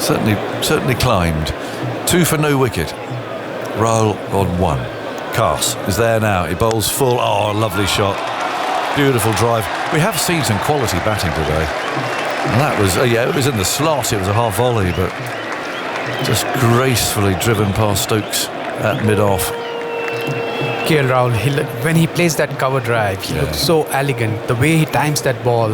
Speaker 2: Certainly climbed. 2 for no wicket. Rahul on 1. Carse is there now. He bowls full. Oh, lovely shot. Beautiful drive. We have seen some quality batting today. And that was, it was in the slot. It was a half volley, but just gracefully driven past Stokes at mid-off.
Speaker 13: KL Rahul, when he plays that cover drive, he looks so elegant. The way he times that ball.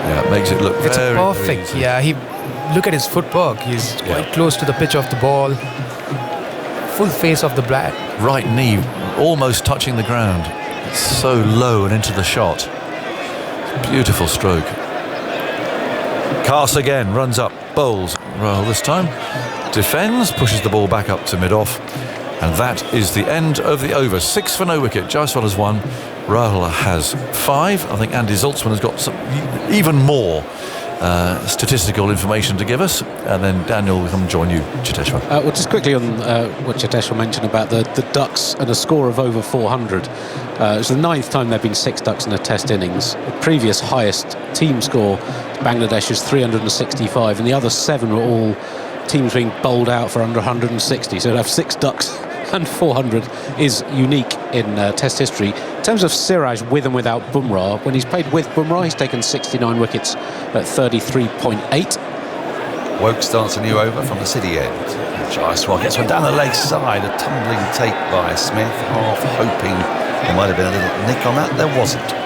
Speaker 2: Yeah, it makes it look
Speaker 13: it's
Speaker 2: very
Speaker 13: perfect.
Speaker 2: easy.
Speaker 13: Yeah, look at his footwork. He's quite close to the pitch of the ball. Full face of the bat.
Speaker 2: Right knee almost touching the ground. It's so low and into the shot. Beautiful stroke. Carse again, runs up, bowls. Rahul this time defends, pushes the ball back up to mid-off. And that is the end of the over. 6 for no wicket. Jaiswal has 1. Rahul has 5. I think Andy Zaltzman has got some even more statistical information to give us. And then Daniel will come join you, Cheteshwar.
Speaker 10: Well, just quickly on what Cheteshwar mentioned about the ducks and a score of over 400. It's the 9th time there have been 6 ducks in a test innings. The previous highest team score, Bangladesh, is 365, and the other 7 were all teams being bowled out for under 160. So to have 6 ducks and 400 is unique in test history. In terms of Siraj with and without Bumrah, when he's played with Bumrah, he's taken 69 wickets at 33.8.
Speaker 11: Woke starts a new over from the city end. Jaiswal gets one down the leg side, a tumbling take by Smith, half hoping there might have been a little nick on that. There wasn't.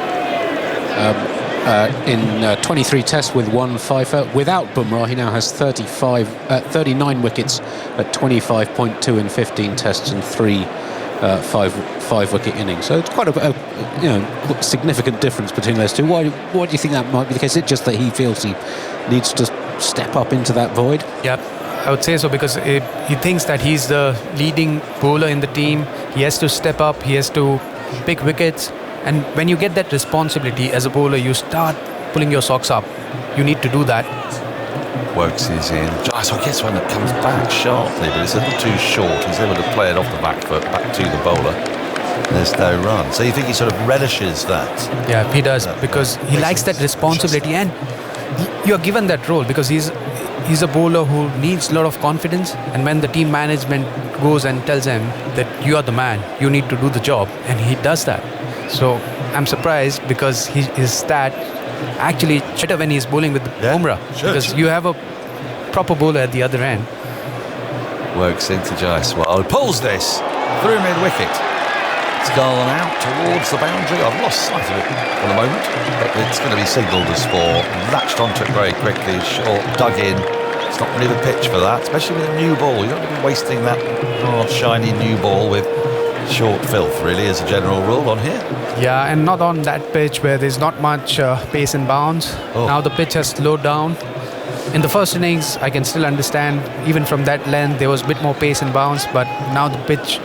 Speaker 10: In 23 tests with 1 fifer. Without Bumrah, he now has 39 wickets at 25.2 in 15 tests and 3 5-wicket innings. So it's quite a significant difference between those two. Why do you think that might be the case? Is it just that he feels he needs to step up into that void?
Speaker 13: Yeah, I would say so, because he thinks that he's the leading bowler in the team. He has to step up, he has to pick wickets. And when you get that responsibility as a bowler, you start pulling your socks up. You need to do that.
Speaker 11: Wokes is in. Jaiswal gets one that comes back sharply, but it's a little too short. He's able to play it off the back foot back to the bowler. There's no run. So you think he sort of relishes that?
Speaker 13: Yeah, he does, because he likes that responsibility, and you're given that role because he's a bowler who needs a lot of confidence, and when the team management goes and tells him that you are the man, you need to do the job, and he does that. So I'm surprised, because his stat actually better when he's bowling with Bumrah, because you have a proper bowler at the other end.
Speaker 11: Works into Jaiswal, pulls this through mid-wicket. It's gone out towards the boundary. I've lost sight of it for the moment, but it's going to be signalled as 4. Latched onto it very quickly, short, dug in. It's not really the pitch for that, especially with a new ball. You don't want to be wasting that hard, shiny new ball with short filth, really, as a general rule on here.
Speaker 13: Yeah, and not on that pitch where there's not much pace and bounce. Now the pitch has slowed down. In the first innings, I can still understand, even from that length, there was a bit more pace and bounce, but now the pitch,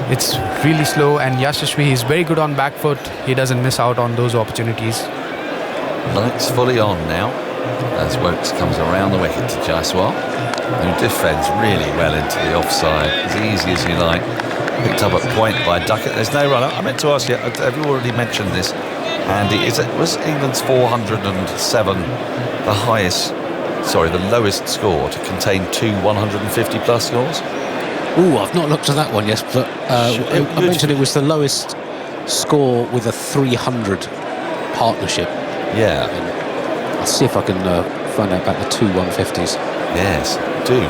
Speaker 13: it's really slow, and Yashasvi is very good on back foot. He doesn't miss out on those opportunities.
Speaker 11: Lights fully on now as Wokes comes around the wicket to Jaiswal, who defends really well into the offside, as easy as you like. Picked up at point by Duckett. There's no run. I meant to ask you, have you already mentioned this, Andy? Was England's 407 the lowest score to contain 2 150-plus scores?
Speaker 10: Ooh, I've not looked at that one yet, but I mentioned it was the lowest score with a 300 partnership.
Speaker 11: Yeah.
Speaker 10: And I'll see if I can find out about the 2 150s.
Speaker 11: Yes, do.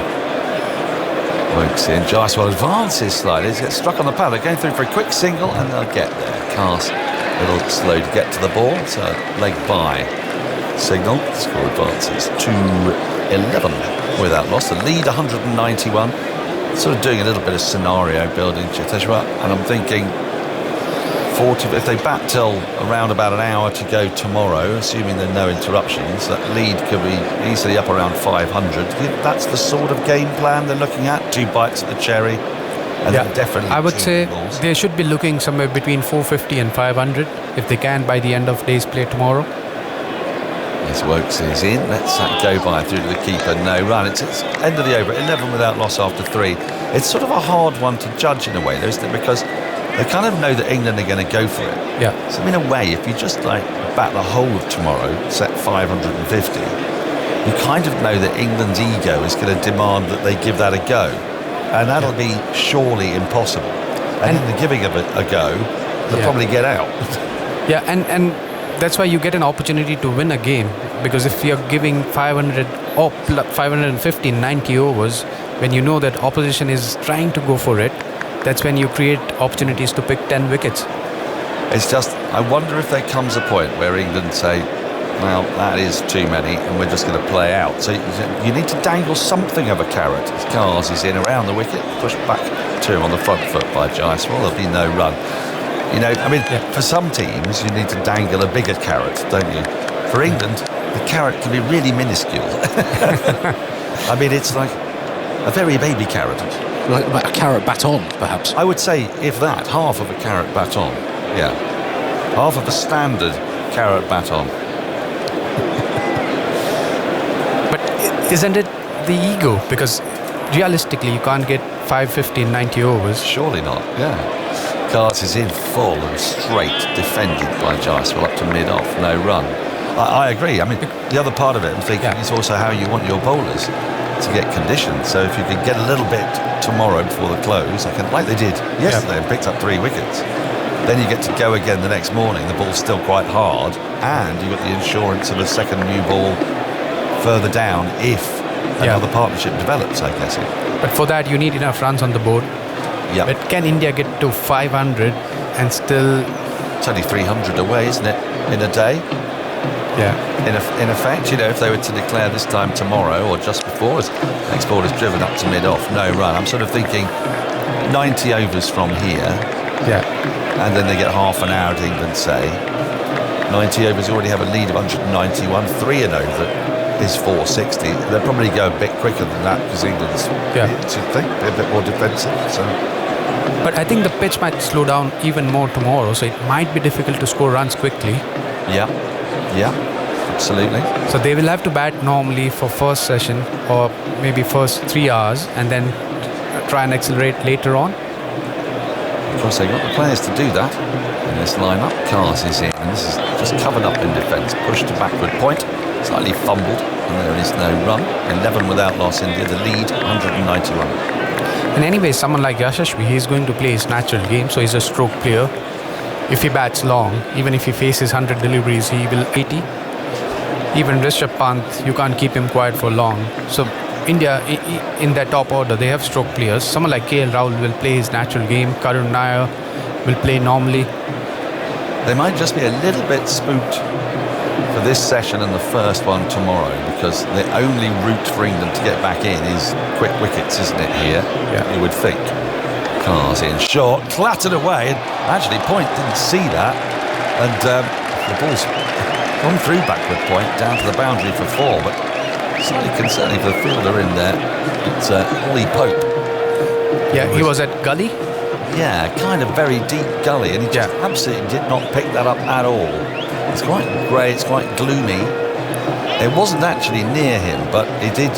Speaker 11: Wokes in. Jaiswal advances slightly. He gets struck on the pad. They're going through for a quick single, and they'll get there. Cars a little slow to get to the ball. So leg by signal. Score advances to 11 without loss. The lead 191. Sort of doing a little bit of scenario building, Cheteshwar, and I'm thinking 40. If they bat till around about an hour to go tomorrow, assuming there are no interruptions, that lead could be easily up around 500. That's the sort of game plan they're looking at. 2 bites at the cherry, and definitely.
Speaker 13: I would say
Speaker 11: balls.
Speaker 13: they should be looking somewhere between 450 and 500 if they can by the end of day's play tomorrow.
Speaker 11: Yes, Wokes is in. Let's that go by through to the keeper. No run. It's end of the over. 11 without loss after 3. It's sort of a hard one to judge in a way, isn't it? Because they kind of know that England are going to go for it.
Speaker 13: Yeah.
Speaker 11: So in a way, if you just bat the whole of tomorrow, set 550, you kind of know that England's ego is going to demand that they give that a go, and that'll be surely impossible. And in the giving of it a go, they'll probably get out.
Speaker 13: Yeah, and that's why you get an opportunity to win a game, because if you're giving 500 or 550 90 overs, when you know that opposition is trying to go for it, that's when you create opportunities to pick 10 wickets.
Speaker 11: It's just, I wonder if there comes a point where England say, well, that is too many, and we're just going to play out. So you need to dangle something of a carrot. As Cars is in around the wicket, pushed back to him on the front foot by Jaiswal. There'll be no run. You know, I mean, for some teams, you need to dangle a bigger carrot, don't you? For England, the carrot can be really minuscule. I mean, it's like a very baby carrot.
Speaker 10: Like a carrot baton, perhaps?
Speaker 11: I would say, if that, half of a carrot baton. Yeah. Half of a standard carrot baton.
Speaker 13: But isn't it the ego? Because realistically, you can't get 550 in 90 overs.
Speaker 11: Surely not, yeah. Cars is in full and straight, defended by Jaiswal up to mid-off, no run. I agree. I mean, the other part of it, I'm thinking, is also how you want your bowlers to get conditioned. So if you could get a little bit tomorrow before the close, like they did yesterday and picked up 3 wickets, then you get to go again the next morning. The ball's still quite hard, and you've got the insurance of a second new ball further down if another partnership develops, I guess.
Speaker 13: But for that, you need enough runs on the board.
Speaker 11: Yeah.
Speaker 13: But can India get to 500 and still...
Speaker 11: It's only 300 away, isn't it, in a day?
Speaker 13: Yeah.
Speaker 11: In effect, you know, if they were to declare this time tomorrow or just before, as next ball is driven up to mid-off, no run. I'm sort of thinking 90 overs from here.
Speaker 13: Yeah.
Speaker 11: And then they get half an hour to England, say. 90 overs, you already have a lead of 191. 3 an over is 460. They'll probably go a bit quicker than that because England's, you'd think, a bit more defensive. So.
Speaker 13: But I think the pitch might slow down even more tomorrow, so it might be difficult to score runs quickly.
Speaker 11: Yeah, absolutely.
Speaker 13: So they will have to bat normally for first session or maybe first 3 hours and then try and accelerate later on.
Speaker 11: Of course, they've got the players to do that in this lineup. Cars is in, and this is just covered up in defence. Pushed to backward point, slightly fumbled, and there is no run. 11 without loss, India, the lead, 191.
Speaker 13: And anyway, someone like Yashasvi, he's going to play his natural game, so he's a stroke player. If he bats long, even if he faces 100 deliveries, he will 80. Even Rishabh Pant, you can't keep him quiet for long. So India, in their top order, they have stroke players. Someone like KL Rahul will play his natural game. Karun Nair will play normally.
Speaker 11: They might just be a little bit spooked for this session and the first one tomorrow, because the only route for England to get back in is quick wickets, isn't it, here?
Speaker 13: Yeah.
Speaker 11: You would think. Cars in short, clattered away, and actually Point didn't see that, and the ball's gone through backward Point down to the boundary for 4, but slightly concerning for the fielder in there. It's Ollie Pope.
Speaker 13: Yeah, he was at gully.
Speaker 11: Yeah, kind of very deep gully, and he just absolutely did not pick that up at all. It's quite grey, it's quite gloomy. It wasn't actually near him, but he did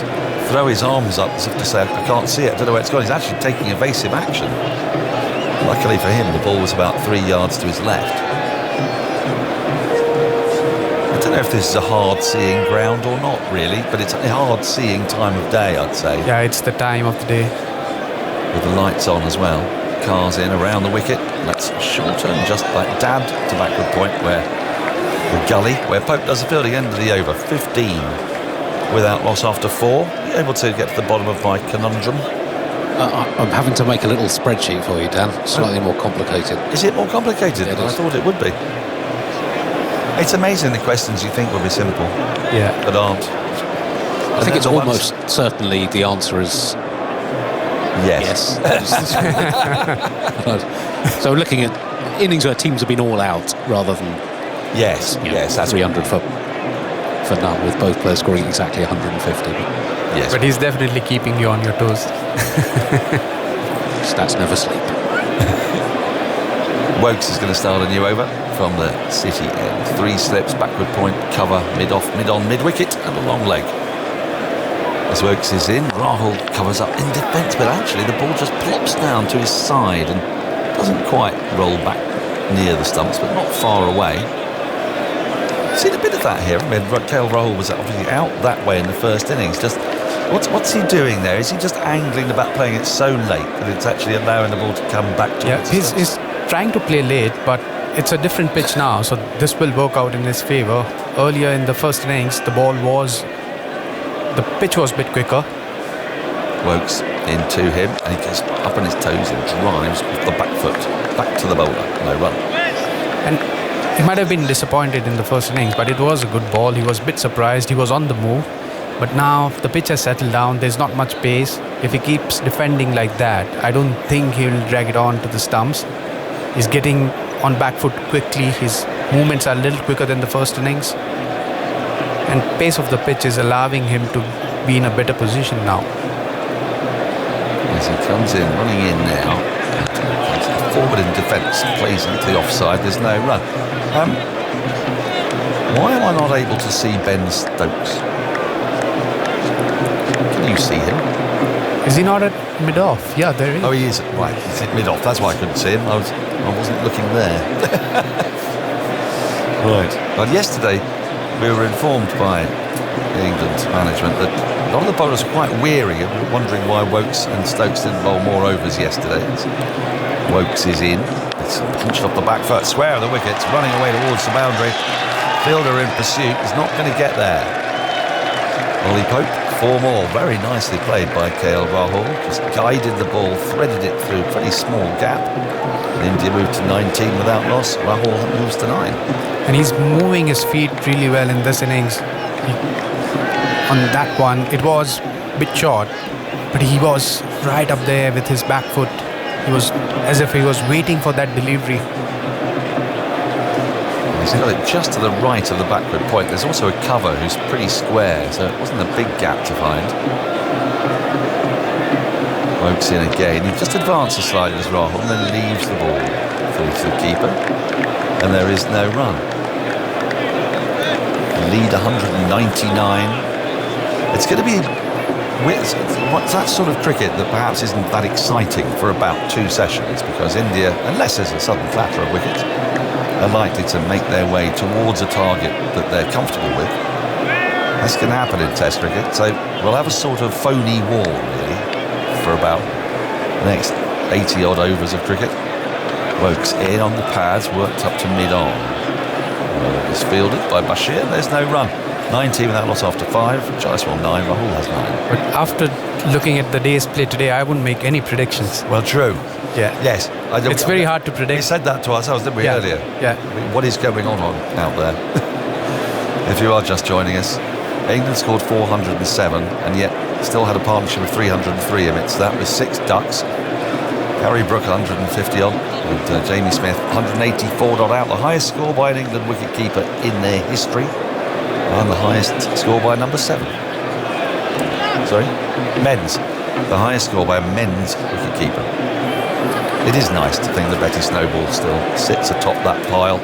Speaker 11: throw his arms up as if to say, I can't see it, I don't know where it's gone. He's actually taking evasive action. Luckily for him, the ball was about 3 yards to his left. I don't know if this is a hard-seeing ground or not, really, but it's a hard-seeing time of day, I'd say.
Speaker 13: Yeah, it's the time of the day.
Speaker 11: With the lights on as well. Cars in around the wicket. Let's shorten, just like dabbed to backward point where the gully, where Pope does the fielding, end of the over. 15 without loss after 4. Able to get to the bottom of my conundrum.
Speaker 10: I'm having to make a little spreadsheet for you, Dan. Slightly more complicated.
Speaker 11: Is it more complicated than I thought it would be? It's amazing the questions you think would be simple, but aren't.
Speaker 10: I think it's almost certainly the answer is yes. So looking at innings where teams have been all out rather than
Speaker 11: yes,
Speaker 10: that's 300 for none, with both players scoring exactly 150.
Speaker 11: Yes,
Speaker 13: but he's definitely keeping you on your toes.
Speaker 10: Stats never sleep.
Speaker 11: Wokes is going to start a new over from the City end. 3 slips, backward point, cover, mid-off, mid-on, mid-wicket and a long leg. As Wokes is in, Rahul covers up in defence, but actually the ball just plops down to his side and doesn't quite roll back near the stumps, but not far away. Seen a bit of that here. I mean, KL Rahul was obviously out that way in the first innings. Just what's he doing there? Is he just angling the bat, playing it so late that it's actually allowing the ball to come back to
Speaker 13: him? Yeah, he's trying to play late, but it's a different pitch now, so this will work out in his favour. Earlier in the first innings, the pitch was a bit quicker.
Speaker 11: Wokes into him, and he gets up on his toes and drives with the back foot back to the bowler. No run.
Speaker 13: And he might have been disappointed in the first innings, but it was a good ball. He was a bit surprised. He was on the move. But now the pitch has settled down. There's not much pace. If he keeps defending like that, I don't think he will drag it on to the stumps. He's getting on back foot quickly. His movements are a little quicker than the first innings. And pace of the pitch is allowing him to be in a better position now.
Speaker 11: As he comes in, running in now. Forward in defence, plays into the offside. There's no run. Why am I not able to see Ben Stokes? Can you see him?
Speaker 13: Is he not at mid-off? Yeah, there he is.
Speaker 11: Oh, he is. Right, he's at mid-off. That's why I couldn't see him. I wasn't looking there. Right. But yesterday, we were informed by the England management that a lot of the bowlers were quite weary and were wondering why Wokes and Stokes didn't bowl more overs yesterday. Wokes is in. It's punched off the back foot, square of the wickets, running away towards the boundary. Fielder in pursuit is not going to get there. Ollie Pope, 4 more. Very nicely played by KL Rahul. Just guided the ball, threaded it through a pretty small gap. India moved to 19 without loss. Rahul moves to 9.
Speaker 13: And he's moving his feet really well in this innings. On that one, it was a bit short, but he was right up there with his back foot. He was as if he was waiting for that delivery.
Speaker 11: He's got it just to the right of the backward point. There's also a cover who's pretty square, so it wasn't a big gap to find. Wokes in again. He just advances slightly as Rahul and then leaves the ball through to the keeper. And there is no run. Lead 199. It's going to be that sort of cricket that perhaps isn't that exciting for about 2 sessions, because India, unless there's a sudden clatter of wickets, are likely to make their way towards a target that they're comfortable with. That's going to happen in Test cricket, so we'll have a sort of phony war, really, for about the next 80 odd overs of cricket. Wokes in on the pads, worked up to mid-on. Is fielded by Bashir. There's no run. 19 without loss after 5. Jaiswal 9. Rahul has 9.
Speaker 13: But after looking at the day's play today, I wouldn't make any predictions.
Speaker 11: Well, true.
Speaker 13: Yeah.
Speaker 11: Yes.
Speaker 13: It's very hard to predict.
Speaker 11: We said that to ourselves, didn't we, earlier?
Speaker 13: Yeah.
Speaker 11: I mean, what is going on out there? If you are just joining us, England scored 407 and yet still had a partnership of 303 amidst that with 6 ducks. Harry Brook 150 on, and Jamie Smith 184 not out. The highest score by an England wicketkeeper in their history, and the highest score by number 7. Sorry, men's. The highest score by a men's wicketkeeper. It is nice to think that Betty Snowball still sits atop that pile,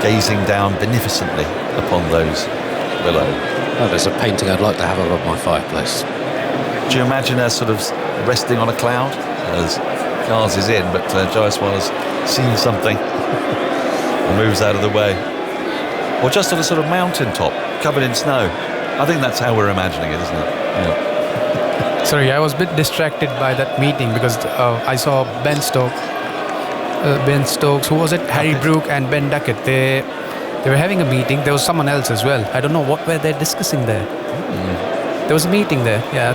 Speaker 11: gazing down beneficently upon those below.
Speaker 10: Oh, there's a painting I'd like to have above my fireplace.
Speaker 11: Do you imagine her sort of resting on a cloud as Cars is in, but Jaiswal has seen something and moves out of the way. Or just on a sort of mountain top, covered in snow. I think that's how we're imagining it, isn't it? Yeah.
Speaker 13: Sorry, I was a bit distracted by that meeting because I saw Ben Stokes, who was it? Harry Brook and Ben Duckett. They were having a meeting. There was someone else as well. I don't know what were they discussing there. There was a meeting there. Yeah,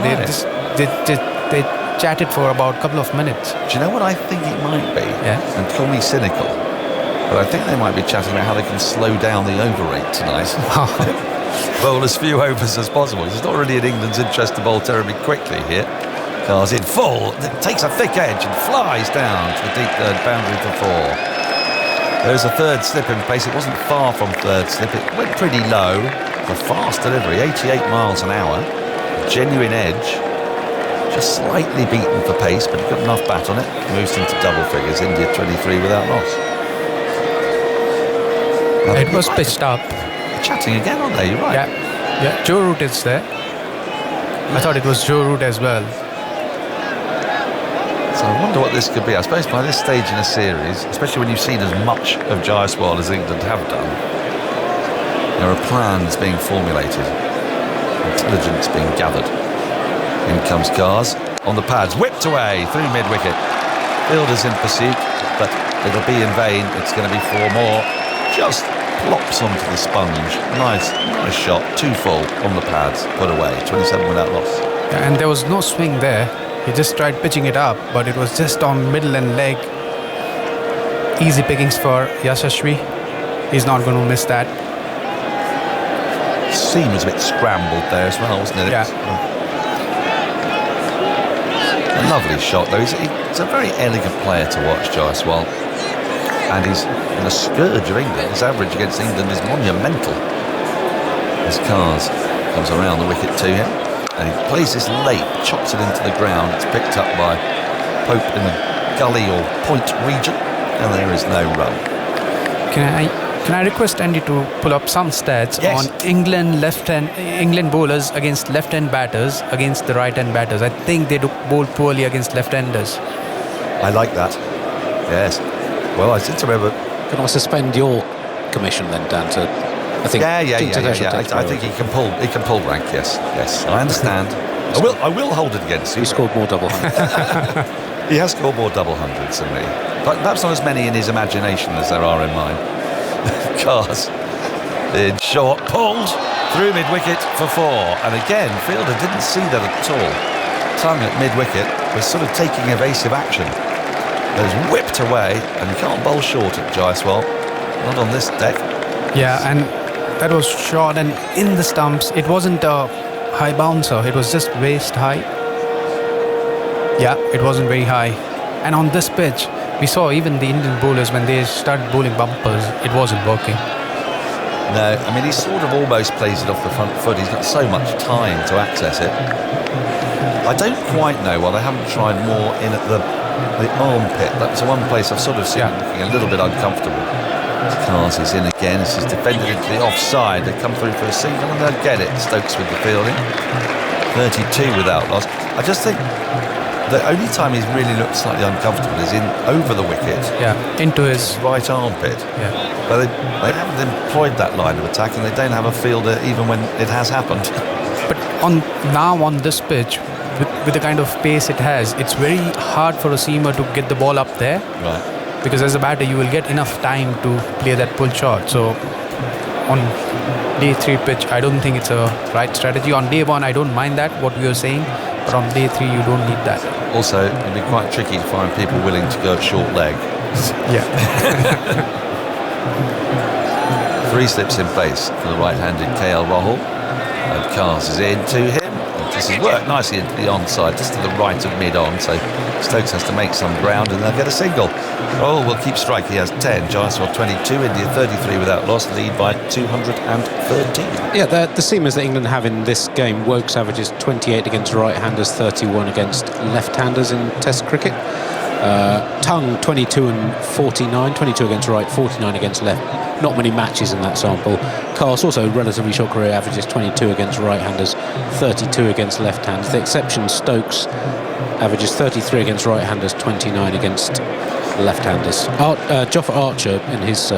Speaker 13: they chatted for about a couple of minutes.
Speaker 11: Do you know what I think it might be?
Speaker 13: Yeah.
Speaker 11: And call me cynical, but I think they might be chatting about how they can slow down the over rate tonight. Bowl as few overs as possible. It's not really in England's interest to bowl terribly quickly here. Cars in full, takes a thick edge and flies down to the deep third boundary for 4. There's a third slip in place. It wasn't far from third slip. It went pretty low. A fast delivery, 88 miles an hour. A genuine edge. Just slightly beaten for pace, but he got enough bat on it. Moves into double figures. India 23 without loss.
Speaker 13: It was pitched up.
Speaker 11: Chatting again, aren't they? You're right.
Speaker 13: Yeah. Joe Root is there. I thought it was Joe Root as well.
Speaker 11: So I wonder what this could be. I suppose by this stage in a series, especially when you've seen as much of Jaiswal as England have done, there are plans being formulated, intelligence being gathered. In comes Cars on the pads, whipped away through mid-wicket. Fielders in pursuit, but it'll be in vain. It's going to be 4 more. Just plops onto the sponge. Nice shot. 2 full on the pads, put away. 27 without loss.
Speaker 13: Yeah, and there was no swing there. He just tried pitching it up, but it was just on middle and leg. Easy pickings for Yashasvi. He's not going to miss that.
Speaker 11: Seam was a bit scrambled there as well, wasn't it?
Speaker 13: Yeah.
Speaker 11: A lovely shot though. He's a very elegant player to watch, Jaiswal. And he's a scourge of England. His average against England is monumental. As Cars comes around the wicket to him. And he plays this late, chops it into the ground. It's picked up by Pope in the gully or point region. And there is no run.
Speaker 13: Can I request Andy to pull up some stats on England bowlers against left-hand batters against the right-hand batters? I think they do bowl poorly against left-handers.
Speaker 11: I like that. Yes. Well, I seem to remember.
Speaker 10: Can I suspend your commission then, Dan? I think.
Speaker 11: Yeah. I think he can pull rank. Yes. I understand. I will hold it against you.
Speaker 10: He scored more double hundreds.
Speaker 11: He has scored more double hundreds than me, but perhaps not as many in his imagination as there are in mine. Cars in short, pulled through mid-wicket for 4, and again fielder didn't see that at all. Tongue at mid-wicket was sort of taking evasive action. It was whipped away, and you can't bowl short at Jaiswal, not on this deck.
Speaker 13: Yeah, and that was short and in the stumps. It wasn't a high bouncer, it was just waist high. Yeah, it wasn't very high. And on this pitch, we saw even the Indian bowlers, when they started bowling bumpers, it wasn't working.
Speaker 11: No, I mean, he sort of almost plays it off the front foot. He's got so much time to access it. I don't quite know why they haven't tried more in at the armpit. That's the one place I've sort of seen him looking a little bit uncomfortable. Cars is in again. This is defended into the offside. They come through for a single and they'll get it. Stokes with the fielding. 32 without loss. I just think the only time he's really looked slightly uncomfortable is in over the wicket.
Speaker 13: Yeah, into his
Speaker 11: right armpit.
Speaker 13: Yeah.
Speaker 11: But they haven't employed that line of attack, and they don't have a fielder even when it has happened.
Speaker 13: But on this pitch, with the kind of pace it has, it's very hard for a seamer to get the ball up there.
Speaker 11: Right.
Speaker 13: Because as a batter, you will get enough time to play that pull shot. So on day 3 pitch, I don't think it's a right strategy. On day 1, I don't mind that, what we were saying. But on day 3, you don't need that.
Speaker 11: Also, it'd be quite tricky to find people willing to go short leg.
Speaker 13: Yeah.
Speaker 11: 3 slips in place for the right-handed KL Rahul. And Cars is in to him. This has worked nicely into the onside, just to the right of mid-on, so Stokes has to make some ground and they'll get a single. Rahul will keep strike. He has 10. Jaiswal 22. India 33 without loss, lead by 213.
Speaker 10: Yeah, the seamers that England have in this game, Wokes averages 28 against right-handers, 31 against left-handers in Test cricket. Tongue 22 and 49, 22 against right, 49 against left. Not many matches in that sample. Cars also relatively short career, averages 22 against right-handers, 32 against left-handers. The exception, Stokes, averages 33 against right-handers, 29 against left-handers. Jofra Archer, in his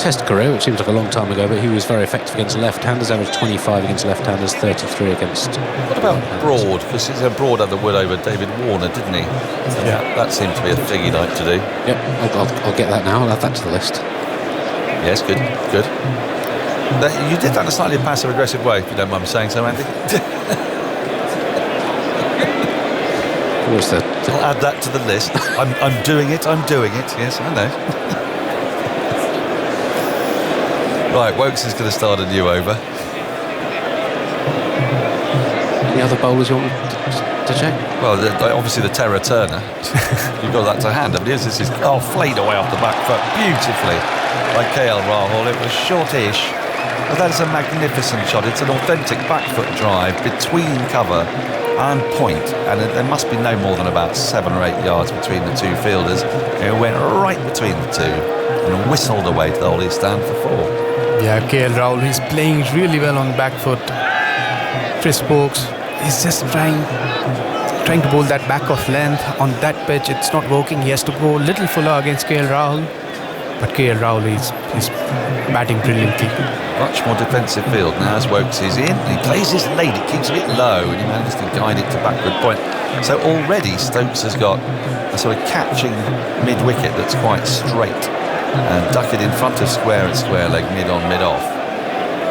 Speaker 10: Test career, which seems like a long time ago, but he was very effective against left-handers, averaged 25 against left-handers, 33 against...
Speaker 11: What about Broad? Because he's a Broad had the wood over David Warner, didn't he?
Speaker 10: Yeah.
Speaker 11: That seemed to be a thing he'd like to do.
Speaker 10: Yep, I'll get that now. I'll add that to the list.
Speaker 11: Yes, good. You did that in a slightly passive-aggressive way, if you don't mind me saying so, Andy. I'll add that to the list. I'm doing it. Yes, I know. Right, Woakes is going to start a new over.
Speaker 10: Any other bowlers you want to check?
Speaker 11: Well, obviously the Terra Turner. You've got that to hand. But this is flayed away off the back foot beautifully by KL Rahul. It was shortish, but that is a magnificent shot. It's an authentic back foot drive between cover and point, and there must be no more than about 7 or 8 yards between the two fielders. It went right between the two and whistled away to the holding stand for 4.
Speaker 13: Yeah, KL Rahul, he's playing really well on back foot. Chris Woakes, he's just trying to bowl that back off length on that pitch. It's not working. He has to go a little fuller against KL Rahul, but KL Rahul is batting brilliantly.
Speaker 11: Much more defensive field now as Woakes is in. He plays his lead, it keeps a bit low, and he manages to guide it to backward point. So already Stokes has got a sort of catching mid-wicket that's quite straight, and duck it in front of square at square leg, mid on, mid off.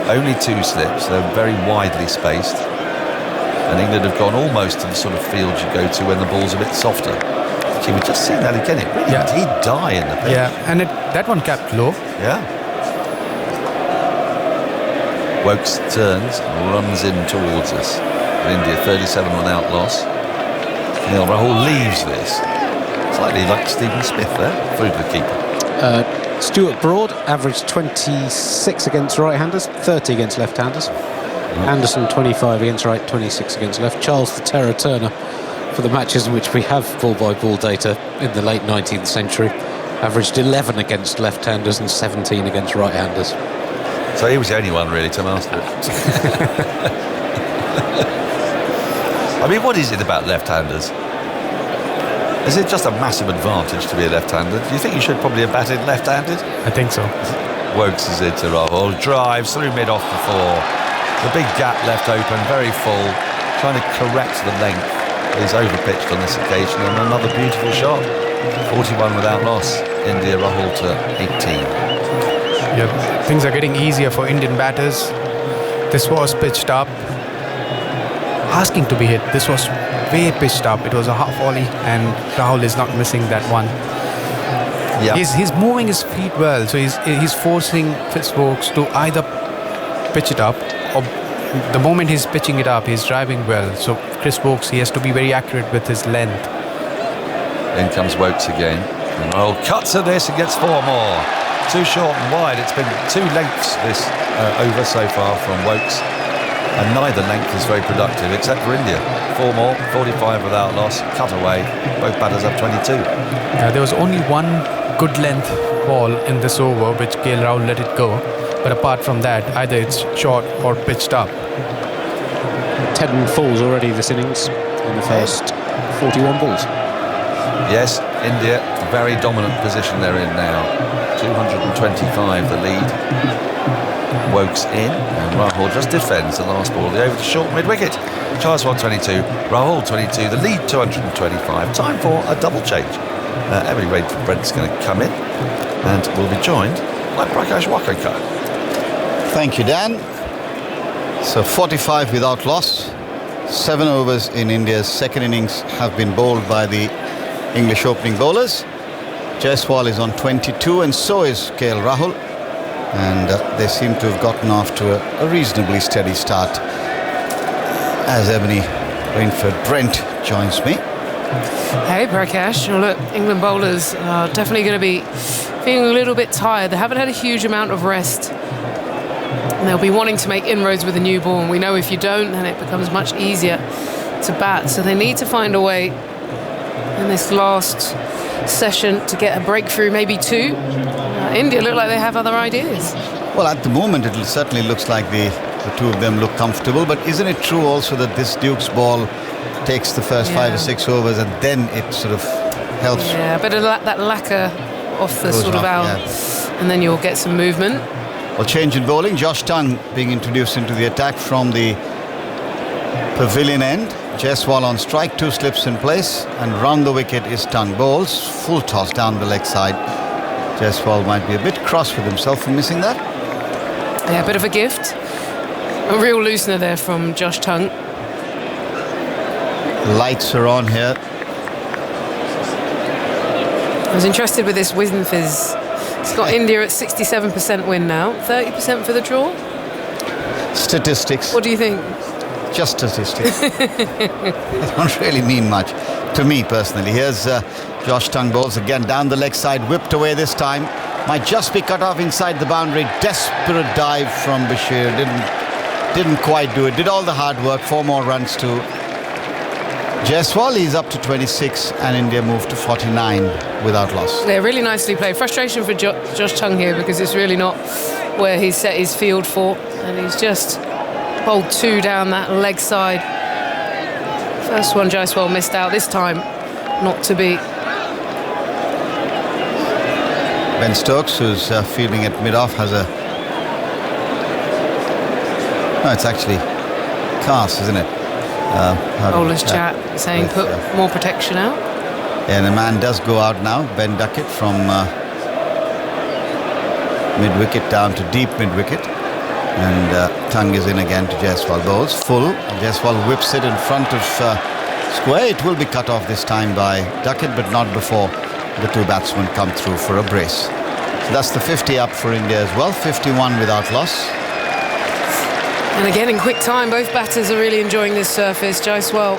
Speaker 11: Only 2 slips, they're very widely spaced, and England have gone almost to the sort of field you go to when the ball's a bit softer. Actually, we've just seen that again. It really did die in the pitch.
Speaker 13: Yeah, and that one capped low.
Speaker 11: Yeah. Woakes turns and runs in towards us. India 37 1 out loss. KL Rahul leaves this. Slightly like Stephen Smith there, through to the keeper.
Speaker 10: Stuart Broad averaged 26 against right-handers, 30 against left-handers. Anderson 25 against right, 26 against left. Charles the Terror Turner, for the matches in which we have ball-by-ball data in the late 19th century, averaged 11 against left-handers and 17 against right-handers.
Speaker 11: So he was the only one really to master it. I mean, what is it about left-handers? Is it just a massive advantage to be a left-hander? Do you think you should probably have batted left-handed?
Speaker 13: I think so.
Speaker 11: Woakes is into Rahul, drives through mid off the 4. The big gap left open, very full, trying to correct the length. He's overpitched on this occasion, and another beautiful shot. 41 without loss. India Rahul to 18.
Speaker 13: Yeah, things are getting easier for Indian batters. This was pitched up, asking to be hit. This was way pitched up. It was a half volley, and Rahul is not missing that one.
Speaker 11: Yeah.
Speaker 13: He's moving his feet well, so he's forcing Chris Woakes to either pitch it up, or the moment he's pitching it up, he's driving well. So Chris Woakes, he has to be very accurate with his length.
Speaker 11: In comes Woakes again. And Rahul cuts at this and gets 4 more. Too short and wide. It's been 2 lengths this over so far from Woakes, and neither length is very productive except for India. 4 more, 45 without loss, cut away. Both batters have 22.
Speaker 13: There was only one good length ball in this over, which KL Rahul let it go. But apart from that, either it's short or pitched up.
Speaker 10: 10 falls already this innings in the first 41 balls.
Speaker 11: Yes, India, very dominant position they're in now. 225 the lead. Woakes in, and Rahul just defends the last ball. The over to short mid-wicket. Charles 122, Rahul 22, the lead 225. Time for a double change. Emily Brent's going to come in, and will be joined by Prakash Wakankar.
Speaker 9: Thank you, Dan. So 45 without loss. 7 overs in India's second innings have been bowled by the English opening bowlers. Jaiswal is on 22, and so is KL Rahul. And they seem to have gotten off to a reasonably steady start. As Ebony Rainford Brent joins me.
Speaker 5: Hey Prakash, well, look, England bowlers are definitely going to be feeling a little bit tired. They haven't had a huge amount of rest, and they'll be wanting to make inroads with a new ball, and we know if you don't, then it becomes much easier to bat. So they need to find a way in this last session to get a breakthrough, maybe 2. India look like they have other ideas.
Speaker 9: Well, at the moment it certainly looks like the The two of them look comfortable, but isn't it true also that this Duke's ball takes the first 5 or 6 overs and then it sort of helps?
Speaker 5: Yeah, but that lacquer off the sort of out, and then you'll get some movement.
Speaker 9: Well, change in bowling. Josh Tongue being introduced into the attack from the pavilion end. Jaiswal on strike, 2 slips in place, and round the wicket is Tongue. Bowls, full toss down the leg side. Jaiswal might be a bit cross with himself for missing that.
Speaker 5: Yeah, a bit of a gift. A real loosener there from Josh Tongue.
Speaker 9: The lights are on here.
Speaker 5: I was interested with this win fizz. It's got India at 67% win now, 30% for the draw.
Speaker 9: Statistics.
Speaker 5: What do you think?
Speaker 9: Just statistics. They don't really mean much to me personally. Here's Josh Tongue bowls again down the leg side, whipped away this time. Might just be cut off inside the boundary. Desperate dive from Bashir. Didn't quite do it. Did all the hard work. 4 more runs to Jaiswal. He's up to 26 and India moved to 49 without loss.
Speaker 5: They're really nicely played. Frustration for Josh Tongue here because it's really not where he's set his field for, and he's just bowled 2 down that leg side. First one Jaiswal missed out, this time not to be.
Speaker 9: Ben Stokes, who's fielding at mid-off, has a... No, it's actually Cast, isn't it?
Speaker 5: Bowler's chat saying put more protection out.
Speaker 9: And a man does go out now, Ben Duckett, from mid-wicket down to deep mid-wicket. And Tongue is in again to Jaiswal. Bowls full. Jaiswal whips it in front of square. It will be cut off this time by Duckett, but not before the 2 batsmen come through for a brace. So that's the 50 up for India as well. 51 without loss.
Speaker 5: And again, in quick time, both batters are really enjoying this surface. Jaiswal,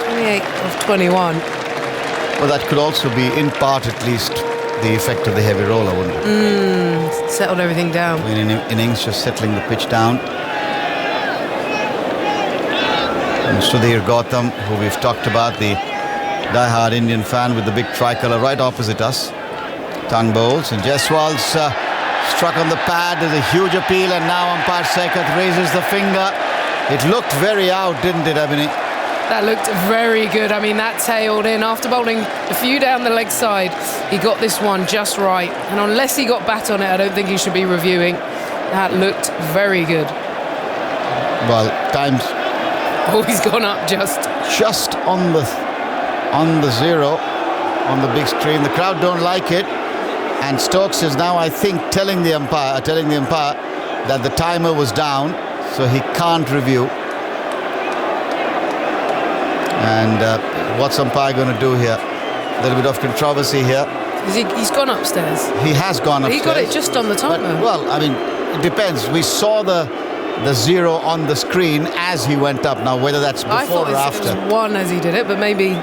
Speaker 5: 28 of 21.
Speaker 9: Well, that could also be, in part at least, the effect of the heavy roller, wouldn't it?
Speaker 5: Settled everything down.
Speaker 9: In innings, just settling the pitch down. And Sudhir Gautam, who we've talked about, the die-hard Indian fan with the big tricolour right opposite us. Tongue bowls, and Jaiswal's struck on the pad. There's a huge appeal, and now umpire Saikat raises the finger. It looked very out, didn't it, Abhinay?
Speaker 5: That looked very good. I mean, that tailed in. After bowling a few down the leg side, he got this one just right. And unless he got bat on it, I don't think he should be reviewing. That looked very good.
Speaker 9: Well, times...
Speaker 5: Oh, he's gone up just
Speaker 9: on the 0 on the big screen. The crowd don't like it. And Stokes is now, I think, telling the umpire that the timer was down, so he can't review. And what's umpire going to do here? A little bit of controversy here.
Speaker 5: He's gone upstairs.
Speaker 9: He has gone upstairs.
Speaker 5: He got it just on the timer.
Speaker 9: But, well, I mean, it depends. We saw the 0 on the screen as he went up. Now, whether that's before or after.
Speaker 5: I thought it was 1 as he did it, but maybe...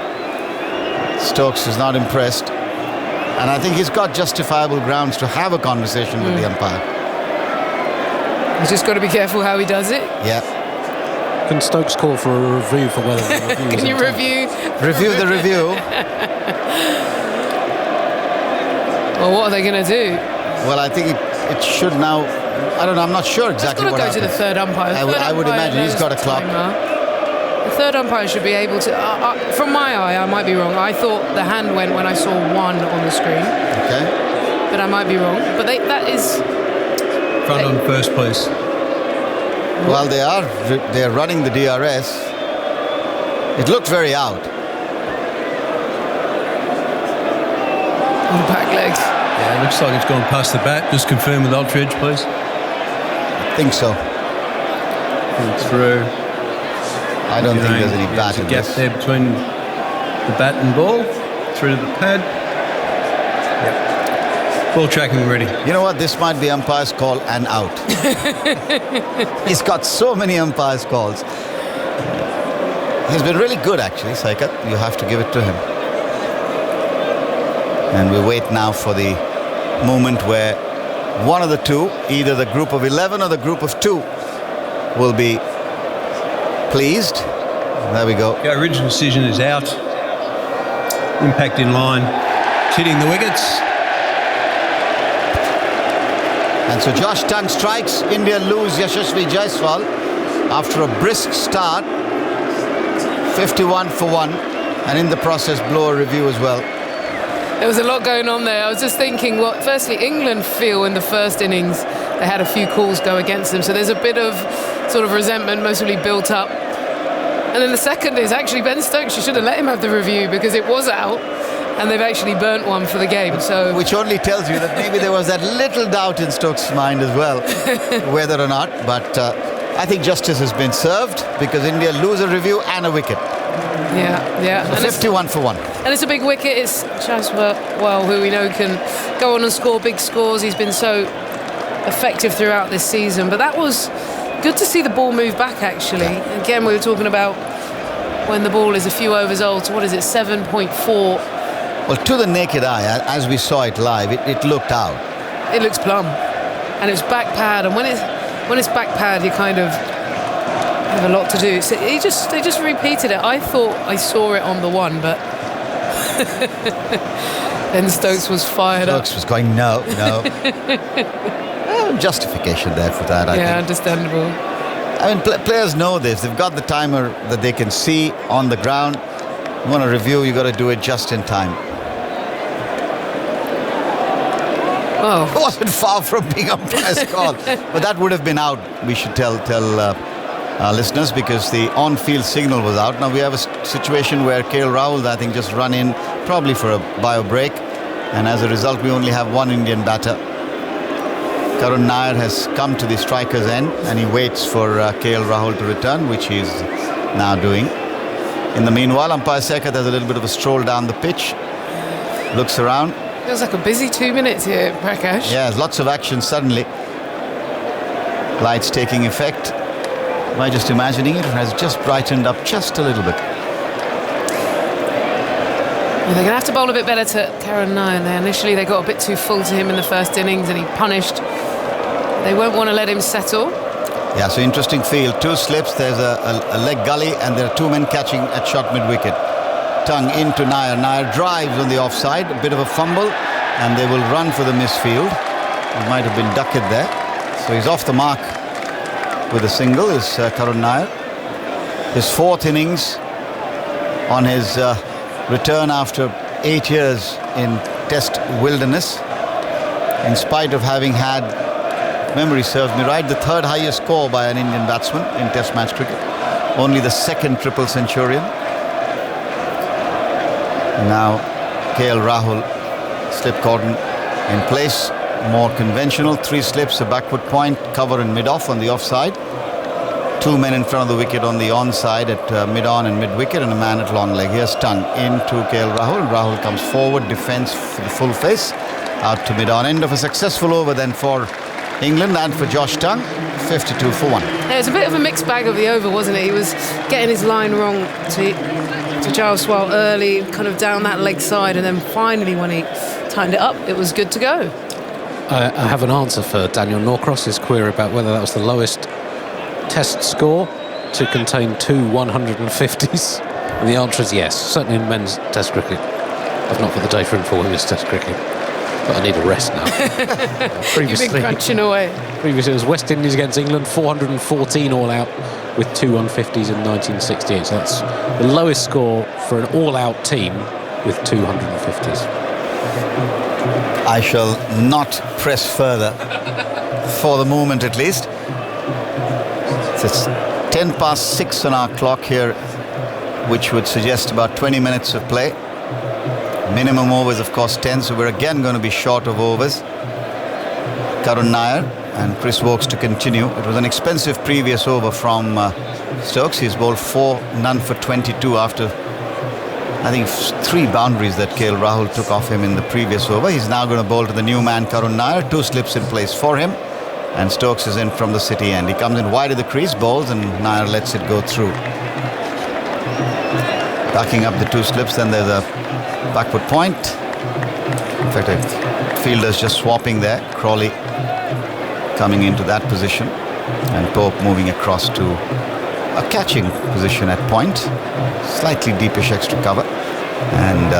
Speaker 9: Stokes is not impressed. And I think he's got justifiable grounds to have a conversation with the umpire.
Speaker 5: He's just got to be careful how he does it.
Speaker 9: Yeah.
Speaker 10: Can Stokes call for a review for whether the review
Speaker 5: Can you review?
Speaker 9: Review the review.
Speaker 5: Well, what are they going to do?
Speaker 9: Well, I think it should now... I don't know, I'm not sure exactly what happens.
Speaker 5: It's got to go to the third umpire.
Speaker 9: I would imagine he's got a clock.
Speaker 5: The third umpire should be able to... from my eye, I might be wrong. I thought the hand went when I saw 1 on the screen.
Speaker 9: Okay.
Speaker 5: But I might be wrong. But that is...
Speaker 14: Front on first, please.
Speaker 9: Well, they're running the DRS. It looked very out.
Speaker 5: On the back legs.
Speaker 14: Yeah, it looks like it's gone past the bat. Just confirm with ultra edge, please.
Speaker 9: I think so.
Speaker 14: And through.
Speaker 9: I don't think there's any bat in
Speaker 14: gap
Speaker 9: this.
Speaker 14: there between the bat and ball. Through to the pad. Yep. Ball tracking ready.
Speaker 9: You know what? This might be umpire's call and out. He's got so many umpire's calls. He's been really good, actually, Saikat. You have to give it to him. And we wait now for the moment where one of the two, either the group of 11 or the group of 2, will be pleased. There we go.
Speaker 14: The original decision is out. Impact in line. It's hitting the wickets.
Speaker 9: And so Josh Tongue strikes. India lose Yashasvi Jaiswal. after a brisk start, 51 for 1, and in the process blow a review as well.
Speaker 5: There was a lot going on there. I was just thinking, well, firstly, England feel in the first innings they had a few calls go against them, so there's a bit of sort of resentment mostly built up. And then the second is actually Ben Stokes. You should have let him have the review because it was out, and they've actually burnt one for the game. So,
Speaker 9: which only tells you that maybe there was that little doubt in Stokes' mind as well, whether or not. But I think justice has been served because India lose a review and a wicket.
Speaker 5: Yeah.
Speaker 9: So 51 for 1.
Speaker 5: And it's a big wicket. It's Chaswell, who we know can go on and score big scores. He's been so effective throughout this season. But that was good to see the ball move back, actually. Yeah. Again, we were talking about when the ball is a few overs old. So what is it, 7.4?
Speaker 9: Well, to the naked eye, as we saw it live, it looked out.
Speaker 5: It looks plumb. And it's back pad. And when it's back pad, you kind of have a lot to do. So they just repeated it. I thought I saw it on the one, but then Stokes was fired up.
Speaker 9: Stokes was going, no. Justification there for that, I think.
Speaker 5: Yeah, understandable.
Speaker 9: I mean, players know this. They've got the timer that they can see on the ground. You want to review, you got to do it just in time.
Speaker 5: Oh.
Speaker 9: It wasn't far from being a press call, but that would have been out. We should tell our listeners, because the on-field signal was out. Now we have a situation where KL Rahul, I think, just run in probably for a bio break, and as a result we only have one Indian batter. Karun Nair has come to the striker's end and he waits for KL Rahul to return, which he's now doing. In the meanwhile, umpire Sekhar has a little bit of a stroll down the pitch, looks around.
Speaker 5: Feels like a busy 2 minutes here, Prakash.
Speaker 9: Yeah, there's lots of action suddenly. Lights taking effect. Am I just imagining it? It has just brightened up just a little bit.
Speaker 5: Well, they're going to have to bowl a bit better to Karun Nair there. Initially, they got a bit too full to him in the first innings and he punished. They won't want to let him settle.
Speaker 9: Yeah, so interesting field. 2 slips, there's a leg gully, and there are 2 men catching at short mid-wicket. Tongue into Nair. Nair drives on the offside, a bit of a fumble, and they will run for the misfield. He might have been ducked there. So he's off the mark with a single, is Karun Nair. His 4th innings on his return after 8 years in Test wilderness, in spite of having had, memory serves me right, the 3rd highest score by an Indian batsman in Test match cricket. Only the 2nd triple centurion. Now KL Rahul, slip cordon in place, more conventional. 3 slips, a backward point, cover and mid-off on the offside. 2 men in front of the wicket on the onside at mid-on and mid-wicket, and a man at long leg. Here's Tongue into KL Rahul. Rahul comes forward, defence for the full face, out to mid-on. End of a successful over then for England and for Josh Tongue. 52 for 1.
Speaker 5: Yeah, it was a bit of a mixed bag of the over, wasn't it? He was getting his line wrong to Chaswell early, kind of down that leg side, and then finally when he tightened it up, it was good to go.
Speaker 10: I have an answer for Daniel Norcross's query about whether that was the lowest Test score to contain 2 150s, and the answer is yes, certainly in men's Test cricket. I've not got the data in for women's Test cricket, but I need a rest now.
Speaker 5: You've been crunching away.
Speaker 10: Previously it was West Indies against England, 414 all out with 2 150s in 1968, so that's the lowest score for an all-out team with 2 150s.
Speaker 9: I shall not press further, for the moment at least. It's 10 past 6 on our clock here, which would suggest about 20 minutes of play. Minimum overs, of course, 10, so we're again going to be short of overs. Karun Nair and Chris Woakes to continue. It was an expensive previous over from Stokes. He's bowled 4 none for 22 after, I think, 3 boundaries that KL Rahul took off him in the previous over. He's now going to bowl to the new man, Karun Nair. 2 slips in place for him. And Stokes is in from the city end. He comes in wide of the crease, bowls, and Nair lets it go through. Backing up the 2 slips, then there's a backward point. In fact, a fielder's just swapping there. Crawley coming into that position, and Pope moving across to a catching position at point. Slightly deepish extra cover. And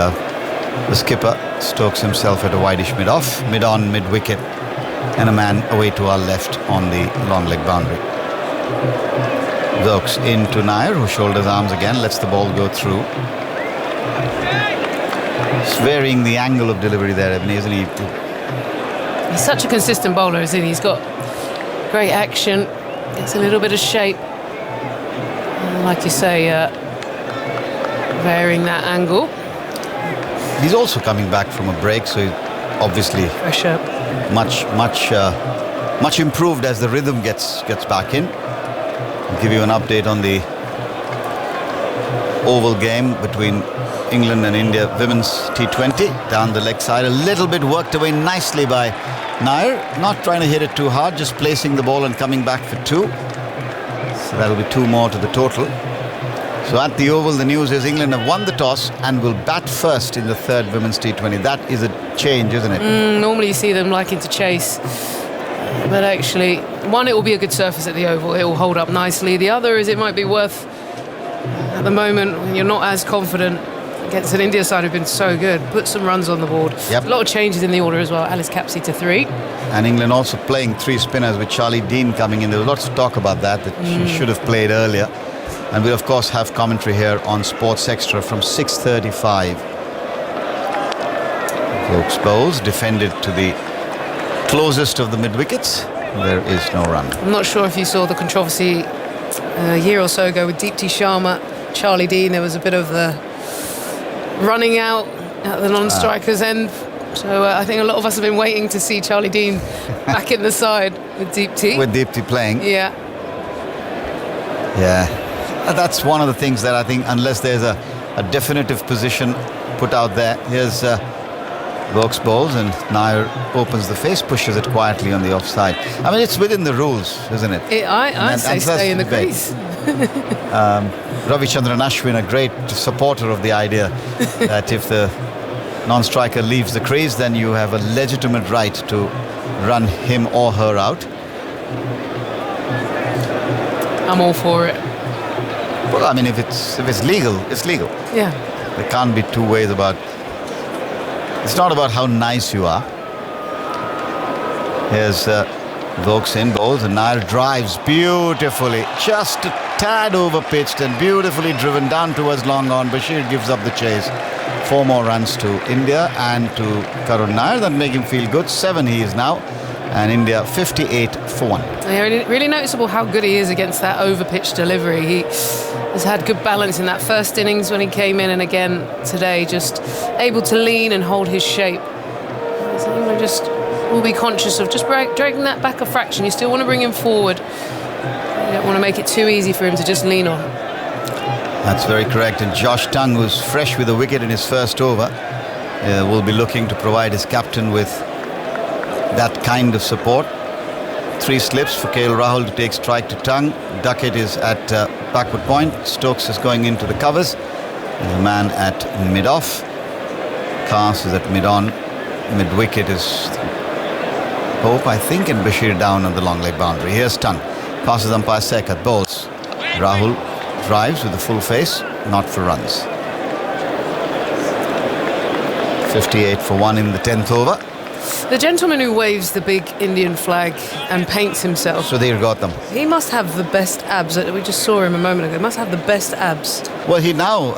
Speaker 9: the skipper, Stokes himself at a wideish mid-off, mid-on, mid-wicket, and a man away to our left on the long leg boundary. Vokes into Nair, who shoulders arms again, lets the ball go through. He's varying the angle of delivery there, Ebony, isn't he?
Speaker 5: He's such a consistent bowler, isn't he? He's got great action, gets a little bit of shape. And like you say, varying that angle.
Speaker 9: He's also coming back from a break, so he's obviously
Speaker 5: fresh up.
Speaker 9: Much improved as the rhythm gets back in. I'll give you an update on the oval game between England and India women's T20 down the leg side. A little bit worked away nicely by Nair, not trying to hit it too hard, just placing the ball and coming back for 2. So that'll be 2 more to the total. So at the Oval, the news is England have won the toss and will bat first in the 3rd women's T20. That is a change, isn't it?
Speaker 5: Normally you see them liking to chase, but actually, one, it will be a good surface at the Oval. It will hold up nicely. The other is it might be worth, at the moment, when you're not as confident against an India side who've been so good, put some runs on the board.
Speaker 9: Yep.
Speaker 5: A lot of changes in the order as well. Alice Capsey to 3.
Speaker 9: And England also playing 3 spinners with Charlie Dean coming in. There was lots of talk about that she should have played earlier. And we'll of course have commentary here on Sports Extra from 6:35. Vokes bowls, defended to the closest of the mid-wickets. There is no run.
Speaker 5: I'm not sure if you saw the controversy a year or so ago with Deepti Sharma, Charlie Dean. There was a bit of the running out at the non-striker's end. So I think a lot of us have been waiting to see Charlie Dean back in the side with Deepti.
Speaker 9: With Deepti playing.
Speaker 5: Yeah.
Speaker 9: Yeah. That's one of the things that I think, unless there's a definitive position put out there. Here's Vokes bowls and Nair opens the face, pushes it quietly on the offside. I mean, it's within the rules, isn't it?
Speaker 5: I say stay in the crease.
Speaker 9: Ravichandran Ashwin, a great supporter of the idea that if the non-striker leaves the crease, then you have a legitimate right to run him or her out.
Speaker 5: I'm all for it.
Speaker 9: Well, I mean, if it's legal, it's legal.
Speaker 5: Yeah.
Speaker 9: There can't be 2 ways about. It's not about how nice you are. Here's Vokes in bowls and Nair drives beautifully, just a tad over pitched and beautifully driven down towards long on. Bashir gives up the chase. 4 more runs to India and to Karun Nair that make him feel good. 7 he is now, and India 58 for 1.
Speaker 5: Yeah, really noticeable how good he is against that over-pitch delivery. He has had good balance in that first innings when he came in, and again today, just able to lean and hold his shape. So England just will be conscious of just dragging that back a fraction. You still want to bring him forward. You don't want to make it too easy for him to just lean on.
Speaker 9: That's very correct. And Josh Tongue, who's fresh with a wicket in his first over, will be looking to provide his captain with that kind of support. 3 slips for KL Rahul to take strike to Tongue. Duckett is at backward point. Stokes is going into the covers. There's a man at mid-off. Khas is at mid-on. Mid-wicket is Pope, I think, and Bashir down on the long leg boundary. Here's Tongue. Passes umpire Sekat. Bowls. Rahul drives with the full face. Not for runs. 58 for 1 in the 10th over.
Speaker 5: The gentleman who waves the big Indian flag and paints himself.
Speaker 9: Sudhir Gautam.
Speaker 5: He must have the best abs. We just saw him a moment ago. He must have the best abs.
Speaker 9: Well, he now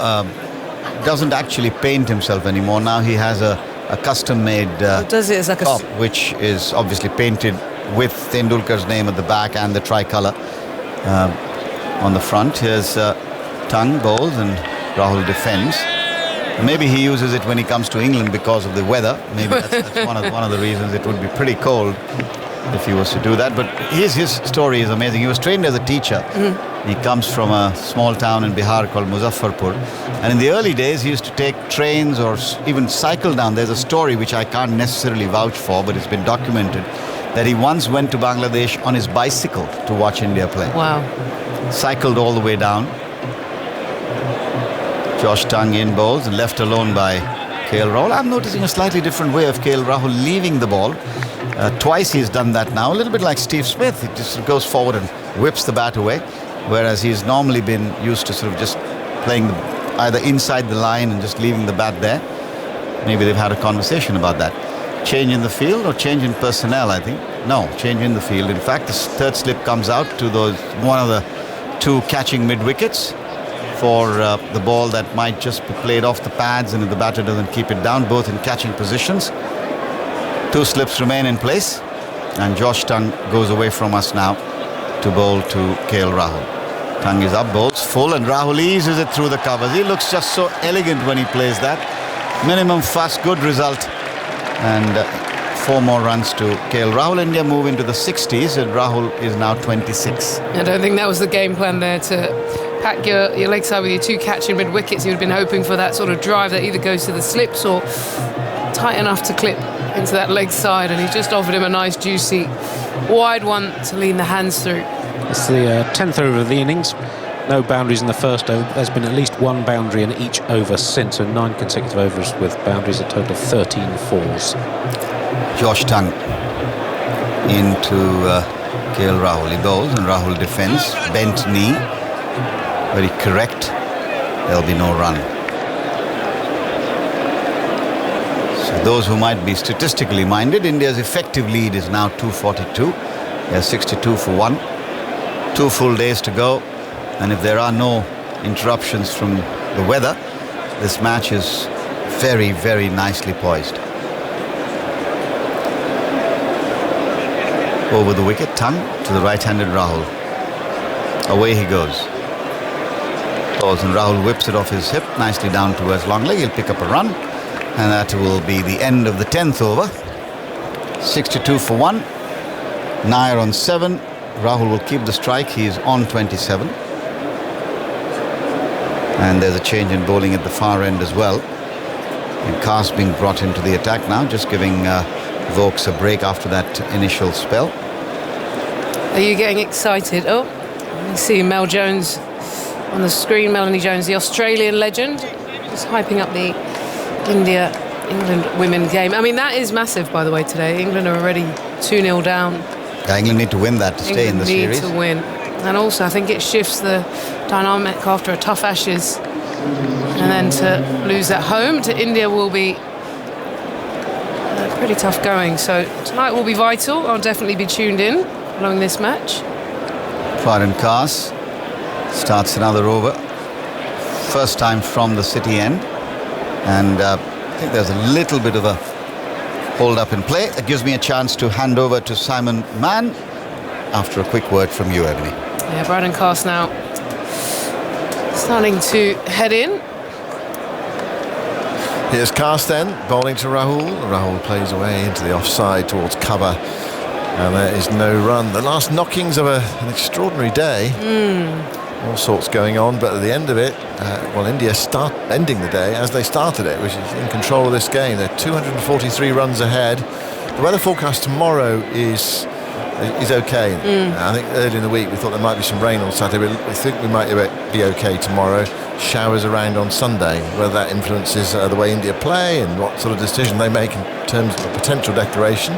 Speaker 9: doesn't actually paint himself anymore. Now he has a custom-made
Speaker 5: does it? It's like
Speaker 9: top, which is obviously painted with Tendulkar's name at the back and the tricolour on the front. Here's Tongue bowls and Rahul defends. Maybe he uses it when he comes to England because of the weather. Maybe that's one of the reasons. It would be pretty cold if he was to do that. But his story is amazing. He was trained as a teacher. He comes from a small town in Bihar called Muzaffarpur. And in the early days, he used to take trains or even cycle down. There's a story which I can't necessarily vouch for, but it's been documented, that he once went to Bangladesh on his bicycle to watch India play.
Speaker 5: Wow.
Speaker 9: Cycled all the way down. Josh Tongue in bowls and left alone by KL Rahul. I'm noticing a slightly different way of KL Rahul leaving the ball. Twice he's done that now, a little bit like Steve Smith. He just goes forward and whips the bat away, whereas he's normally been used to sort of just playing either inside the line and just leaving the bat there. Maybe they've had a conversation about that. Change in the field or change in personnel, I think. No, change in the field. In fact, the third slip comes out to one of the 2 catching mid-wickets for the ball that might just be played off the pads, and if the batter doesn't keep it down, both in catching positions. 2 slips remain in place, and Josh Tongue goes away from us now to bowl to KL Rahul. Tongue is up, bowls full, and Rahul eases it through the covers. He looks just so elegant when he plays that. Minimum fuss, good result, and 4 more runs to KL Rahul. India move into the 60s, and Rahul is now 26.
Speaker 5: I don't think that was the game plan there, to pack your leg side with your 2 catching mid-wickets. You'd have been hoping for that sort of drive that either goes to the slips or tight enough to clip into that leg side, and he just offered him a nice juicy wide one to lean the hands through.
Speaker 10: It's the 10th over of the innings. No boundaries in the first over. There's been at least 1 boundary in each over since, so 9 consecutive overs with boundaries, a total of 13 fours.
Speaker 9: Josh Tongue into KL Rahul. He bowls and Rahul defends. Bent knee. Very correct. There'll be no run. So those who might be statistically minded, India's effective lead is now 242. They're 62 for 1. 2 full days to go. And if there are no interruptions from the weather, this match is very, very nicely poised. Over the wicket, Tongue to the right-handed Rahul. Away he goes. Balls, and Rahul whips it off his hip, nicely down towards long leg. He'll pick up a run, and that will be the end of the 10th over. 62 for 1. Nair on 7. Rahul will keep the strike. He is on 27. And there's a change in bowling at the far end as well. And Cast being brought into the attack now, just giving Vokes a break after that initial spell.
Speaker 5: Are you getting excited? Oh, you see Mel Jones on the screen. Melanie Jones, the Australian legend, just hyping up the India-England women game. I mean, that is massive, by the way, today. England are already 2-0 down.
Speaker 9: Yeah, England need to win that to stay in the series.
Speaker 5: England need to win. And also, I think it shifts the dynamic after a tough Ashes. And then to lose at home to India will be pretty tough going. So tonight will be vital. I'll definitely be tuned in following this match.
Speaker 9: Farin Kaas starts another over. First time from the City end. And I think there's a little bit of a hold-up in play. It gives me a chance to hand over to Simon Mann after a quick word from you, Ebony.
Speaker 5: Yeah, Brydon Cast now starting to head in.
Speaker 1: Here's Cast then, bowling to Rahul. Rahul plays away into the offside towards cover. And there is no run. The last knockings of an extraordinary day. All sorts going on, but at the end of it, India start ending the day as they started it, which is in control of this game. They're 243 runs ahead. The weather forecast tomorrow is okay. I think early in the week we thought there might be some rain on Saturday, but we think we might be okay tomorrow. Showers around on Sunday. Whether that influences the way India play and what sort of decision they make in terms of a potential declaration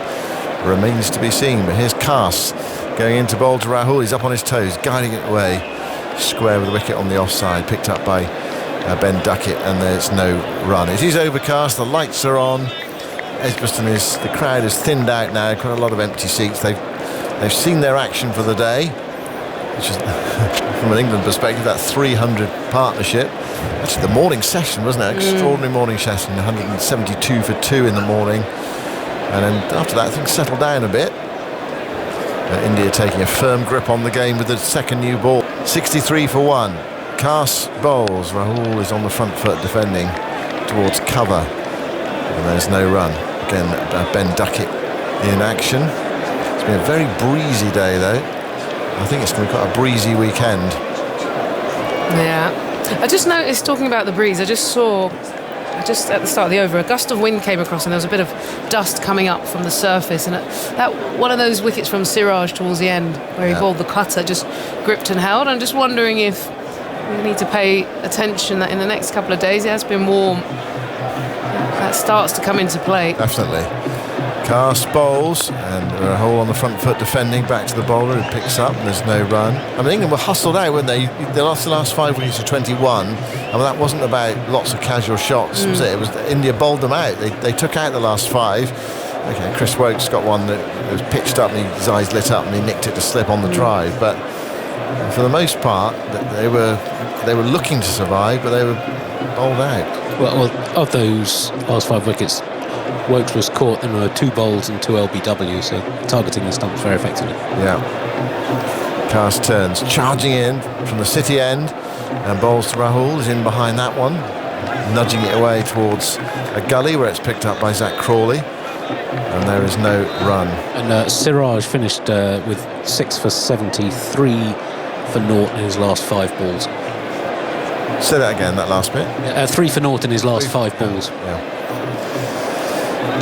Speaker 1: remains to be seen. But here's Cast going in to bowl to Rahul. He's up on his toes, guiding it away. Square with the wicket on the offside, picked up by Ben Duckett, and there's no run. It is overcast, the lights are on. Edgbaston the crowd is thinned out now, quite a lot of empty seats. They've seen their action for the day, which is, from an England perspective, that 300 partnership. Actually, the morning session, wasn't it? Extraordinary morning session, 172 for 2 in the morning. And then after that, things settled down a bit. India taking a firm grip on the game with the second new ball. 63 for 1. Cast bowls. Rahul is on the front foot defending towards cover. And there's no run. Again, Ben Duckett in action. It's been a very breezy day, though. I think it's going to be quite a breezy weekend.
Speaker 5: Yeah. I just noticed, talking about the breeze, I just saw, just at the start of the over, a gust of wind came across and there was a bit of dust coming up from the surface, and that one of those wickets from Siraj towards the end where he bowled the cutter just gripped and held. I'm just wondering if we need to pay attention that in the next couple of days, it has been warm, that starts to come into play.
Speaker 1: Definitely. Cast bowls, and Rahul on the front foot defending, back to the bowler who picks up, and there's no run. I mean, England were hustled out, weren't they? They lost the last 5 wickets to 21, and that wasn't about lots of casual shots, was it? It was India bowled them out. They took out the last 5. Okay, Chris Wokes got one that was pitched up and his eyes lit up and he nicked it to slip on the drive, but for the most part, they were looking to survive, but they were bowled out.
Speaker 10: Well, of those last 5 wickets, Woakes was caught. There were 2 bowls and 2 LBW, so targeting the stumps very effectively.
Speaker 1: Yeah. Cars turns, charging in from the City end, and bowls to Rahul. Is in behind that one, nudging it away towards a gully where it's picked up by Zach Crawley, and there is no run.
Speaker 10: And Siraj finished with 6 for 73 for naught in his last 5 balls.
Speaker 1: Say that again, that last bit.
Speaker 10: 3 for naught in his last 5 balls.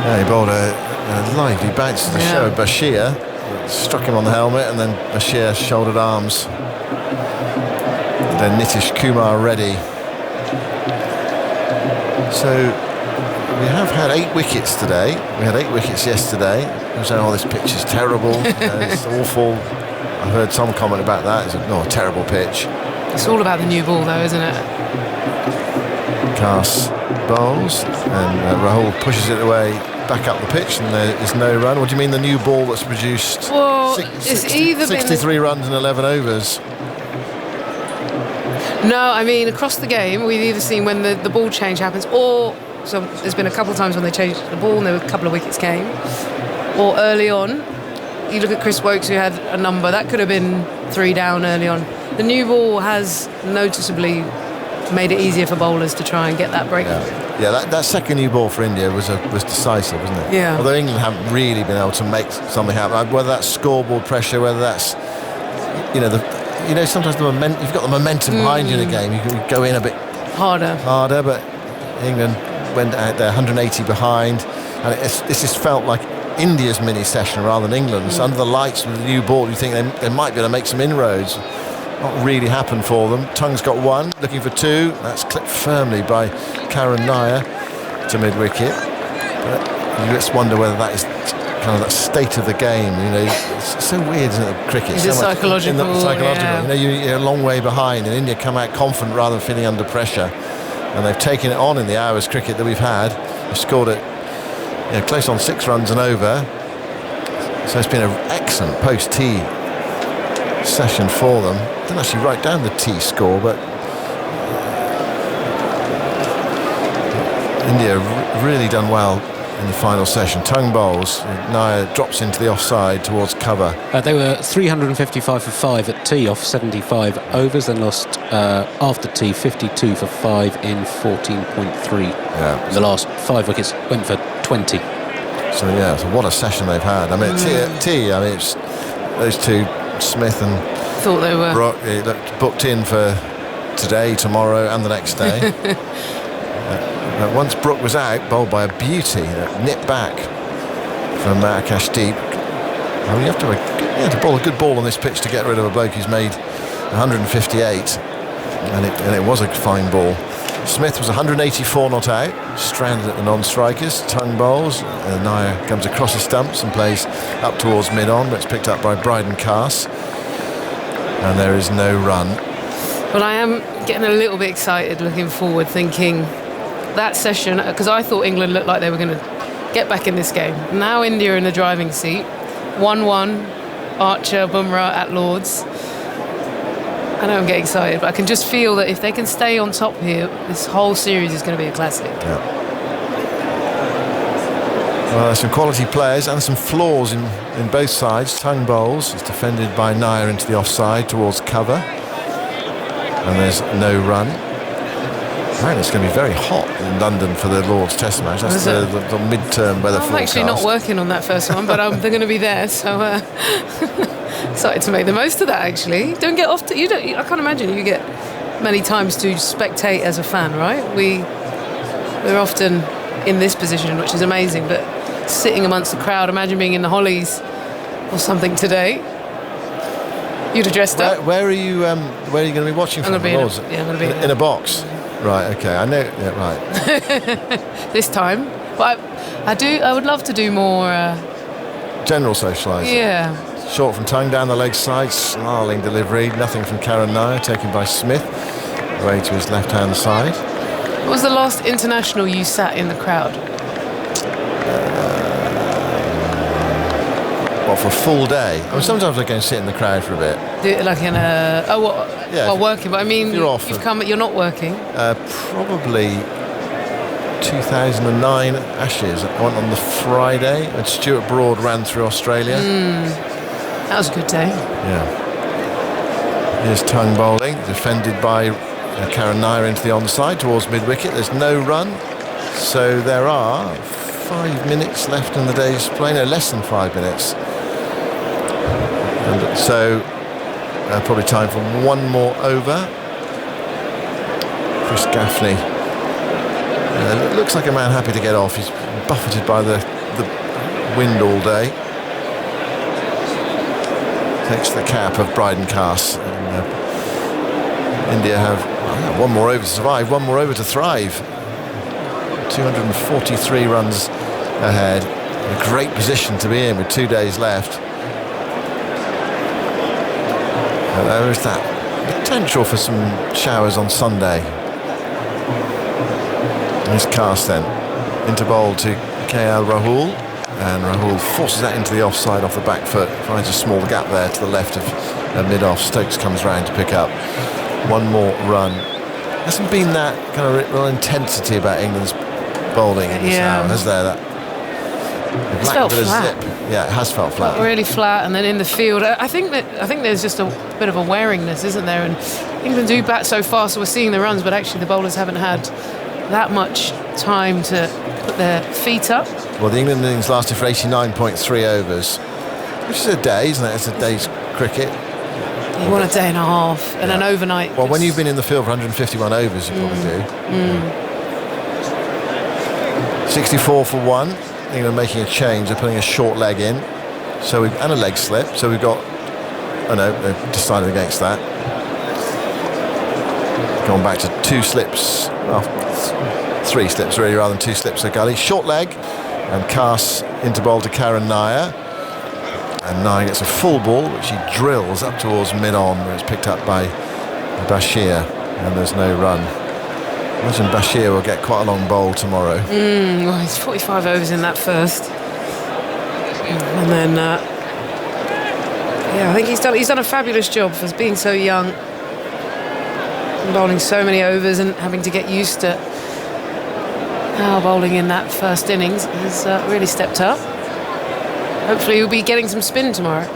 Speaker 1: Yeah, he bowled a lively bounce to the show. Bashir struck him on the helmet, and then Bashir shouldered arms. Then Nitish Kumar ready. So we have had 8 wickets today. We had 8 wickets yesterday. People saying, "Oh, this pitch is terrible. It's awful." I've heard some comment about that. It's a terrible pitch.
Speaker 5: It's all about the new ball, though, isn't it?
Speaker 1: Cass bowls, and Rahul pushes it away back up the pitch, and there is no run. What do you mean, the new ball that's produced?
Speaker 5: Well, it's either
Speaker 1: 63 runs in 11 overs.
Speaker 5: No, I mean, across the game, we've either seen when the ball change happens, or so there's been a couple of times when they changed the ball and there were a couple of wickets came, or early on. You look at Chris Woakes, who had a number that could have been 3 down early on. The new ball has noticeably made it easier for bowlers to try and get that break.
Speaker 1: Yeah, that second new ball for India was decisive, wasn't it?
Speaker 5: Yeah.
Speaker 1: Although England haven't really been able to make something happen, whether that's scoreboard pressure, whether that's sometimes you've got the momentum behind you in a game. You can go in a bit harder, but England went out there 180 behind, and this has felt like India's mini session rather than England's. Under the lights with the new ball, you think they might be able to make some inroads. Not really happened for them. Tung's got 1, looking for 2. That's clipped firmly by Karan Nair to mid-wicket. But you just wonder whether that is kind of that state of the game. It's so weird, isn't it, cricket?
Speaker 5: Is it psychological?
Speaker 1: Yeah. You're a long way behind, and India come out confident rather than feeling under pressure. And they've taken it on in the hours cricket that we've had. They've scored it close on 6 runs and over. So it's been an excellent post-tea session for them. Didn't actually write down the tea score, but India really done well in the final session. Tung bowls, Nair drops into the offside towards cover.
Speaker 10: They were 355 for 5 at tea off 75 overs, then lost after tea 52 for 5 in 14.3.
Speaker 1: Yeah.
Speaker 10: The last 5 wickets went for 20.
Speaker 1: So what a session they've had. I mean, tea. I mean, it's those two, Smith and
Speaker 5: thought they were
Speaker 1: Brook, booked in for today, tomorrow, and the next day. Once Brook was out, bowled by a beauty, nipped back from Akashdeep. I mean, you have to bowl a good ball on this pitch to get rid of a bloke who's made 158, and it was a fine ball. Smith was 184 not out, stranded at the non-strikers. Tung bowls, Nair comes across the stumps and plays up towards mid-on, but it's picked up by Bryden Cass, and there is no run.
Speaker 5: But I am getting a little bit excited looking forward, thinking that session, because I thought England looked like they were going to get back in this game. Now India in the driving seat, 1-1, Archer, Bumrah at Lords. I know I'm getting excited, but I can just feel that if they can stay on top here, this whole series is going to be a classic.
Speaker 1: Yeah. Well, there's some quality players and some flaws in both sides. Tung bowls is defended by Nair into the offside towards cover, and there's no run. Apparently it's going to be very hot in London for the Lord's Test match. That's the mid-term weather forecast.
Speaker 5: I'm actually not working on that first one, but they're going to be there, so excited to make the most of that. Actually, don't get off. I can't imagine you get many times to spectate as a fan, right? We're often in this position, which is amazing, but sitting amongst the crowd, imagine being in the Hollies or something today. You'd have dressed up.
Speaker 1: Where are you going to be watching from?
Speaker 5: I'm going to be
Speaker 1: in a box. Right, okay, I know. Yeah, right.
Speaker 5: This time, but I would love to do more
Speaker 1: general socialising.
Speaker 5: Yeah.
Speaker 1: Short from Tung down the leg side, snarling delivery. Nothing from Karan Nair, taken by Smith away to his left-hand side.
Speaker 5: What was the last international you sat in the crowd?
Speaker 1: What, for a full day? I mean, sometimes I go and sit in the crowd for a bit.
Speaker 5: Like in a working. But I mean,
Speaker 1: you're off.
Speaker 5: You're not working.
Speaker 1: Probably 2009 Ashes. I went on the Friday, and Stuart Broad ran through Australia.
Speaker 5: That was a good day.
Speaker 1: Yeah. Here's Tongue bowling, defended by Karen Nair into the onside towards mid-wicket. There's no run, so there are 5 minutes left in the day's play. No, less than 5 minutes. And so probably time for one more over. Chris Gaffney looks like a man happy to get off. He's buffeted by the wind all day. Takes the cap of Bryden Carse. India have one more over to survive, one more over to thrive. 243 runs ahead. A great position to be in with 2 days left. And there is that potential for some showers on Sunday. Here's Carse then into bowl to KL Rahul, and Rahul forces that into the offside off the back foot, finds a small gap there to the left of mid-off. Stokes comes round to pick up one more run. Hasn't been that kind of real intensity about England's bowling in this hour, has there?
Speaker 5: It's felt flat.
Speaker 1: Yeah, it has felt flat.
Speaker 5: Really flat, and then in the field, I think there's just a bit of a wearingness, isn't there? And England do bat so fast, so we're seeing the runs, but actually the bowlers haven't had that much time to put their feet up.
Speaker 1: Well, the England innings lasted for 89.3 overs, which is a day, isn't it? It's a day's cricket.
Speaker 5: You want a day and a half and an overnight.
Speaker 1: Well, when you've been in the field for 151 overs, you probably do. 64 for 1. England making a change. They're putting a short leg in, and a leg slip. So we've got. Oh no, they've decided against that. Gone back to 2 slips. Well, 3 slips really, rather than 2 slips of gully. Short leg, and Carse into bowl to Karen Nair. And Nair gets a full ball, which he drills up towards mid-on, where it's picked up by Bashir, and there's no run. Imagine Bashir will get quite a long bowl tomorrow.
Speaker 5: Well, he's 45 overs in that first, and then I think he's done a fabulous job for being so young, and bowling so many overs, and having to get used to how bowling in that first innings. He's really stepped up. Hopefully he'll be getting some spin tomorrow.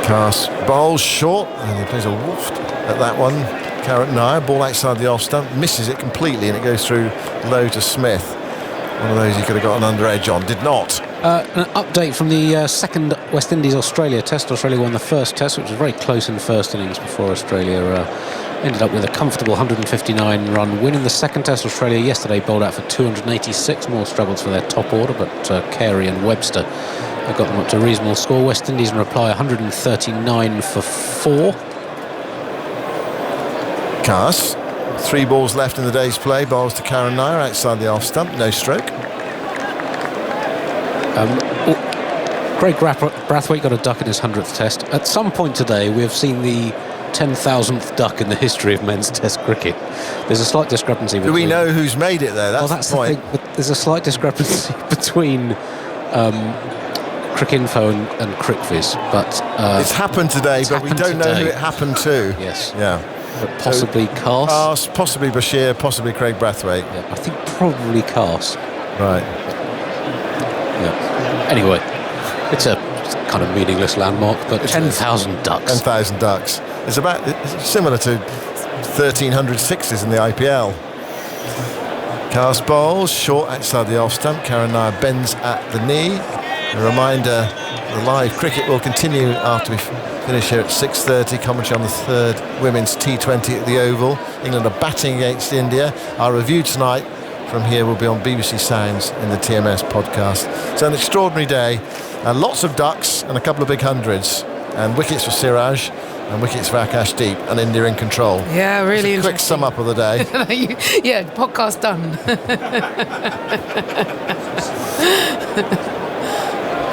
Speaker 1: Carse bowls short, and he plays a waft at that one. Karen Nair, ball outside the off stump, misses it completely, and it goes through low to Smith. One of those he could have got an under edge on, did not.
Speaker 10: An update from the second West Indies-Australia test. Australia won the first test, which was very close in the first innings before Australia ended up with a comfortable 159-run win. In the second test, Australia yesterday bowled out for 286, more struggles for their top order, but Carey and Webster got them up to a reasonable score. West Indies in reply 139 for 4.
Speaker 1: Carse, 3 balls left in the day's play, bowls to Karen Nair outside the off stump, no stroke.
Speaker 10: Craig Brathwaite got a duck in his 100th test. At some point today, we have seen the 10,000th duck in the history of men's test cricket. There's a slight discrepancy between...
Speaker 1: Do we know who's made it there? That's the point.
Speaker 10: The thing, there's a slight discrepancy between Cricinfo and Cricviz, but...
Speaker 1: it's happened today, but we don't know who it happened to.
Speaker 10: Yes.
Speaker 1: Yeah.
Speaker 10: But possibly Carse.
Speaker 1: Possibly Bashir, possibly Craig Brathwaite.
Speaker 10: Yeah, I think probably Carse.
Speaker 1: Right.
Speaker 10: Yeah. Anyway, it's a kind of meaningless landmark, but 10,000 ducks.
Speaker 1: 10,000 ducks. It's similar to 1,300 sixes in the IPL. Carse bowls short outside the off stump. Karen Nair bends at the knee. A reminder: the live cricket will continue after we finish here at 6:30. Commentary on the 3rd Women's T20 at the Oval. England are batting against India. Our review tonight from here will be on BBC Sounds in the TMS podcast. It's an extraordinary day. Lots of ducks and a couple of big hundreds. And wickets for Siraj and wickets for Akashdeep, and India in control.
Speaker 5: Yeah, really interesting.
Speaker 1: Quick sum up of the day.
Speaker 5: Yeah, podcast done.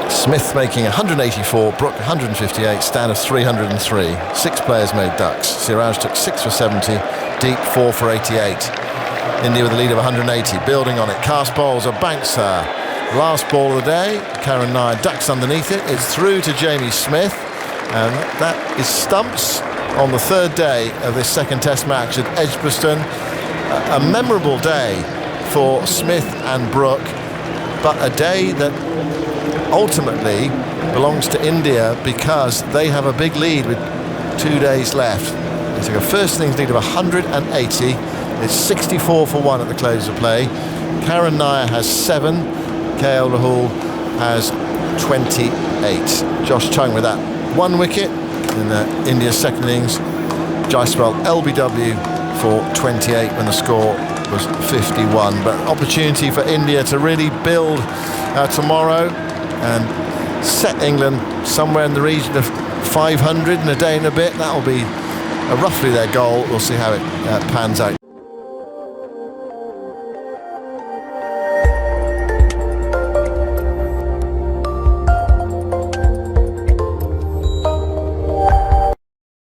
Speaker 1: Smith making 184, Brook 158, stand of 303. 6 players made ducks. Siraj took 6 for 70, Deep 4 for 88. India with a lead of 180, building on it. Carse bowls a bouncer Last ball of the day, Karen Nair ducks underneath it. It's through to Jamie Smith, and that is stumps on the third day of this second Test match at Edgbaston. A memorable day for Smith and Brooke, but a day that ultimately belongs to India because they have a big lead with 2 days left. It's like a first innings lead of 180. It's 64 for 1 at the close of play. Karen Nair has 7. KL Rahul has 28. Josh Chung with that 1 wicket in India's second innings. Jaiswal LBW for 28 when the score was 51. But opportunity for India to really build tomorrow and set England somewhere in the region of 500 in a day and a bit. That will be roughly their goal. We'll see how it pans out.